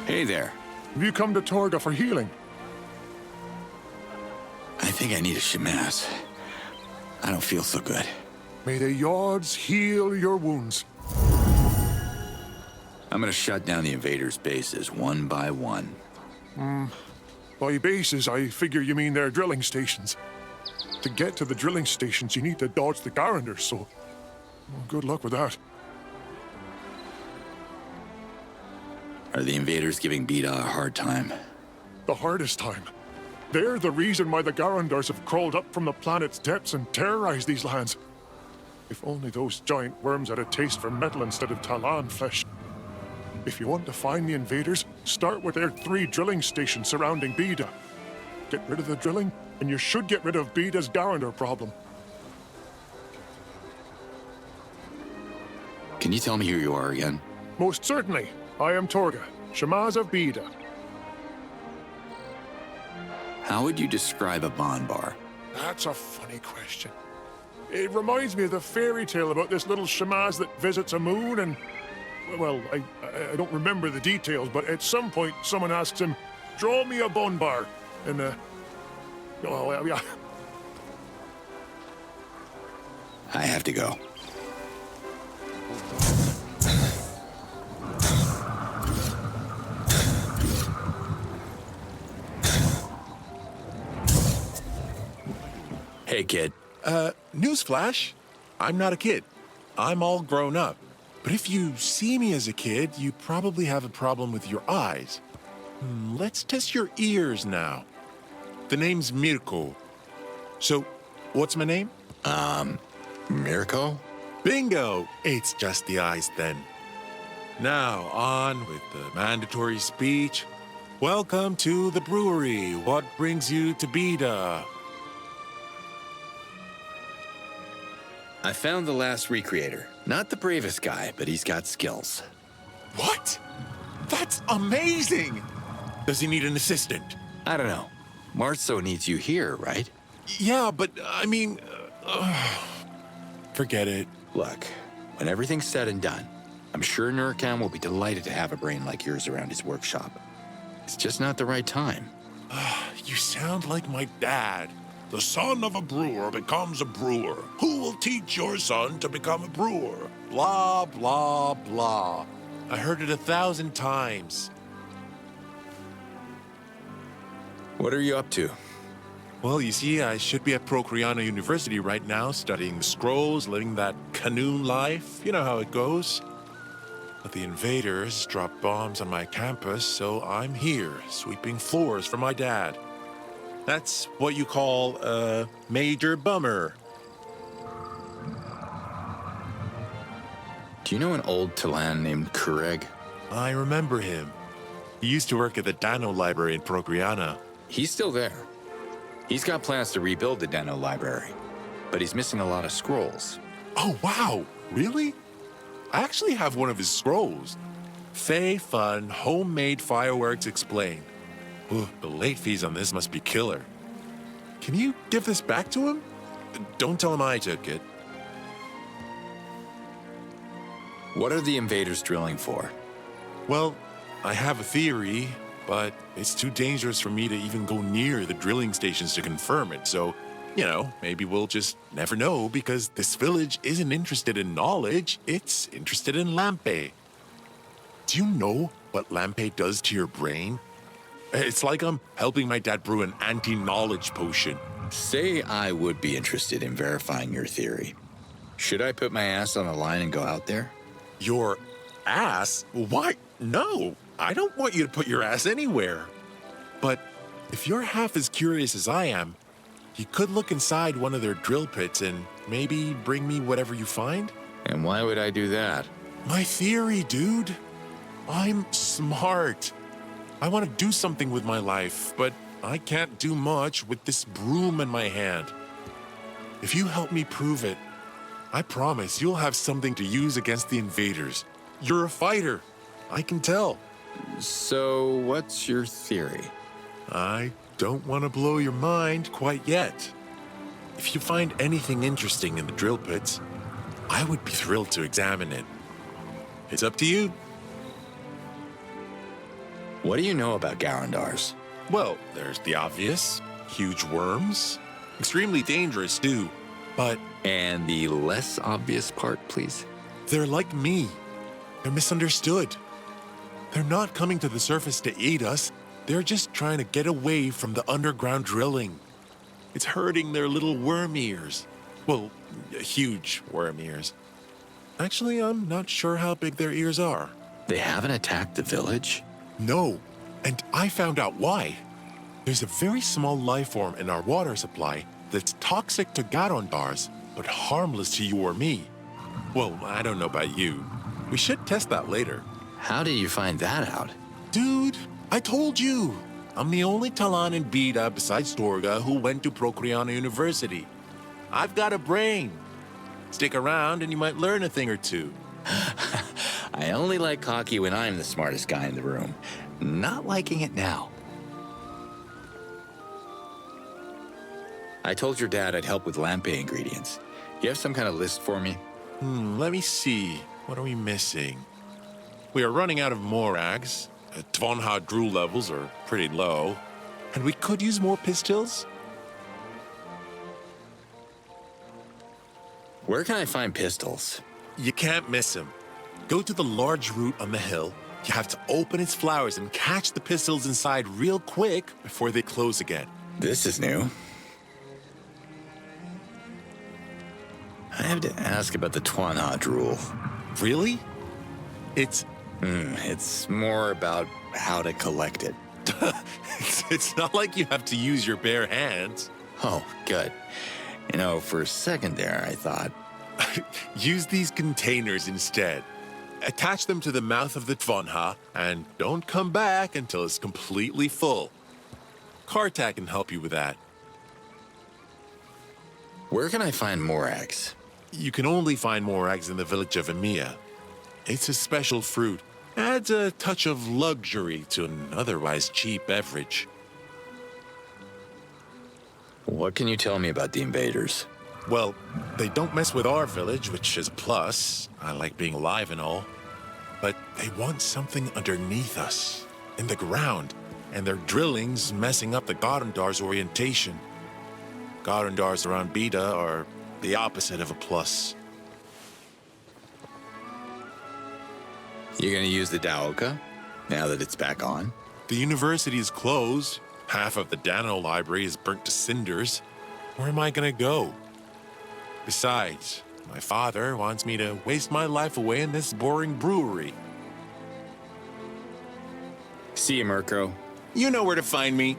Hey there. Have you come to Torga for healing? I think I need a Shamaz. I don't feel so good. May the yards heal your wounds. I'm gonna shut down the invaders' bases one by one. By bases, I figure you mean their drilling stations. To get to the drilling stations, you need to dodge the Garandars, so good luck with that. Are the invaders giving Bida a hard time? The hardest time. They're the reason why the Garandars have crawled up from the planet's depths and terrorized these lands. If only those giant worms had a taste for metal instead of Talon flesh. If you want to find the invaders, start with their 3 drilling stations surrounding Bida. Get rid of the drilling, and you should get rid of Bida's Garandar problem. Can you tell me who you are again? Most certainly. I am Torga, Shamaz of Bida. How would you describe a Bonbar? That's a funny question. It reminds me of the fairy tale about this little shamaz that visits a moon and... Well, I don't remember the details, but at some point someone asks him, draw me a bun bar. And, well, yeah. I have to go. Hey, kid. Newsflash. I'm not a kid. I'm all grown up. But if you see me as a kid, you probably have a problem with your eyes. Let's test your ears now. The name's Mirko. So, what's my name? Mirko? Bingo! It's just the eyes then. Now, on with the mandatory speech. Welcome to the brewery. What brings you to Beta? I found the last recreator. Not the bravest guy, but he's got skills. What? That's amazing! Does he need an assistant? I don't know. Marzo needs you here, right? Yeah, but I mean... forget it. Look, when everything's said and done, I'm sure Nurkan will be delighted to have a brain like yours around his workshop. It's just not the right time. You sound like my dad. The son of a brewer becomes a brewer. Who will teach your son to become a brewer? Blah, blah, blah. I heard it 1,000 times. What are you up to? Well, you see, I should be at Procreana University right now, studying the scrolls, living that canoe life. You know how it goes. But the invaders dropped bombs on my campus, so I'm here, sweeping floors for my dad. That's what you call a major bummer. Do you know an old Talan named Kureg? I remember him. He used to work at the Dano Library in Procreana. He's still there. He's got plans to rebuild the Dano Library, but he's missing a lot of scrolls. Oh, wow. Really? I actually have one of his scrolls. Fey Fun Homemade Fireworks Explained. Ooh, the late fees on this must be killer. Can you give this back to him? Don't tell him I took it. What are the invaders drilling for? Well, I have a theory, but it's too dangerous for me to even go near the drilling stations to confirm it. So, you know, maybe we'll just never know because this village isn't interested in knowledge, it's interested in Lampe. Do you know what Lampe does to your brain? It's like I'm helping my dad brew an anti-knowledge potion. Say I would be interested in verifying your theory. Should I put my ass on the line and go out there? Your ass? Why? No, I don't want you to put your ass anywhere. But if you're half as curious as I am, you could look inside one of their drill pits and maybe bring me whatever you find. And why would I do that? My theory, dude. I'm smart. I want to do something with my life, but I can't do much with this broom in my hand. If you help me prove it, I promise you'll have something to use against the invaders. You're a fighter. I can tell. So, what's your theory? I don't want to blow your mind quite yet. If you find anything interesting in the drill pits, I would be thrilled to examine it. It's up to you. What do you know about Garandars? Well, there's the obvious. Huge worms. Extremely dangerous, too. But... And the less obvious part, please? They're like me. They're misunderstood. They're not coming to the surface to eat us. They're just trying to get away from the underground drilling. It's hurting their little worm ears. Well, huge worm ears. Actually, I'm not sure how big their ears are. They haven't attacked the village? No, and I found out why. There's a very small life form in our water supply that's toxic to Garandars, but harmless to you or me. Well, I don't know about you. We should test that later. How did you find that out? Dude, I told you. I'm the only Talan in Beta besides Dorga who went to Procreana University. I've got a brain. Stick around and you might learn a thing or two. I only like cocky when I'm the smartest guy in the room. Not liking it now. I told your dad I'd help with lampe ingredients. You have some kind of list for me? Let me see. What are we missing? We are running out of morags. Tvonha drool levels are pretty low. And we could use more pistils. Where can I find pistols? You can't miss them. Go to the large root on the hill. You have to open its flowers and catch the pistils inside real quick before they close again. This is new. I have to ask about the Tvonha drool. Really? It's more about how to collect it. It's not like you have to use your bare hands. Oh, good. You know, for a second there, I thought... Use these containers instead. Attach them to the mouth of the Tvonha, and don't come back until it's completely full. CORSAIR can help you with that. Where can I find morags? You can only find morags in the village of Emiya. It's a special fruit. Adds a touch of luxury to an otherwise cheap beverage. What can you tell me about the invaders? Well, they don't mess with our village, which is a plus. I like being alive and all. But they want something underneath us, in the ground, and their drilling's messing up the Garandar's orientation. Garandars around Beta are the opposite of a plus. You gonna use the Daoka, now that it's back on? The university is closed. Half of the Dano library is burnt to cinders. Where am I gonna go? Besides, my father wants me to waste my life away in this boring brewery. See you, Mirko. You know where to find me.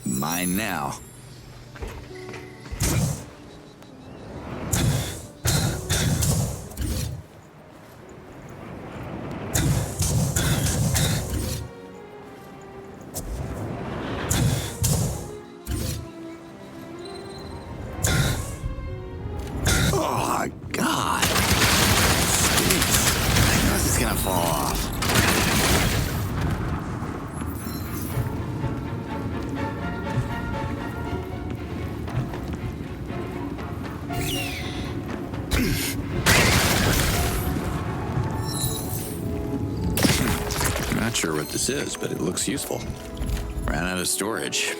Mine now. Oh, God. Stinks. I know this is gonna fall off. Not sure what this is, but it looks useful. Ran out of storage.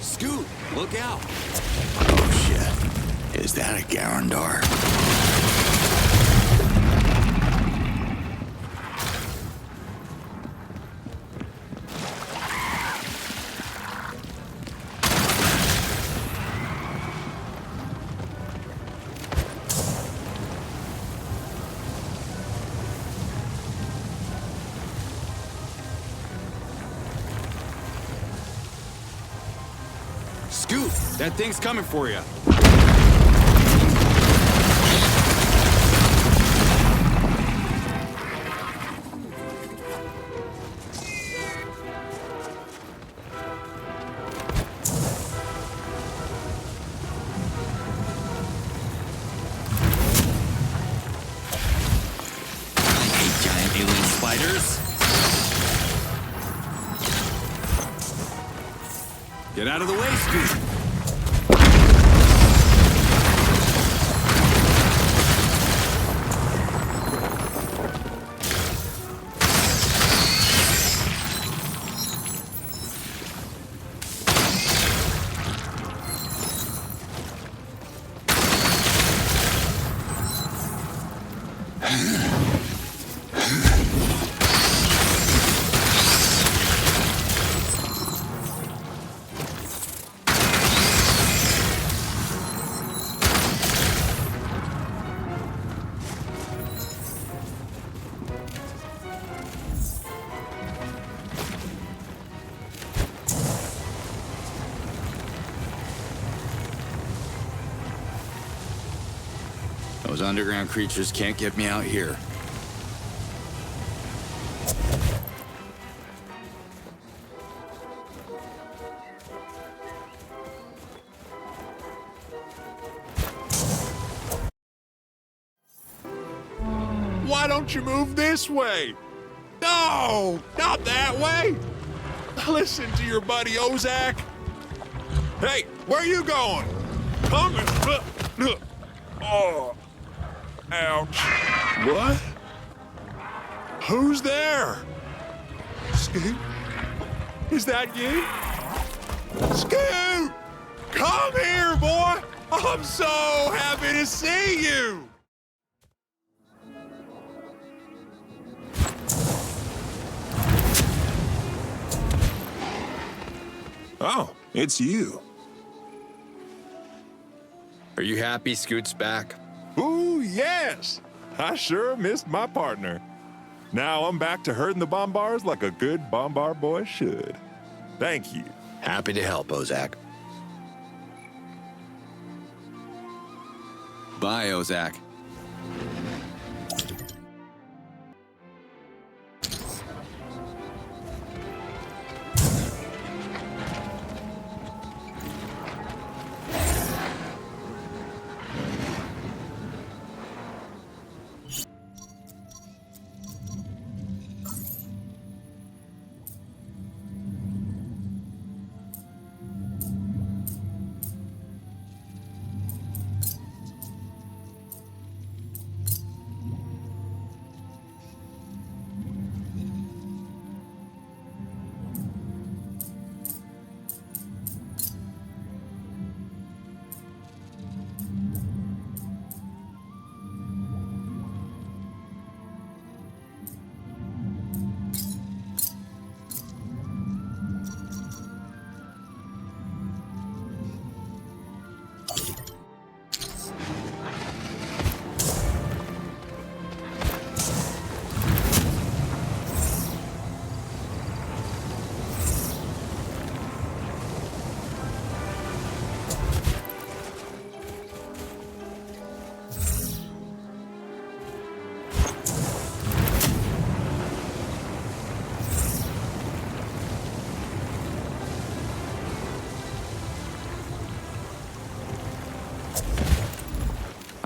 Scoot, look out! Oh shit. Is that a Garandar? Scoot, that thing's coming for you. Giant alien spiders. Get out of the way, Scoot. Those underground creatures can't get me out here. Why don't you move this way? No, not that way. Listen to your buddy Ozak. Hey, where you going? Come and... Oh, ouch. What? Who's there? Scoot? Is that you? Scoot! Come here, boy! I'm so happy to see you! Oh, it's you. Are you happy Scoot's back? Ooh, yes! I sure missed my partner. Now I'm back to herding the bombars like a good bombar boy should. Thank you. Happy to help, Ozak. Bye, Ozak.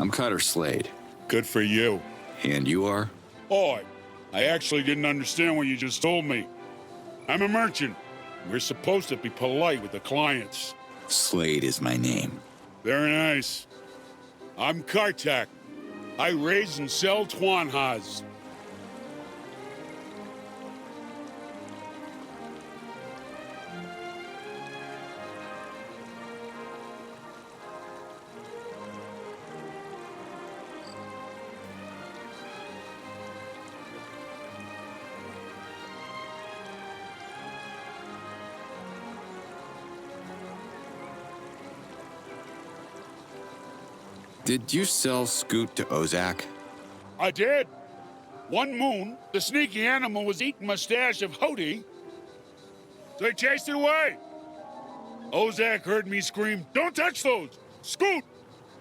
I'm Cutter Slade. Good for you. And you are? Oi, I actually didn't understand what you just told me. I'm a merchant. We're supposed to be polite with the clients. Slade is my name. Very nice. I'm Kartak. I raise and sell Twanhas. Did you sell Scoot to Ozak? I did. One moon, the sneaky animal was eating my stash of Hody, so he chased it away. Ozak heard me scream, "Don't touch those! Scoot!"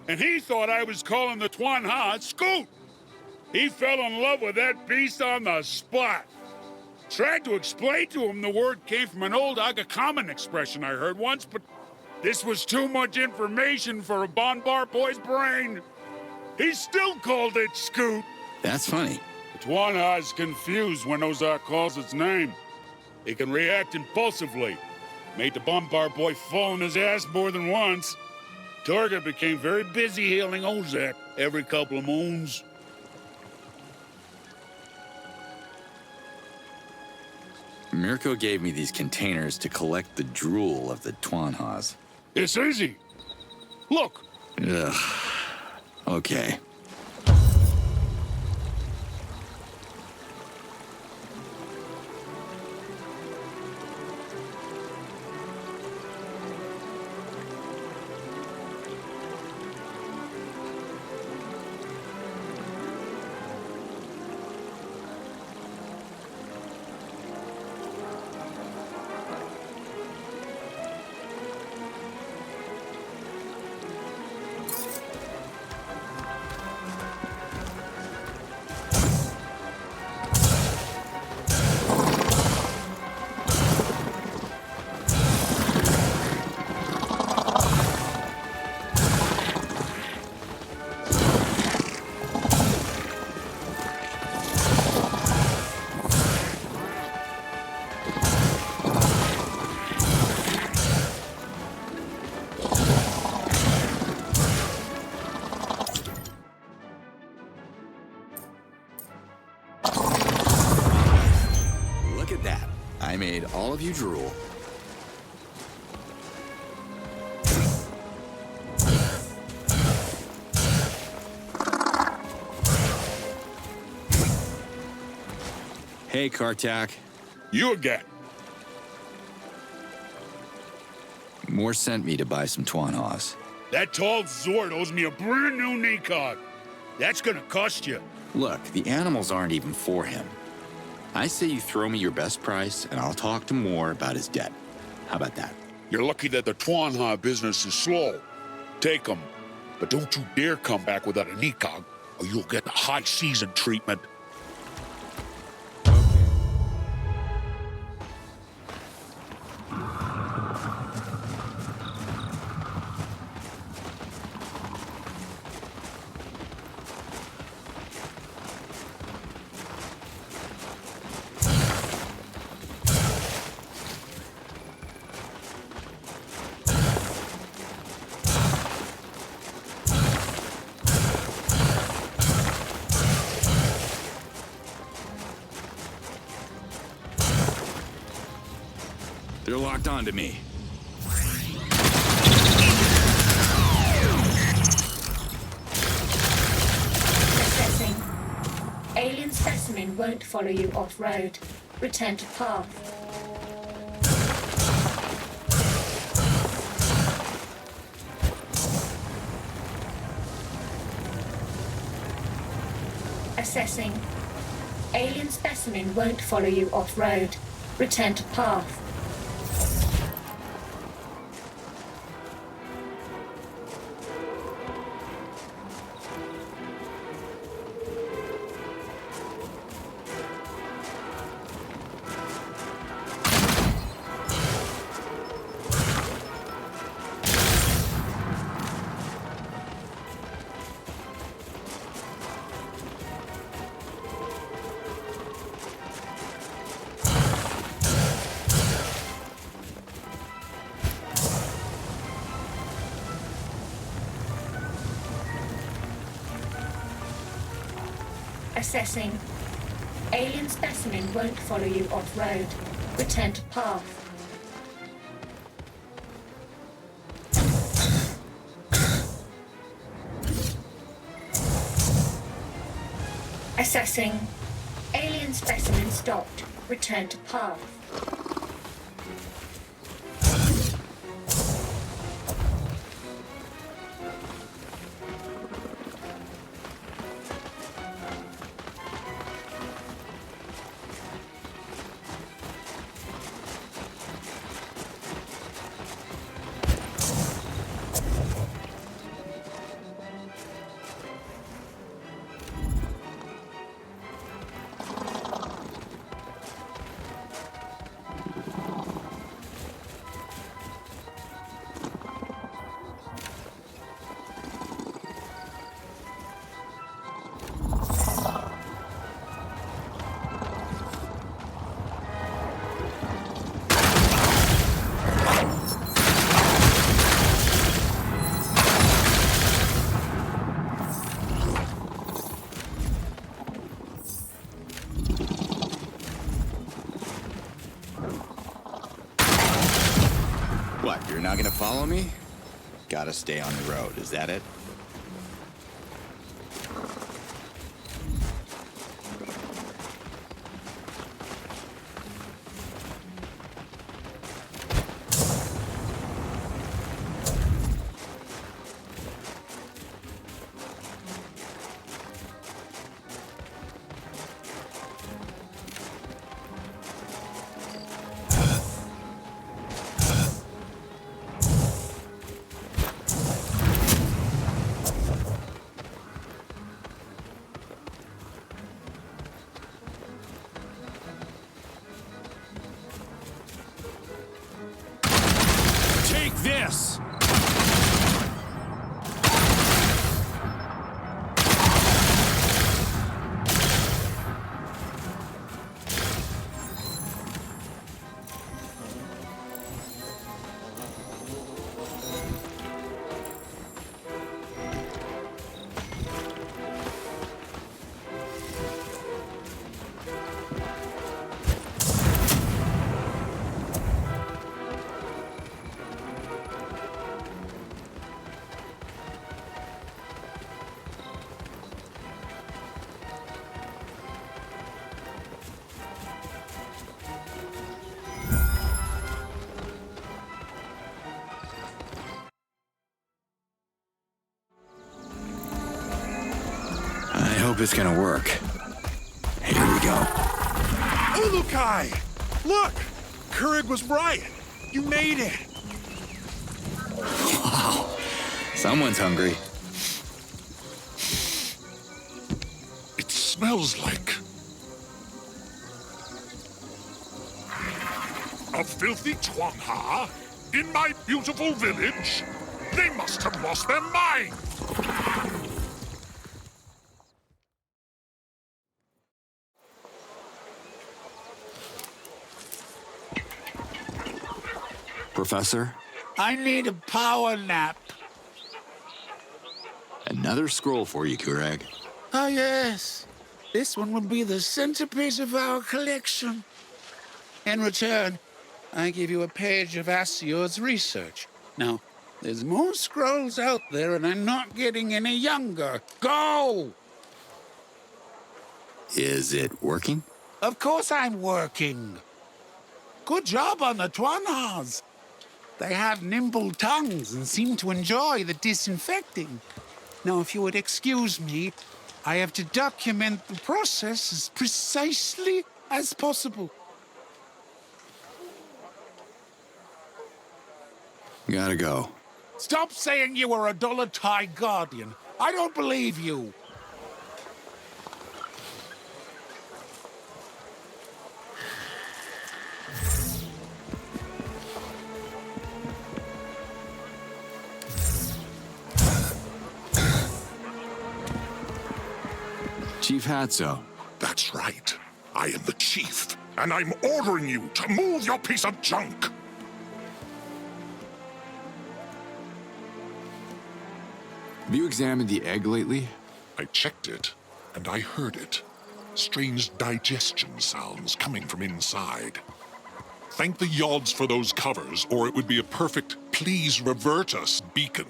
And he thought I was calling the Twanha Scoot. He fell in love with that beast on the spot. Tried to explain to him the word came from an old Aga Common expression I heard once, but this was too much information for a Bonbar boy's brain. He still called it Scoot. That's funny. The Twanha is confused when Ozak calls its name. He can react impulsively. Made the Bonbar boy fall on his ass more than once. Torga became very busy healing Ozak every couple of moons. Mirko gave me these containers to collect the drool of the Twanhas. It's easy. Look. Ugh. Okay. I made all of you drool. Hey, Kartak. You again. Moore sent me to buy some Twanhas. That tall Zord owes me a brand new Nikog. That's gonna cost you. Look, the animals aren't even for him. I say you throw me your best price, and I'll talk to Moore about his debt. How about that? You're lucky that the Twanha business is slow. Take them, but don't you dare come back without a Nikog, or you'll get the high season treatment. They're locked onto me. Assessing. Alien specimen won't follow you off-road. Return to path. Assessing. Alien specimen won't follow you off-road. Return to path. Assessing. Alien specimen won't follow you off-road. Return to path. Assessing. Alien specimen stopped. Return to path. What, you're not gonna follow me? Gotta stay on the road, is that it? This! I hope it's gonna work. Here we go. Ulukai! Look! Kurig was right! You made it! Wow. Someone's hungry. It smells like a filthy Twanha in my beautiful village. They must have lost their mind. Professor? I need a power nap. Another scroll for you, Kurag. Oh, yes. This one will be the centerpiece of our collection. In return, I give you a page of Asior's research. Now, there's more scrolls out there, and I'm not getting any younger. Go! Is it working? Of course I'm working. Good job on the Twanhas. They have nimble tongues and seem to enjoy the disinfecting. Now, if you would excuse me, I have to document the process as precisely as possible. Gotta go. Stop saying you were a Dolotai guardian. I don't believe you. Chief Hatso. That's right. I am the chief, and I'm ordering you to move your piece of junk. Have you examined the egg lately? I checked it, and I heard it. Strange digestion sounds coming from inside. Thank the Yods for those covers, or it would be a perfect please revert us beacon.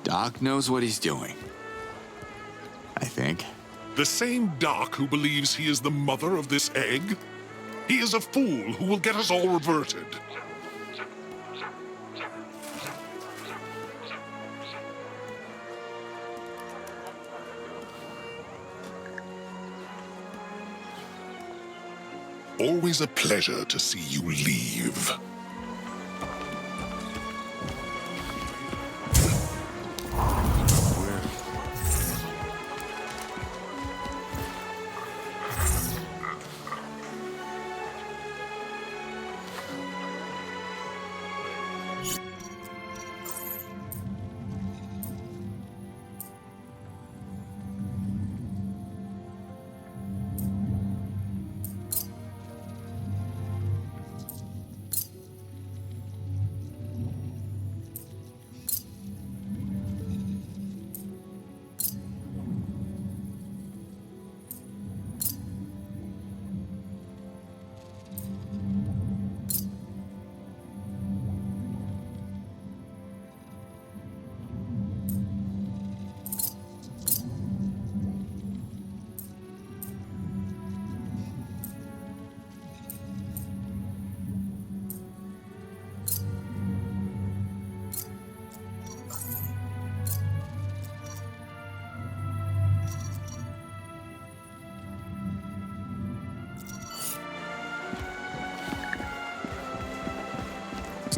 Doc knows what he's doing. I think. The same Doc who believes he is the mother of this egg? He is a fool who will get us all reverted. Always a pleasure to see you leave.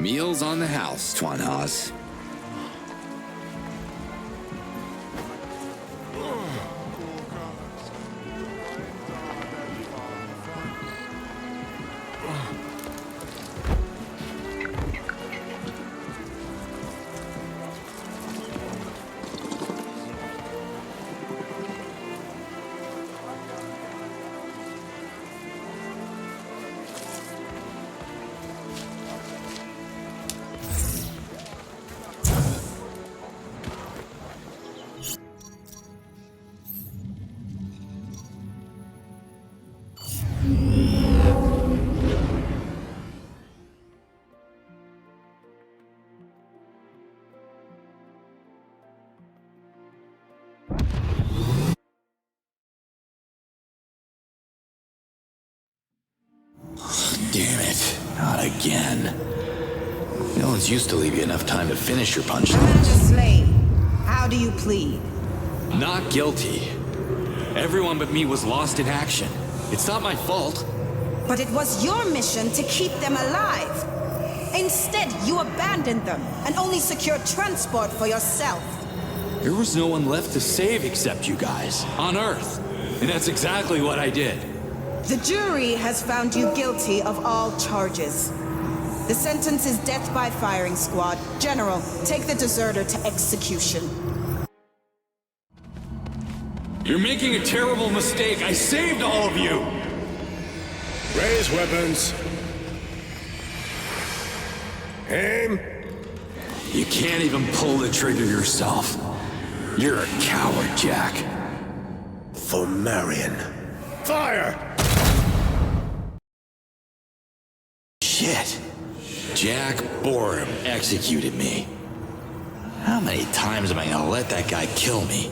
Meals on the house, Twanhas. Damn it. Not again. No one's used to leave you enough time to finish your punchlines. Slave, how do you plead? Not guilty. Everyone but me was lost in action. It's not my fault. But it was your mission to keep them alive. Instead, you abandoned them and only secured transport for yourself. There was no one left to save except you guys, on Earth. And that's exactly what I did. The jury has found you guilty of all charges. The sentence is death by firing squad. General, take the deserter to execution. You're making a terrible mistake. I saved all of you. Raise weapons. Aim. You can't even pull the trigger yourself. You're a coward, Jack. For Marion. Fire! Shit. Jack Borum executed me. How many times am I gonna let that guy kill me?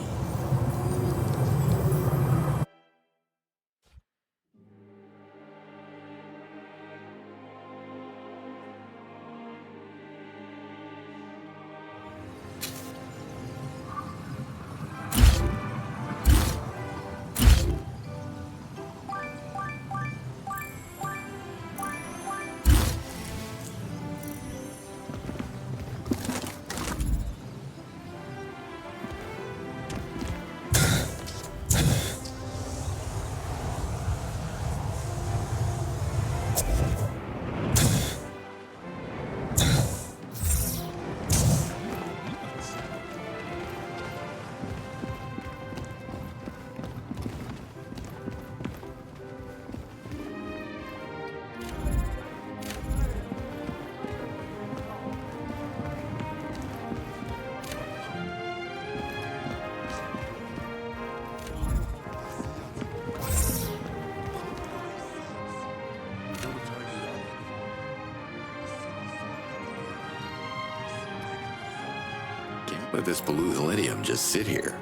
Let this Beluthalidium just sit here.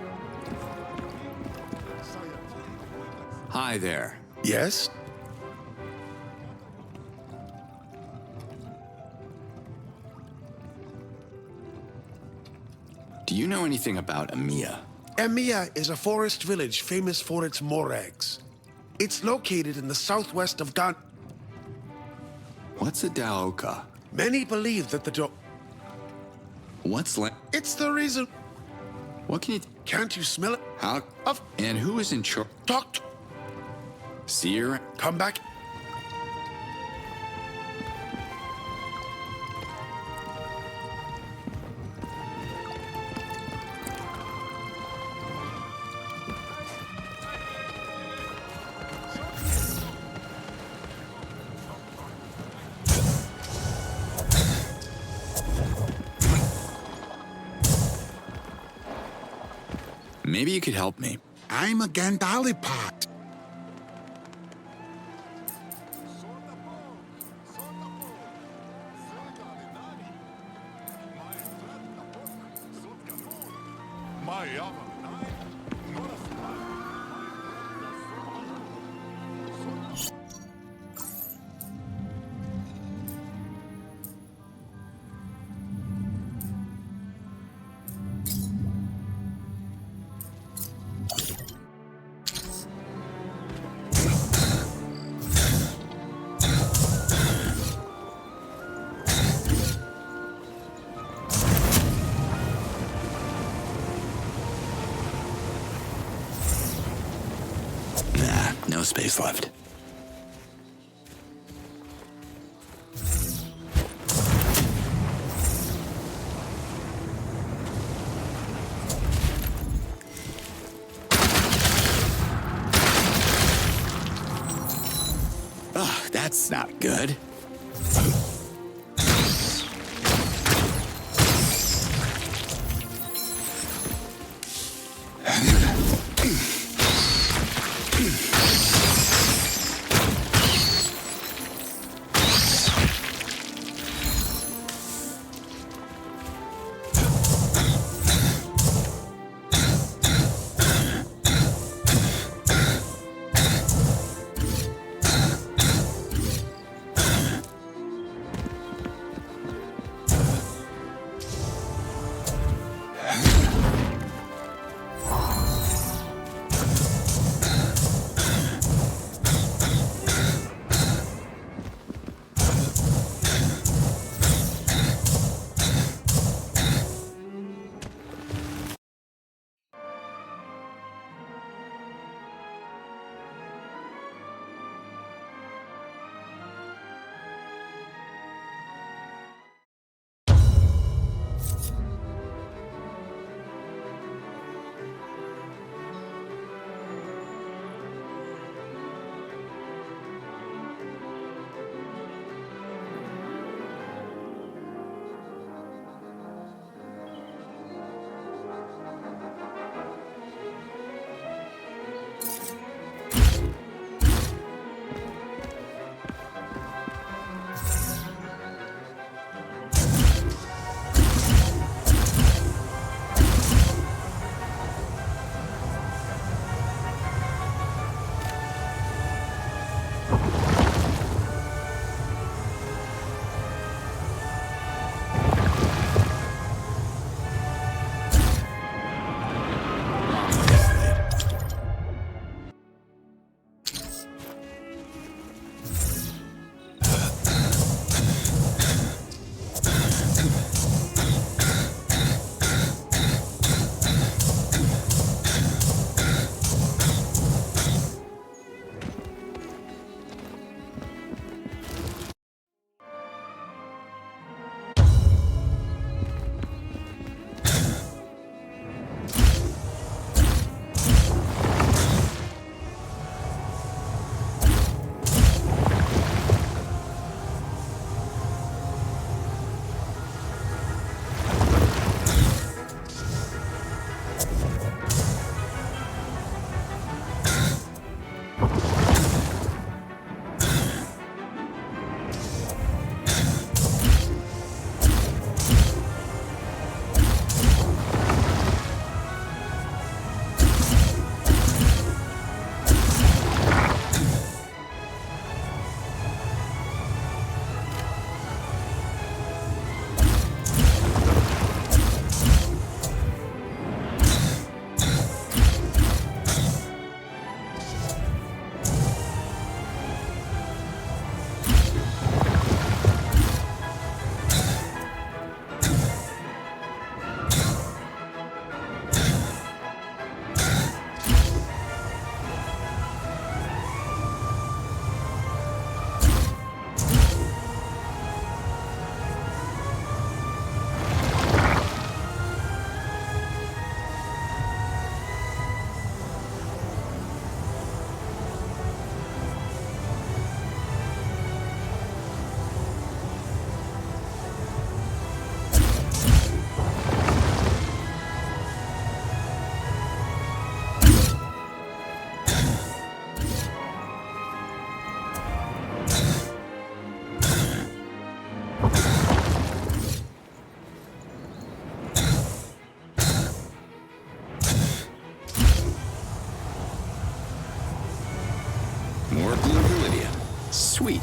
Hi there. Yes? Do you know anything about Amiya? Amiya is a forest village famous for its morags. It's located in the southwest of Gan... What's a Daoka? Many believe that the What's It's the reason... What can you... Can't you smell it? How... And who is in charge? Talk to... See you... Come back. Maybe you could help me. I'm a Gandalipot. No space left. Oh, that's not good. Blue Viridian. Sweet.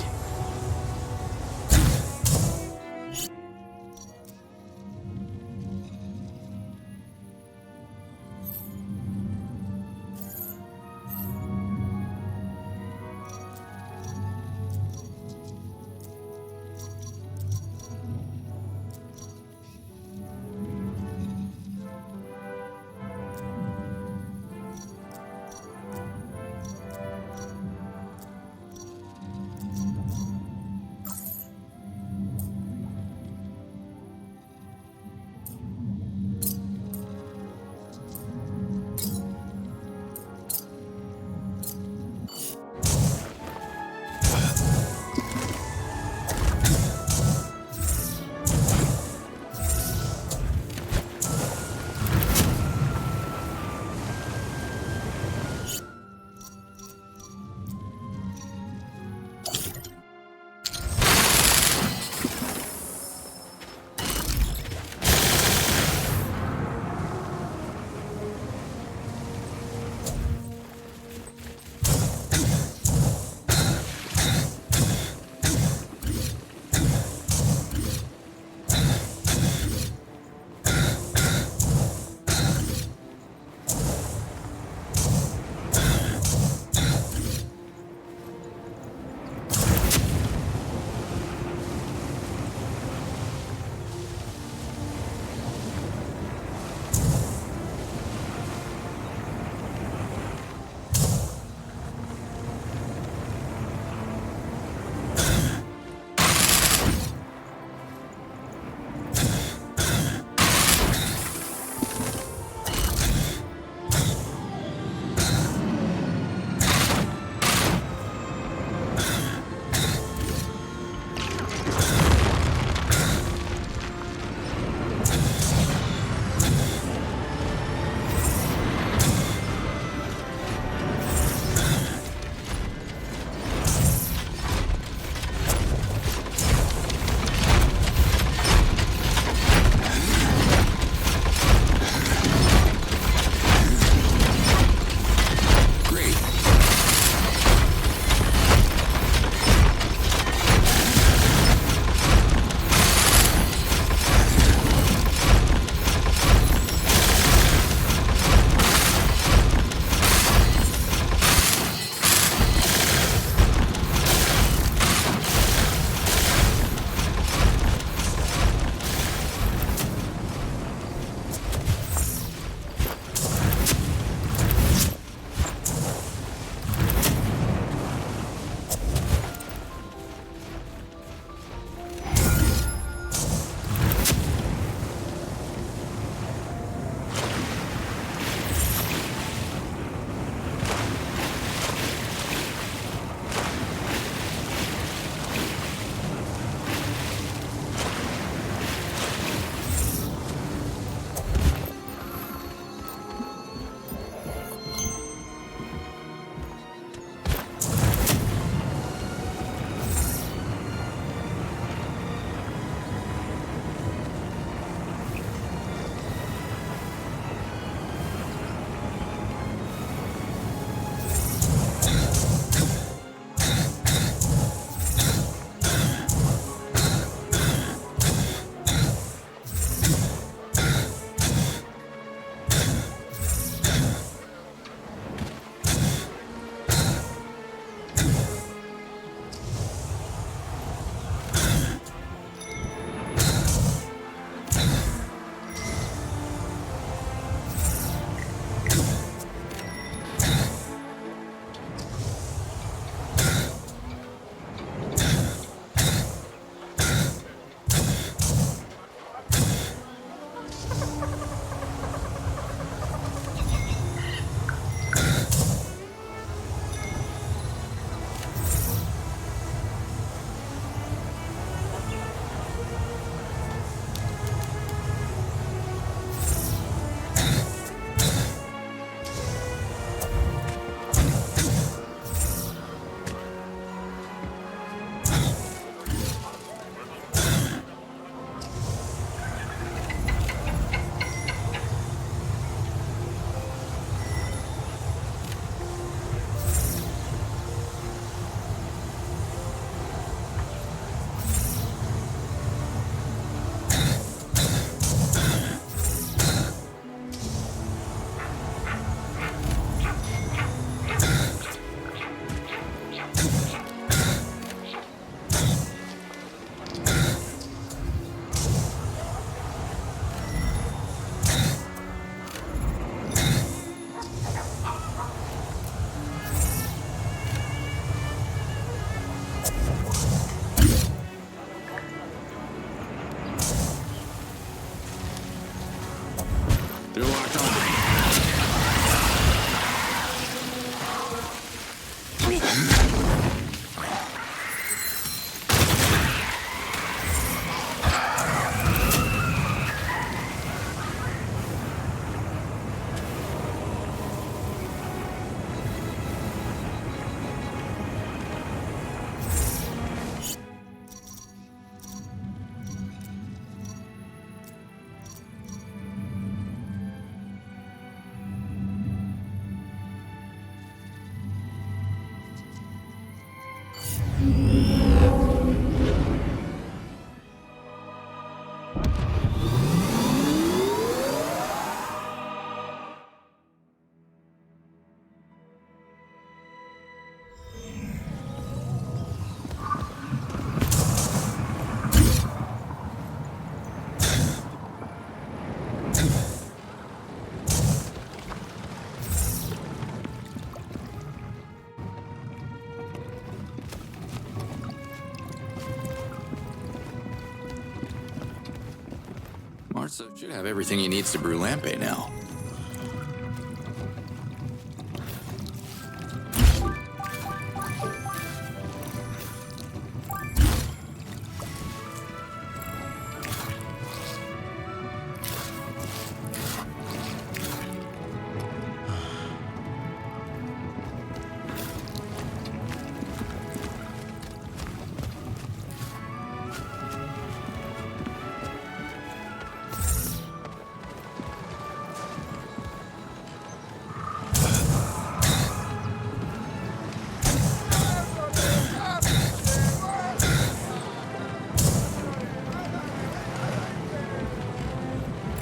Martha should have everything he needs to brew lampe now.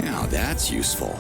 Now that's useful.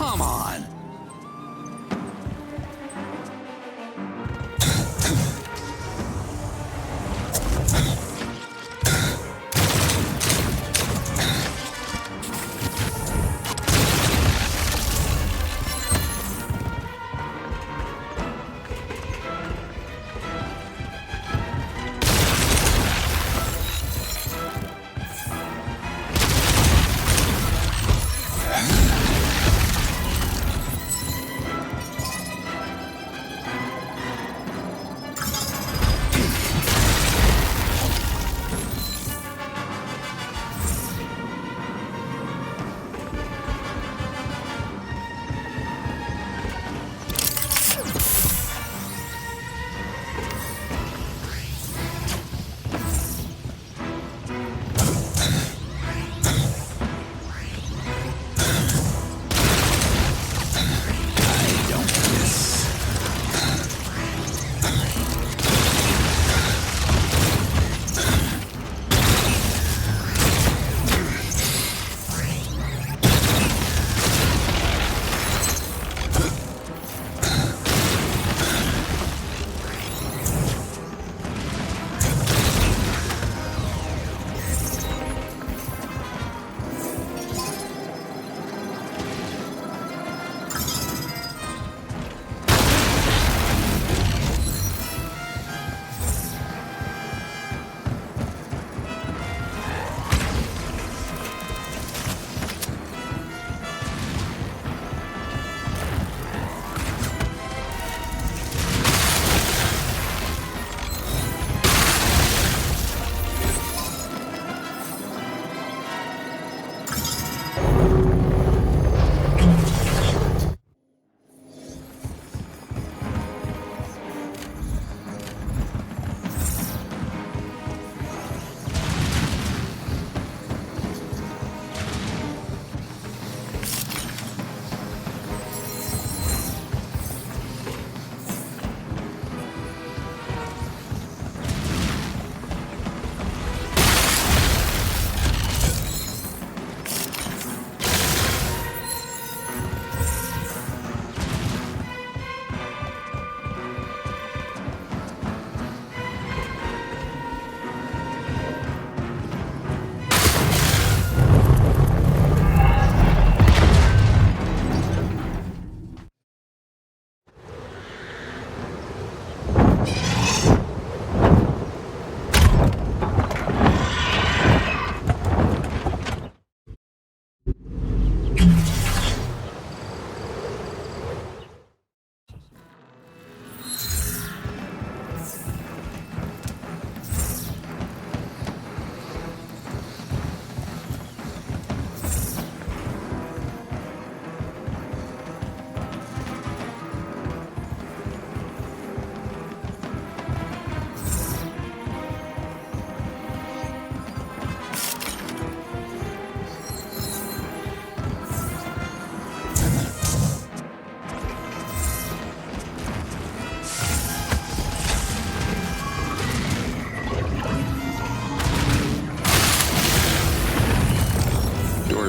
Come on!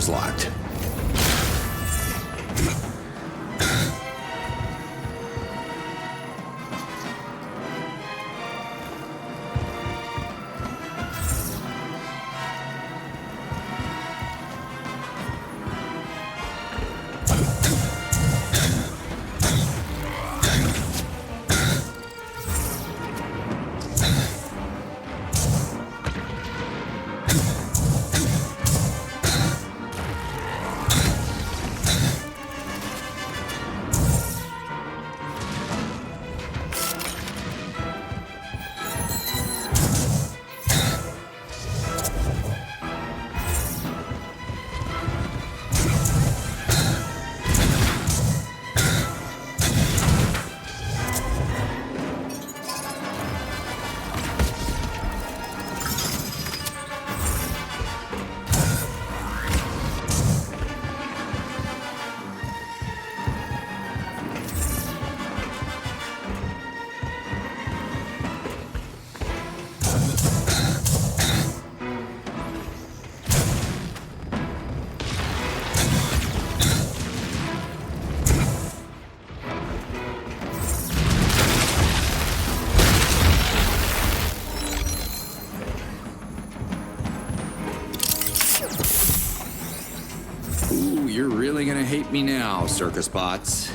door's locked. You're really gonna hate me now, circus bots.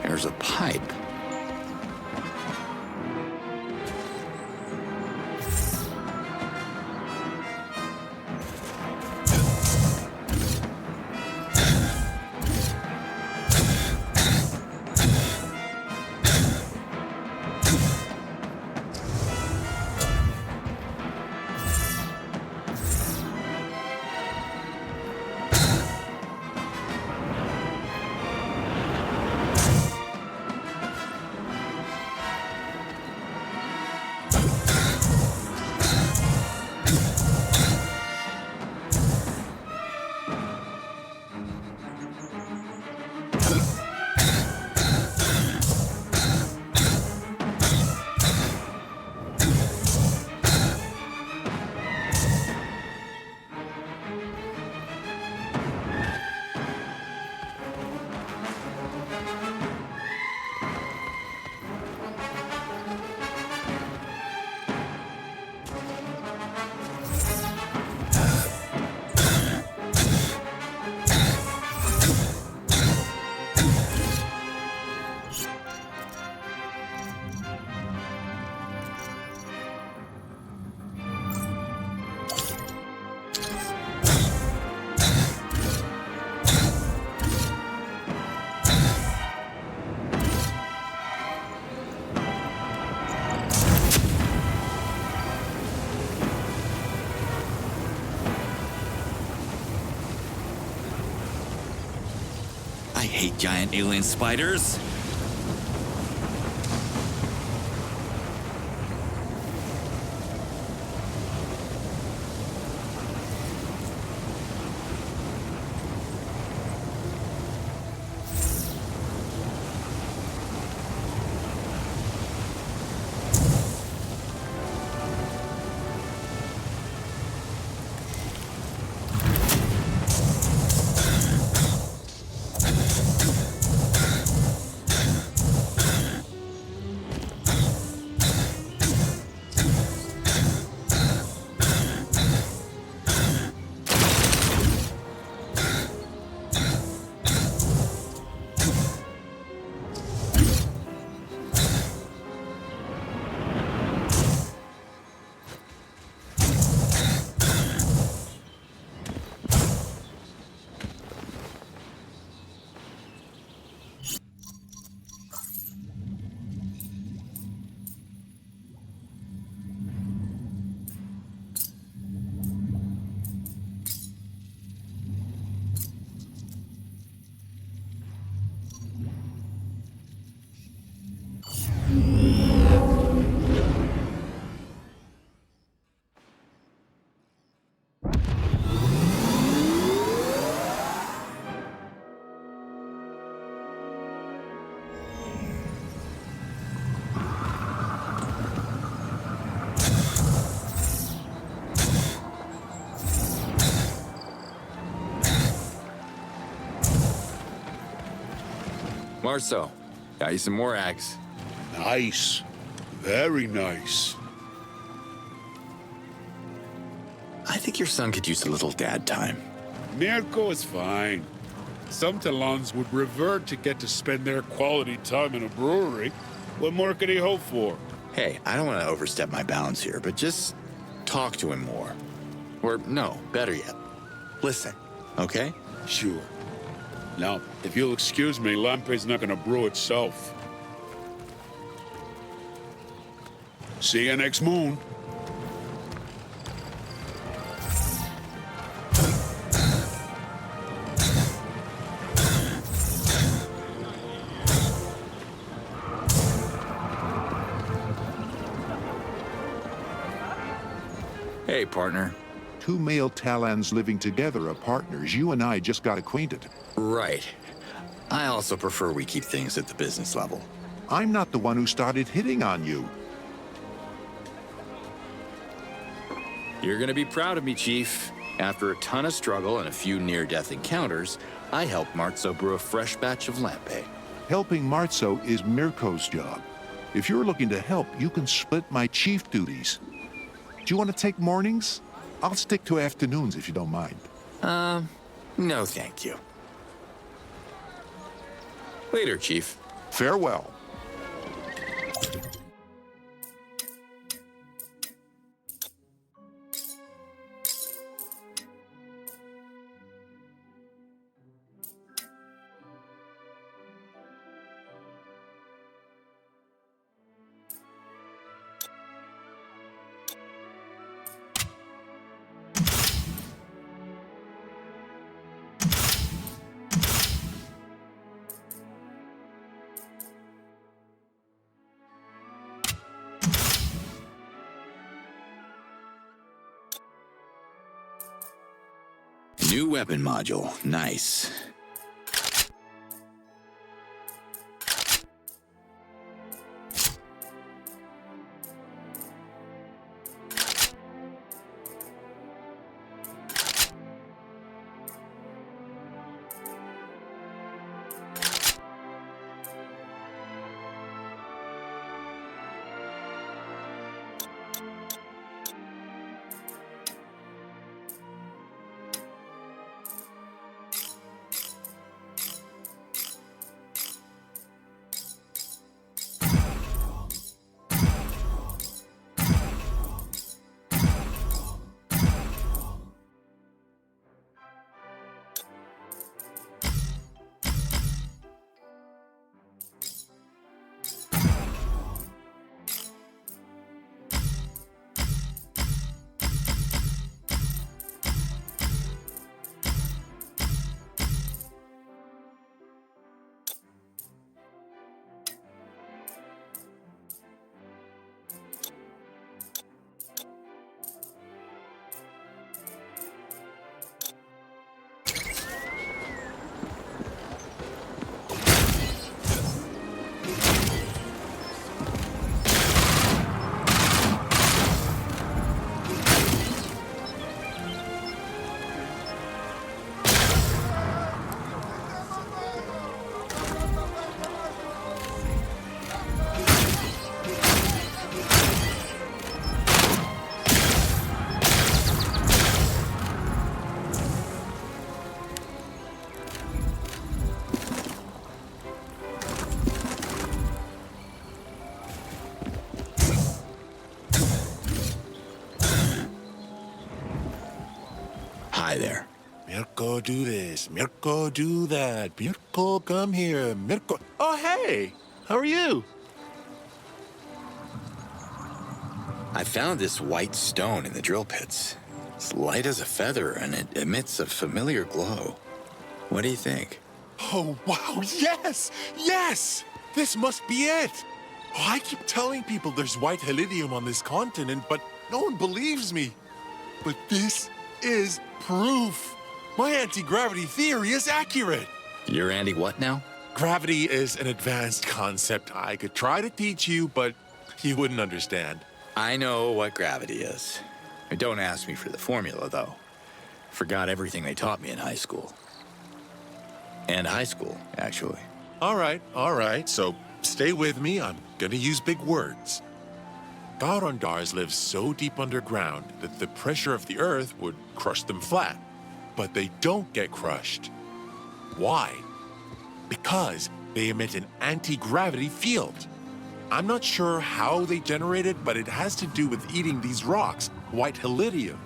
There's a pipe. hate giant alien spiders. Marceau, got you some more eggs. Nice. Very nice. I think your son could use a little dad time. Mirko is fine. Some Talons would revert to get to spend their quality time in a brewery. What more could he hope for? Hey, I don't want to overstep my bounds here, but just talk to him more. Or, no, better yet, listen, okay? Sure. Now, if you'll excuse me, Lampe's not gonna brew itself. See you next moon. Hey, partner. Two male Talons living together are partners. You and I just got acquainted. Right. I also prefer we keep things at the business level. I'm not the one who started hitting on you. You're gonna be proud of me, Chief. After a ton of struggle and a few near-death encounters, I helped Marceau brew a fresh batch of Lampe. Helping Marceau is Mirko's job. If you're looking to help, you can split my chief duties. Do you want to take mornings? I'll stick to afternoons if you don't mind. No thank you. Later, Chief. Farewell. New weapon module. Nice. Hi there. Mirko, do this. Mirko, do that. Mirko, come here. Mirko. Oh, hey! How are you? I found this white stone in the drill pits. It's light as a feather, and it emits a familiar glow. What do you think? Oh, wow, yes! Yes! This must be it! Oh, I keep telling people there's white helidium on this continent, but no one believes me. But this is proof. My anti-gravity theory is accurate. You're Andy what now? Gravity is an advanced concept I could try to teach you, but you wouldn't understand. I know what gravity is. Don't ask me for the formula, though. Forgot everything they taught me in high school. And high school, actually. All right. So stay with me. I'm gonna use big words. Garondars live so deep underground that the pressure of the Earth would crush them flat. But they don't get crushed. Why? Because they emit an anti-gravity field. I'm not sure how they generate it, but it has to do with eating these rocks, white helidium.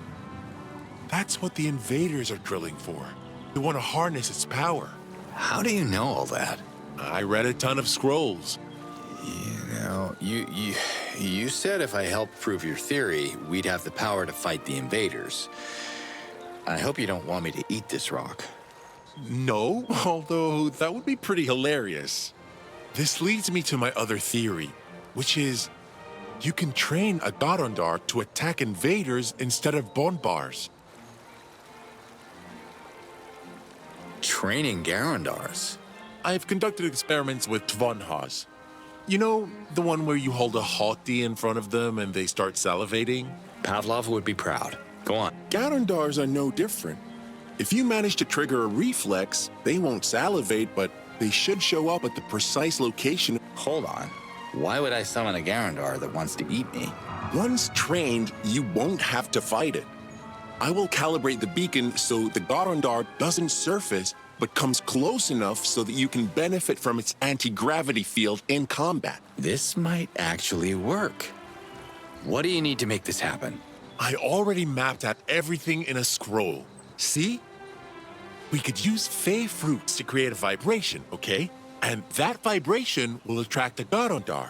That's what the invaders are drilling for. They want to harness its power. How do you know all that? I read a ton of scrolls. You know, you said if I helped prove your theory, we'd have the power to fight the invaders. I hope you don't want me to eat this rock. No, although that would be pretty hilarious. This leads me to my other theory, which is you can train a Garondar to attack invaders instead of Bonbars. Training Garondars? I've conducted experiments with Tvonhas. You know, the one where you hold a haughty in front of them and they start salivating? Pavlov would be proud. Go on. Garondars are no different. If you manage to trigger a reflex, they won't salivate, but they should show up at the precise location. Hold on. Why would I summon a Garondar that wants to eat me? Once trained, you won't have to fight it. I will calibrate the beacon so the Garondar doesn't surface, but comes close enough so that you can benefit from its anti-gravity field in combat. This might actually work. What do you need to make this happen? I already mapped out everything in a scroll. See? We could use fey fruits to create a vibration, okay? And that vibration will attract a Garondar.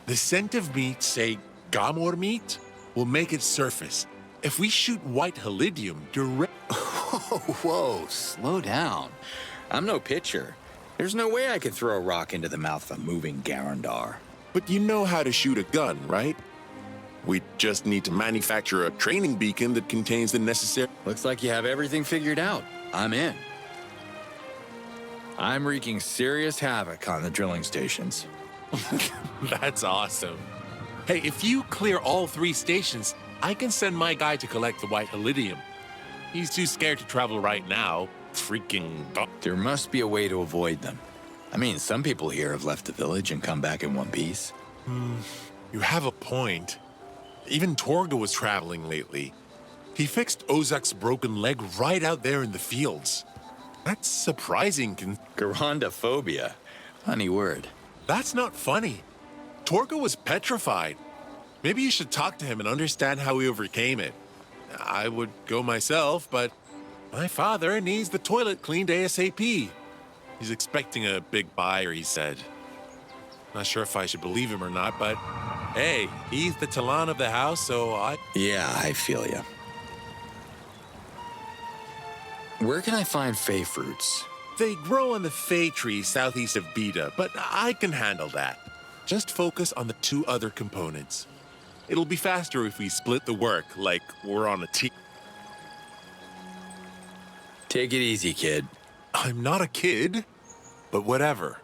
The scent of meat, say Gamor meat, will make it surface. If we shoot white helidium direct... Whoa, slow down. I'm no pitcher. There's no way I could throw a rock into the mouth of a moving Garondar. But you know how to shoot a gun, right? We just need to manufacture a training beacon that contains the necessary... Looks like you have everything figured out. I'm in. I'm wreaking serious havoc on the drilling stations. That's awesome. Hey, if you clear all 3 stations, I can send my guy to collect the white helidium. He's too scared to travel right now. Freaking... There must be a way to avoid them. I mean, some people here have left the village and come back in one piece. You have a point. Even Torga was traveling lately. He fixed Ozak's broken leg right out there in the fields. That's surprising. Garandophobia. Funny word. That's not funny. Torga was petrified. Maybe you should talk to him and understand how he overcame it. I would go myself, but my father needs the toilet cleaned ASAP. He's expecting a big buyer, he said. Not sure if I should believe him or not, but hey, he's the Talon of the house, so I... Yeah, I feel ya. Where can I find fey fruits? They grow on the fey tree southeast of Beta, but I can handle that. Just focus on the 2 other components. It'll be faster if we split the work, like we're on a team. Take it easy, kid. I'm not a kid, but whatever.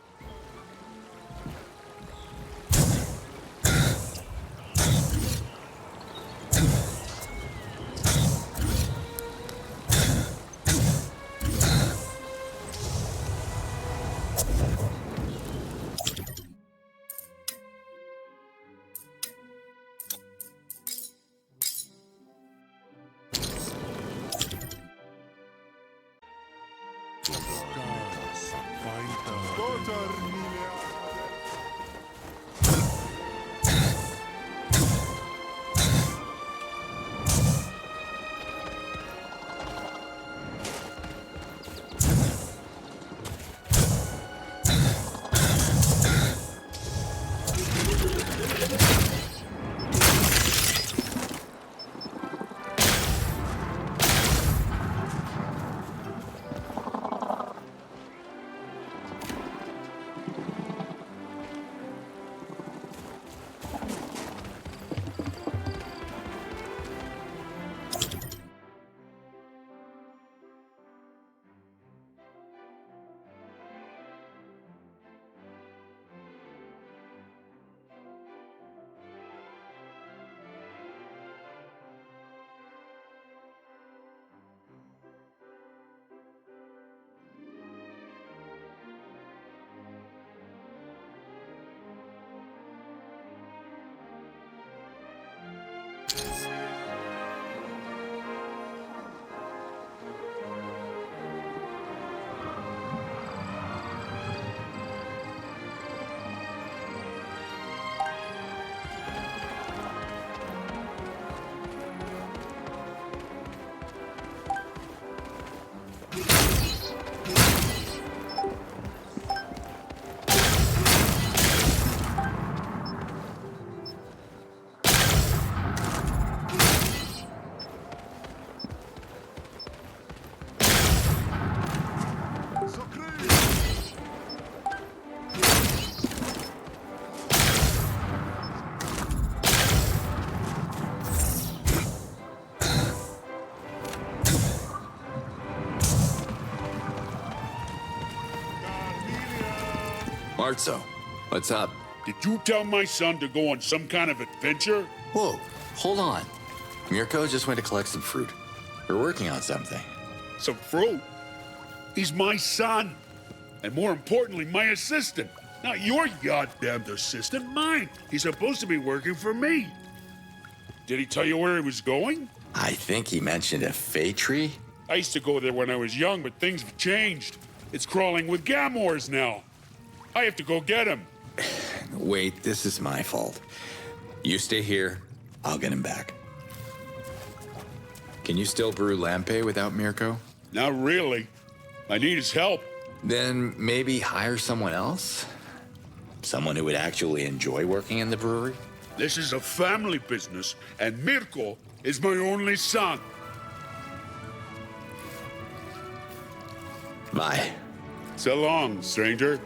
Marzo, what's up? Did you tell my son to go on some kind of adventure? Whoa, hold on. Mirko just went to collect some fruit. We're working on something. Some fruit? He's my son. And more importantly, my assistant. Not your goddamned assistant, mine. He's supposed to be working for me. Did he tell you where he was going? I think he mentioned a fay tree. I used to go there when I was young, but things have changed. It's crawling with gamors now. I have to go get him. Wait, this is my fault. You stay here, I'll get him back. Can you still brew lampe without Mirko? Not really. I need his help. Then maybe hire someone else? Someone who would actually enjoy working in the brewery? This is a family business, and Mirko is my only son. Bye. So long, stranger.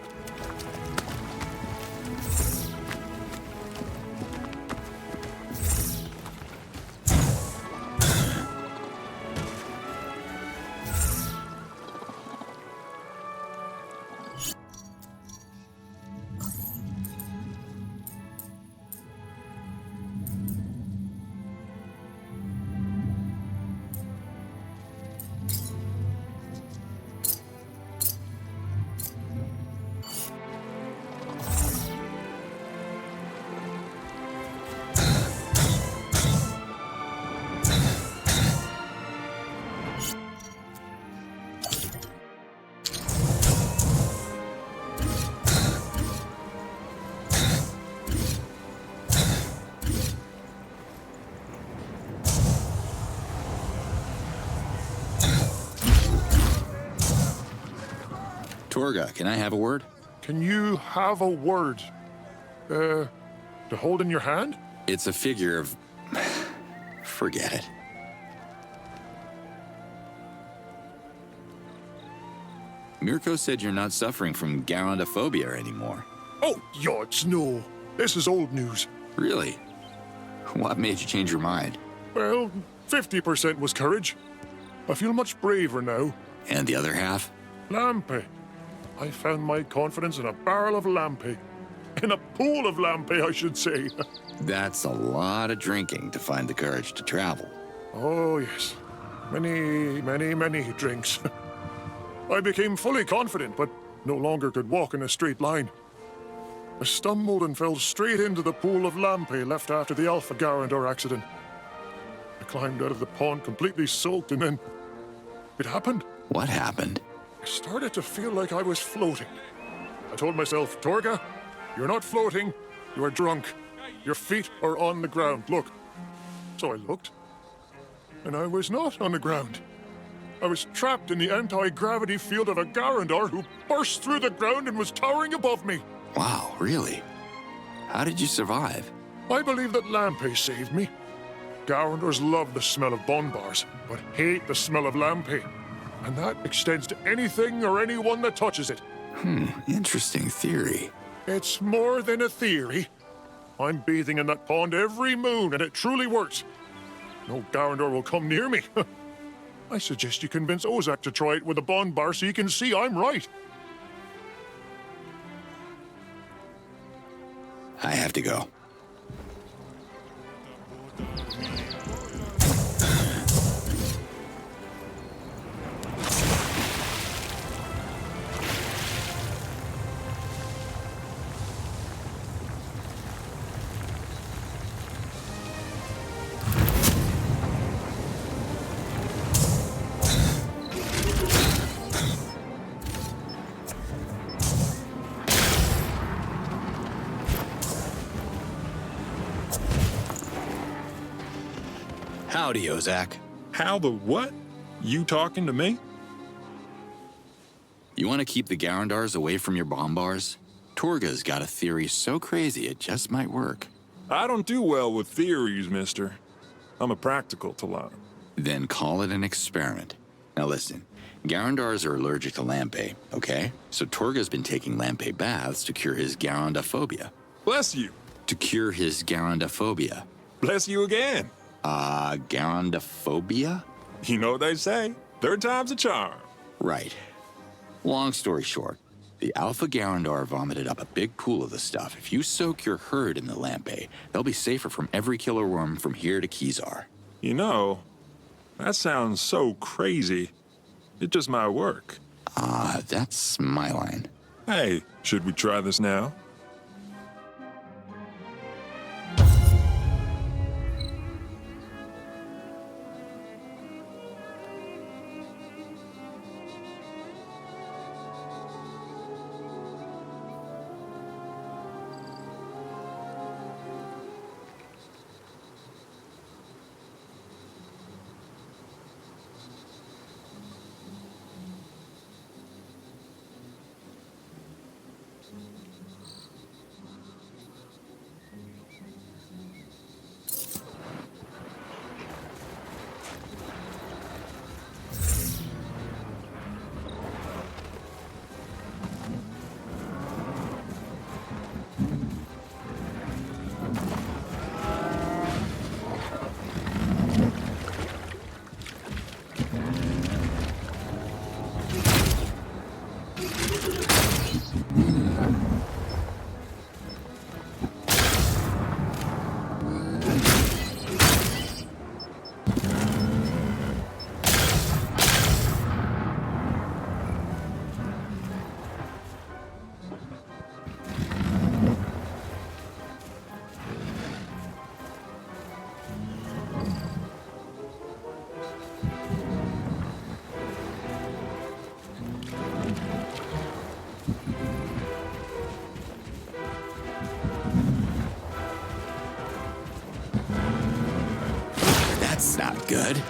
Torga, can I have a word? Can you have a word? To hold in your hand? It's a figure of... Forget it. Mirko said you're not suffering from garandophobia anymore. Oh, yods, no. This is old news. Really? What made you change your mind? Well, 50% was courage. I feel much braver now. And the other half? Lampe. I found my confidence in a barrel of lampe. In a pool of lampe, I should say. That's a lot of drinking to find the courage to travel. Oh, yes. Many drinks. I became fully confident, but no longer could walk in a straight line. I stumbled and fell straight into the pool of lampe left after the Alpha Garandor accident. I climbed out of the pond completely soaked, and then it happened. What happened? I started to feel like I was floating. I told myself, Torga, you're not floating, you are drunk. Your feet are on the ground, look. So I looked, and I was not on the ground. I was trapped in the anti-gravity field of a Garandor who burst through the ground and was towering above me. Wow, really? How did you survive? I believe that lampe saved me. Garandors love the smell of bonbars, but hate the smell of lampe. And that extends to anything or anyone that touches it. Interesting theory. It's more than a theory. I'm bathing in that pond every moon, and it truly works. No Garandor will come near me. I suggest you convince Ozak to try it with a bond bar so you can see I'm right. I have to go. Howdy, Ozak. How the what? You talking to me? You want to keep the Garandars away from your bomb bars? Torga's got a theory so crazy it just might work. I don't do well with theories, mister. I'm a practical Talon. Then call it an experiment. Now listen, Garandars are allergic to Lampe, okay? So Torga's been taking Lampe baths to cure his Garandophobia. Bless you. To cure his Garandophobia. Bless you again. Garandophobia? You know what they say. Third time's a charm. Right. Long story short, the Alpha Garandar vomited up a big pool of the stuff. If you soak your herd in the Lampe, they'll be safer from every killer worm from here to Kizar. You know, that sounds so crazy. It just might work. That's my line. Hey, should we try this now? That's not good.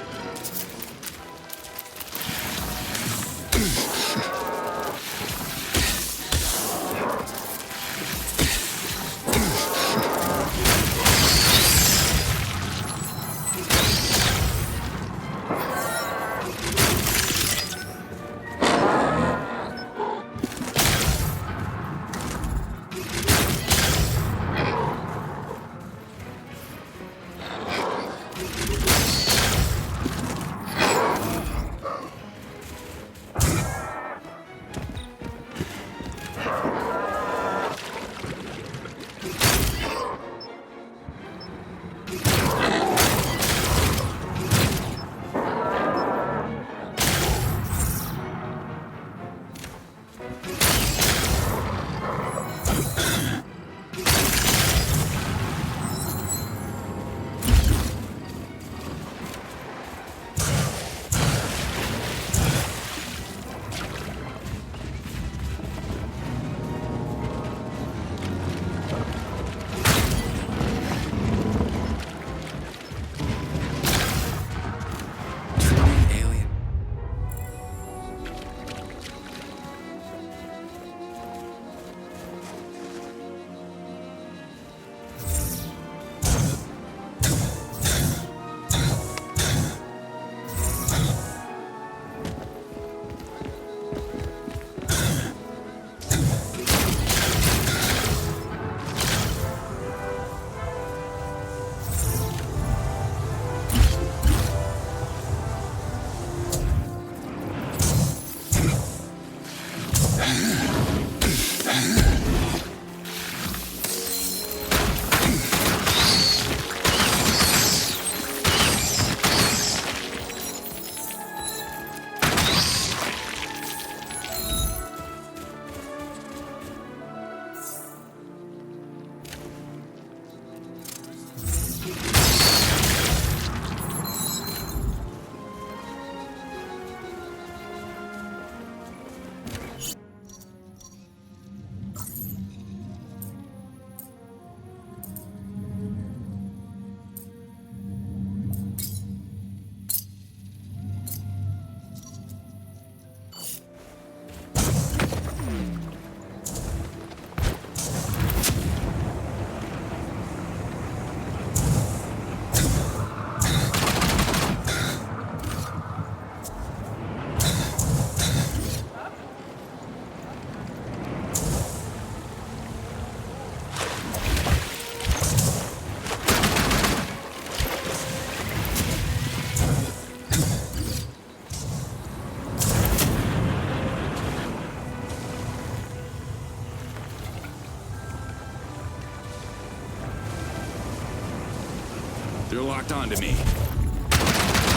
locked onto me.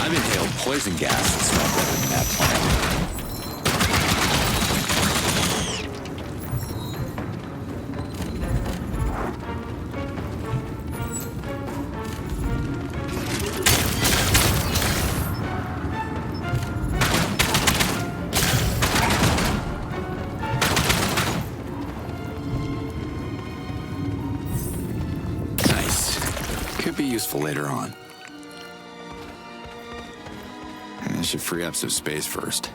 I've inhaled poison gas and smelled better than that plant. Could be useful later on. I should free up some space first.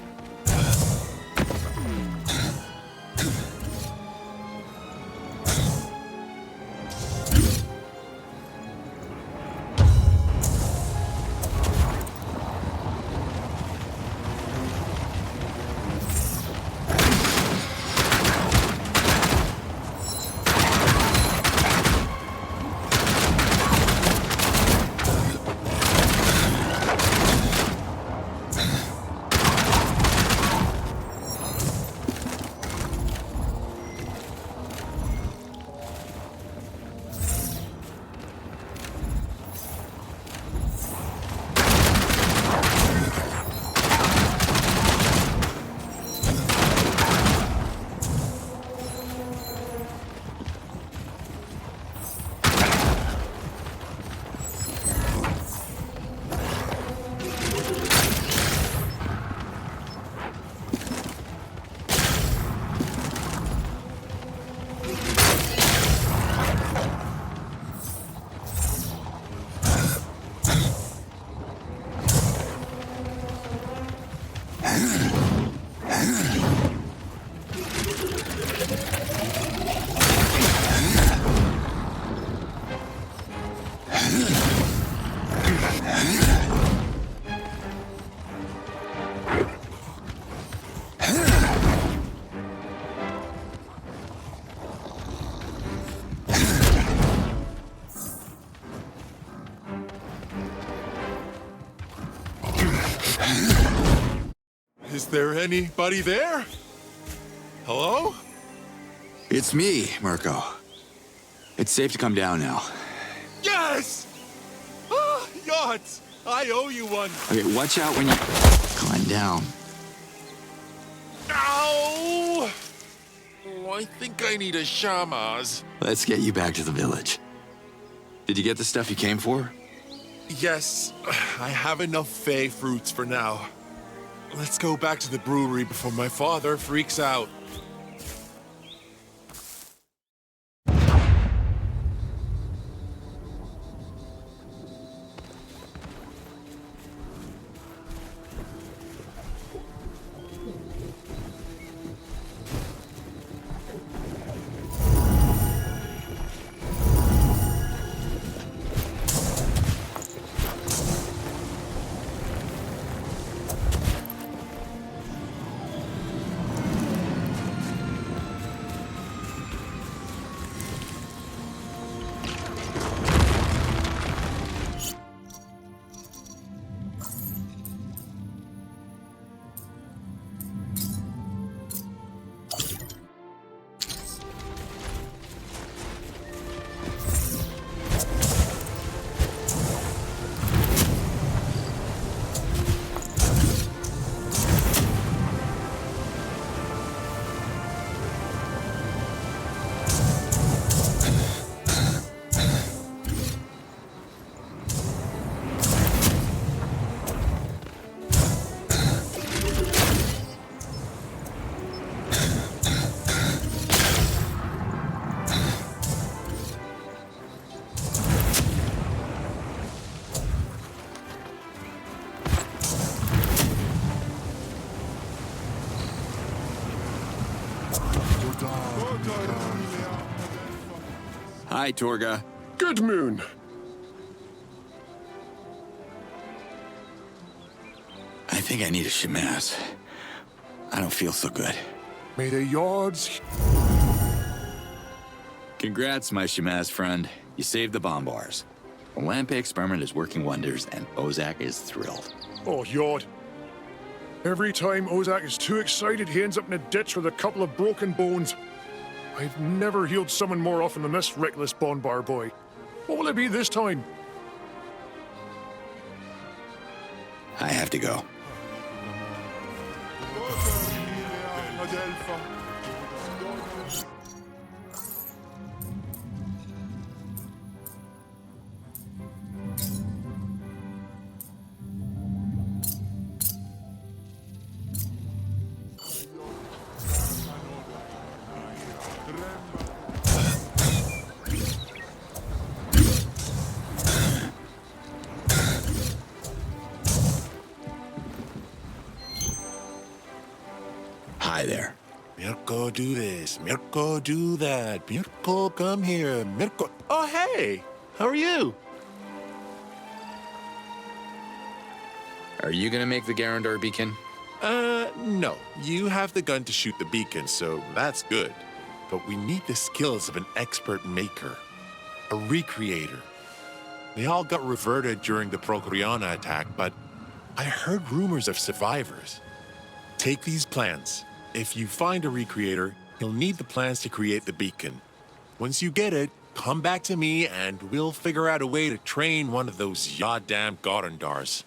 Is there anybody there? Hello? It's me, Mirko. It's safe to come down now. Yes! Ah, yachts! I owe you one. Okay, watch out when you climb down. Ow! Oh, I think I need a shamas. Let's get you back to the village. Did you get the stuff you came for? Yes, I have enough fey fruits for now. Let's go back to the brewery before my father freaks out. Hi, Torga. Good moon. I think I need a shamas. I don't feel so good. May the yards... Congrats, my shamas friend. You saved the bomb bars. The Lampe experiment is working wonders, and Ozak is thrilled. Oh, yard. Every time Ozak is too excited, he ends up in a ditch with a couple of broken bones. I've never healed someone more often than this reckless Bonbar boy. What will it be this time? I have to go. Hi there. Mirko, do this. Mirko, do that. Mirko, come here. Mirko. Oh, hey. How are you? Are you gonna make the Garandar beacon? No. You have the gun to shoot the beacon, so that's good. But we need the skills of an expert maker. A recreator. They all got reverted during the Procoriana attack, but I heard rumors of survivors. Take these plans. If you find a recreator, he'll need the plans to create the beacon. Once you get it, come back to me and we'll figure out a way to train one of those goddamn Garandars.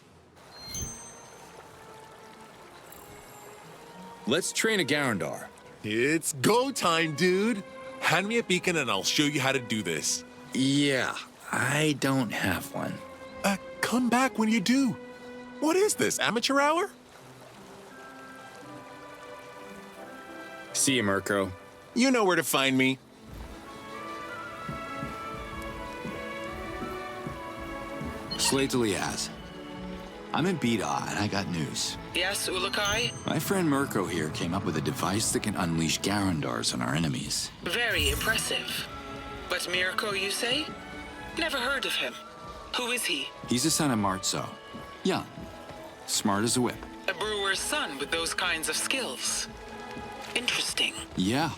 Let's train a Garandar. It's go time, dude. Hand me a beacon and I'll show you how to do this. Yeah, I don't have one. Come back when you do. What is this, amateur hour? See you, Mirko. You know where to find me. Slade to Liaz. I'm in Bida, and I got news. Yes, Ulakai? My friend Mirko here came up with a device that can unleash Garandars on our enemies. Very impressive. But Mirko, you say? Never heard of him. Who is he? He's a son of Martso. Young. Smart as a whip. A brewer's son with those kinds of skills. Interesting. Yeah.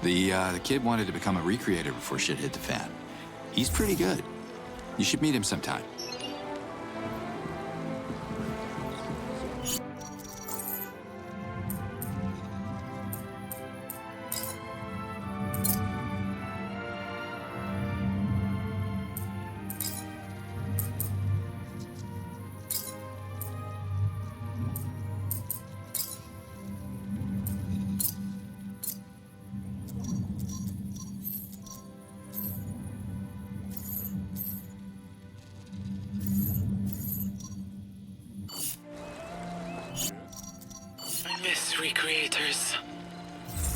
The kid wanted to become a recreator before shit hit the fan. He's pretty good. You should meet him sometime. Recreators.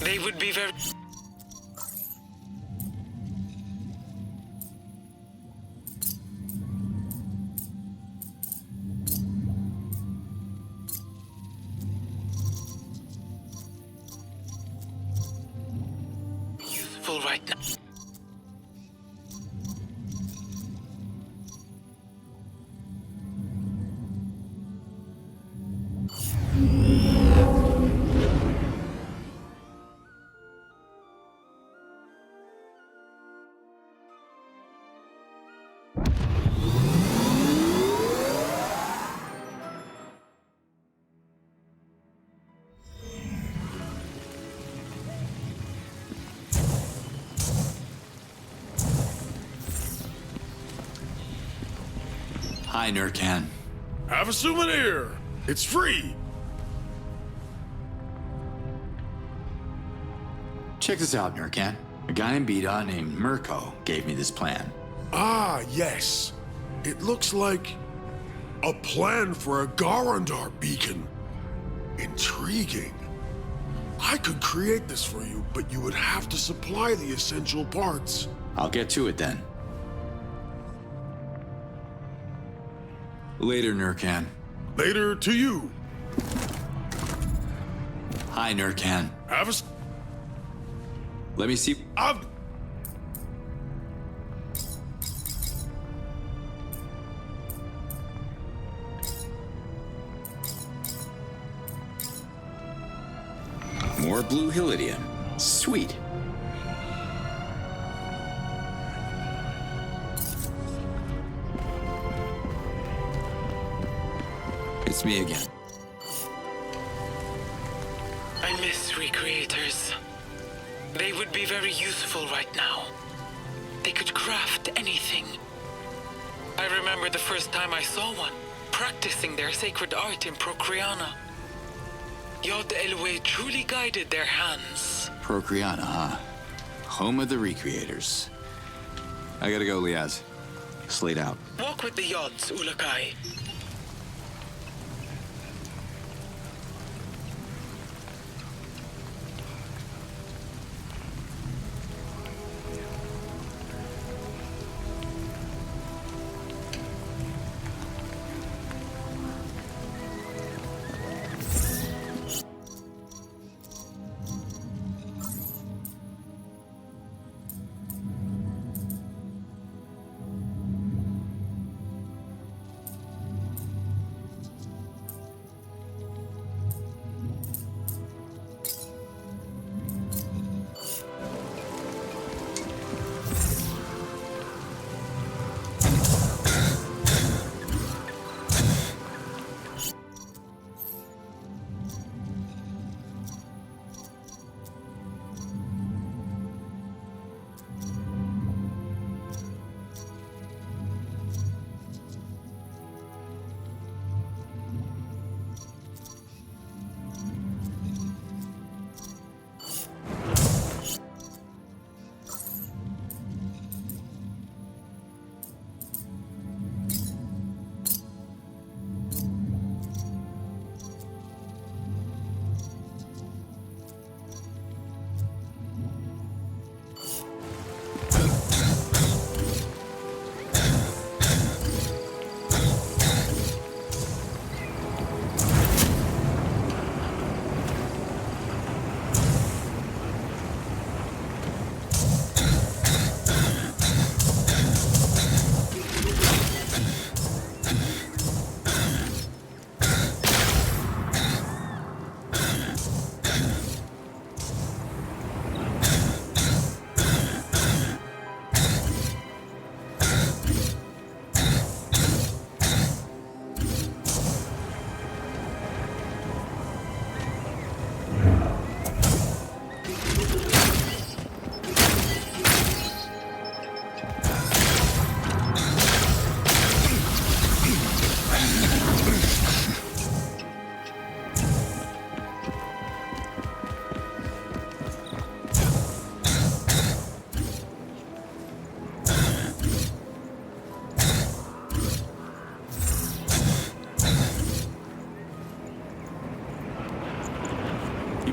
They would be very... useful right now. Hi, Nurkan. Have a souvenir. It's free. Check this out, Nurkan. A guy in Bida named Mirko gave me this plan. Ah, yes. It looks like a plan for a Garandar beacon. Intriguing. I could create this for you, but you would have to supply the essential parts. I'll get to it then. Later, Nurkan. Later to you. Hi, Nurkan. Have a... Let me see... More blue Hylidium. Sweet. It's me again. I miss recreators. They would be very useful right now. They could craft anything. I remember the first time I saw one. practicing their sacred art in Procreana. Yod Elway truly guided their hands. Procreana, huh? Home of the recreators. I gotta go, Liaz. Slate out. Walk with the Yods, Ulakai.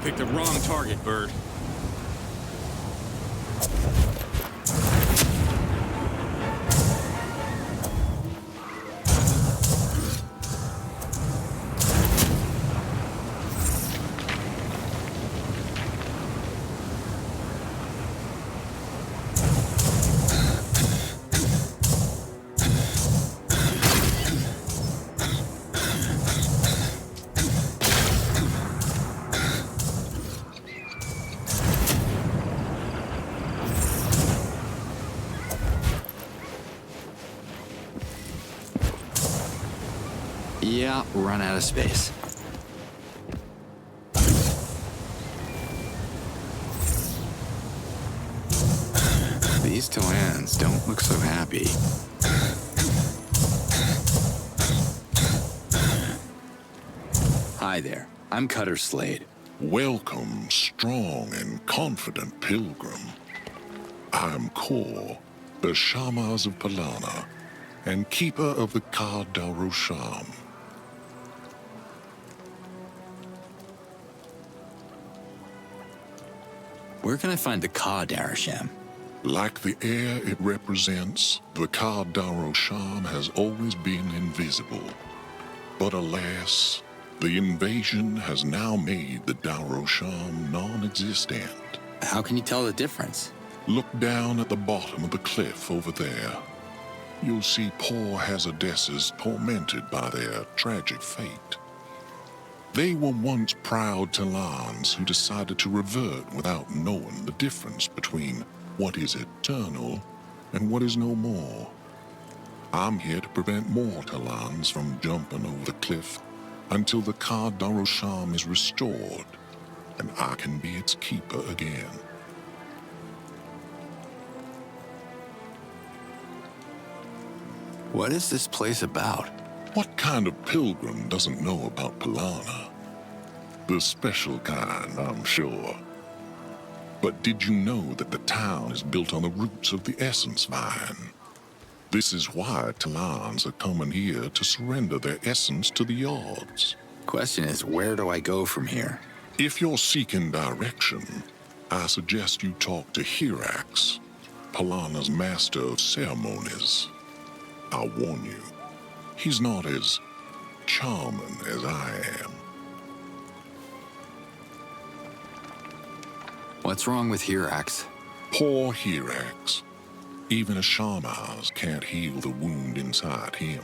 Picked the wrong target, Bird. Yeah, run out of space. These Talans don't look so happy. Hi there, I'm Cutter Slade. Welcome, strong and confident pilgrim. I'm Kor, the Shamas of Palana, and keeper of the Ka Darosham. Where can I find the Ka Darosham? Like the air it represents, the Ka Darosham has always been invisible. But alas, the invasion has now made the Darosham non-existent. How can you tell the difference? Look down at the bottom of the cliff over there. You'll see poor Hazardesses tormented by their tragic fate. They were once proud Talans who decided to revert without knowing the difference between what is eternal and what is no more. I'm here to prevent more Talans from jumping over the cliff until the Ka Darosham is restored, and I can be its keeper again. What is this place about? What kind of pilgrim doesn't know about Palana? The special kind, I'm sure. But did you know that the town is built on the roots of the essence vine? This is why Talans are coming here to surrender their essence to the Yards. Question is, where do I go from here? If you're seeking direction, I suggest you talk to Hirax, Palana's master of ceremonies. I'll warn you, he's not as charming as I am. What's wrong with Hirax? Poor Hirax. Even a Shamaz can't heal the wound inside him.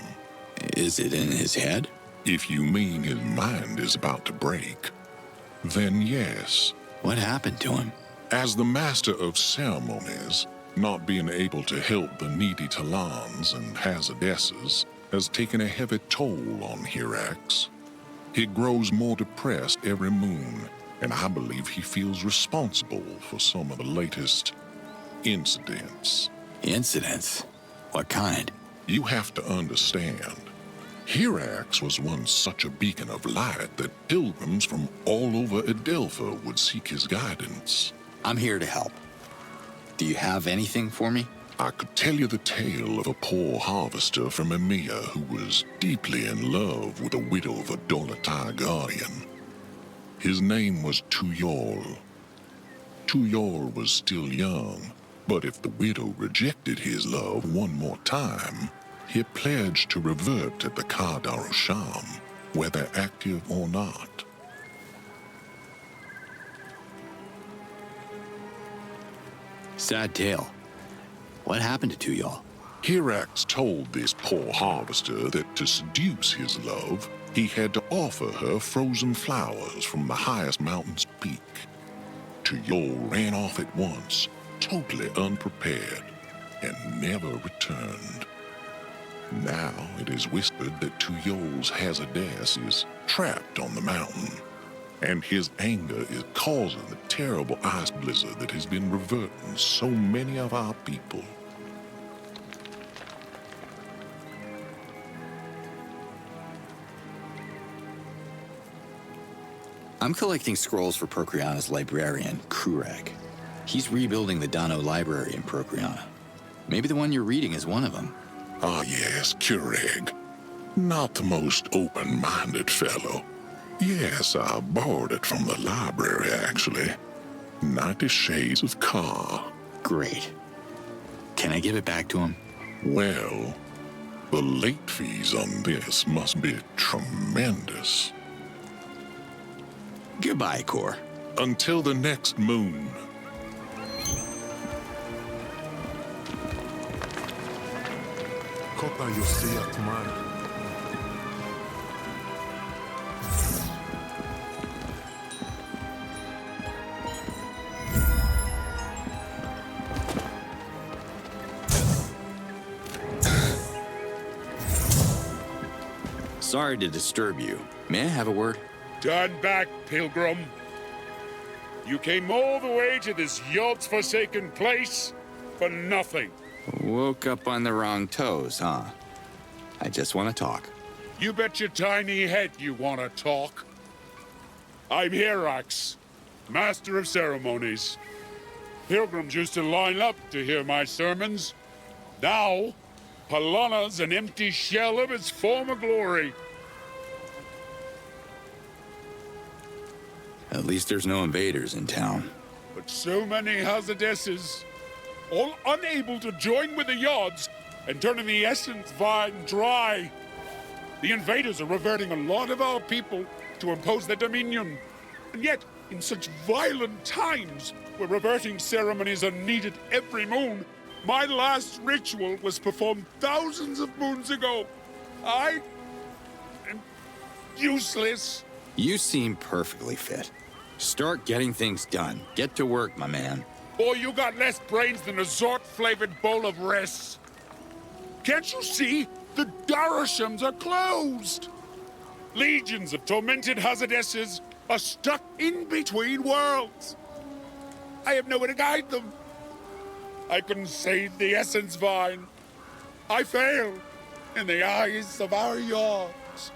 Is it in his head? If you mean his mind is about to break, then yes. What happened to him? As the master of ceremonies, not being able to help the needy Talans and Hazardesses has taken a heavy toll on Hirax. He grows more depressed every moon, and I believe he feels responsible for some of the latest incidents. Incidents? What kind? You have to understand, Hirax was once such a beacon of light that pilgrims from all over Adelpha would seek his guidance. I'm here to help. Do you have anything for me? I could tell you the tale of a poor harvester from Emia who was deeply in love with a widow of a Dolatai guardian. His name was Tuyol. Tuyol was still young, but if the widow rejected his love one more time, he pledged to revert to the Kadarusham, whether active or not. Sad tale. What happened to Tuyol? Hirax told this poor harvester that to seduce his love, he had to offer her frozen flowers from the highest mountain's peak. Tuyol ran off at once, totally unprepared, and never returned. Now it is whispered that Tuyol's Hazardess is trapped on the mountain, and his anger is causing the terrible ice blizzard that has been reverting so many of our people. I'm collecting scrolls for Procreana's librarian, Kurag. He's rebuilding the Dano library in Procreana. Maybe the one you're reading is one of them. Ah yes, Kurag. Not the most open-minded fellow. Yes, I borrowed it from the library, actually. 90 Shades of Ka. Great. Can I give it back to him? Well, the late fees on this must be tremendous. Goodbye, Cor. Until the next moon. Kota Yosia tomorrow. Sorry to disturb you. May I have a word? Turn back, pilgrim. You came all the way to this Yod's forsaken place for nothing. Woke up on the wrong toes, huh? I just want to talk. You bet your tiny head you want to talk. I'm Hirax, master of ceremonies. Pilgrims used to line up to hear my sermons. Now, Palana's an empty shell of its former glory. At least there's no invaders in town. But so many Hazardesses, all unable to join with the Yods and turning the essence vine dry. The invaders are reverting a lot of our people to impose their dominion. And yet, in such violent times, where reverting ceremonies are needed every moon, my last ritual was performed thousands of moons ago. I am useless. You seem perfectly fit. Start getting things done. Get to work, my man. Boy, you got less brains than a Zort-flavored bowl of res. Can't you see? The Darushams are closed. Legions of tormented Hazardesses are stuck in between worlds. I have nowhere to guide them. I couldn't save the essence vine. I failed. in the eyes of our yards.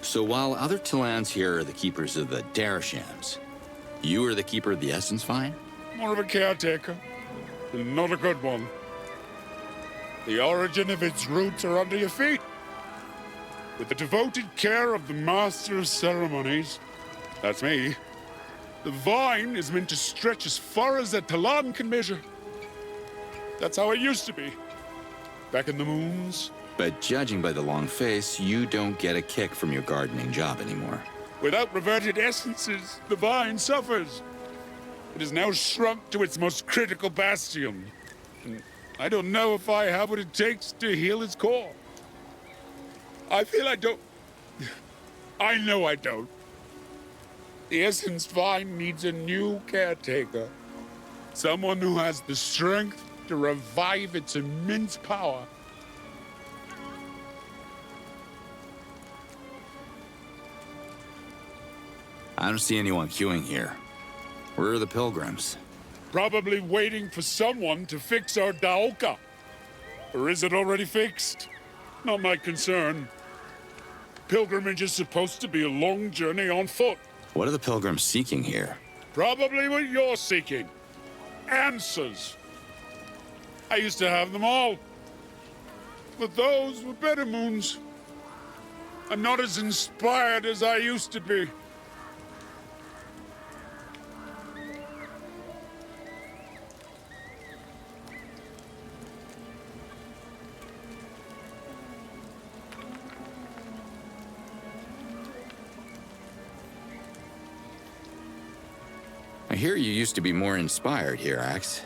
So while other Talans here are the keepers of the Darashams, you are the keeper of the Essence Vine? More of a caretaker, and not a good one. The origin of its roots are under your feet. With the devoted care of the Master of Ceremonies, that's me, the vine is meant to stretch as far as a Talan can measure. That's how it used to be, back in the moons. But judging by the long face, you don't get a kick from your gardening job anymore. Without reverted essences, the vine suffers. It has now shrunk to its most critical bastion. And I don't know if I have what it takes to heal its core. I feel I don't. I know I don't. The Essence Vine needs a new caretaker. Someone who has the strength to revive its immense power. I don't see anyone queuing here. Where are the pilgrims? Probably waiting for someone to fix our Daoka. Or is it already fixed? Not my concern. Pilgrimage is supposed to be a long journey on foot. What are the pilgrims seeking here? Probably what you're seeking. Answers. I used to have them all. But those were better moons. I'm not as inspired as I used to be. I hear you used to be more inspired here, Axe.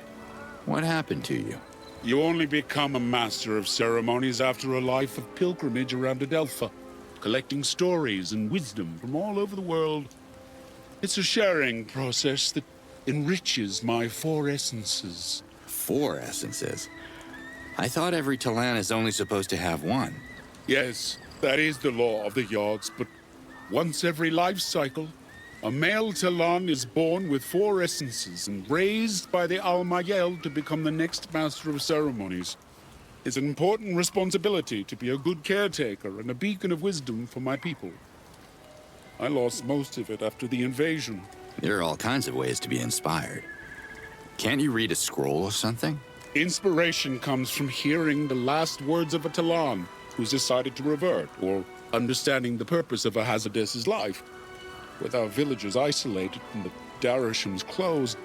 What happened to you? You only become a master of ceremonies after a life of pilgrimage around Adelpha, collecting stories and wisdom from all over the world. It's a sharing process that enriches my 4 essences. 4 essences? I thought every Talan is only supposed to have 1. Yes, that is the law of the yards, but once every life cycle, a male Talan is born with 4 essences and raised by the Almayel to become the next master of ceremonies. It's an important responsibility to be a good caretaker and a beacon of wisdom for my people. I lost most of it after the invasion. There are all kinds of ways to be inspired. Can't you read a scroll or something? Inspiration comes from hearing the last words of a Talan who's decided to revert, or understanding the purpose of a Hazardess's life. With our villages isolated and the Darashams closed,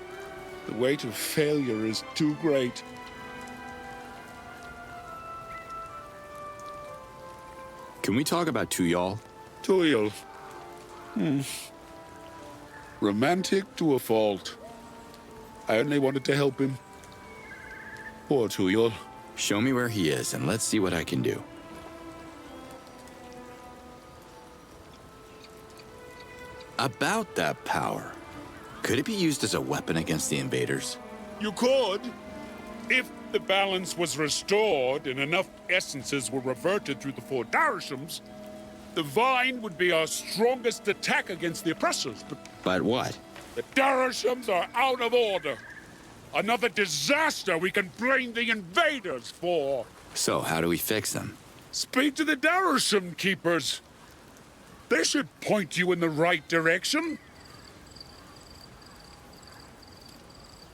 the weight of failure is too great. Can we talk about Tuyal? Tuyal? Romantic to a fault. I only wanted to help him. Poor Tuyal. Show me where he is, and let's see what I can do. About that power, could it be used as a weapon against the invaders? You could, if the balance was restored and enough essences were reverted through the 4 Darashams. The Vine would be our strongest attack against the oppressors, But what? the Darashams are out of order. Another disaster we can blame the invaders for. So how do we fix them? Speak to the Darasham keepers. They should point you in the right direction.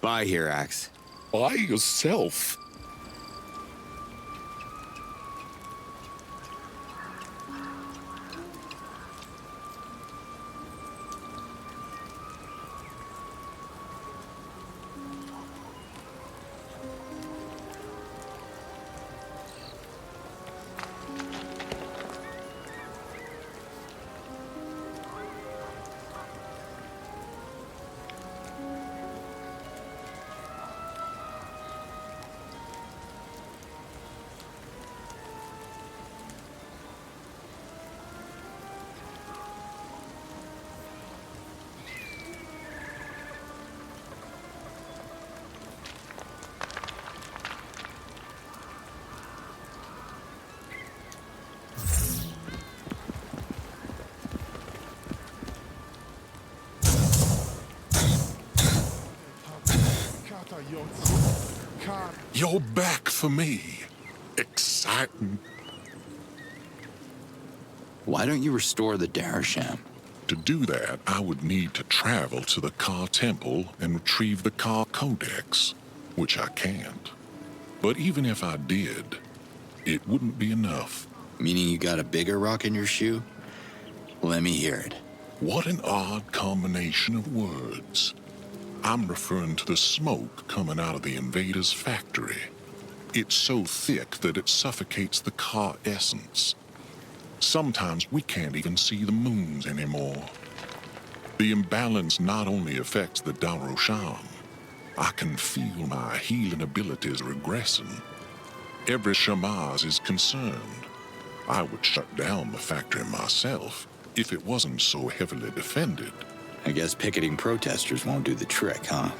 Bye here, Axe. By yourself. You're back for me. Exciting. Why don't you restore the Darasham? To do that, I would need to travel to the Car Temple and retrieve the Car Codex, which I can't. But even if I did, it wouldn't be enough. Meaning you got a bigger rock in your shoe? Let me hear it. What an odd combination of words. I'm referring to the smoke coming out of the invader's factory. It's so thick that it suffocates the car essence. Sometimes we can't even see the moons anymore. The imbalance not only affects the Darosham, I can feel my healing abilities regressing. Every Shamaz is concerned. I would shut down the factory myself if it wasn't so heavily defended. I guess picketing protesters won't do the trick, huh?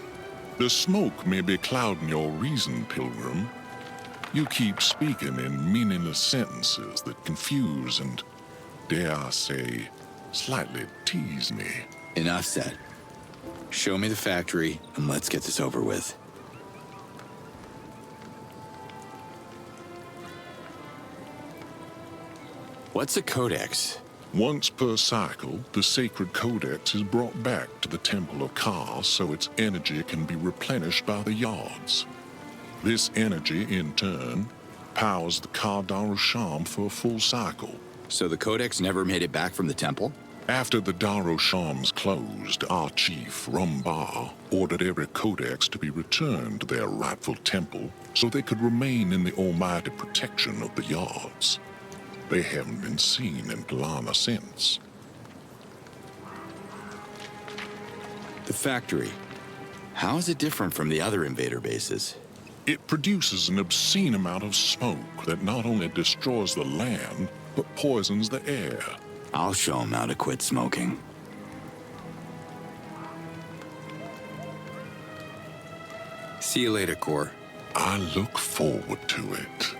The smoke may be clouding your reason, Pilgrim. You keep speaking in meaningless sentences that confuse and, dare I say, slightly tease me. Enough said. Show me the factory, and let's get this over with. What's a codex? Once per cycle, the sacred codex is brought back to the Temple of Ka so its energy can be replenished by the yards. This energy, in turn, powers the Ka Darosham for a full cycle. So the codex never made it back from the temple? After the Daroshams closed, our chief, Rumbar, ordered every codex to be returned to their rightful temple so they could remain in the almighty protection of the yards. They haven't been seen in Palana since. The factory. How is it different from the other invader bases? It produces an obscene amount of smoke that not only destroys the land, but poisons the air. I'll show them how to quit smoking. See you later, Cor. I look forward to it.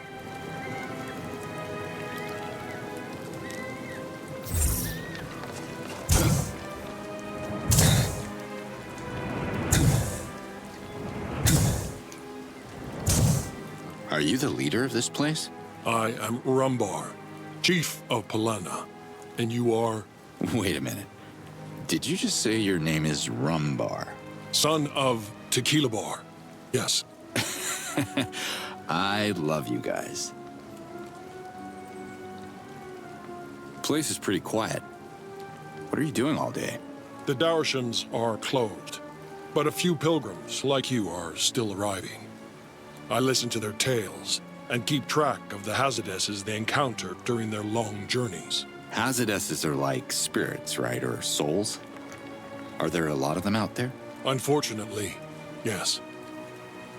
Are you the leader of this place? I am Rumbar, chief of Palana. And you are? Wait a minute. Did you just say your name is Rumbar? Son of Tequila Bar. Yes. I love you guys. Place is pretty quiet. What are you doing all day? The Darashams are closed, but a few pilgrims like you are still arriving. I listen to their tales and keep track of the hazardesses they encounter during their long journeys. Hazardesses are like spirits, right? Or souls? Are there a lot of them out there? Unfortunately, yes.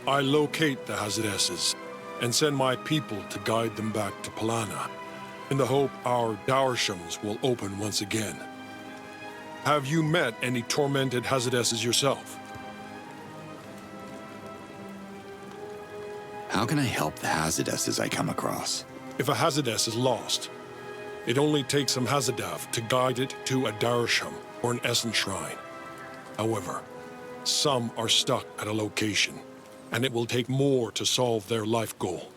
I locate the hazardesses and send my people to guide them back to Palana, in the hope our Darashams will open once again. Have you met any tormented hazardesses yourself? How can I help the hazardesses I come across? If a hazardess is lost, it only takes some Hazadav to guide it to a Darasham or an Essence Shrine. However, some are stuck at a location, and it will take more to solve their life goal.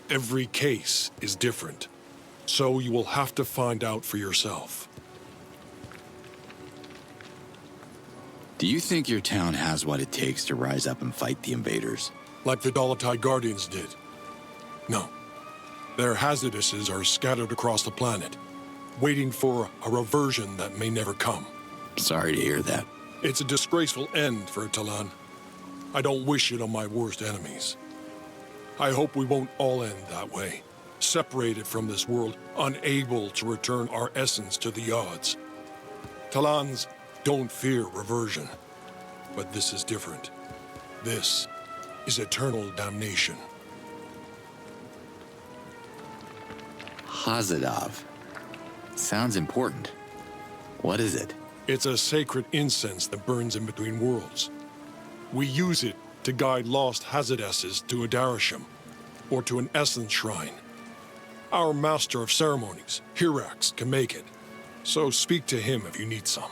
Every case is different, so you will have to find out for yourself. Do you think your town has what it takes to rise up and fight the invaders? Like the Dalatai Guardians did. No. Their hazardesses are scattered across the planet, waiting for a reversion that may never come. Sorry to hear that. It's a disgraceful end for Talan. I don't wish it on my worst enemies. I hope we won't all end that way, separated from this world, unable to return our essence to the odds. Talans don't fear reversion, but this is different. This is eternal damnation. Hazadav. Sounds important. What is it? It's a sacred incense that burns in between worlds. We use it to guide lost hazardesses to a Darasham, or to an Essence Shrine. Our Master of Ceremonies, Hirax, can make it, so speak to him if you need some.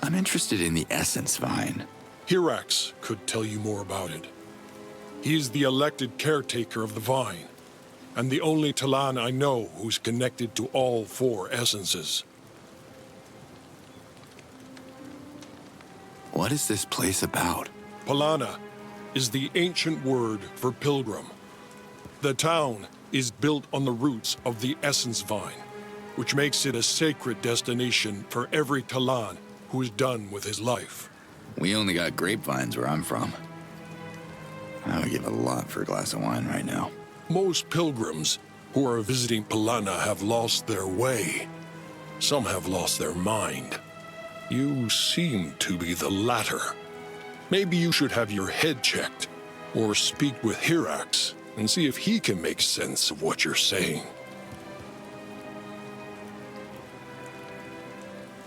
I'm interested in the essence vine. Hirax could tell you more about it. He's the elected caretaker of the vine, and the only Talon I know who's connected to all 4 essences. What is this place about? Palana is the ancient word for pilgrim. The town is built on the roots of the essence vine, which makes it a sacred destination for every Talon who is done with his life. We only got grapevines where I'm from. I would give a lot for a glass of wine right now. Most pilgrims who are visiting Palana have lost their way. Some have lost their mind. You seem to be the latter. Maybe you should have your head checked, or speak with Hirax and see if he can make sense of what you're saying.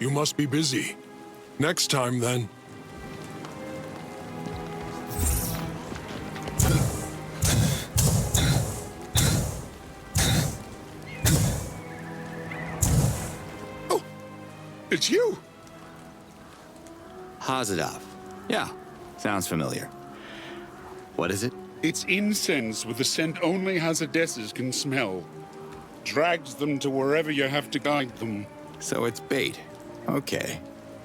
You must be busy. Next time, then. Oh, it's you! Hazadov. Yeah, sounds familiar. What is it? It's incense with a scent only Hazadesses can smell. Drags them to wherever you have to guide them. So it's bait. Okay.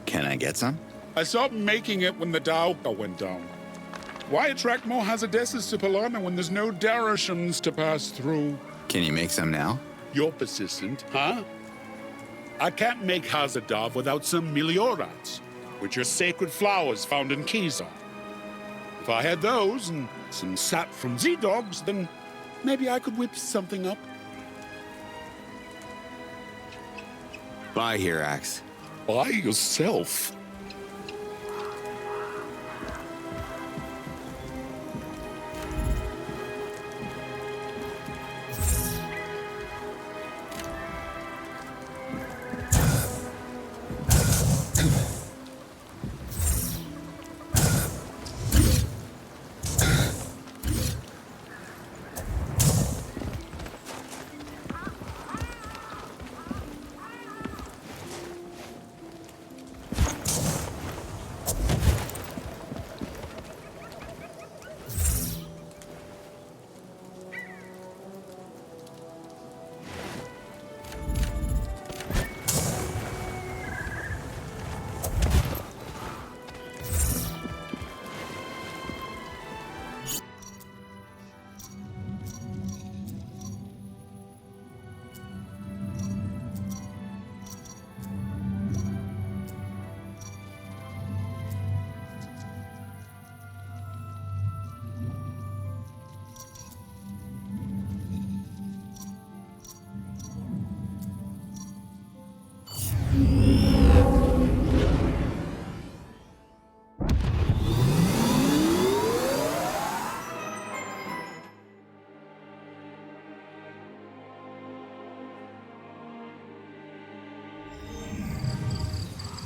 Can I get some? I stopped making it when the Daoka went down. Why attract more Hazadesses to Palana when there's no Darashans to pass through? Can you make some now? You're persistent, huh? I can't make Hazadav without some Meliorats, which are sacred flowers found in Kizar. If I had those and some sap from Z-Dogs, then maybe I could whip something up. Bye, Hirax. By yourself.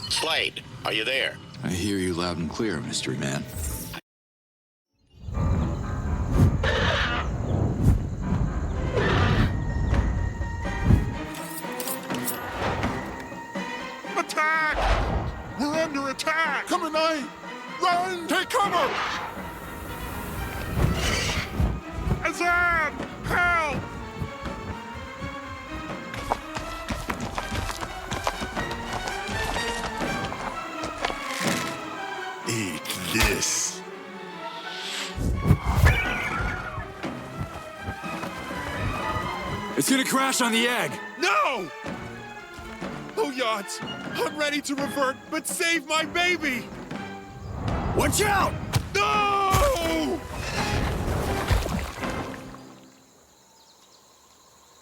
Slade, are you there? I hear you loud and clear, mystery man. Attack! We're under attack! Come and I! Run! Take cover! Azam! Help! Eat this. It's gonna crash on the egg! No! Oh, yachts, I'm ready to revert, but save my baby! Watch out! No!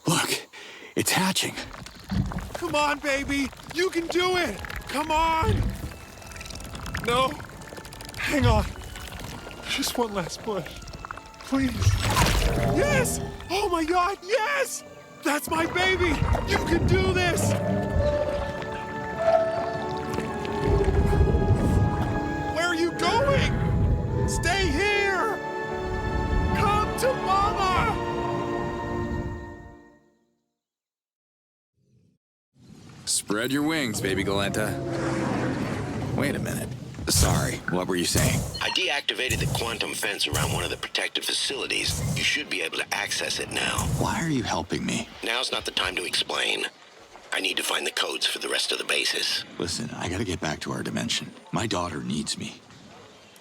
Look, it's hatching. Come on, baby! You can do it! Come on! No. Hang on. Just one last push. Please. Yes! Oh my God, yes! That's my baby! You can do this! Where are you going? Stay here! Come to Mama! Spread your wings, baby Galenta. Wait a minute. Sorry, what were you saying? I deactivated the quantum fence around one of the protected facilities. You should be able to access it now. Why are you helping me? Now's not the time to explain. I need to find the codes for the rest of the bases. Listen, I gotta get back to our dimension. My daughter needs me.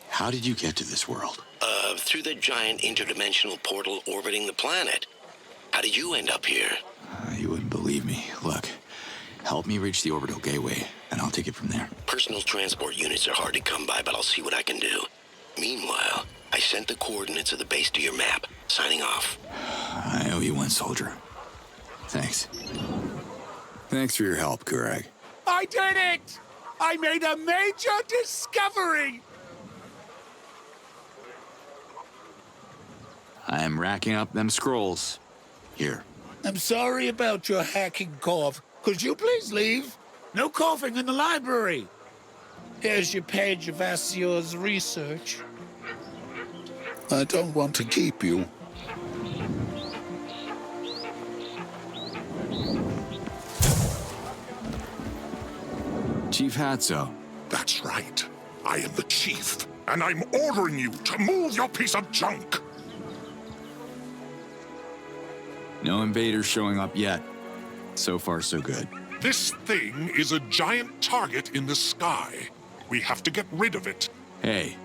How did you get to this world? Through the giant interdimensional portal orbiting the planet. How did you end up here? You wouldn't believe me. Look, help me reach the orbital gateway, and I'll take it from there. Personal transport units are hard to come by, but I'll see what I can do. Meanwhile, I sent the coordinates of the base to your map. Signing off. I owe you one, soldier. Thanks. Thanks for your help, Kurag. I did it! I made a major discovery! I am racking up them scrolls. Here. I'm sorry about your hacking cough. Could you please leave? No coughing in the library. Here's your page of Asior's research. I don't want to keep you. Chief Hatso. That's right. I am the chief, and I'm ordering you to move your piece of junk. No invaders showing up yet. So far, so good. This thing is a giant target in the sky. We have to get rid of it. Hey,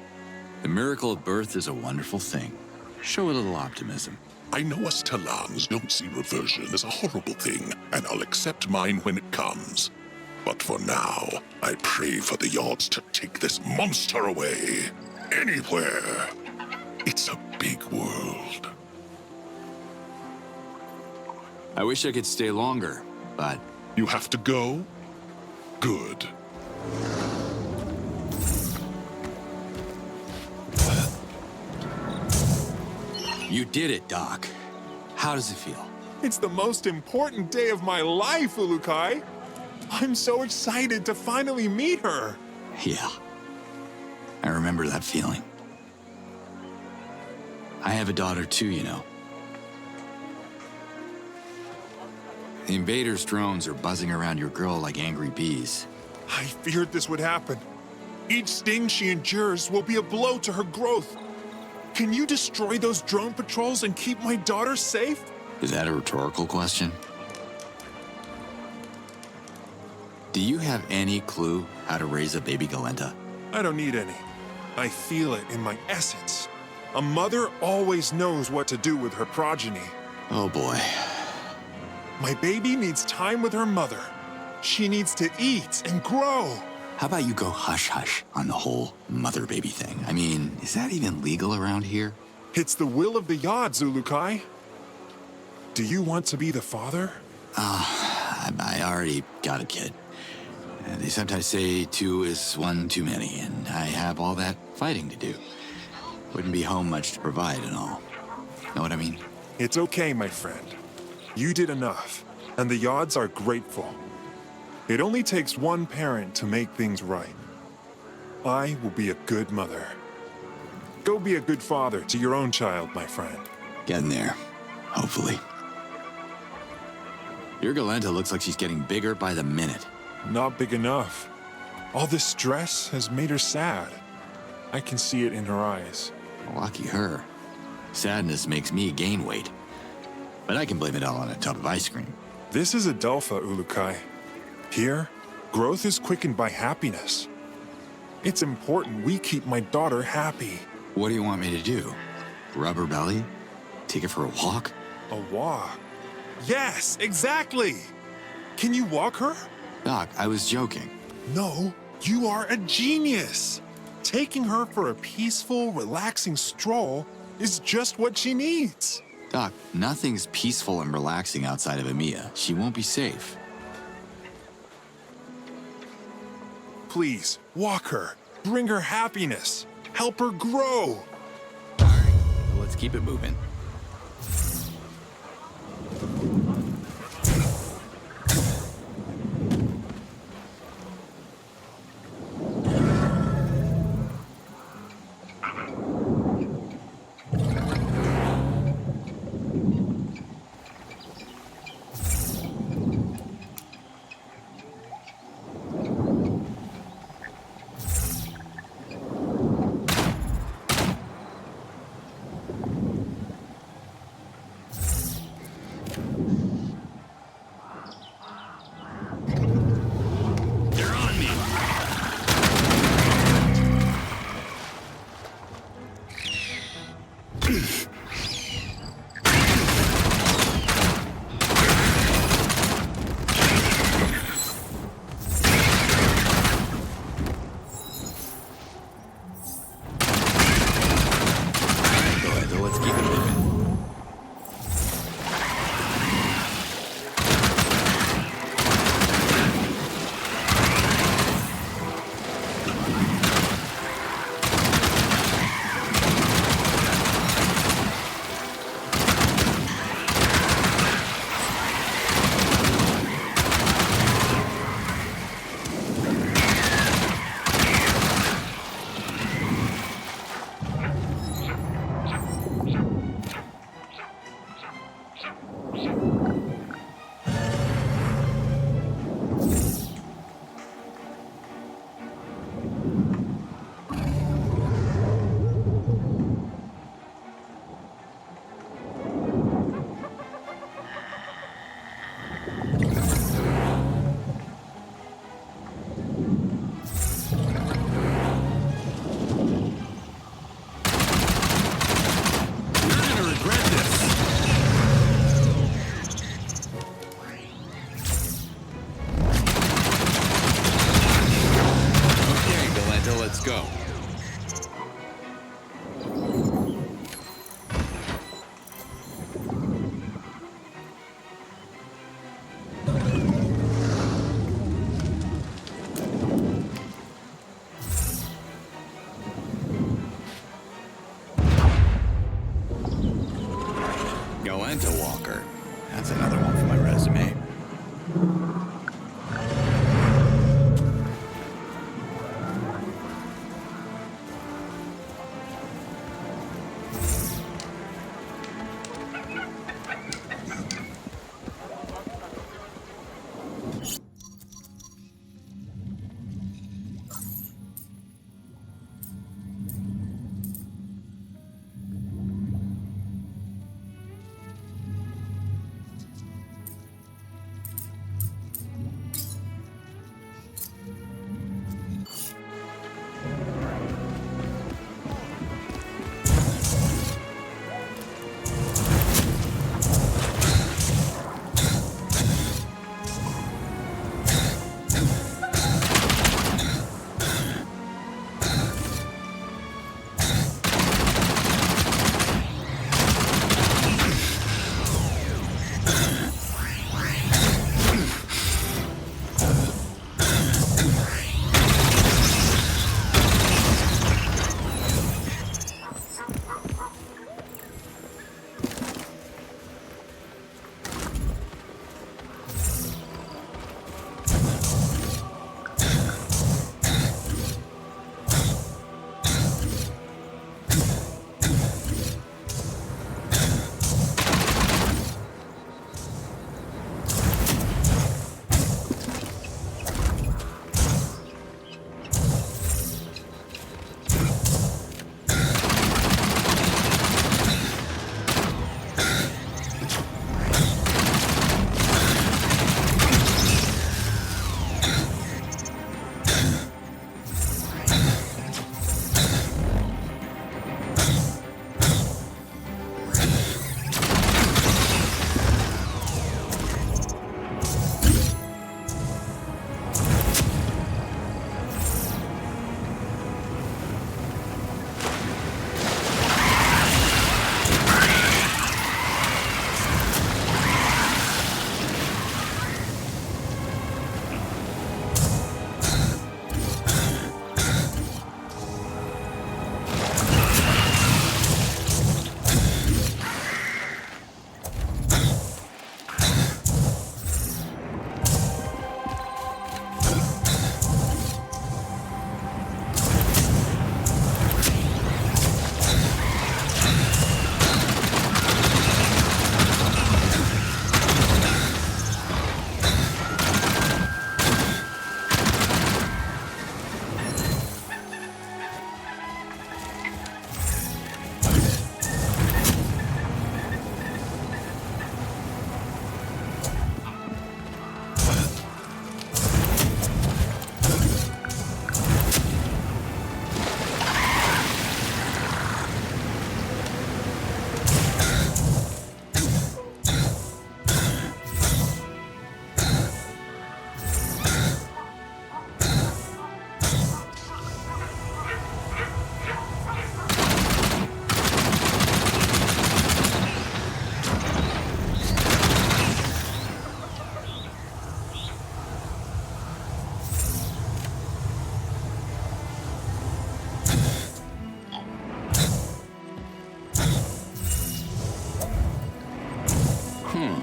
the miracle of birth is a wonderful thing. Show a little optimism. I know us Talans don't see reversion as a horrible thing, and I'll accept mine when it comes. But for now, I pray for the Yards to take this monster away. Anywhere. It's a big world. I wish I could stay longer, but... You have to go? Good. You did it, Doc. How does it feel? It's the most important day of my life, Ulukai. I'm so excited to finally meet her. Yeah. I remember that feeling. I have a daughter too, you know. The invaders' drones are buzzing around your girl like angry bees. I feared this would happen. Each sting she endures will be a blow to her growth. Can you destroy those drone patrols and keep my daughter safe? Is that a rhetorical question? Do you have any clue how to raise a baby Galenta? I don't need any. I feel it in my essence. A mother always knows what to do with her progeny. Oh boy. My baby needs time with her mother. She needs to eat and grow. How about you go hush-hush on the whole mother-baby thing? I mean, is that even legal around here? It's the will of the Yards, Ulukai. Do you want to be the father? I already got a kid. They sometimes say 2 is 1 too many, and I have all that fighting to do. Wouldn't be home much to provide and all. Know what I mean? It's okay, my friend. You did enough, and the Yards are grateful. It only takes one parent to make things right. I will be a good mother. Go be a good father to your own child, my friend. Getting there, hopefully. Your Galenta looks like she's getting bigger by the minute. Not big enough. All this stress has made her sad. I can see it in her eyes. Lucky her. Sadness makes me gain weight. But I can blame it all on a tub of ice cream. This is Adelpha, Ulukai. Here, growth is quickened by happiness. It's important we keep my daughter happy. What do you want me to do? Rub her belly? Take her for a walk? A walk? Yes, exactly! Can you walk her? Doc, I was joking. No, you are a genius! Taking her for a peaceful, relaxing stroll is just what she needs. Doc, nothing's peaceful and relaxing outside of Emiya. She won't be safe. Please, walk her. Bring her happiness. Help her grow. All right, well, let's keep it moving. Galento Walker. That's another one for my resume.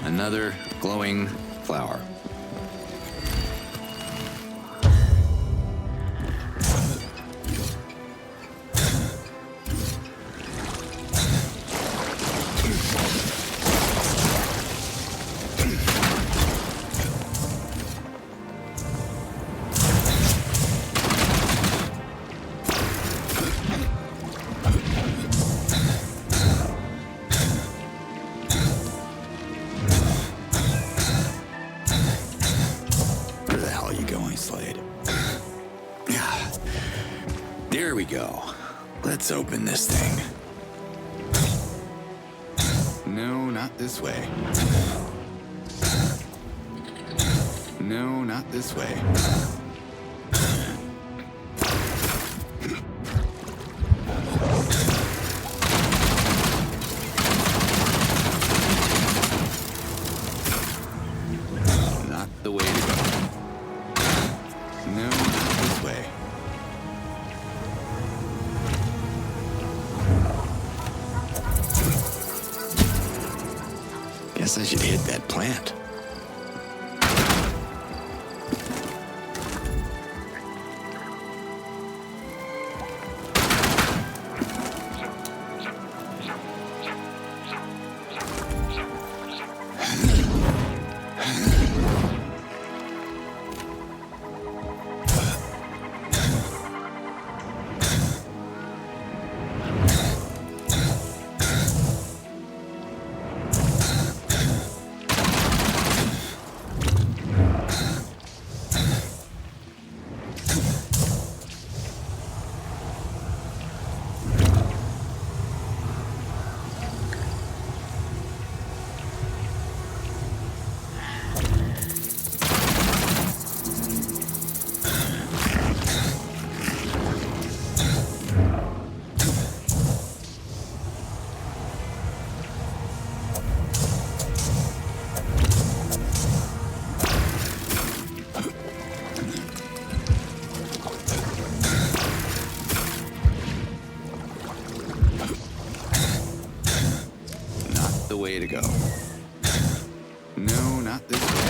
Another glowing flower. There we go. Let's open this thing. No, not this way. No, not this way. Not the way to go. No, not this way. Guess I should hit that plant. Way to go. No, not this way.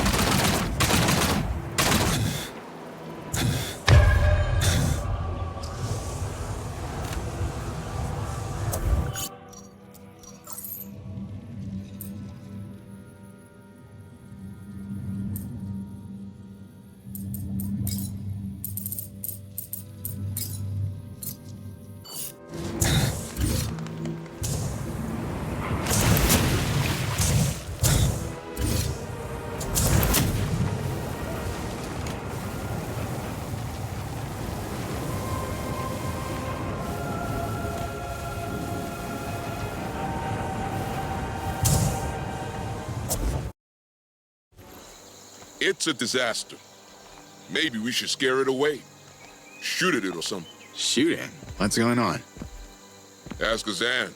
It's a disaster. Maybe we should scare it away. Shoot at it or something. Shoot it? What's going on? Ask Azan.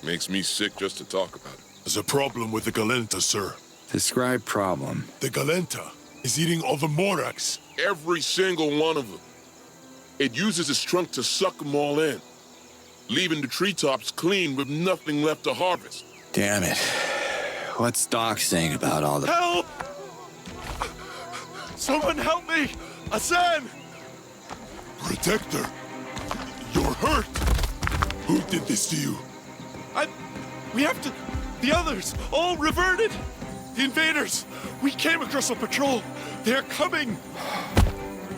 Makes me sick just to talk about it. There's a problem with the Galenta, sir. Describe problem. The Galenta is eating all the Morax. Every single one of them. It uses its trunk to suck them all in, leaving the treetops clean with nothing left to harvest. Damn it. What's Doc saying about all the... Help! Someone help me! Azan! Protector, you're hurt. Who did this to you? We have to... The others, all reverted! The invaders! We came across a patrol! They're coming!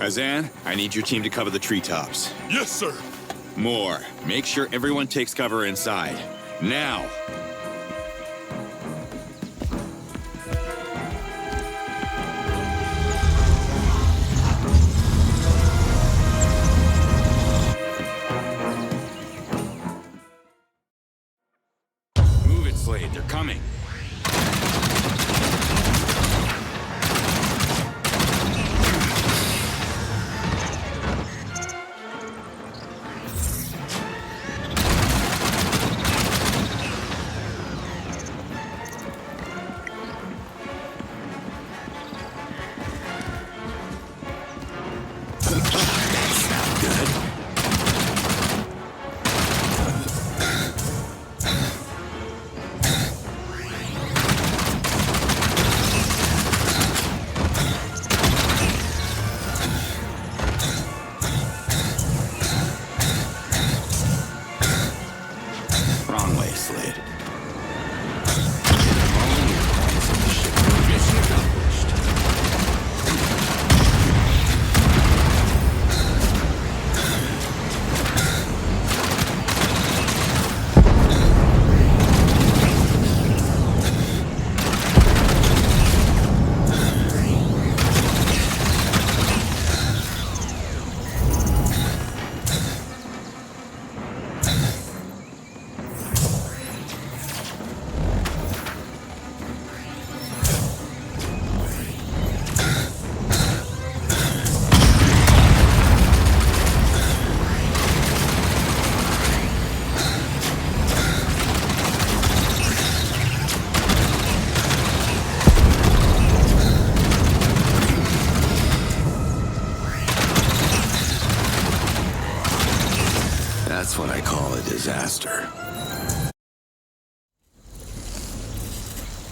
Azan, I need your team to cover the treetops. Yes, sir. More. Make sure everyone takes cover inside. Now! Move it, Slade. They're coming.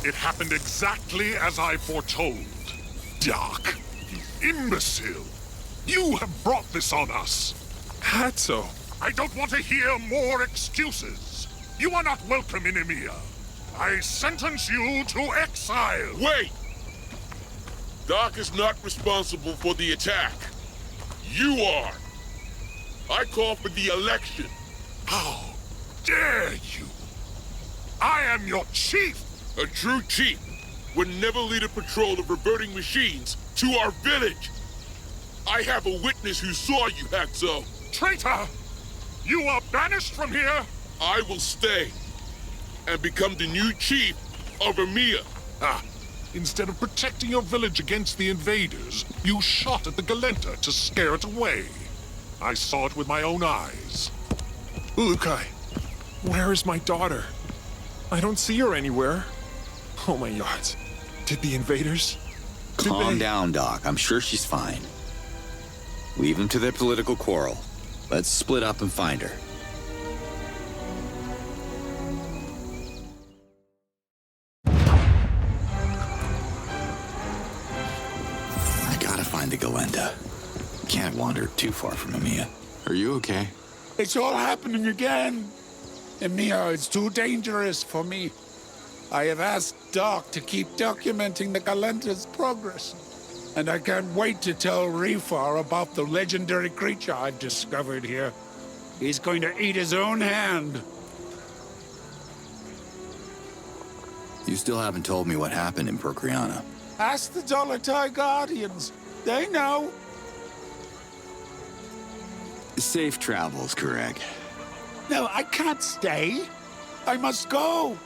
It happened exactly as I foretold. Doc, you imbecile! You have brought this on us! Hatso! I don't want to hear more excuses! You are not welcome in EMEA! I sentence you to exile! Wait! Doc is not responsible for the attack. You are! I call for the election. How dare you! I am your chief! A true chief would never lead a patrol of reverting machines to our village! I have a witness who saw you, Haxo! Traitor! You are banished from here! I will stay and become the new chief of EMEA. Instead of protecting your village against the invaders, you shot at the Galenta to scare it away. I saw it with my own eyes. Ulukai, where is my daughter? I don't see her anywhere. Oh my yards. Did the invaders? Calm down, Doc. I'm sure she's fine. Leave them to their political quarrel. Let's split up and find her. I gotta find the Galenta. Can't wander too far from EMEA. Are you okay? It's all happening again. EMEA is too dangerous for me. I have asked Doc to keep documenting the Galenta's progress. And I can't wait to tell Rifar about the legendary creature I've discovered here. He's going to eat his own hand. You still haven't told me what happened in Procreana. Ask the Dolotai Guardians. They know. Safe travels, correct? No, I can't stay. I must go.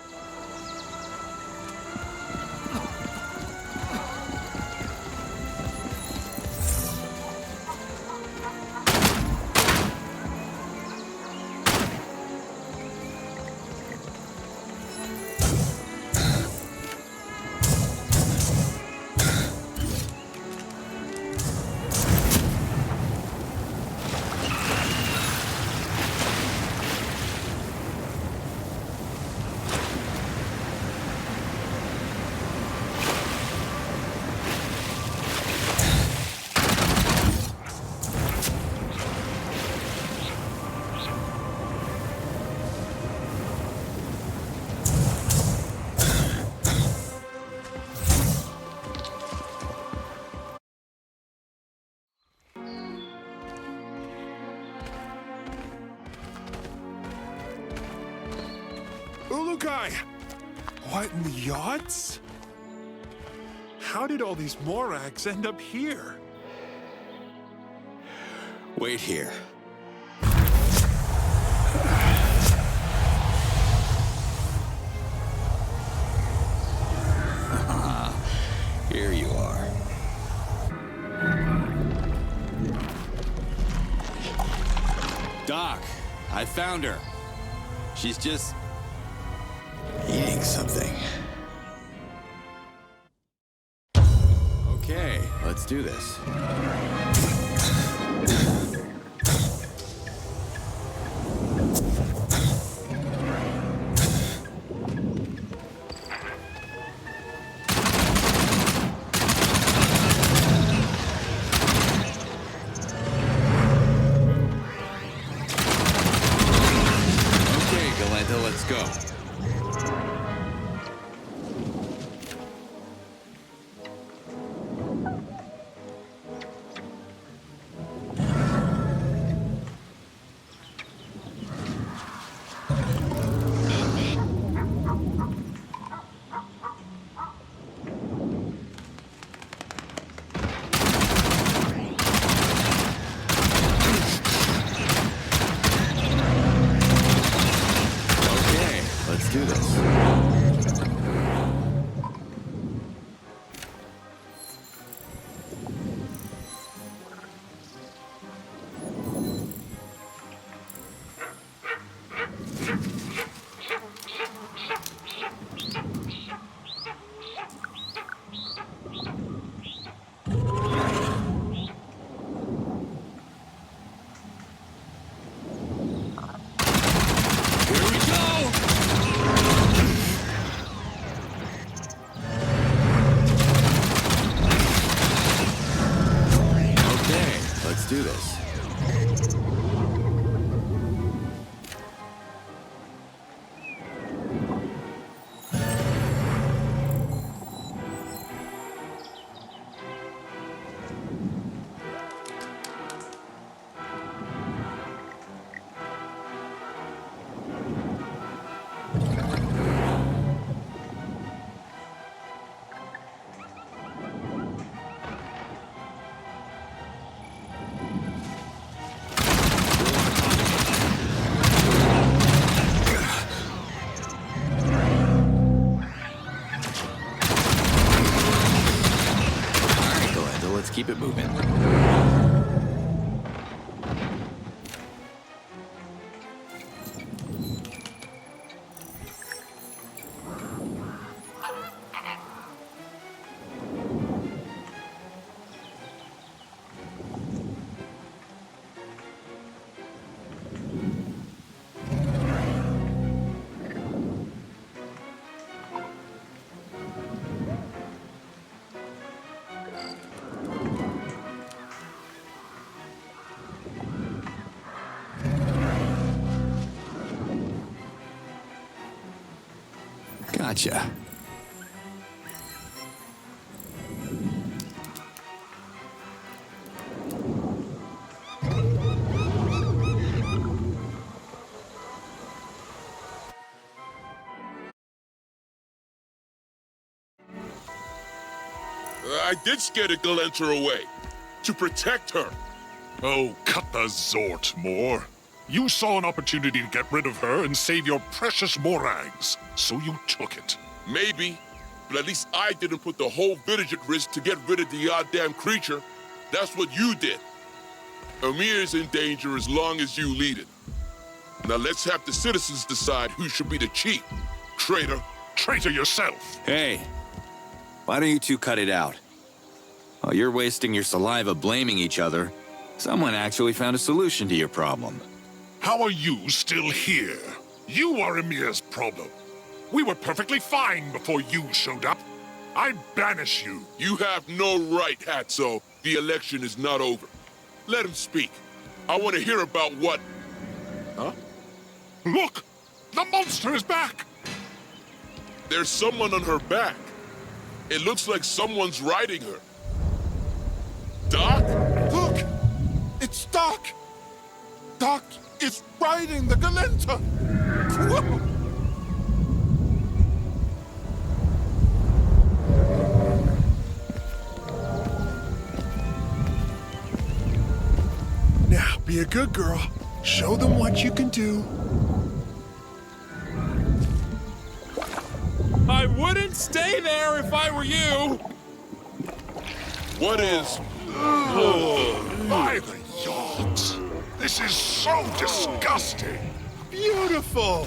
Ulukai! What in the yachts? How did all these Morags end up here? Wait here. Here you are. Doc, I found her. She's just eating something. Okay, let's do this. Okay, Galenta, let's go. keep it moving. Gotcha. I did scare the Galenter away. To protect her. Oh, cut the Zort, Moore. You saw an opportunity to get rid of her and save your precious Morags, so you took it. Maybe, but at least I didn't put the whole village at risk to get rid of the goddamn creature. That's what you did. Amir is in danger as long as you lead it. Now let's have the citizens decide who should be the chief. Traitor. Traitor yourself. Hey, why don't you two cut it out? While you're wasting your saliva blaming each other, someone actually found a solution to your problem. How are you still here? You are Emir's problem. We were perfectly fine before you showed up. I banish you. You have no right, Hatso. The election is not over. Let him speak. I want to hear about what... Huh? Look! The monster is back! There's someone on her back. It looks like someone's riding her. Doc? Look! It's Doc! Doc is riding the Galenta! Whoa! Now, be a good girl. Show them what you can do. I wouldn't stay there if I were you! What is... By the yachts! This is so disgusting! Beautiful!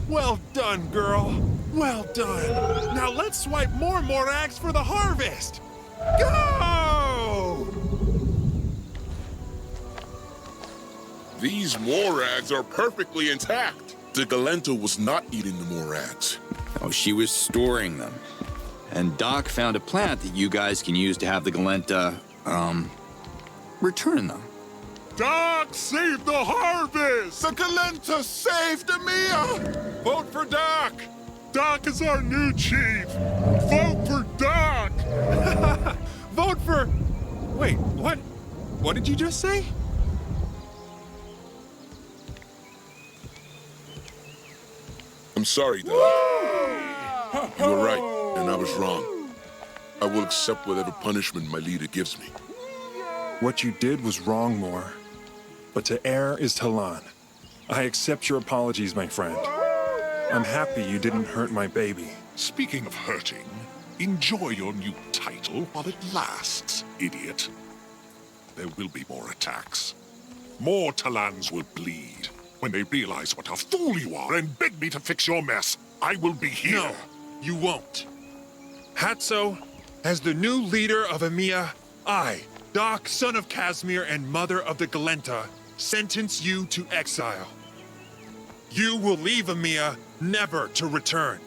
Well done, girl. Well done. Now let's swipe more Morags for the harvest. Go! These Morags are perfectly intact. The Galenta was not eating the Morags. Oh, she was storing them. And Doc found a plant that you guys can use to have the Galenta, return them. Doc saved the harvest! The Galenta saved Amir! Vote for Doc! Doc is our new chief! Vote for Doc! Vote for... Wait, what? What did you just say? I'm sorry, Doc. You were right, and I was wrong. I will accept whatever punishment my leader gives me. What you did was wrong, Moore. But to err is to learn. I accept your apologies, my friend. I'm happy you didn't hurt my baby. Speaking of hurting, enjoy your new title while it lasts, idiot. There will be more attacks. More Talans will bleed. When they realize what a fool you are and beg me to fix your mess, I will be here. No, you won't. Hatso, as the new leader of EMEA, I, Doc, son of Casimir and mother of the Galenta, sentence you to exile. You will leave EMEA never to return.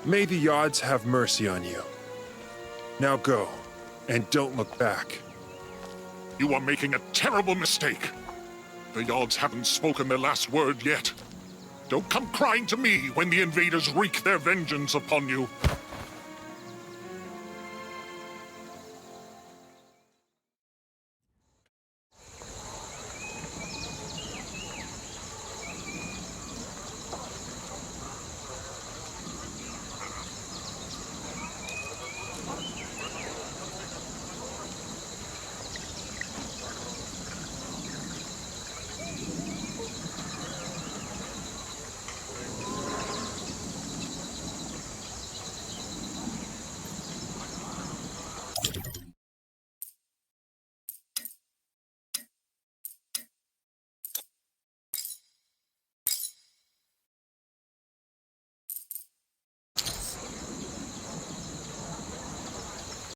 May the Yods have mercy on you. Now go, and don't look back. You are making a terrible mistake. The Yods haven't spoken their last word yet. Don't come crying to me when the invaders wreak their vengeance upon you.